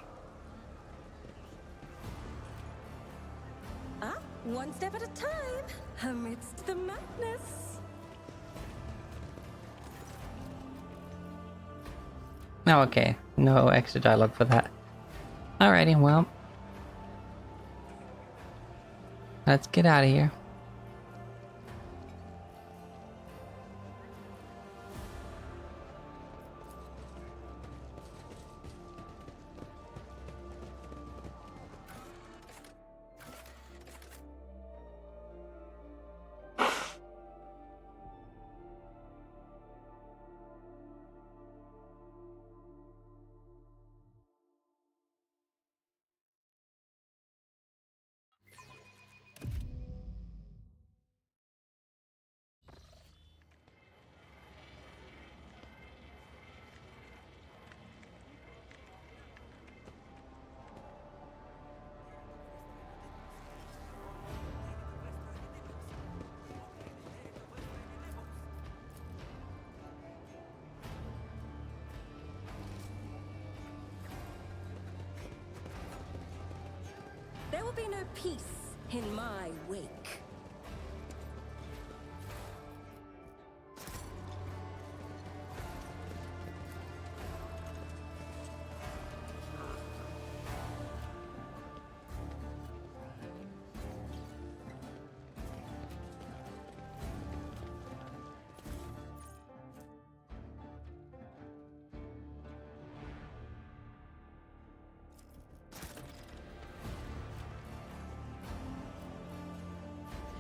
Ah, one step at a time, amidst the madness. Oh, okay. No extra dialogue for that. Alrighty, well. Let's get out of here. There will be no peace in my wake.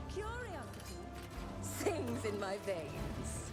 Curiosity sings in my veins.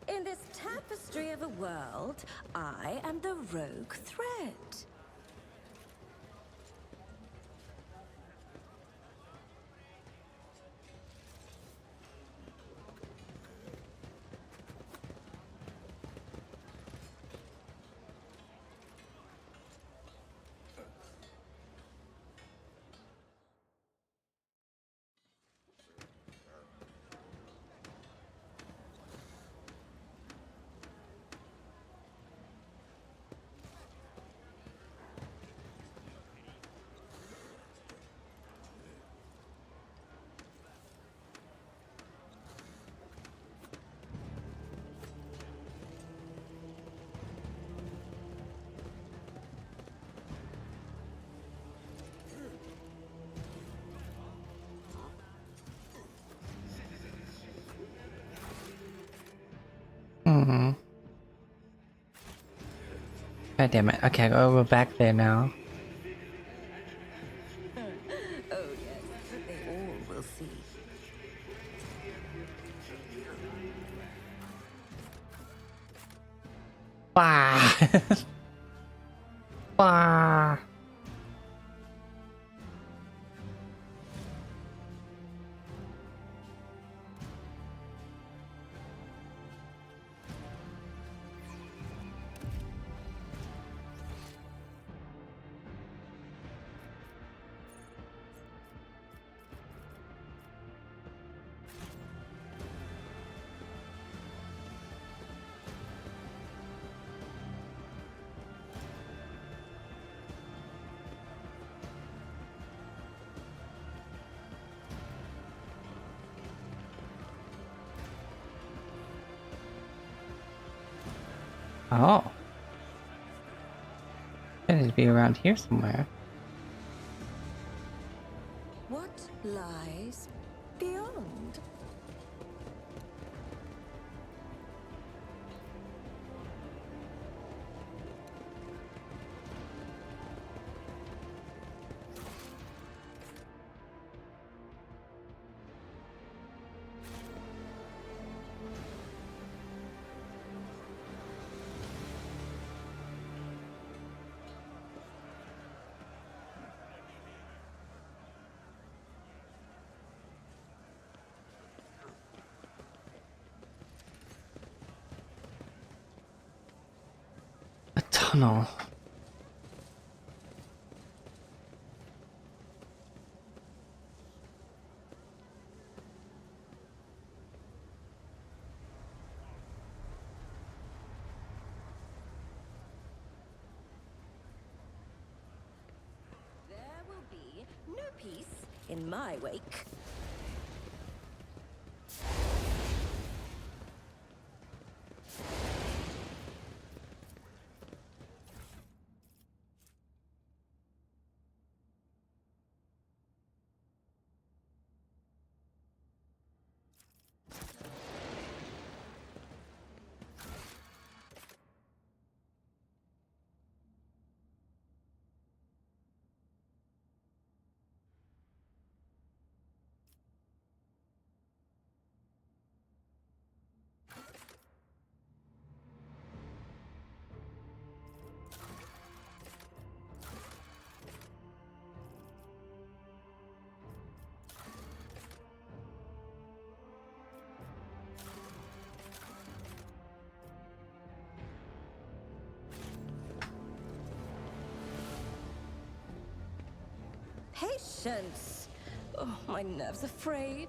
In this tapestry of a world, I am the rogue thread. Hmm. God damn it. Okay, we're back there now. Oh yes, they all will see. Bah! Bah! Oh. It needs to be around here somewhere. What lies beyond? A tunnel. There will be no peace in my wake. Patience! Oh, my nerves are frayed.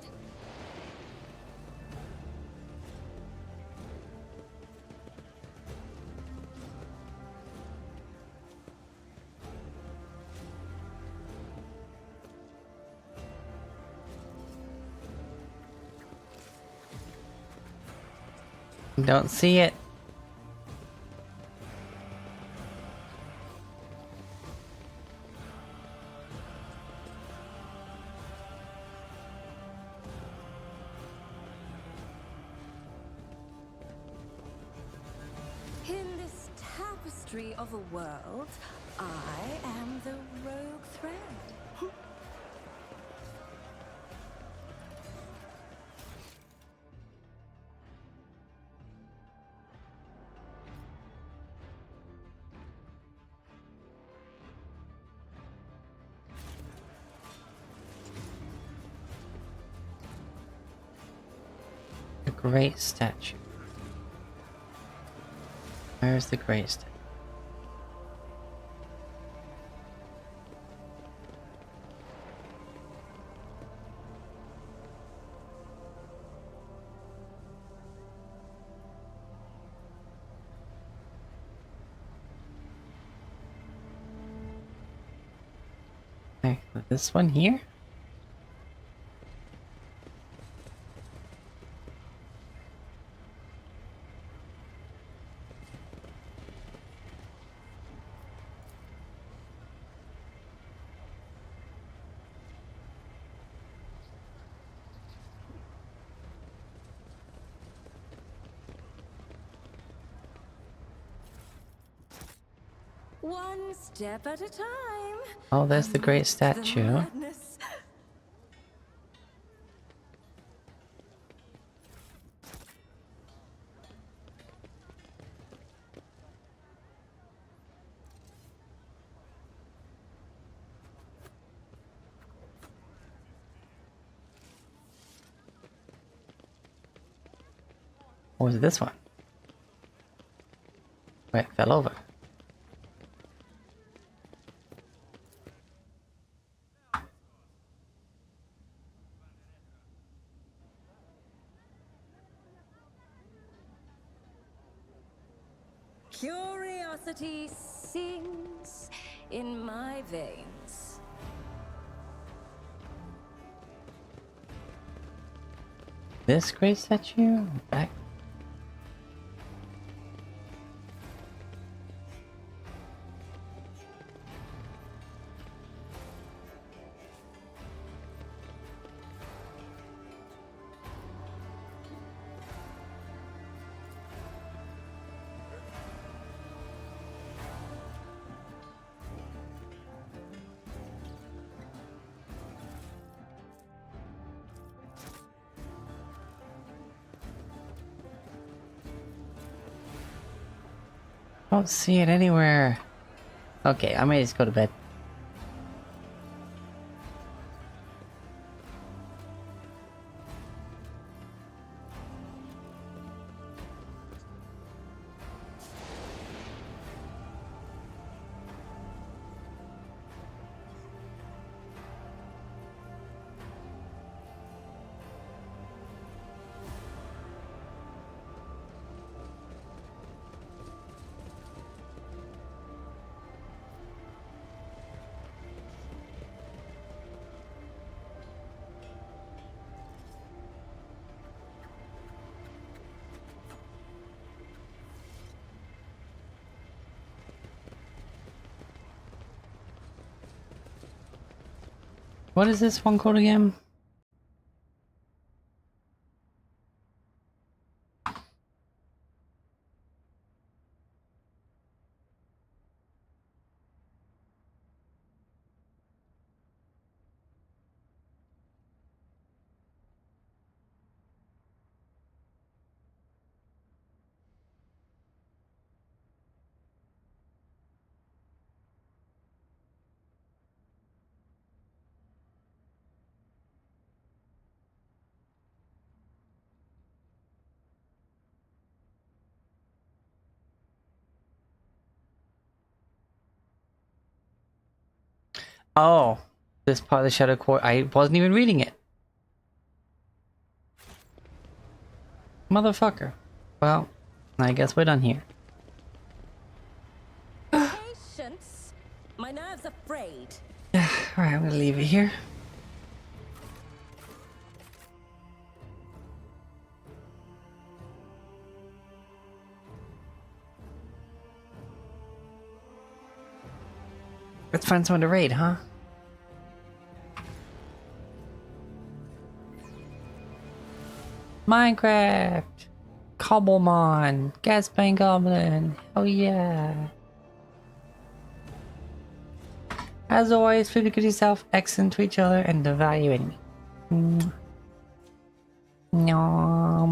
Don't see it. In this tapestry of a world, I am the rogue thread. A great statue. Where's the great statue? Okay, this one here? One step at a time. Oh, there's the great statue. Madness. What was this one? Wait, it fell over. Curiosity sings in my veins. This great statue? Back. Don't see it anywhere. Okay, I may just go to bed. What is this one called again? Oh, this part of the Shadow Court. I wasn't even reading it. Motherfucker. Well, I guess we're done here. Patience. My nerves are frayed. Alright, I'm gonna leave it here. Let's find someone to raid, huh? Minecraft! Cobblemon! Gasbane Goblin! Hell yeah! As always, please look at yourself, excellent to each other, and the value enemy. No,